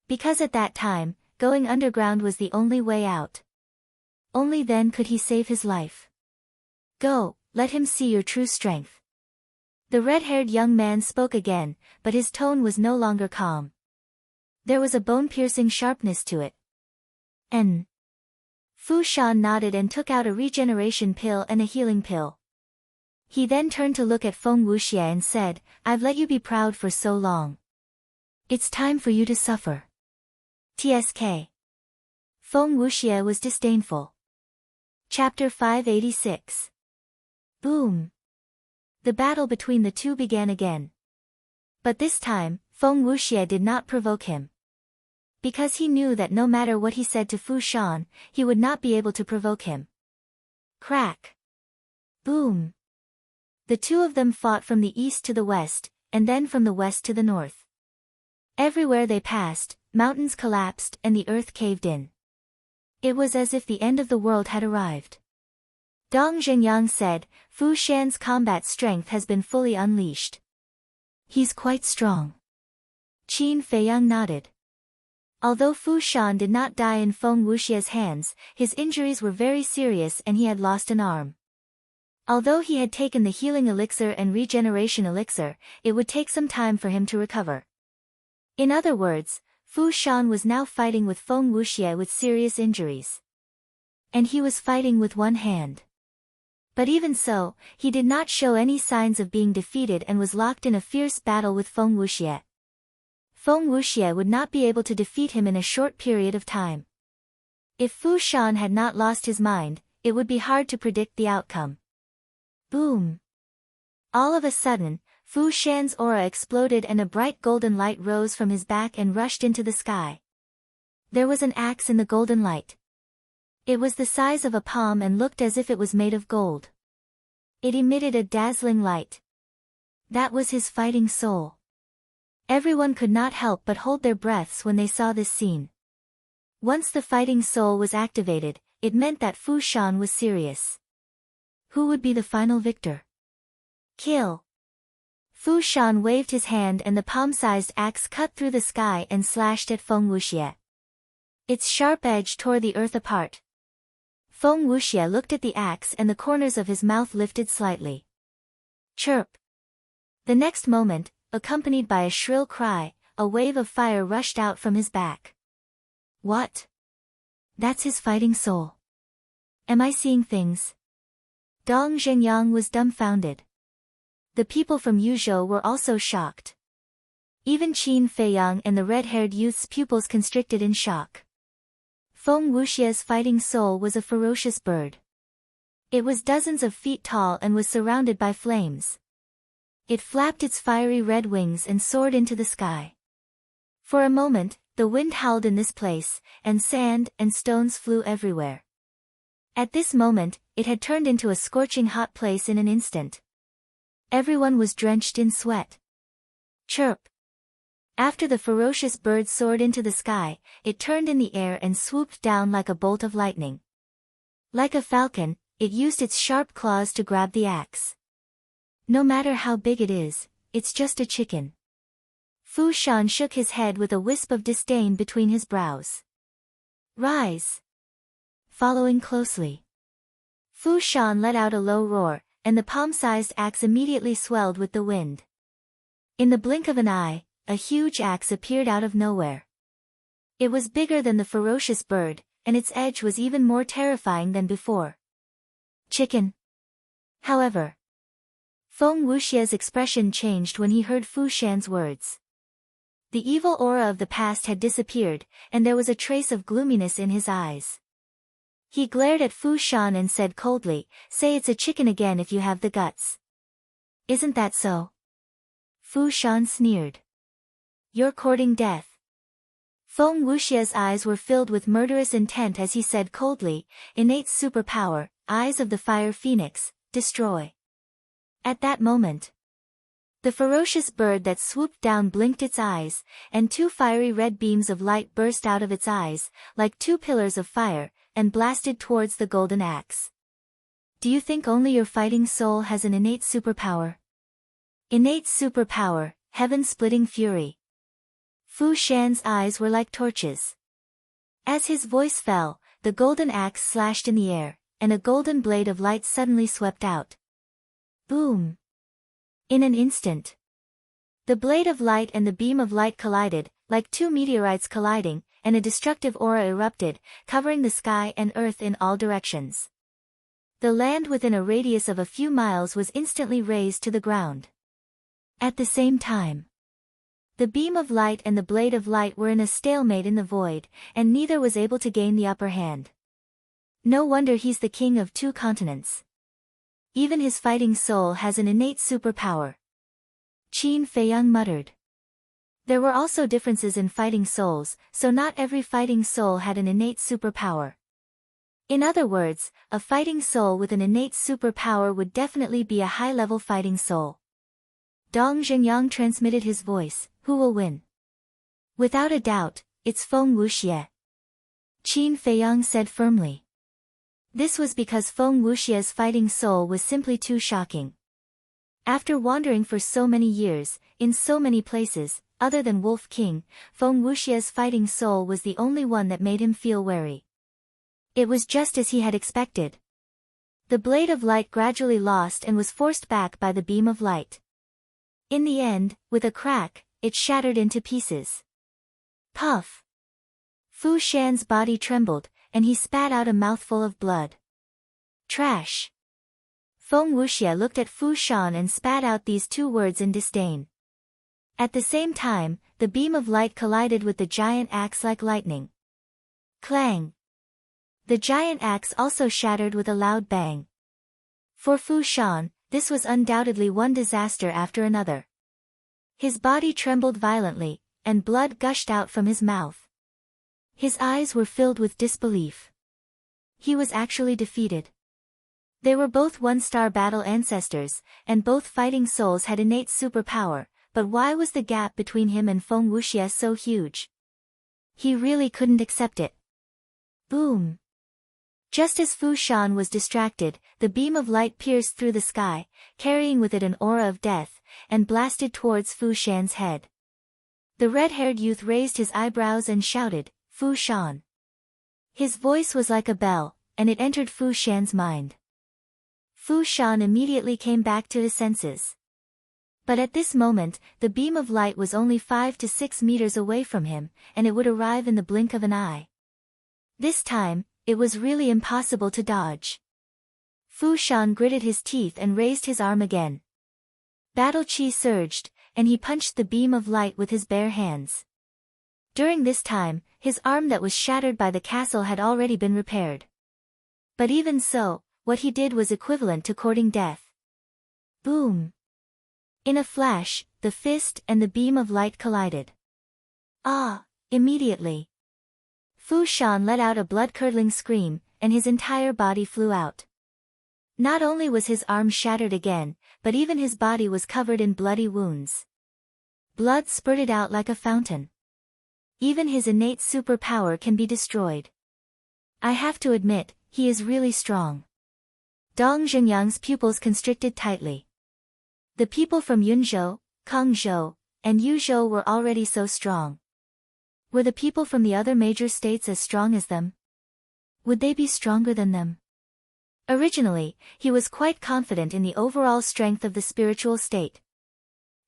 Because at that time, going underground was the only way out. Only then could he save his life. "Go, let him see your true strength." The red-haired young man spoke again, but his tone was no longer calm. There was a bone-piercing sharpness to it. Fu Shan nodded and took out a regeneration pill and a healing pill. He then turned to look at Feng Wuxie and said, "I've let you be proud for so long. It's time for you to suffer." TSK. Feng Wuxie was disdainful. Chapter 586. Boom. The battle between the two began again. But this time, Feng Wuxie did not provoke him. Because he knew that no matter what he said to Fu Shan, he would not be able to provoke him. Crack. Boom. The two of them fought from the east to the west, and then from the west to the north. Everywhere they passed, mountains collapsed and the earth caved in. It was as if the end of the world had arrived. Dong Zhengyang said, Fu Shan's combat strength has been fully unleashed. He's quite strong. Qin Feiyang nodded. Although Fu Shan did not die in Feng Wuxie's hands, his injuries were very serious and he had lost an arm. Although he had taken the healing elixir and regeneration elixir, it would take some time for him to recover. In other words, Fu Shan was now fighting with Feng Wuxie with serious injuries. And he was fighting with one hand. But even so, he did not show any signs of being defeated and was locked in a fierce battle with Feng Wuxie. Feng Wuxie would not be able to defeat him in a short period of time. If Fu Shan had not lost his mind, it would be hard to predict the outcome. Boom. All of a sudden, Fu Shan's aura exploded and a bright golden light rose from his back and rushed into the sky. There was an axe in the golden light. It was the size of a palm and looked as if it was made of gold. It emitted a dazzling light. That was his fighting soul. Everyone could not help but hold their breaths when they saw this scene. Once the fighting soul was activated, it meant that Fu Shan was serious. Who would be the final victor? Kill. Fu Shan waved his hand and the palm-sized axe cut through the sky and slashed at Feng Wuxie. Its sharp edge tore the earth apart. Feng Wuxie looked at the axe and the corners of his mouth lifted slightly. Chirp. The next moment, accompanied by a shrill cry, a wave of fire rushed out from his back. What? That's his fighting soul. Am I seeing things? Dong Zhengyang was dumbfounded. The people from Yuzhou were also shocked. Even Qin Feiyang and the red-haired youth's pupils constricted in shock. Feng Wuxie's fighting soul was a ferocious bird. It was dozens of feet tall and was surrounded by flames. It flapped its fiery red wings and soared into the sky. For a moment, the wind howled in this place, and sand and stones flew everywhere. At this moment, it had turned into a scorching hot place in an instant. Everyone was drenched in sweat. Chirp. After the ferocious bird soared into the sky, it turned in the air and swooped down like a bolt of lightning. Like a falcon, it used its sharp claws to grab the axe. No matter how big it is, it's just a chicken. Fu Shan shook his head with a wisp of disdain between his brows. Rise. Following closely. Fu Shan let out a low roar, and the palm-sized axe immediately swelled with the wind. In the blink of an eye, a huge axe appeared out of nowhere. It was bigger than the ferocious bird, and its edge was even more terrifying than before. Chicken. However, Feng Wuxie's expression changed when he heard Fu Shan's words. The evil aura of the past had disappeared, and there was a trace of gloominess in his eyes. He glared at Fu Shan and said coldly, "Say it's a chicken again if you have the guts." Isn't that so? Fu Shan sneered. You're courting death. Feng Wuxie's eyes were filled with murderous intent as he said coldly, "Innate superpower, eyes of the fire phoenix, destroy." At that moment, the ferocious bird that swooped down blinked its eyes, and two fiery red beams of light burst out of its eyes, like two pillars of fire, and blasted towards the golden axe. Do you think only your fighting soul has an innate superpower? Innate superpower, heaven-splitting fury. Fu Shan's eyes were like torches. As his voice fell, the golden axe slashed in the air, and a golden blade of light suddenly swept out. Boom! In an instant, the blade of light and the beam of light collided, like two meteorites colliding, and a destructive aura erupted, covering the sky and earth in all directions. The land within a radius of a few miles was instantly razed to the ground. At the same time, The beam of light and the blade of light were in a stalemate in the void, and neither was able to gain the upper hand. No wonder he's the king of 2 continents. Even his fighting soul has an innate superpower. Qin Feiyang muttered. There were also differences in fighting souls, so not every fighting soul had an innate superpower. In other words, a fighting soul with an innate superpower would definitely be a high-level fighting soul. Dong Zhengyang transmitted his voice. Who will win? Without a doubt, it's Feng Wuxie. Qin Feiyang said firmly. This was because Feng Wuxie's fighting soul was simply too shocking. After wandering for so many years, in so many places, other than Wolf King, Feng Wuxie's fighting soul was the only one that made him feel wary. It was just as he had expected. The blade of light gradually lost and was forced back by the beam of light. In the end, with a crack, it shattered into pieces. Puff! Fu Shan's body trembled, and he spat out a mouthful of blood. Trash! Feng Wuxie looked at Fu Shan and spat out these 2 words in disdain. At the same time, the beam of light collided with the giant axe like lightning. Clang! The giant axe also shattered with a loud bang. For Fu Shan, this was undoubtedly one disaster after another. His body trembled violently, and blood gushed out from his mouth. His eyes were filled with disbelief. He was actually defeated. They were both 1-star battle ancestors, and both fighting souls had innate superpower, but why was the gap between him and Feng Wuxie so huge? He really couldn't accept it. Boom! Just as Fu Shan was distracted, the beam of light pierced through the sky, carrying with it an aura of death, and blasted towards Fu Shan's head. The red-haired youth raised his eyebrows and shouted, Fu Shan. His voice was like a bell, and it entered Fu Shan's mind. Fu Shan immediately came back to his senses. But at this moment, the beam of light was only 5 to 6 meters away from him, and it would arrive in the blink of an eye. This time, it was really impossible to dodge. Fu Shan gritted his teeth and raised his arm again. Battle chi surged, and he punched the beam of light with his bare hands. During this time, his arm that was shattered by the castle had already been repaired. But even so, what he did was equivalent to courting death. Boom! In a flash, the fist and the beam of light collided. Ah! Immediately. Fu Shan let out a blood-curdling scream, and his entire body flew out. Not only was his arm shattered again, but even his body was covered in bloody wounds. Blood spurted out like a fountain. Even his innate superpower can be destroyed. I have to admit, he is really strong. Dong Zhengyang's pupils constricted tightly. The people from Yunzhou, Kangzhou, and Yuzhou were already so strong. Were the people from the other major states as strong as them? Would they be stronger than them? Originally, he was quite confident in the overall strength of the spiritual state.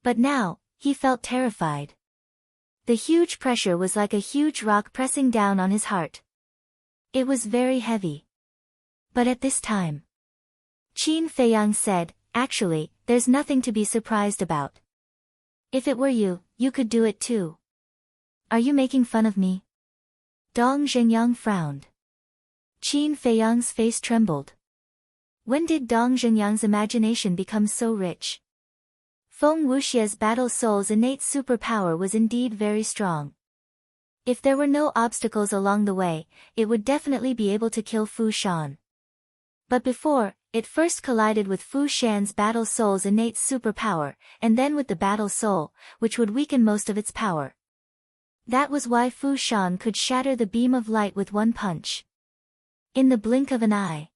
But now, he felt terrified. The huge pressure was like a huge rock pressing down on his heart. It was very heavy. But at this time, Qin Feiyang said, actually, there's nothing to be surprised about. If it were you, you could do it too. Are you making fun of me? Dong Zhengyang frowned. Qin Feiyang's face trembled. When did Dong Zhengyang's imagination become so rich? Feng Wuxie's battle soul's innate superpower was indeed very strong. If there were no obstacles along the way, it would definitely be able to kill Fu Shan. But before, it first collided with Fu Shan's battle soul's innate superpower, and then with the battle soul, which would weaken most of its power. That was why Fu Shan could shatter the beam of light with one punch. In the blink of an eye.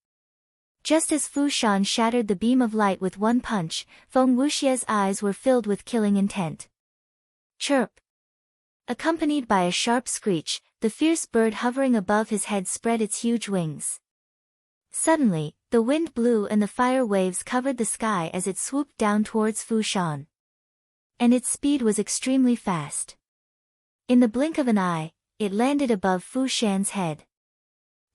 Just as Fu Shan shattered the beam of light with one punch, Feng Wuxie's eyes were filled with killing intent. Chirp! Accompanied by a sharp screech, the fierce bird hovering above his head spread its huge wings. Suddenly, the wind blew and the fire waves covered the sky as it swooped down towards Fu Shan. And its speed was extremely fast. In the blink of an eye, it landed above Fu Shan's head.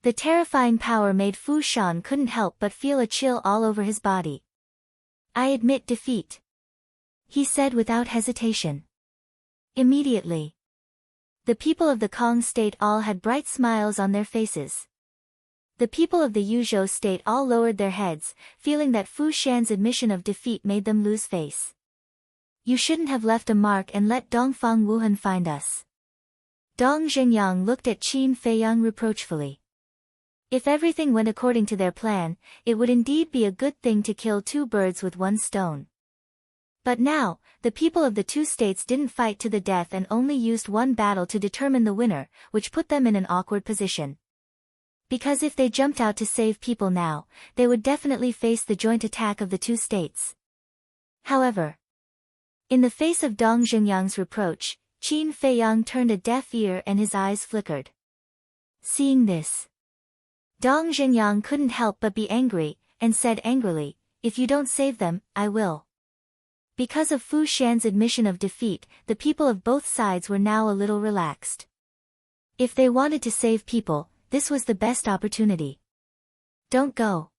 The terrifying power made Fu Shan couldn't help but feel a chill all over his body. I admit defeat, he said without hesitation. Immediately, the people of the Kong state all had bright smiles on their faces. The people of the Yuzhou state all lowered their heads, feeling that Fu Shan's admission of defeat made them lose face. You shouldn't have left a mark and let Dongfang Wuhan find us. Dong Zhengyang looked at Qin Feiyang reproachfully. If everything went according to their plan, it would indeed be a good thing to kill two birds with one stone. But now, the people of the two states didn't fight to the death and only used one battle to determine the winner, which put them in an awkward position. Because if they jumped out to save people now, they would definitely face the joint attack of the two states. However, in the face of Dong Zhengyang's reproach, Qin Feiyang turned a deaf ear and his eyes flickered. Seeing this, Dong Zhengyang couldn't help but be angry, and said angrily, "If you don't save them, I will." Because of Fu Shan's admission of defeat, the people of both sides were now a little relaxed. If they wanted to save people, this was the best opportunity. Don't go.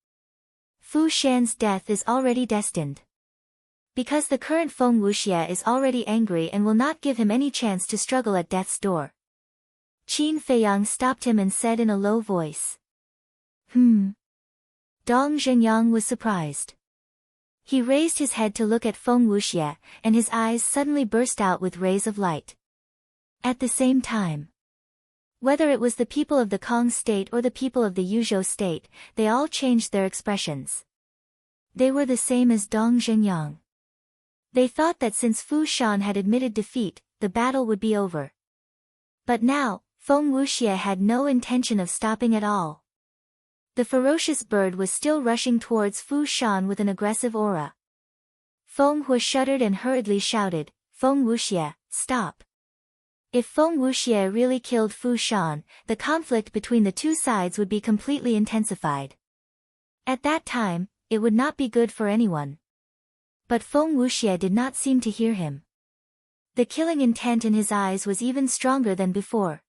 Fu Shan's death is already destined. Because the current Feng Wuxie is already angry and will not give him any chance to struggle at death's door. Qin Feiyang stopped him and said in a low voice. Dong Zhengyang was surprised. He raised his head to look at Feng Wuxie, and his eyes suddenly burst out with rays of light. At the same time, whether it was the people of the Kong state or the people of the Yuzhou state, they all changed their expressions. They were the same as Dong Zhengyang. They thought that since Fu Shan had admitted defeat, the battle would be over. But now, Feng Wuxie had no intention of stopping at all. The ferocious bird was still rushing towards Fu Shan with an aggressive aura. Feng Hu shuddered and hurriedly shouted, "Feng Wuxie, stop!" If Feng Wuxie really killed Fu Shan, the conflict between the two sides would be completely intensified. At that time, it would not be good for anyone. But Feng Wuxie did not seem to hear him. The killing intent in his eyes was even stronger than before.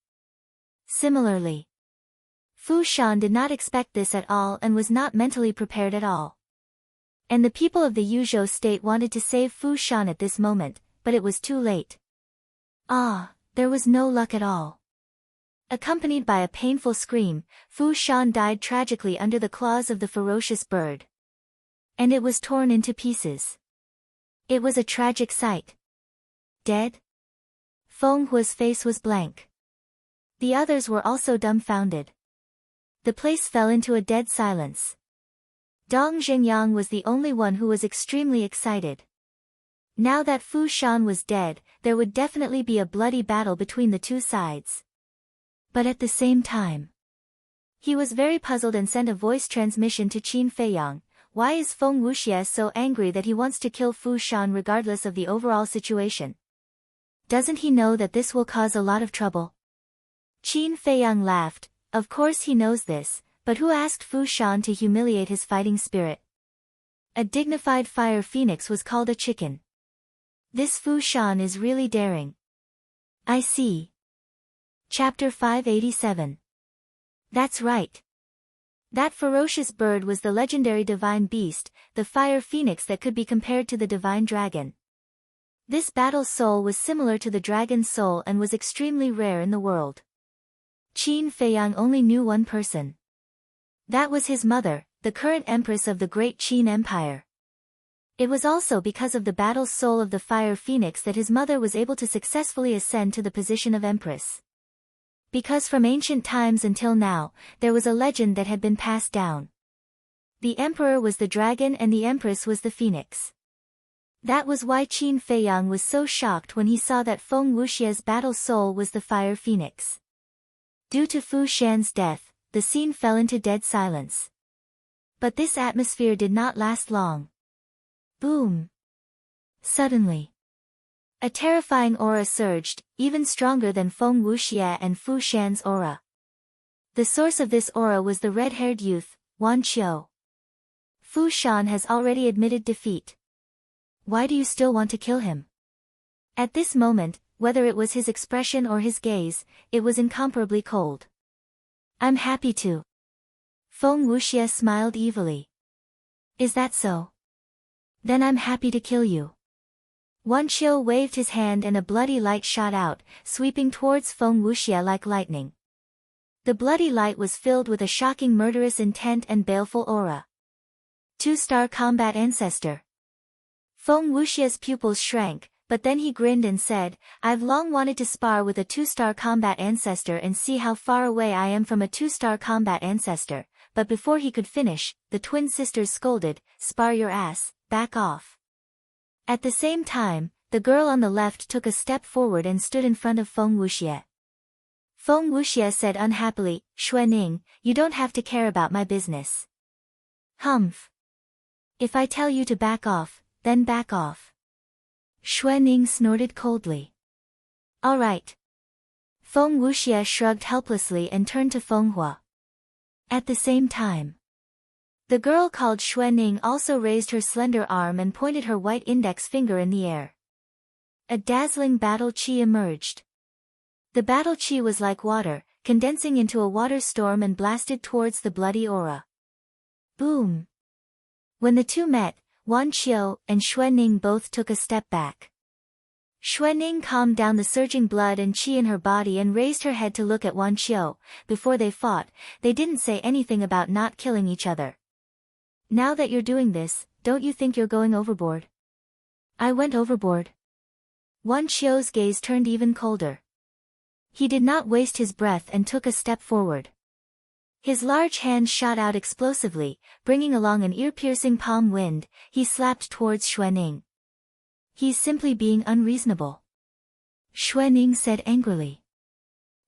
Similarly, Fu Shan did not expect this at all and was not mentally prepared at all. And the people of the Yuzhou state wanted to save Fu Shan at this moment, but it was too late. There was no luck at all. Accompanied by a painful scream, Fu Shan died tragically under the claws of the ferocious bird. And it was torn into pieces. It was a tragic sight. Dead? Feng Hu's face was blank. The others were also dumbfounded. The place fell into a dead silence. Dong Zhengyang was the only one who was extremely excited. Now that Fu Shan was dead, there would definitely be a bloody battle between the two sides. But at the same time, he was very puzzled and sent a voice transmission to Qin Feiyang. Why is Feng Wuxie so angry that he wants to kill Fu Shan regardless of the overall situation? Doesn't he know that this will cause a lot of trouble? Qin Feiyang laughed. Of course he knows this, but who asked Fu Shan to humiliate his fighting spirit? A dignified fire phoenix was called a chicken. This Fu Shan is really daring. I see. Chapter 587. That's right. That ferocious bird was the legendary divine beast, the fire phoenix that could be compared to the divine dragon. This battle's soul was similar to the dragon's soul and was extremely rare in the world. Qin Feiyang only knew one person. That was his mother, the current empress of the great Qin Empire. It was also because of the battle's soul of the fire phoenix that his mother was able to successfully ascend to the position of empress. Because from ancient times until now, there was a legend that had been passed down. The emperor was the dragon and the empress was the phoenix. That was why Qin Feiyang was so shocked when he saw that Feng Wuxie's battle soul was the fire phoenix. Due to Fu Shan's death, the scene fell into dead silence. But this atmosphere did not last long. Boom! Suddenly, a terrifying aura surged, even stronger than Feng Wuxie and Fu Shan's aura. The source of this aura was the red-haired youth, Wan Qiu. Fu Shan has already admitted defeat. Why do you still want to kill him? At this moment, whether it was his expression or his gaze, it was incomparably cold. I'm happy to. Feng Wuxie smiled evilly. Is that so? Then I'm happy to kill you. Wan Qiu waved his hand and a bloody light shot out, sweeping towards Feng Wuxia like lightning. The bloody light was filled with a shocking murderous intent and baleful aura. 2-star combat ancestor. Feng Wuxia's pupils shrank, but then he grinned and said, I've long wanted to spar with a 2-star combat ancestor and see how far away I am from a 2-star combat ancestor, but before he could finish, the twin sisters scolded, spar your ass, back off. At the same time, the girl on the left took a step forward and stood in front of Feng Wuxia. Feng Wuxia said unhappily, Xuening, you don't have to care about my business. Humph. If I tell you to back off, then back off. Xuening snorted coldly. All right. Feng Wuxia shrugged helplessly and turned to Feng Hua. At the same time, the girl called Xuening also raised her slender arm and pointed her white index finger in the air. A dazzling battle chi emerged. The battle chi was like water, condensing into a water storm and blasted towards the bloody aura. Boom! When the two met, Wan Qiu and Xuening both took a step back. Xuening calmed down the surging blood and qi in her body and raised her head to look at Wan Qiu. Before they fought, they didn't say anything about not killing each other. Now that you're doing this, don't you think you're going overboard? I went overboard. Wan Qiu's gaze turned even colder. He did not waste his breath and took a step forward. His large hand shot out explosively, bringing along an ear-piercing palm wind. He slapped towards Xuening. He's simply being unreasonable. Xuening said angrily.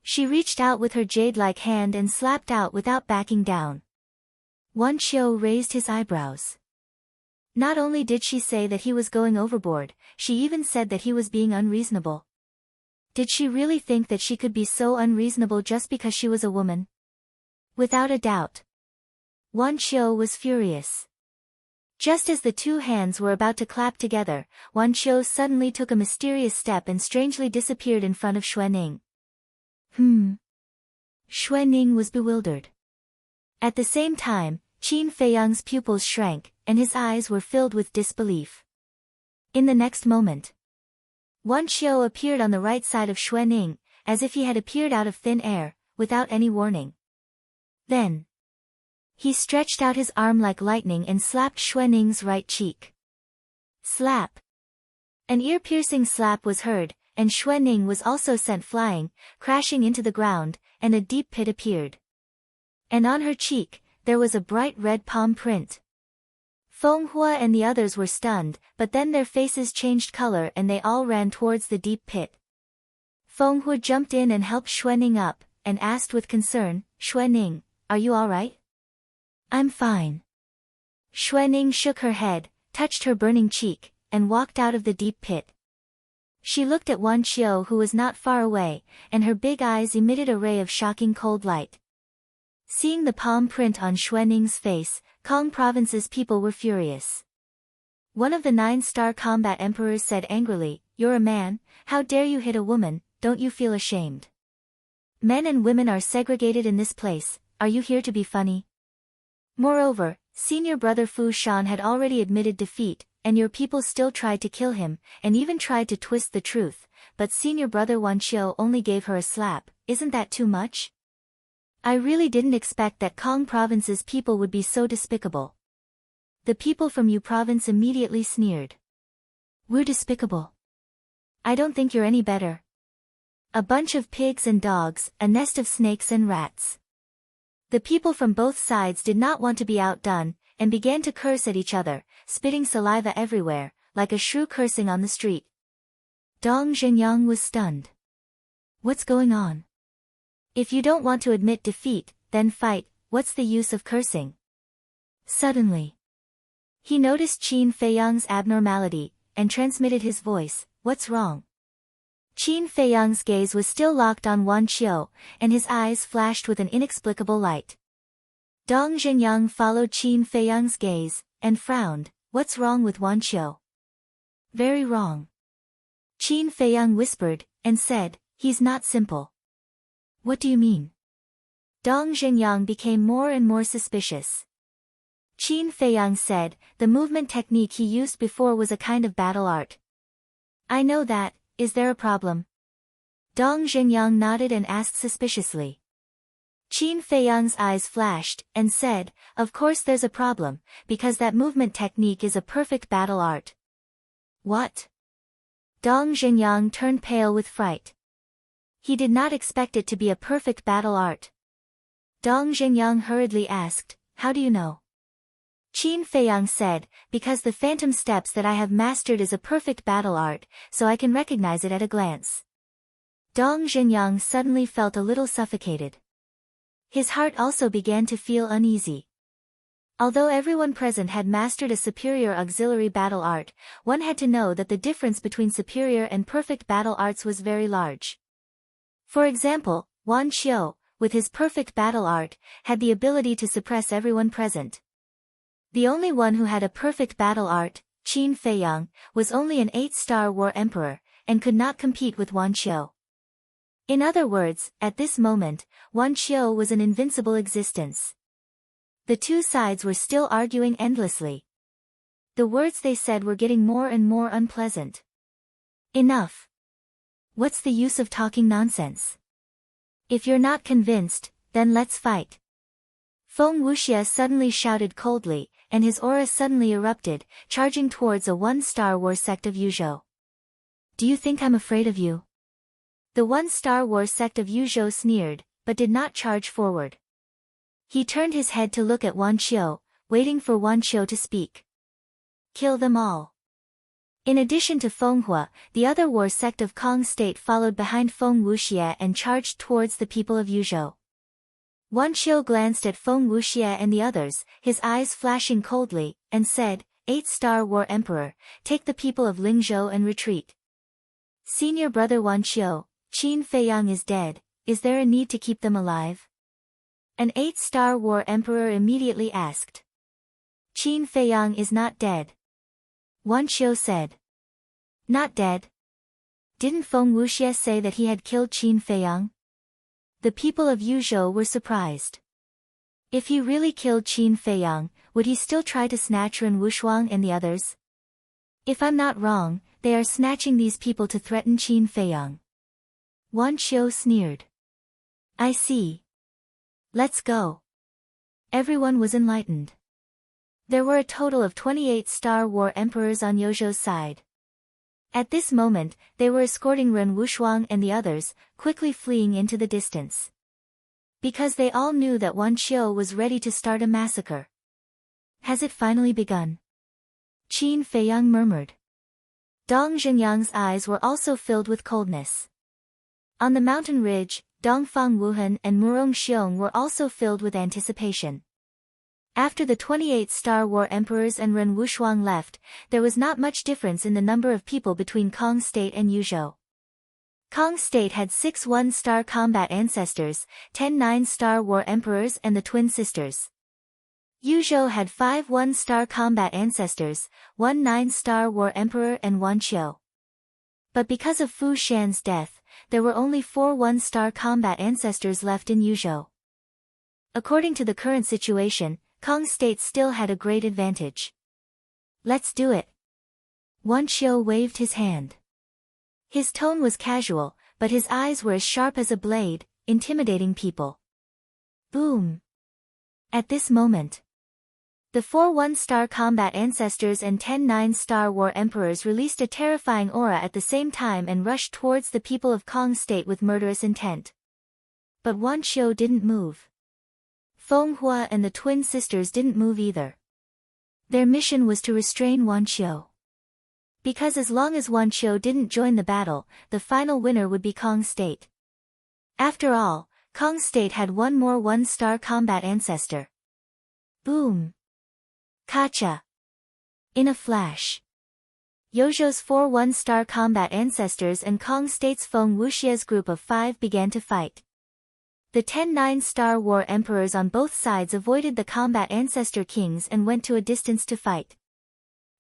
She reached out with her jade-like hand and slapped out without backing down. Wan Qiu raised his eyebrows. Not only did she say that he was going overboard, she even said that he was being unreasonable. Did she really think that she could be so unreasonable just because she was a woman? Without a doubt. Wan Qiu was furious. Just as the two hands were about to clap together, Wan Qiu suddenly took a mysterious step and strangely disappeared in front of Xuening. Xuening was bewildered. At the same time, Qin Feiyang's pupils shrank, and his eyes were filled with disbelief. In the next moment, Wan Qiu appeared on the right side of Xuening, as if he had appeared out of thin air, without any warning. Then, he stretched out his arm like lightning and slapped Xuening's right cheek. Slap! An ear-piercing slap was heard, and Xuening was also sent flying, crashing into the ground, and a deep pit appeared. And on her cheek, there was a bright red palm print. Feng Hua and the others were stunned, but then their faces changed color and they all ran towards the deep pit. Feng Hua jumped in and helped Xuening up, and asked with concern, Xuening, are you all right? I'm fine. Xuening shook her head, touched her burning cheek, and walked out of the deep pit. She looked at Wan Qiu who was not far away, and her big eyes emitted a ray of shocking cold light. Seeing the palm print on Xuening's face, Kong Province's people were furious. One of the 9-star combat emperors said angrily, You're a man, how dare you hit a woman, don't you feel ashamed? Men and women are segregated in this place, are you here to be funny? Moreover, senior brother Fu Shan had already admitted defeat, and your people still tried to kill him, and even tried to twist the truth, but senior brother Wan Qiu only gave her a slap, isn't that too much? I really didn't expect that Kong Province's people would be so despicable. The people from Yu Province immediately sneered. We're despicable. I don't think you're any better. A bunch of pigs and dogs, a nest of snakes and rats. The people from both sides did not want to be outdone, and began to curse at each other, spitting saliva everywhere, like a shrew cursing on the street. Dong Zhenyang was stunned. What's going on? If you don't want to admit defeat, then fight, what's the use of cursing? Suddenly, he noticed Qin Feiyang's abnormality, and transmitted his voice, what's wrong? Qin Feiyang's gaze was still locked on Wan Qiu, and his eyes flashed with an inexplicable light. Dong Zhenyang followed Qin Feiyang's gaze, and frowned, what's wrong with Wan Qiu? Very wrong. Qin Feiyang whispered, and said, he's not simple. What do you mean? Dong Zhenyang became more and more suspicious. Qin Feiyang said, the movement technique he used before was a kind of battle art. I know that, is there a problem? Dong Zhenyang nodded and asked suspiciously. Qin Feiyang's eyes flashed, and said, of course there's a problem, because that movement technique is a perfect battle art. What? Dong Zhenyang turned pale with fright. He did not expect it to be a perfect battle art. Dong Zhenyang hurriedly asked, how do you know? Qin Feiyang said, because the phantom steps that I have mastered is a perfect battle art, so I can recognize it at a glance. Dong Zhenyang suddenly felt a little suffocated. His heart also began to feel uneasy. Although everyone present had mastered a superior auxiliary battle art, one had to know that the difference between superior and perfect battle arts was very large. For example, Wan Qiu, with his perfect battle art, had the ability to suppress everyone present. The only one who had a perfect battle art, Qin Feiyang, was only an 8-star war emperor, and could not compete with Wan Qiu. In other words, at this moment, Wan Qiu was an invincible existence. The two sides were still arguing endlessly. The words they said were getting more and more unpleasant. Enough. What's the use of talking nonsense? If you're not convinced, then let's fight. Feng Wuxia suddenly shouted coldly, and his aura suddenly erupted, charging towards a 1-star war sect of Yuzhou. Do you think I'm afraid of you? The 1-star war sect of Yuzhou sneered, but did not charge forward. He turned his head to look at Wan Qiu, waiting for Wan Qiu to speak. Kill them all. In addition to Feng Hua, the other war sect of Kong State followed behind Feng Wuxia and charged towards the people of Yuzhou. Wan Qiu glanced at Feng Wuxia and the others, his eyes flashing coldly, and said, 8-star war emperor, take the people of Lingzhou and retreat. Senior brother Wan Qiu, Qin Feiyang is dead, is there a need to keep them alive? An 8-star war emperor immediately asked. Qin Feiyang is not dead. Wan Qiu said. Not dead? Didn't Feng Wuxia say that he had killed Qin Feiyang? The people of Yuzhou were surprised. If he really killed Qin Feiyang, would he still try to snatch Ren Wushuang and the others? If I'm not wrong, they are snatching these people to threaten Qin Feiyang. Wan Qiu sneered. I see. Let's go. Everyone was enlightened. There were a total of 28-star war emperors on Yuzhou's side. At this moment, they were escorting Ren Wushuang and the others, quickly fleeing into the distance. Because they all knew that Wan Qiu was ready to start a massacre. Has it finally begun? Qin Feiyang murmured. Dong Zhenyang's eyes were also filled with coldness. On the mountain ridge, Dongfang Wuhan and Murong Xiong were also filled with anticipation. After the 28-star war emperors and Ren Wushuang left, there was not much difference in the number of people between Kong State and Yuzhou. Kong State had 6 1-star combat ancestors, 10 9-star war emperors and the twin sisters. Yuzhou had 5 1-star combat ancestors, 1 9-star war emperor and Wan Qiu. But because of Fu Shan's death, there were only 4 1-star combat ancestors left in Yuzhou. According to the current situation, Kong State still had a great advantage. Let's do it. Wan Qiu waved his hand. His tone was casual, but his eyes were as sharp as a blade, intimidating people. Boom. At this moment, the 4 1-star combat ancestors and 10 9-star war emperors released a terrifying aura at the same time and rushed towards the people of Kong State with murderous intent. But Wan Qiu didn't move. Feng Hua and the twin sisters didn't move either. Their mission was to restrain Wan Qiu. Because as long as Wan Qiu didn't join the battle, the final winner would be Kong State. After all, Kong State had one more 1-star combat ancestor. Boom. Kacha. In a flash. Yuzhou's 4 1-star combat ancestors and Kong State's Feng Wuxia's group of 5 began to fight. The 10 9-star war emperors on both sides avoided the combat ancestor kings and went to a distance to fight.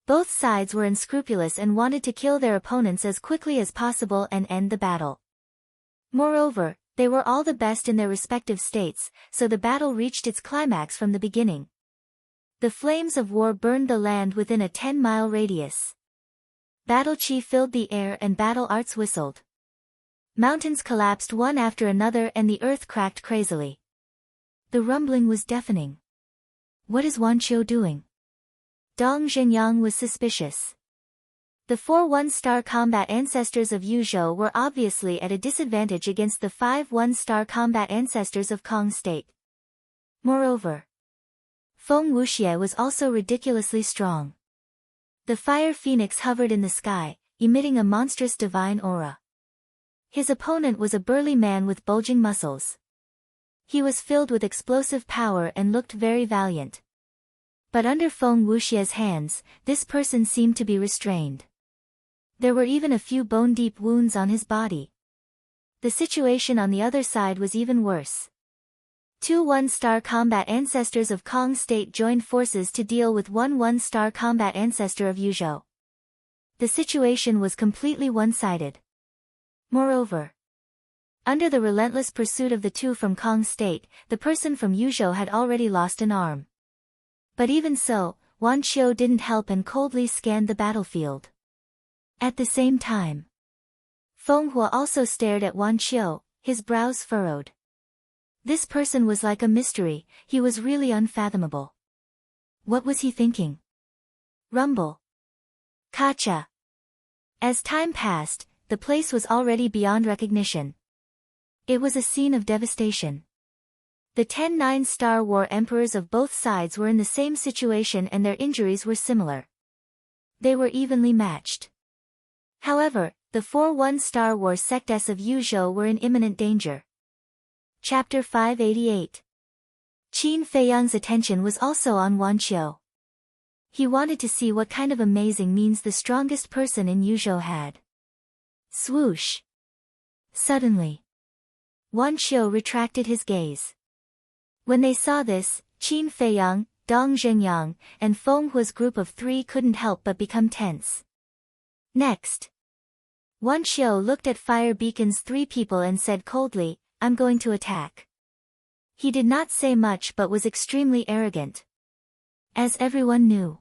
Both sides were unscrupulous and wanted to kill their opponents as quickly as possible and end the battle. Moreover, they were all the best in their respective states, so the battle reached its climax from the beginning. The flames of war burned the land within a 10-mile radius. Battle chi filled the air and battle arts whistled. Mountains collapsed one after another and the earth cracked crazily. The rumbling was deafening. What is Wan Qiu doing? Dong Zhenyang was suspicious. The 4 one-star combat ancestors of Yuzhou were obviously at a disadvantage against the 5 one-star combat ancestors of Kong State. Moreover, Feng Wuxie was also ridiculously strong. The fire phoenix hovered in the sky, emitting a monstrous divine aura. His opponent was a burly man with bulging muscles. He was filled with explosive power and looked very valiant. But under Feng Wuxie's hands, this person seemed to be restrained. There were even a few bone-deep wounds on his body. The situation on the other side was even worse. 2 one-star combat ancestors of Kong State joined forces to deal with 1 one-star combat ancestor of Yuzhou. The situation was completely one-sided. Moreover, under the relentless pursuit of the 2 from Kong State, the person from Yuzhou had already lost an arm. But even so, Wan Qiu didn't help and coldly scanned the battlefield. At the same time, Feng Hua also stared at Wan Qiu, his brows furrowed. This person was like a mystery, he was really unfathomable. What was he thinking? Rumble. Kacha. As time passed, the place was already beyond recognition. It was a scene of devastation. The 10 9-star war emperors of both sides were in the same situation and their injuries were similar. They were evenly matched. However, the 4 one-star war sects of Yuzhou were in imminent danger. Chapter 588. Qin Feiyang's attention was also on Wan Qiu. He wanted to see what kind of amazing means the strongest person in Yuzhou had. Swoosh. Suddenly, Wan Qiu retracted his gaze. When they saw this, Qin Feiyang, Dong Zhenyang, and Feng Hua's group of 3 couldn't help but become tense. Next, Wan Qiu looked at Fire Beacon's 3 people and said coldly, "I'm going to attack." He did not say much but was extremely arrogant. As everyone knew,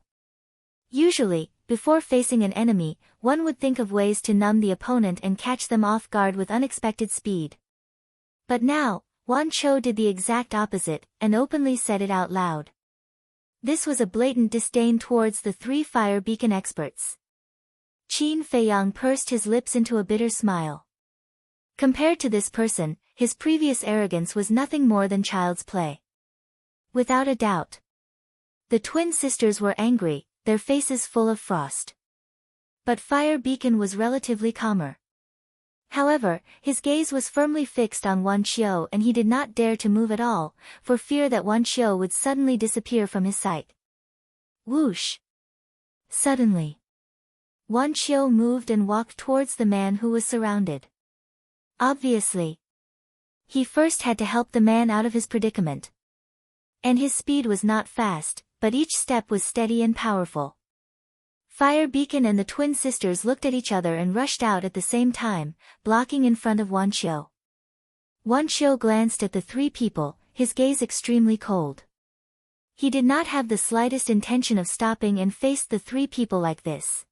usually, before facing an enemy, one would think of ways to numb the opponent and catch them off guard with unexpected speed. But now, Wan Qiu did the exact opposite, and openly said it out loud. This was a blatant disdain towards the 3 Fire Beacon experts. Qin Feiyang pursed his lips into a bitter smile. Compared to this person, his previous arrogance was nothing more than child's play. Without a doubt, the twin sisters were angry, their faces full of frost. But Fire Beacon was relatively calmer. However, his gaze was firmly fixed on Wan Qiu and he did not dare to move at all, for fear that Wan Qiu would suddenly disappear from his sight. Whoosh! Suddenly, Wan Qiu moved and walked towards the man who was surrounded. Obviously, he first had to help the man out of his predicament. And his speed was not fast, but each step was steady and powerful. Fire Beacon and the twin sisters looked at each other and rushed out at the same time, blocking in front of Wan Qiu. Wan Qiu glanced at the 3 people, his gaze extremely cold. He did not have the slightest intention of stopping and faced the 3 people like this.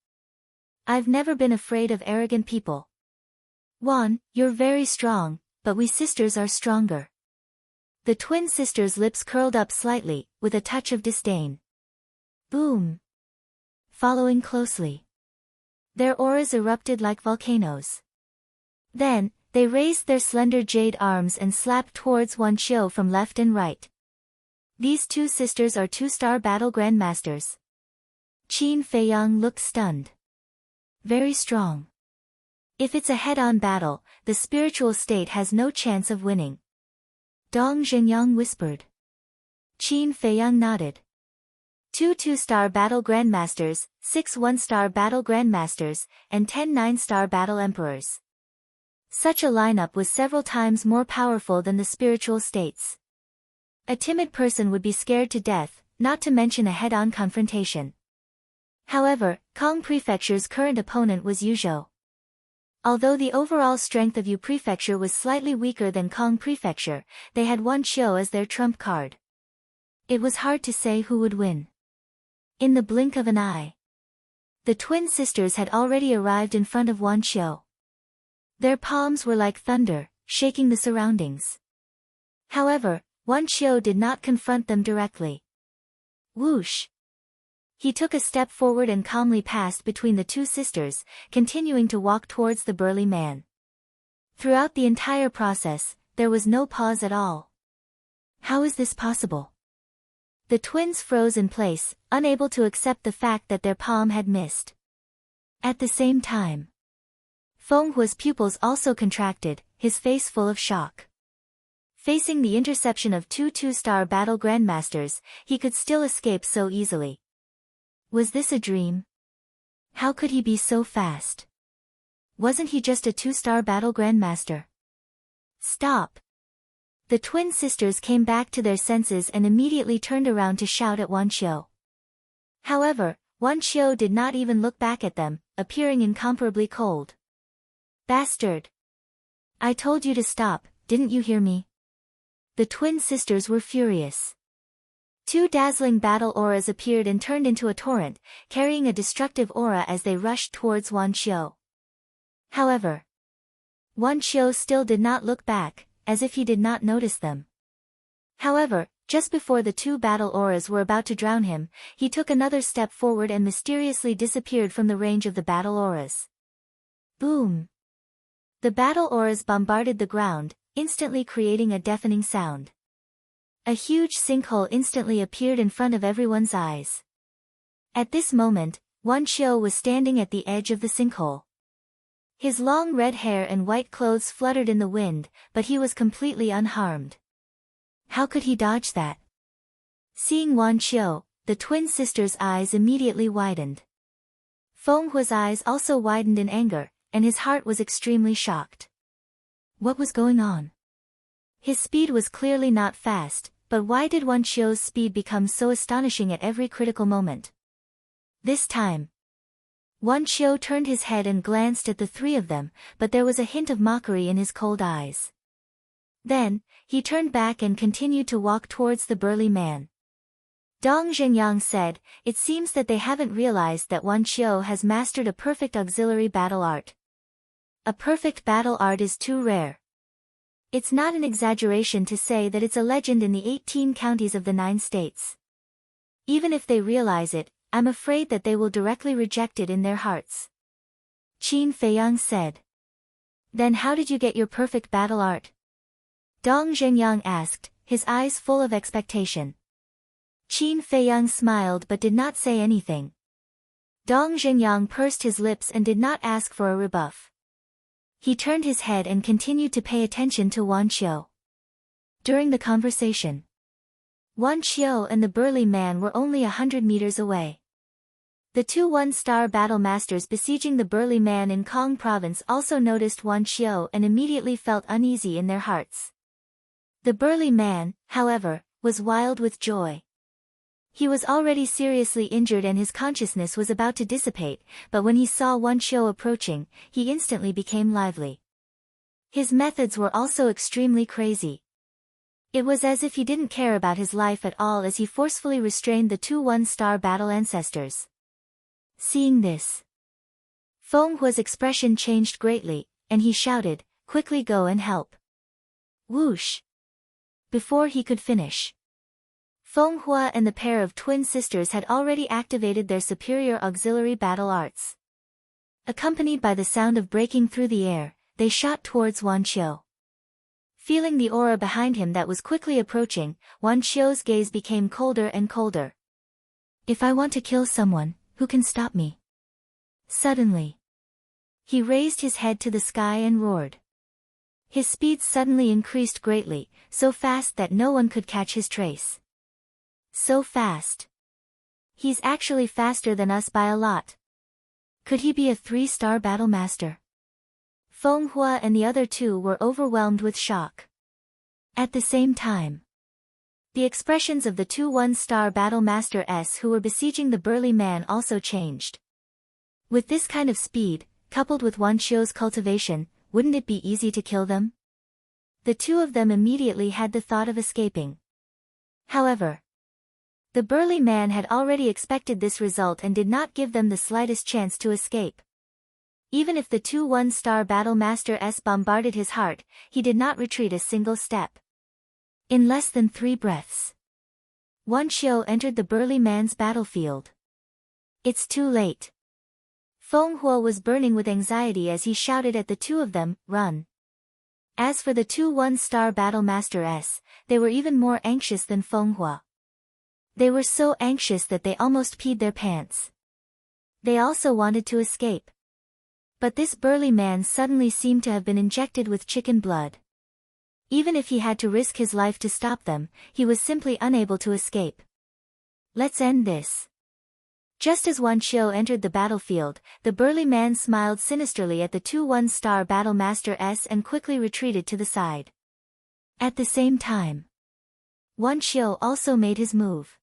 I've never been afraid of arrogant people. Wan, you're very strong, but we sisters are stronger. The twin sisters' lips curled up slightly, with a touch of disdain. Boom! Following closely, their auras erupted like volcanoes. Then, they raised their slender jade arms and slapped towards Wan Qiu from left and right. These 2 sisters are 2-star battle grandmasters. Qin Feiyang looked stunned. Very strong. If it's a head-on battle, the spiritual state has no chance of winning. Dong Zhenyang whispered. Qin Feiyang nodded. 2 2-star battle grandmasters, 6 1-star battle grandmasters, and 10 9-star battle emperors. Such a lineup was several times more powerful than the spiritual states. A timid person would be scared to death, not to mention a head-on confrontation. However, Kong Prefecture's current opponent was Yuzhou. Although the overall strength of Yu Prefecture was slightly weaker than Kong Prefecture, they had Wan Qiu as their trump card. It was hard to say who would win. In the blink of an eye, The twin sisters had already arrived in front of Wan Qiu. Their palms were like thunder, shaking the surroundings. However, Wan Qiu did not confront them directly. Whoosh! He took a step forward and calmly passed between the two sisters, continuing to walk towards the burly man. Throughout the entire process, there was no pause at all. How is this possible? The twins froze in place, unable to accept the fact that their palm had missed. At the same time, Feng Hua's pupils also contracted, his face full of shock. Facing the interception of two two-star battle grandmasters, he could still escape so easily. Was this a dream? How could he be so fast? Wasn't he just a two-star battle grandmaster? Stop! The twin sisters came back to their senses and immediately turned around to shout at Wan Qiu. However, Wan Qiu did not even look back at them, appearing incomparably cold. Bastard! I told you to stop, didn't you hear me? The twin sisters were furious. Two dazzling battle auras appeared and turned into a torrent, carrying a destructive aura as they rushed towards Wan Qiu. However, Wan Qiu still did not look back, as if he did not notice them. However, just before the two battle auras were about to drown him, he took another step forward and mysteriously disappeared from the range of the battle auras. Boom! The battle auras bombarded the ground, instantly creating a deafening sound. A huge sinkhole instantly appeared in front of everyone's eyes. At this moment, Wan Qiu was standing at the edge of the sinkhole. His long red hair and white clothes fluttered in the wind, but he was completely unharmed. How could he dodge that? Seeing Wan Qiu, the twin sisters' eyes immediately widened. Feng Hua's eyes also widened in anger, and his heart was extremely shocked. What was going on? His speed was clearly not fast, but why did Wan Qiu's speed become so astonishing at every critical moment? This time, Wan Qiu turned his head and glanced at the three of them, but there was a hint of mockery in his cold eyes. Then, he turned back and continued to walk towards the burly man. Dong Zhengyang said, "It seems that they haven't realized that Wan Qiu has mastered a perfect auxiliary battle art. A perfect battle art is too rare. It's not an exaggeration to say that it's a legend in the 18 counties of the 9 states. Even if they realize it, I'm afraid that they will directly reject it in their hearts." Qin Feiyang said. "Then how did you get your perfect battle art?" Dong Zhengyang asked, his eyes full of expectation. Qin Feiyang smiled but did not say anything. Dong Zhengyang pursed his lips and did not ask for a rebuff. He turned his head and continued to pay attention to Wan Qiu. During the conversation, Wan Qiu and the burly man were only 100 meters away. The two one-star battle masters besieging the burly man in Kong province also noticed Wan Qiu and immediately felt uneasy in their hearts. The burly man, however, was wild with joy. He was already seriously injured and his consciousness was about to dissipate, but when he saw Wan Qiu approaching, he instantly became lively. His methods were also extremely crazy. It was as if he didn't care about his life at all as he forcefully restrained the two one-star battle ancestors. Seeing this, Feng Hua's expression changed greatly, and he shouted, "Quickly go and help." Whoosh! Before he could finish, Feng Hua and the pair of twin sisters had already activated their superior auxiliary battle arts. Accompanied by the sound of breaking through the air, they shot towards Wan Qiu. Feeling the aura behind him that was quickly approaching, Wan Qiu's gaze became colder and colder. If I want to kill someone, who can stop me? Suddenly, he raised his head to the sky and roared. His speed suddenly increased greatly, so fast that no one could catch his trace. So fast. He's actually faster than us by a lot. Could he be a 3-star battle master? Feng Hua and the other two were overwhelmed with shock. At the same time, the expressions of the two one-star battle masters who were besieging the burly man also changed. With this kind of speed, coupled with Wan Qiu's cultivation, wouldn't it be easy to kill them? The two of them immediately had the thought of escaping. However, The burly man had already expected this result and did not give them the slightest chance to escape. Even if the 2 one-star battle master S bombarded his heart, he did not retreat a single step. In less than 3 breaths, Wan Xiu entered the burly man's battlefield. It's too late. Feng Huo was burning with anxiety as he shouted at the 2 of them, "Run!" As for the 2 one-star battle master S, they were even more anxious than Feng Huo. They were so anxious that they almost peed their pants. They also wanted to escape. But this burly man suddenly seemed to have been injected with chicken blood. Even if he had to risk his life to stop them, he was simply unable to escape. Let's end this. Just as Wan Xiu entered the battlefield, the burly man smiled sinisterly at the 2 one-star battle master S and quickly retreated to the side. At the same time, Wan Xiu also made his move.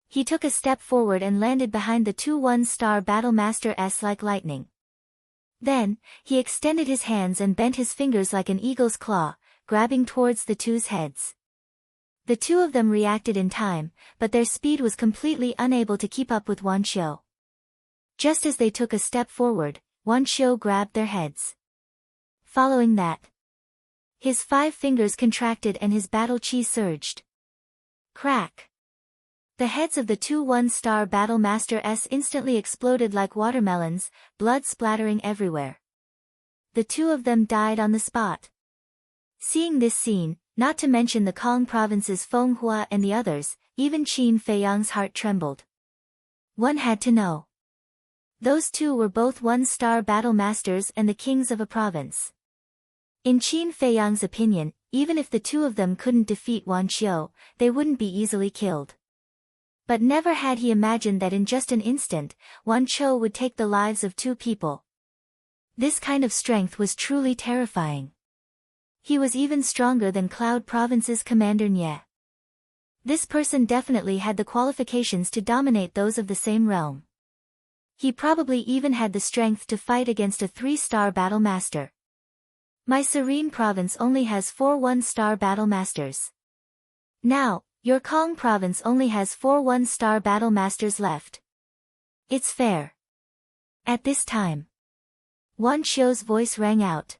He took a step forward and landed behind the 2 one-star battle master S like lightning. Then, he extended his hands and bent his fingers like an eagle's claw, grabbing towards the 2's heads. The 2 of them reacted in time, but their speed was completely unable to keep up with Wan Xiu. Just as they took a step forward, Wan Xiu grabbed their heads. Following that, his 5 fingers contracted and his battle chi surged. Crack! The heads of the 2 one-star battle master S instantly exploded like watermelons, blood splattering everywhere. The 2 of them died on the spot. Seeing this scene, not to mention the Kong province's Feng Hua and the others, even Qin Feiyang's heart trembled. One had to know. Those 2 were both one-star battle masters and the kings of a province. In Qin Feiyang's opinion, even if the 2 of them couldn't defeat Wan Xiu, they wouldn't be easily killed. But never had he imagined that in just an instant, Wan Xiu would take the lives of 2 people. This kind of strength was truly terrifying. He was even stronger than Cloud Province's commander Nye. This person definitely had the qualifications to dominate those of the same realm. He probably even had the strength to fight against a 3-star battle master. My serene province only has 4 one-star battle masters. Now, your Kong province only has 4 one-star battle masters left. It's fair. At this time, Wan Xiu's voice rang out.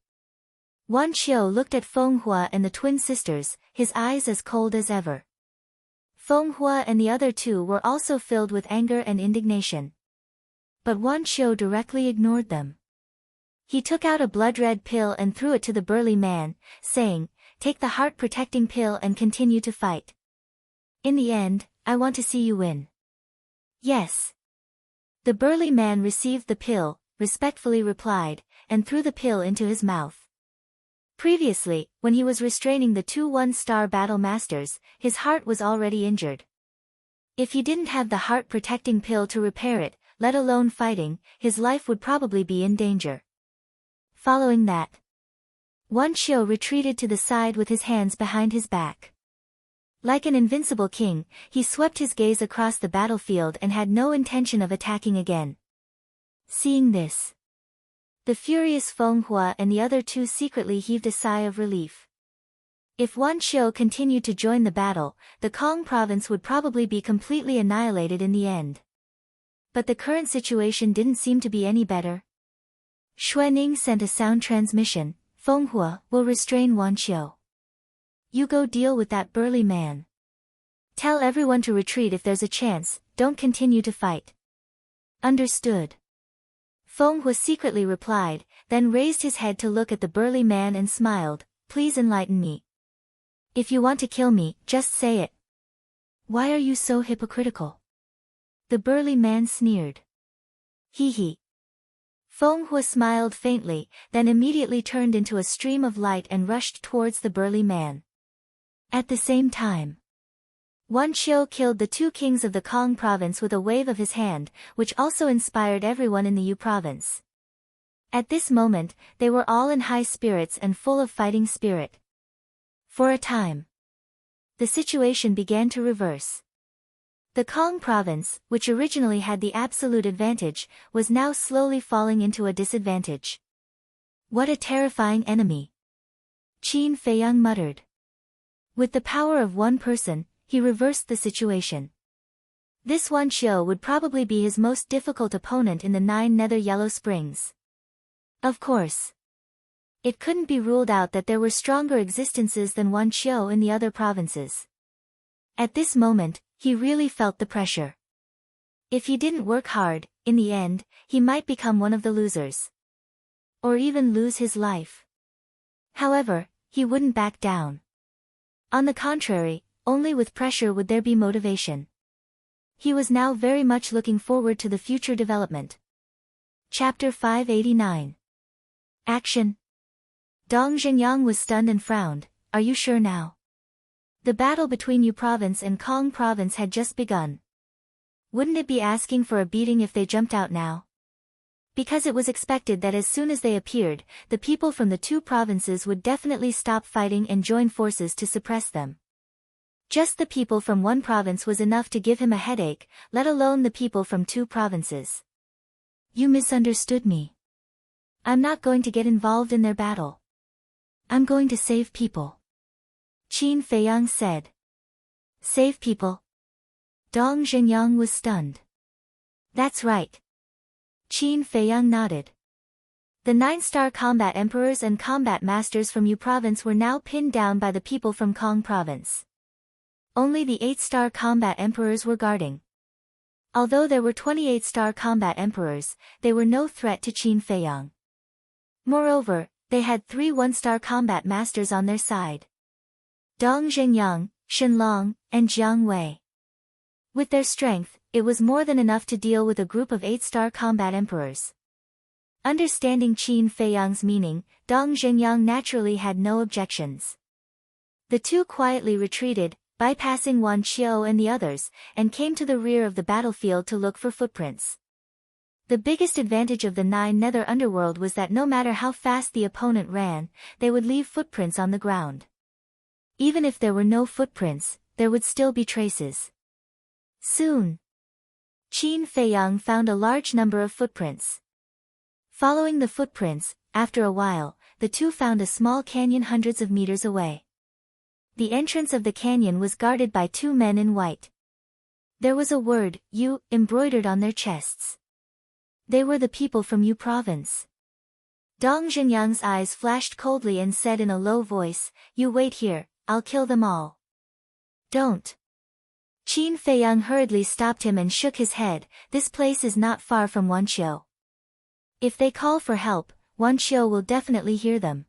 Wan Xiu looked at Feng Hua and the twin sisters, his eyes as cold as ever. Feng Hua and the other 2 were also filled with anger and indignation. But Wan Xiu directly ignored them. He took out a blood-red pill and threw it to the burly man, saying, "Take the heart-protecting pill and continue to fight. In the end, I want to see you win." "Yes." The burly man received the pill, respectfully replied, and threw the pill into his mouth. Previously, when he was restraining the 2 one-star battle masters, his heart was already injured. If he didn't have the heart-protecting pill to repair it, let alone fighting, his life would probably be in danger. Following that, Wan Xiu retreated to the side with his hands behind his back. Like an invincible king, he swept his gaze across the battlefield and had no intention of attacking again. Seeing this, the furious Feng Hua and the other 2 secretly heaved a sigh of relief. If Wan Xiu continued to join the battle, the Kong province would probably be completely annihilated in the end. But the current situation didn't seem to be any better. Xuening sent a sound transmission. Feng Hua will restrain Wan Xiu. You go deal with that burly man. Tell everyone to retreat if there's a chance, don't continue to fight. Understood. Feng Hua secretly replied, then raised his head to look at the burly man and smiled, "Please enlighten me. If you want to kill me, just say it." "Why are you so hypocritical?" the burly man sneered. "Hee hee." Feng Hua smiled faintly, then immediately turned into a stream of light and rushed towards the burly man. At the same time, Wan Xiu killed the 2 kings of the Kong province with a wave of his hand, which also inspired everyone in the Yu province. At this moment, they were all in high spirits and full of fighting spirit. For a time, the situation began to reverse. The Kong province, which originally had the absolute advantage, was now slowly falling into a disadvantage. What a terrifying enemy! Qin Feiyang muttered. With the power of one person, he reversed the situation. This Wan Qiu would probably be his most difficult opponent in the 9 Nether Yellow Springs. Of course, it couldn't be ruled out that there were stronger existences than Wan Qiu in the other provinces. At this moment, he really felt the pressure. If he didn't work hard, in the end, he might become one of the losers. Or even lose his life. However, he wouldn't back down. On the contrary, only with pressure would there be motivation. He was now very much looking forward to the future development. Chapter 589. Action. Dong Zhenyang was stunned and frowned. Are you sure now? The battle between Yu Province and Kong Province had just begun. Wouldn't it be asking for a beating if they jumped out now? Because it was expected that as soon as they appeared, the people from the 2 provinces would definitely stop fighting and join forces to suppress them. Just the people from 1 province was enough to give him a headache, let alone the people from 2 provinces. You misunderstood me. I'm not going to get involved in their battle. I'm going to save people. Qin Feiyang said. Save people? Dong Zhenyang was stunned. That's right. Qin Feiyang nodded. The 9-star combat emperors and combat masters from Yu Province were now pinned down by the people from Kong Province. Only the 8-star combat emperors were guarding. Although there were 28-star combat emperors, they were no threat to Qin Feiyang. Moreover, they had 3 1-star combat masters on their side. Dong Zhenyang, Shenlong, and Jiang Wei. With their strength, it was more than enough to deal with a group of 8-star combat emperors. Understanding Qin Feiyang's meaning, Dong Zhenyang naturally had no objections. The 2 quietly retreated, bypassing Wan Qiu and the others, and came to the rear of the battlefield to look for footprints. The biggest advantage of the 9 Nether Underworld was that no matter how fast the opponent ran, they would leave footprints on the ground. Even if there were no footprints, there would still be traces. Soon, Qin Feiyang found a large number of footprints. Following the footprints, after a while, the 2 found a small canyon hundreds of meters away. The entrance of the canyon was guarded by 2 men in white. There was a word, Yu, embroidered on their chests. They were the people from Yu Province. Dong Zhenyang's eyes flashed coldly and said in a low voice, You wait here, I'll kill them all. Don't. Qin Feiyang hurriedly stopped him and shook his head. This place is not far from Wan Qiu. If they call for help, Wan Qiu will definitely hear them.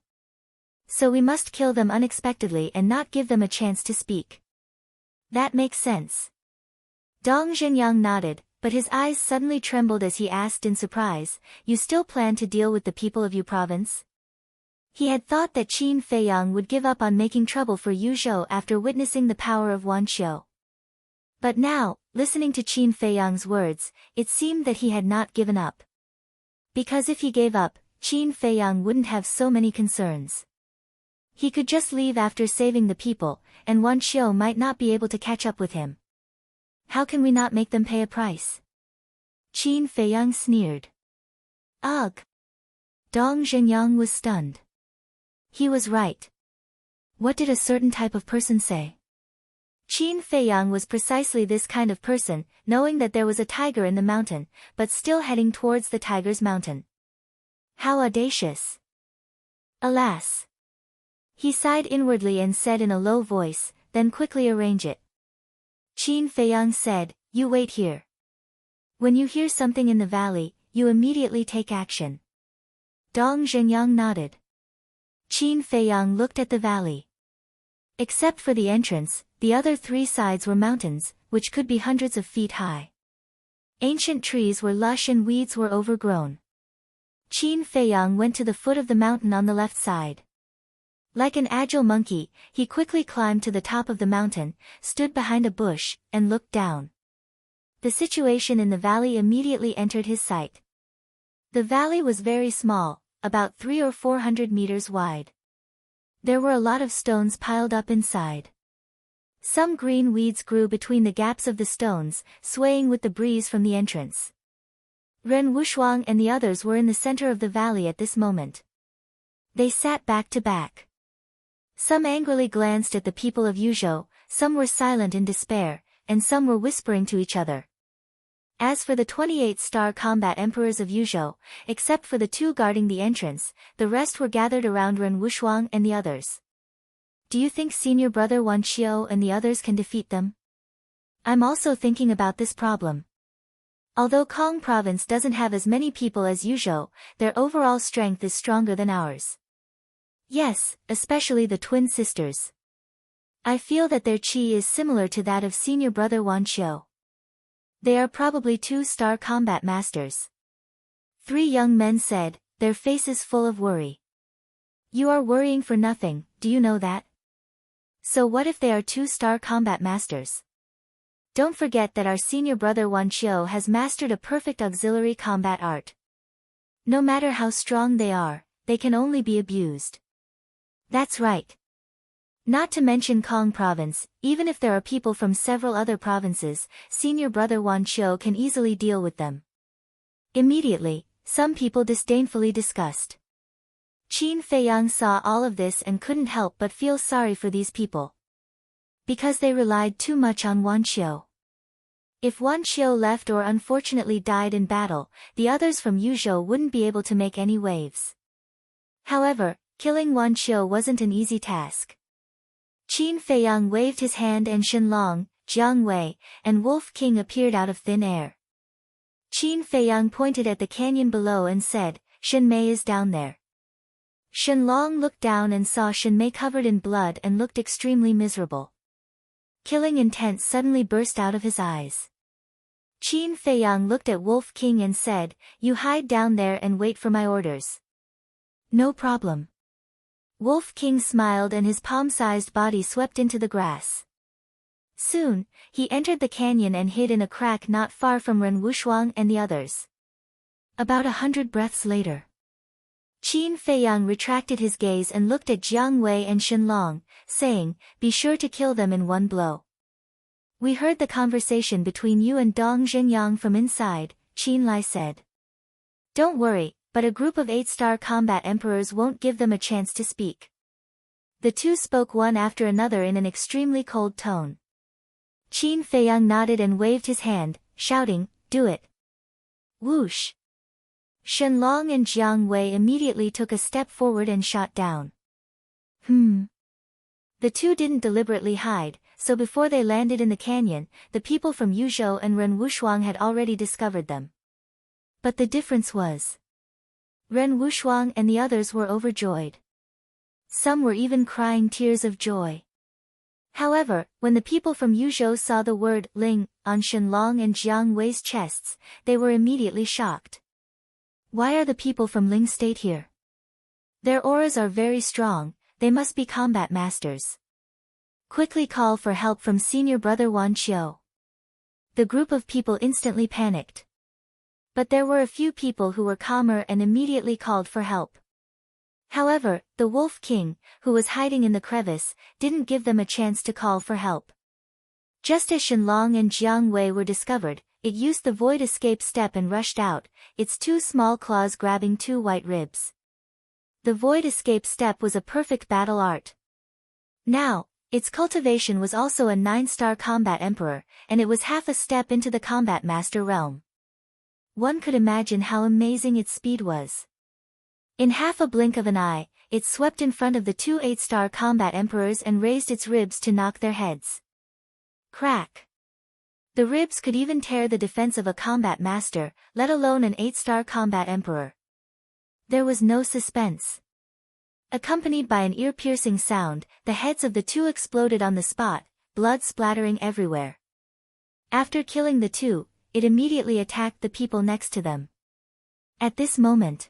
So we must kill them unexpectedly and not give them a chance to speak. That makes sense. Dong Zhenyang nodded, but his eyes suddenly trembled as he asked in surprise, You still plan to deal with the people of Yu Province? He had thought that Qin Feiyang would give up on making trouble for Yu Zhou after witnessing the power of Wan Qiu. But now, listening to Qin Feiyang's words, it seemed that he had not given up. Because if he gave up, Qin Feiyang wouldn't have so many concerns. He could just leave after saving the people, and Wan Qiu might not be able to catch up with him. How can we not make them pay a price? Qin Feiyang sneered. Ugh! Dong Zhenyang was stunned. He was right. What did a certain type of person say? Qin Feiyang was precisely this kind of person, knowing that there was a tiger in the mountain, but still heading towards the tiger's mountain. How audacious! Alas! He sighed inwardly and said in a low voice, then quickly arrange it. Qin Feiyang said, You wait here. When you hear something in the valley, you immediately take action. Dong Zhenyang nodded. Qin Feiyang looked at the valley. Except for the entrance, the other 3 sides were mountains, which could be hundreds of feet high. Ancient trees were lush and weeds were overgrown. Qin Feiyang went to the foot of the mountain on the left side. Like an agile monkey, he quickly climbed to the top of the mountain, stood behind a bush, and looked down. The situation in the valley immediately entered his sight. The valley was very small, about 300 or 400 meters wide. There were a lot of stones piled up inside. Some green weeds grew between the gaps of the stones, swaying with the breeze from the entrance. Ren Wushuang and the others were in the center of the valley at this moment. They sat back to back. Some angrily glanced at the people of Yuzhou, some were silent in despair, and some were whispering to each other. As for the 28-star combat emperors of Yuzhou, except for the two guarding the entrance, the rest were gathered around Ren Wushuang and the others. Do you think senior brother Wan Qiu and the others can defeat them? I'm also thinking about this problem. Although Kong province doesn't have as many people as Yuzhou, their overall strength is stronger than ours. Yes, especially the twin sisters. I feel that their chi is similar to that of senior brother Wan Qiu. They are probably 2-star combat masters. 3 young men said, their faces full of worry. You are worrying for nothing, do you know that? So what if they are 2-star combat masters? Don't forget that our senior brother Wan Qiu has mastered a perfect auxiliary combat art. No matter how strong they can only be abused. That's right. Not to mention Kong province, even if there are people from several other provinces, senior brother Wan Qiu can easily deal with them. Immediately, some people disdainfully discussed. Qin Feiyang saw all of this and couldn't help but feel sorry for these people. Because they relied too much on Wan Qiu. If Wan Qiu left or unfortunately died in battle, the others from Yuzhou wouldn't be able to make any waves. However, killing Wan Qiu wasn't an easy task. Qin Feiyang waved his hand and Shenlong, Jiang Wei, and Wolf King appeared out of thin air. Qin Feiyang pointed at the canyon below and said, Shen Mei is down there. Shenlong looked down and saw Shen Mei covered in blood and looked extremely miserable. Killing intent suddenly burst out of his eyes. Qin Feiyang looked at Wolf King and said, You hide down there and wait for my orders. No problem. Wolf King smiled and his palm-sized body swept into the grass. Soon, he entered the canyon and hid in a crack not far from Ren Wushuang and the others. About 100 breaths later, Qin Feiyang retracted his gaze and looked at Jiang Wei and Shenlong, saying, Be sure to kill them in one blow. We heard the conversation between you and Dong Zhengyang from inside, Qin Lai said. Don't worry, but a group of 8-star combat emperors won't give them a chance to speak. The two spoke one after another in an extremely cold tone. Qin Feiyang nodded and waved his hand, shouting, Do it. Whoosh. Shenlong and Jiang Wei immediately took a step forward and shot down. The two didn't deliberately hide, so before they landed in the canyon, the people from Yuzhou and Ren Wushuang had already discovered them. But the difference was, Ren Wushuang and the others were overjoyed. Some were even crying tears of joy. However, when the people from Yuzhou saw the word Ling on Shenlong and Jiang Wei's chests, they were immediately shocked. Why are the people from Ling State here? Their auras are very strong, they must be combat masters. Quickly call for help from senior brother Wan Qiu. The group of people instantly panicked. But there were a few people who were calmer and immediately called for help. However, the Wolf King, who was hiding in the crevice, didn't give them a chance to call for help. Just as Shenlong and Jiang Wei were discovered, it used the void escape step and rushed out, its 2 small claws grabbing 2 white ribs. The void escape step was a perfect battle art. Now, its cultivation was also a 9-star combat emperor, and it was half a step into the combat master realm. One could imagine how amazing its speed was. In half a blink of an eye, it swept in front of the 2 8-star combat emperors and raised its ribs to knock their heads. Crack! The ribs could even tear the defense of a combat master, let alone an 8-star combat emperor. There was no suspense. Accompanied by an ear-piercing sound, the heads of the 2 exploded on the spot, blood splattering everywhere. After killing the 2, it immediately attacked the people next to them. At this moment,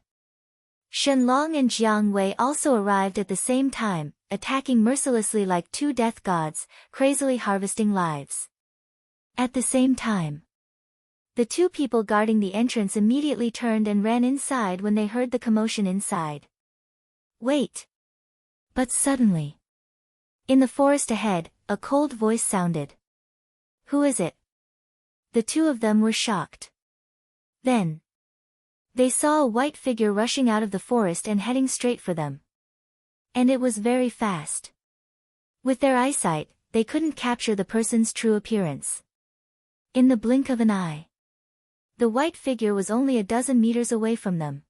Shenlong and Jiang Wei also arrived at the same time, attacking mercilessly like 2 death gods, crazily harvesting lives. At the same time, the 2 people guarding the entrance immediately turned and ran inside when they heard the commotion inside. Wait! But suddenly, in the forest ahead, a cold voice sounded. Who is it? The 2 of them were shocked. Then, they saw a white figure rushing out of the forest and heading straight for them. And it was very fast. With their eyesight, they couldn't capture the person's true appearance. In the blink of an eye, the white figure was only a dozen meters away from them.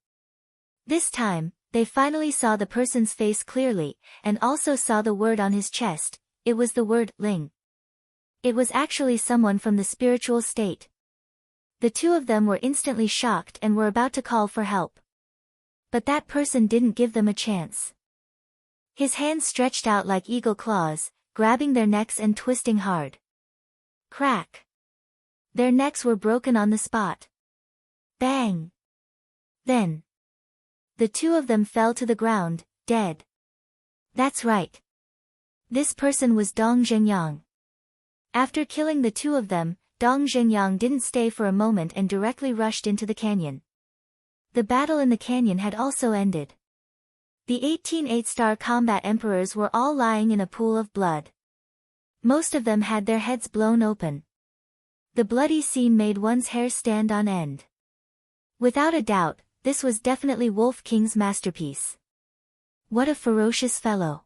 This time, they finally saw the person's face clearly, and also saw the word on his chest. It was the word, Ling. It was actually someone from the spiritual state. The two of them were instantly shocked and were about to call for help. But that person didn't give them a chance. His hands stretched out like eagle claws, grabbing their necks and twisting hard. Crack. Their necks were broken on the spot. Bang. Then, the two of them fell to the ground, dead. That's right. This person was Dong Zhengyang. After killing the two of them, Dong Zhengyang didn't stay for a moment and directly rushed into the canyon. The battle in the canyon had also ended. The 18 8-star combat emperors were all lying in a pool of blood. Most of them had their heads blown open. The bloody scene made one's hair stand on end. Without a doubt, this was definitely Wolf King's masterpiece. What a ferocious fellow.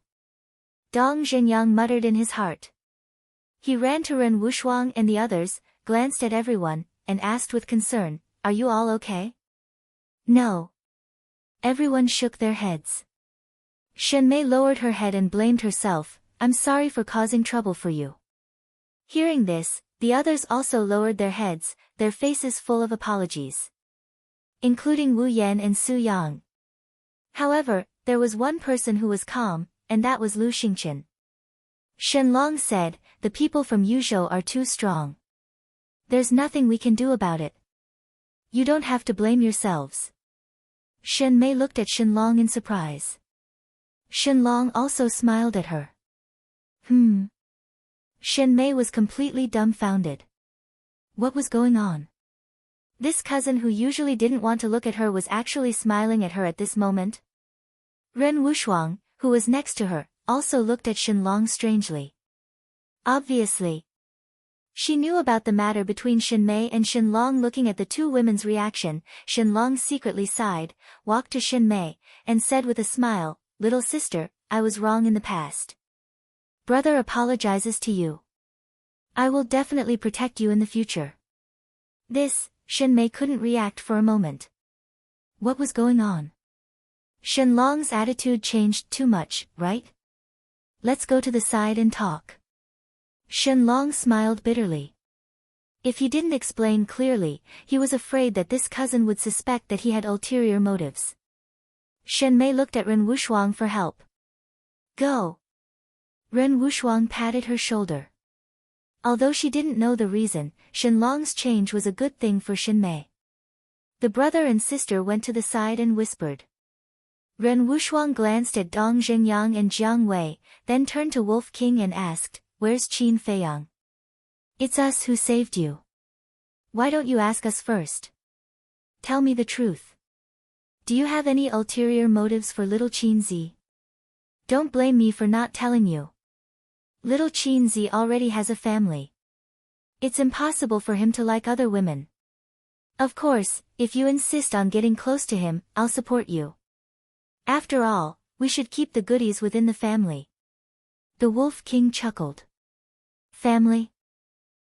Dong Zhengyang muttered in his heart. He ran to Ren Wushuang and the others, glanced at everyone, and asked with concern, "Are you all okay?" No. Everyone shook their heads. Shen Mei lowered her head and blamed herself, "I'm sorry for causing trouble for you." Hearing this, the others also lowered their heads, their faces full of apologies. Including Wu Yan and Su Yang. However, there was one person who was calm, and that was Lu Xingqian. Shen Long said, "The people from Yuzhou are too strong. There's nothing we can do about it. You don't have to blame yourselves." Shen Mei looked at Shen Long in surprise. Shen Long also smiled at her. Shen Mei was completely dumbfounded. What was going on? This cousin who usually didn't want to look at her was actually smiling at her at this moment. Ren Wushuang, who was next to her, also looked at Shen Long strangely. Obviously, she knew about the matter between Shen Mei and Shen Long. Looking at the two women's reaction, Shen Long secretly sighed, walked to Shen Mei, and said with a smile, "Little sister, I was wrong in the past. Brother apologizes to you. I will definitely protect you in the future." This, Shen Mei couldn't react for a moment. What was going on? Shen Long's attitude changed too much, right? Let's go to the side and talk. Shen Long smiled bitterly. If he didn't explain clearly, he was afraid that this cousin would suspect that he had ulterior motives. Shen Mei looked at Ren Wushuang for help. Go. Ren Wushuang patted her shoulder. Although she didn't know the reason, Shen Long's change was a good thing for Shen Mei. The brother and sister went to the side and whispered. Ren Wushuang glanced at Dong Zhengyang and Jiang Wei, then turned to Wolf King and asked, "Where's Qin Feiyang?" "It's us who saved you. Why don't you ask us first? Tell me the truth. Do you have any ulterior motives for little Qin Zi? Don't blame me for not telling you. Little Qin Zi already has a family. It's impossible for him to like other women. Of course, if you insist on getting close to him, I'll support you. After all, we should keep the goodies within the family." The Wolf King chuckled. Family?